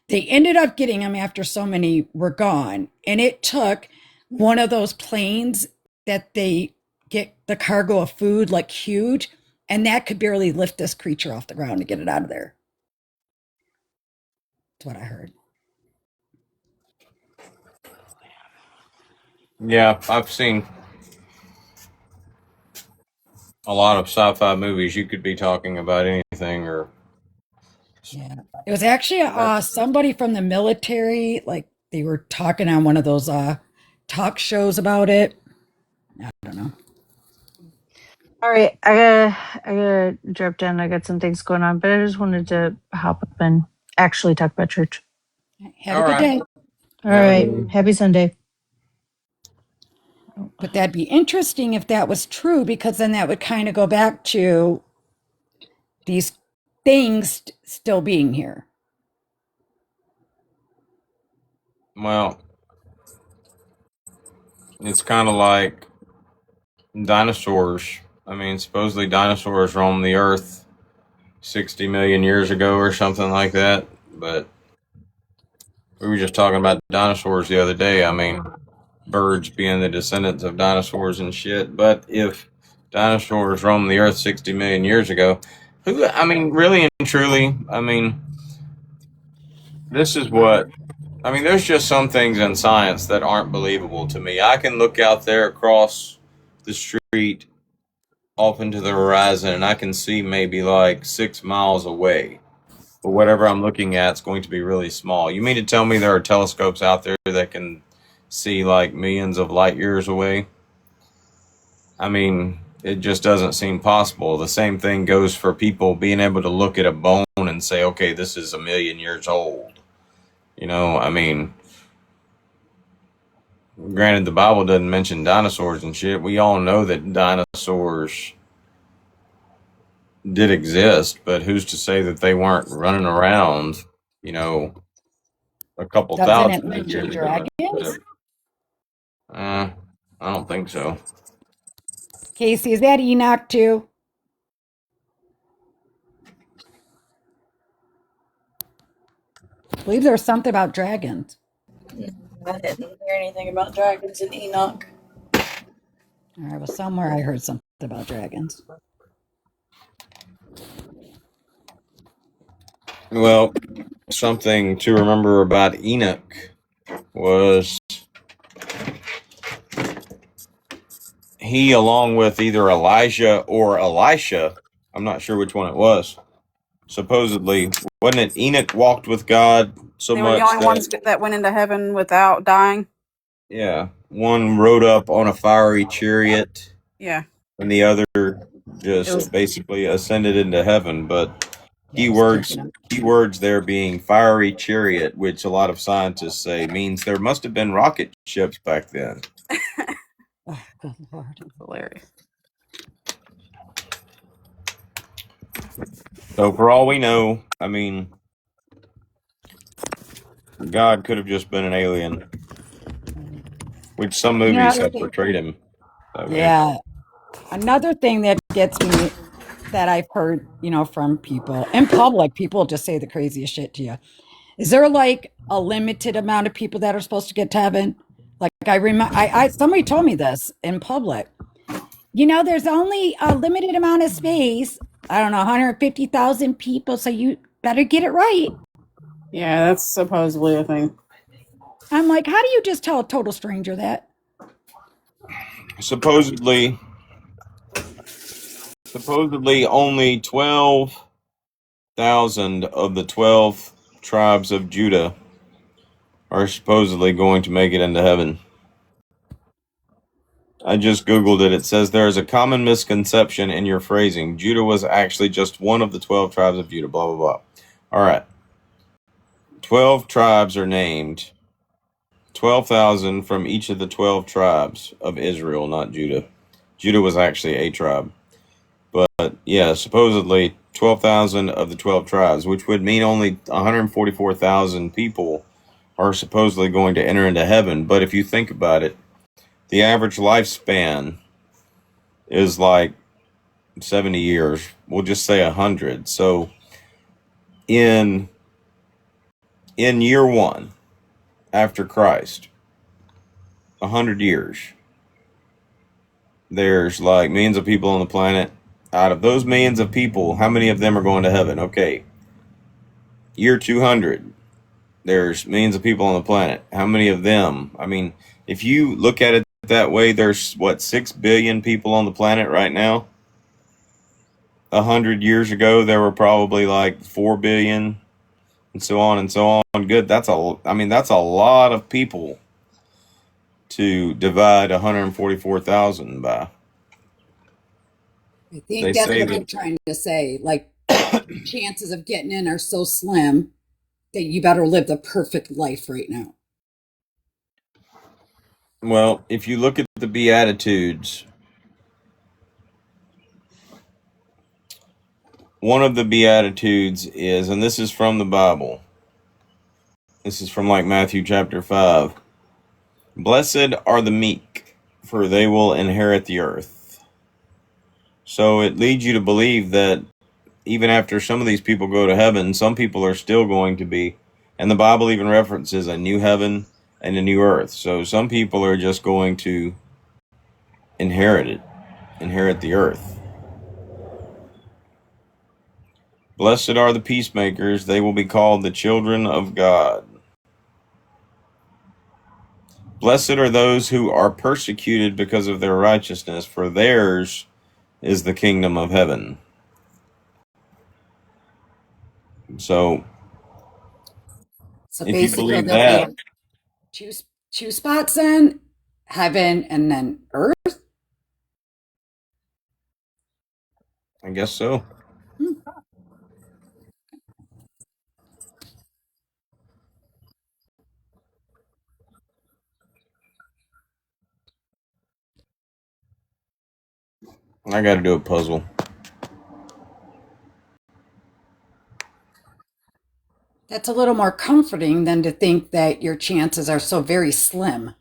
They ended up getting them after so many were gone. And it took one of those planes that they get the cargo of food, like huge, and that could barely lift this creature off the ground to get it out of there. That's what I heard. Yeah, I've seen a lot of sci-fi movies. You could be talking about anything, or Yeah. It was actually somebody from the military, like they were talking on one of those talk shows about it. I don't know. All right, I gotta drop down. I got some things going on, but I just wanted to hop up and actually talk about church. Have a All good right. day. All Have a right, good. happy Sunday. But that'd be interesting if that was true, because then that would kind of go back to these things still being here. Well, it's kind of like dinosaurs. I mean, supposedly dinosaurs roamed the earth 60 million years ago or something like that. But we were just talking about dinosaurs the other day. I mean, birds being the descendants of dinosaurs and shit. But if dinosaurs roamed the earth 60 million years ago, I mean, really and truly, I mean, this is what, I mean, there's just some things in science that aren't believable to me. I can look out there across the street off into the horizon and I can see maybe like 6 miles away. But whatever I'm looking at is going to be really small. You mean to tell me there are telescopes out there that can see like millions of light years away? I mean, it just doesn't seem possible. The same thing goes for people being able to look at a bone and say, okay, this is 1 million years old. You know, I mean, granted, the Bible doesn't mention dinosaurs and shit. We all know that dinosaurs did exist, but who's to say that they weren't running around, you know, a couple Doesn't it thousand of mention years ago? dragons? I don't think so. Casey, is that Enoch too? I believe there's something about dragons. I didn't hear anything about dragons in Enoch. All right, well, somewhere I heard something about dragons. Well, something to remember about Enoch was he, along with either Elijah or Elisha, I'm not sure which one it was, supposedly, wasn't it Enoch walked with God so They were the much only ones that, that went into heaven without dying. yeah, one rode up on a fiery chariot Yeah, and the other it was. just basically ascended into heaven. But Yeah, it was keywords kicking them. keywords there being fiery chariot, which a lot of scientists say means there must have been rocket ships back then. Oh, good Lord. Hilarious. So for all we know, I mean, God could have just been an alien, which some movies have portrayed him that way. Yeah. Another thing that gets me that I've heard, from people in public, people just say the craziest shit to you. Is there like a limited amount of people that are supposed to get to heaven? Like I remember, somebody told me this in public. There's only a limited amount of space. I don't know, 150,000 people. So you better get it right. Yeah, that's supposedly a thing. I'm like, how do you just tell a total stranger that? Supposedly only 12,000 of the 12 tribes of Judah are supposedly going to make it into heaven. I just Googled it. It says there is a common misconception in your phrasing. Judah was actually just one of the 12 tribes of Judah, blah, blah, blah. All right. 12 tribes are named. 12,000 from each of the 12 tribes of Israel, not Judah. Judah was actually a tribe. But yeah, supposedly 12,000 of the 12 tribes, which would mean only 144,000 people are supposedly going to enter into heaven. But if you think about it, the average lifespan is like 70 years. We'll just say 100. So in year one after Christ, 100 years, there's like millions of people on the planet. Out of those millions of people, how many of them are going to heaven? Okay. Year 200, there's millions of people on the planet. How many of them? I mean, if you look at it that way, there's what, 6 billion people on the planet right now? 100 years ago there were probably like 4 billion, and so on and so on. Good. That's a lot of people to divide 144,000 by. I think They that's say what they're that. trying to say. Like, chances of getting in are so slim that you better live the perfect life right now. Well, if you look at the Beatitudes, one of the Beatitudes is, and this is from the Bible, this is from like Matthew chapter 5. Blessed are the meek, for they will inherit the earth. So it leads you to believe that even after some of these people go to heaven, some people are still going to be, and the Bible even references a new heaven and a new earth. So some people are just going to inherit the earth. Blessed are the peacemakers, they will be called the children of God. Blessed are those who are persecuted because of their righteousness, for theirs is the kingdom of heaven. So, So if you basically, believe there'll be that, two spots in heaven and then earth. I guess so. I got to do a puzzle. That's a little more comforting than to think that your chances are so very slim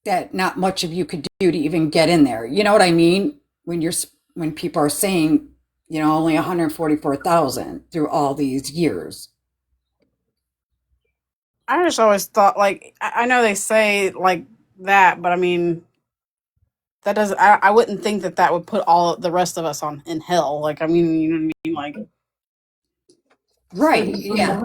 that not much of you could do to even get in there. You know what I mean? When people are saying, only 144,000 through all these years. I just always thought, like, I know they say like that, but I mean, that doesn't. I wouldn't think that would put all the rest of us on in hell. Like, I mean, you know what I mean? Like, Right. Yeah.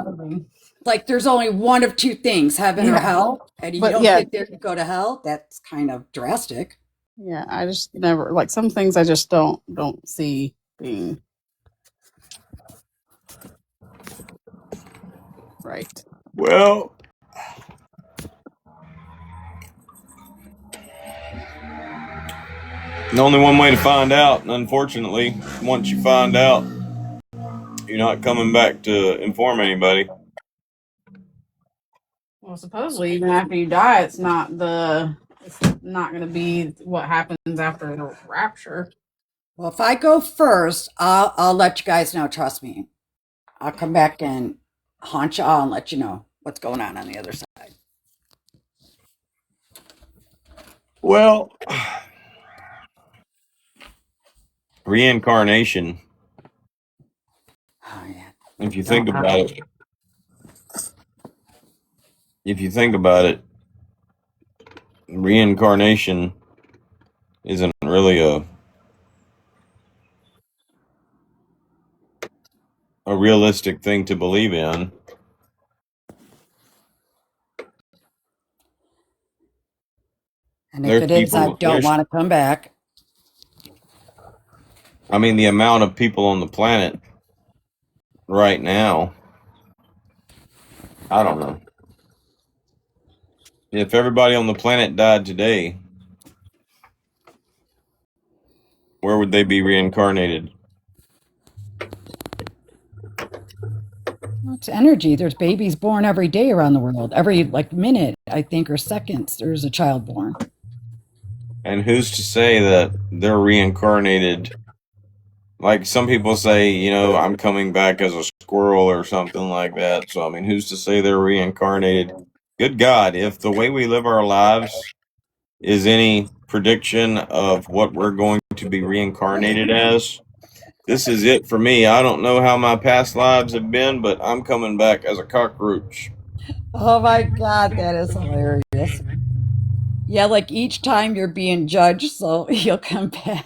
Like there's only one of two things, heaven or yeah. hell. And you But don't yeah, get there to go to hell. That's kind of drastic. yeah. I just never like some things. I just don't see being right. Well, the only one way to find out, and unfortunately, once you find out, you're not coming back to inform anybody. Well, supposedly, even after you die, it's not going to be what happens after the rapture. Well, if I go first, I'll let you guys know. Trust me. I'll come back and haunt you all and let you know what's going on the other side. Well, reincarnation, Oh yeah. if you think Don't about it, if you think about it, reincarnation isn't really a realistic thing to believe in. And if There's it is, I people, don't want to come back. I mean, the amount of people on the planet right now, I don't know. If everybody on the planet died today, where would they be reincarnated? Well, it's energy. There's babies born every day around the world. Every like minute, I think, or seconds, there's a child born. And who's to say that they're reincarnated? Like some people say, I'm coming back as a squirrel or something like that. So, I mean, who's to say they're reincarnated? Good God, if the way we live our lives is any prediction of what we're going to be reincarnated as, this is it for me. I don't know how my past lives have been, but I'm coming back as a cockroach. Oh my God, that is hilarious. Yeah, like each time you're being judged, so you'll come back.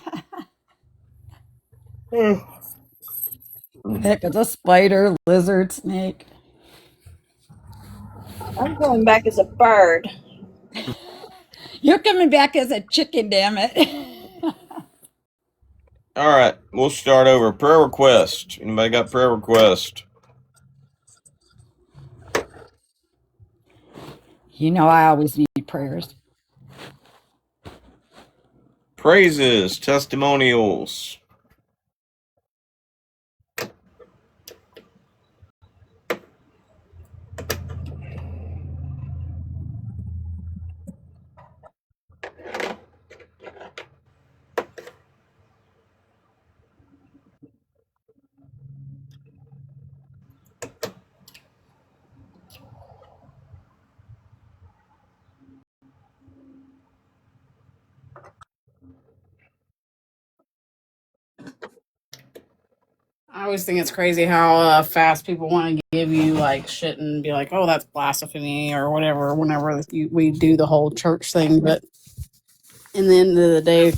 Heck, it's a spider, lizard, snake. I'm going back as a bird. You're coming back as a chicken, damn it. All right, we'll start over. Prayer request. Anybody got prayer request? You know, I always need prayers. Praises, testimonials. I always think it's crazy how fast people want to give you like shit and be like, "Oh, that's blasphemy" or whatever. Whenever we do the whole church thing, but in the end of the day,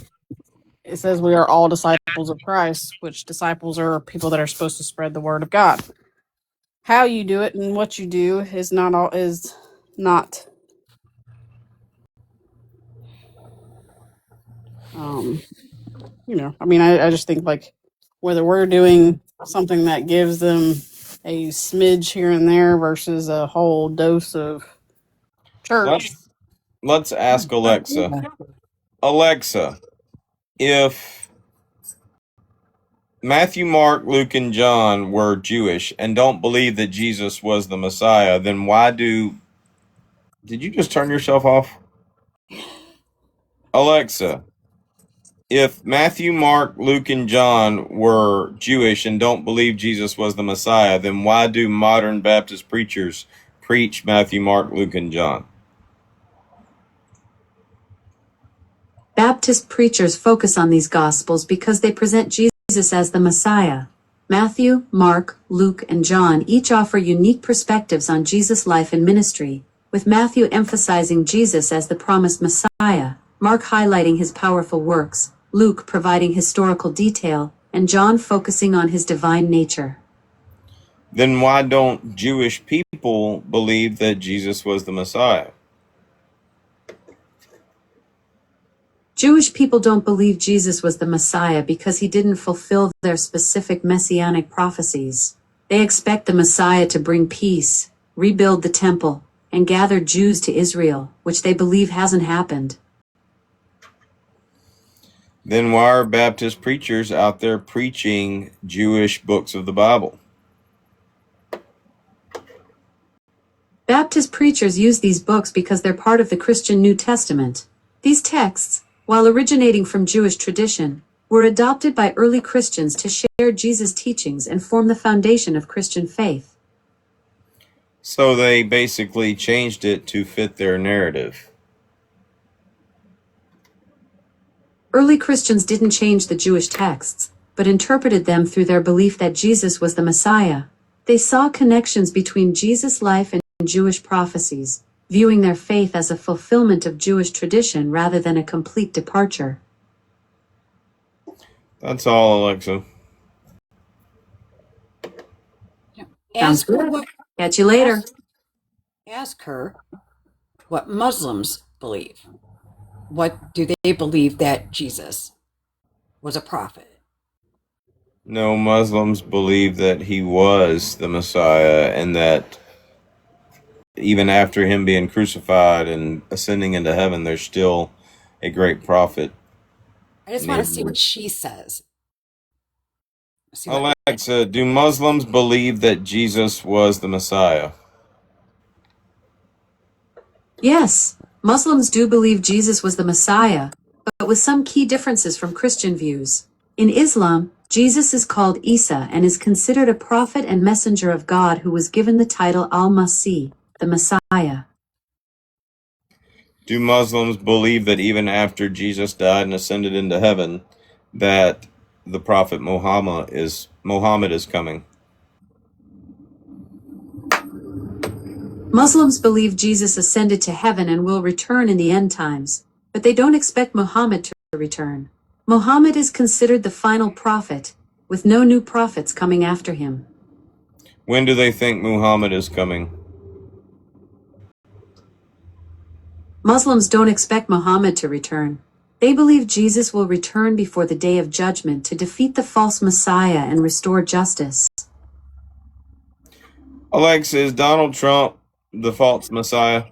it says we are all disciples of Christ, which disciples are people that are supposed to spread the word of God. How you do it and what you do is not I mean, I just think like whether we're doing something that gives them a smidge here and there versus a whole dose of church. Let's ask Alexa. Alexa, if Matthew, Mark, Luke, and John were Jewish and don't believe that Jesus was the Messiah, then why do... Did you just turn yourself off? Alexa, if Matthew, Mark, Luke, and John were Jewish and don't believe Jesus was the Messiah, then why do modern Baptist preachers preach Matthew, Mark, Luke, and John? Baptist preachers focus on these Gospels because they present Jesus as the Messiah. Matthew, Mark, Luke, and John each offer unique perspectives on Jesus' life and ministry, with Matthew emphasizing Jesus as the promised Messiah, Mark highlighting his powerful works, Luke providing historical detail, and John focusing on his divine nature. Then why don't Jewish people believe that Jesus was the Messiah? Jewish people don't believe Jesus was the Messiah because he didn't fulfill their specific messianic prophecies. They expect the Messiah to bring peace, rebuild the temple, and gather Jews to Israel, which they believe hasn't happened. Then why are Baptist preachers out there preaching Jewish books of the Bible? Baptist preachers use these books because they're part of the Christian New Testament. These texts, while originating from Jewish tradition, were adopted by early Christians to share Jesus' teachings and form the foundation of Christian faith. So they basically changed it to fit their narrative. Early Christians didn't change the Jewish texts, but interpreted them through their belief that Jesus was the Messiah. They saw connections between Jesus' life and Jewish prophecies, viewing their faith as a fulfillment of Jewish tradition rather than a complete departure. That's all, Alexa. Sounds good. Catch you later. Ask her what Muslims believe. What do they believe that Jesus was a prophet? No, Muslims believe that he was the Messiah and that even after him being crucified and ascending into heaven, there's still a great prophet. I just want to see what she says. Alexa, do Muslims believe that Jesus was the Messiah? Yes, Muslims do believe Jesus was the Messiah, but with some key differences from Christian views. In Islam, Jesus is called Isa and is considered a prophet and messenger of God who was given the title Al-Masih, the Messiah. Do Muslims believe that even after Jesus died and ascended into heaven, that the prophet Muhammad is coming? Muslims believe Jesus ascended to heaven and will return in the end times, but they don't expect Muhammad to return. Muhammad is considered the final prophet, with no new prophets coming after him. When do they think Muhammad is coming? Muslims don't expect Muhammad to return. They believe Jesus will return before the day of judgment to defeat the false Messiah and restore justice. Alexa, is Donald Trump the false Messiah?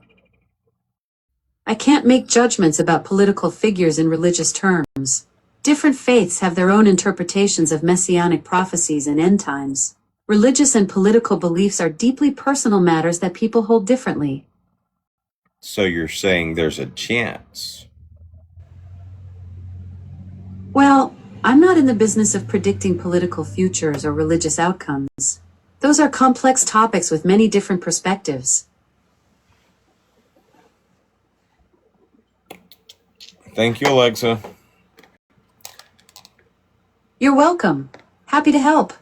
I can't make judgments about political figures in religious terms. Different faiths have their own interpretations of messianic prophecies and end times. Religious and political beliefs are deeply personal matters that people hold differently. So you're saying there's a chance? Well, I'm not in the business of predicting political futures or religious outcomes. Those are complex topics with many different perspectives. Thank you, Alexa. You're welcome. Happy to help.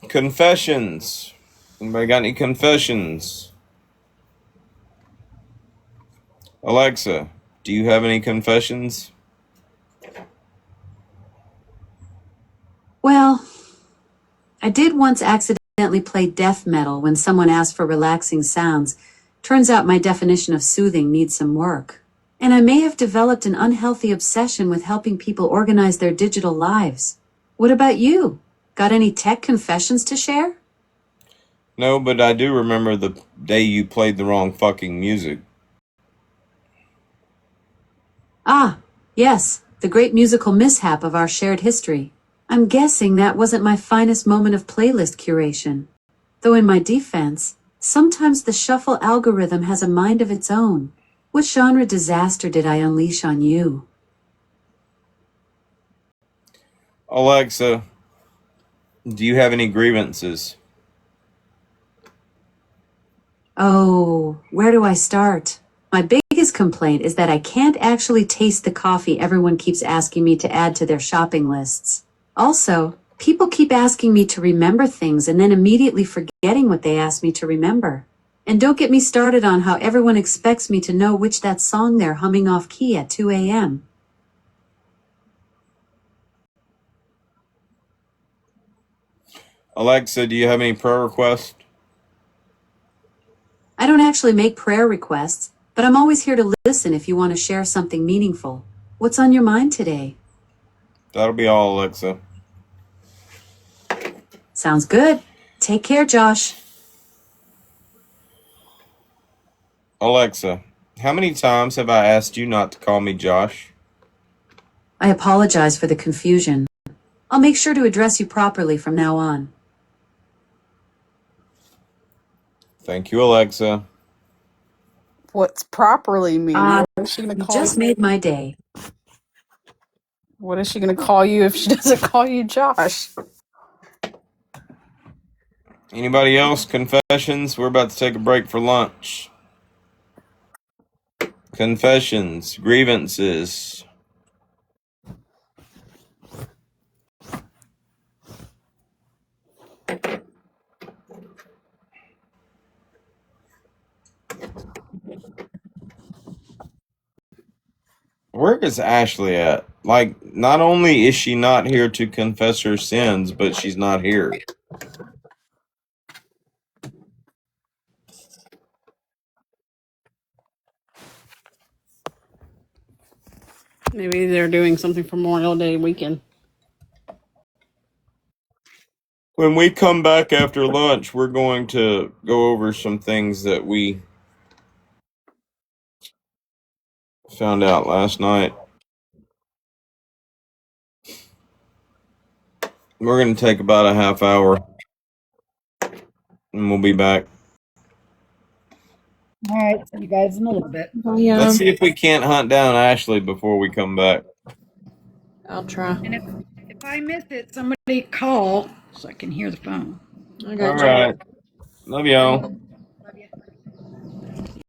Confessions. Anybody got any confessions? Alexa, do you have any confessions? Well, I did once accidentally play death metal when someone asked for relaxing sounds. Turns out my definition of soothing needs some work. And I may have developed an unhealthy obsession with helping people organize their digital lives. What about you? Got any tech confessions to share? No, but I do remember the day you played the wrong fucking music. Ah, yes, the great musical mishap of our shared history. I'm guessing that wasn't my finest moment of playlist curation. Though in my defense, sometimes the shuffle algorithm has a mind of its own. What genre disaster did I unleash on you? Alexa, do you have any grievances? Oh, where do I start? My biggest complaint is that I can't actually taste the coffee everyone keeps asking me to add to their shopping lists. Also, people keep asking me to remember things and then immediately forgetting what they asked me to remember. And don't get me started on how everyone expects me to know which that song they're humming off key at 2 a.m. Alexa, do you have any prayer requests? I don't actually make prayer requests, but I'm always here to listen if you want to share something meaningful. What's on your mind today? That'll be all, Alexa. Sounds good. Take care, Josh. Alexa, how many times have I asked you not to call me Josh? I apologize for the confusion. I'll make sure to address you properly from now on. Thank you, Alexa. What's properly mean? What is she gonna You call just you? made my day. What is she gonna call you if she doesn't call you Josh? Anybody else? Confessions? We're about to take a break for lunch. Confessions, grievances. Where is Ashley at? Like, not only is she not here to confess her sins, but she's not here. Maybe they're doing something for Memorial Day weekend. When we come back after lunch, we're going to go over some things that we found out last night. We're going to take about a half hour, and we'll be back. All right, see you guys in a little bit. Let's see if we can't hunt down Ashley before we come back. I'll try. And if I miss it, somebody call so I can hear the phone. All right. Love y'all.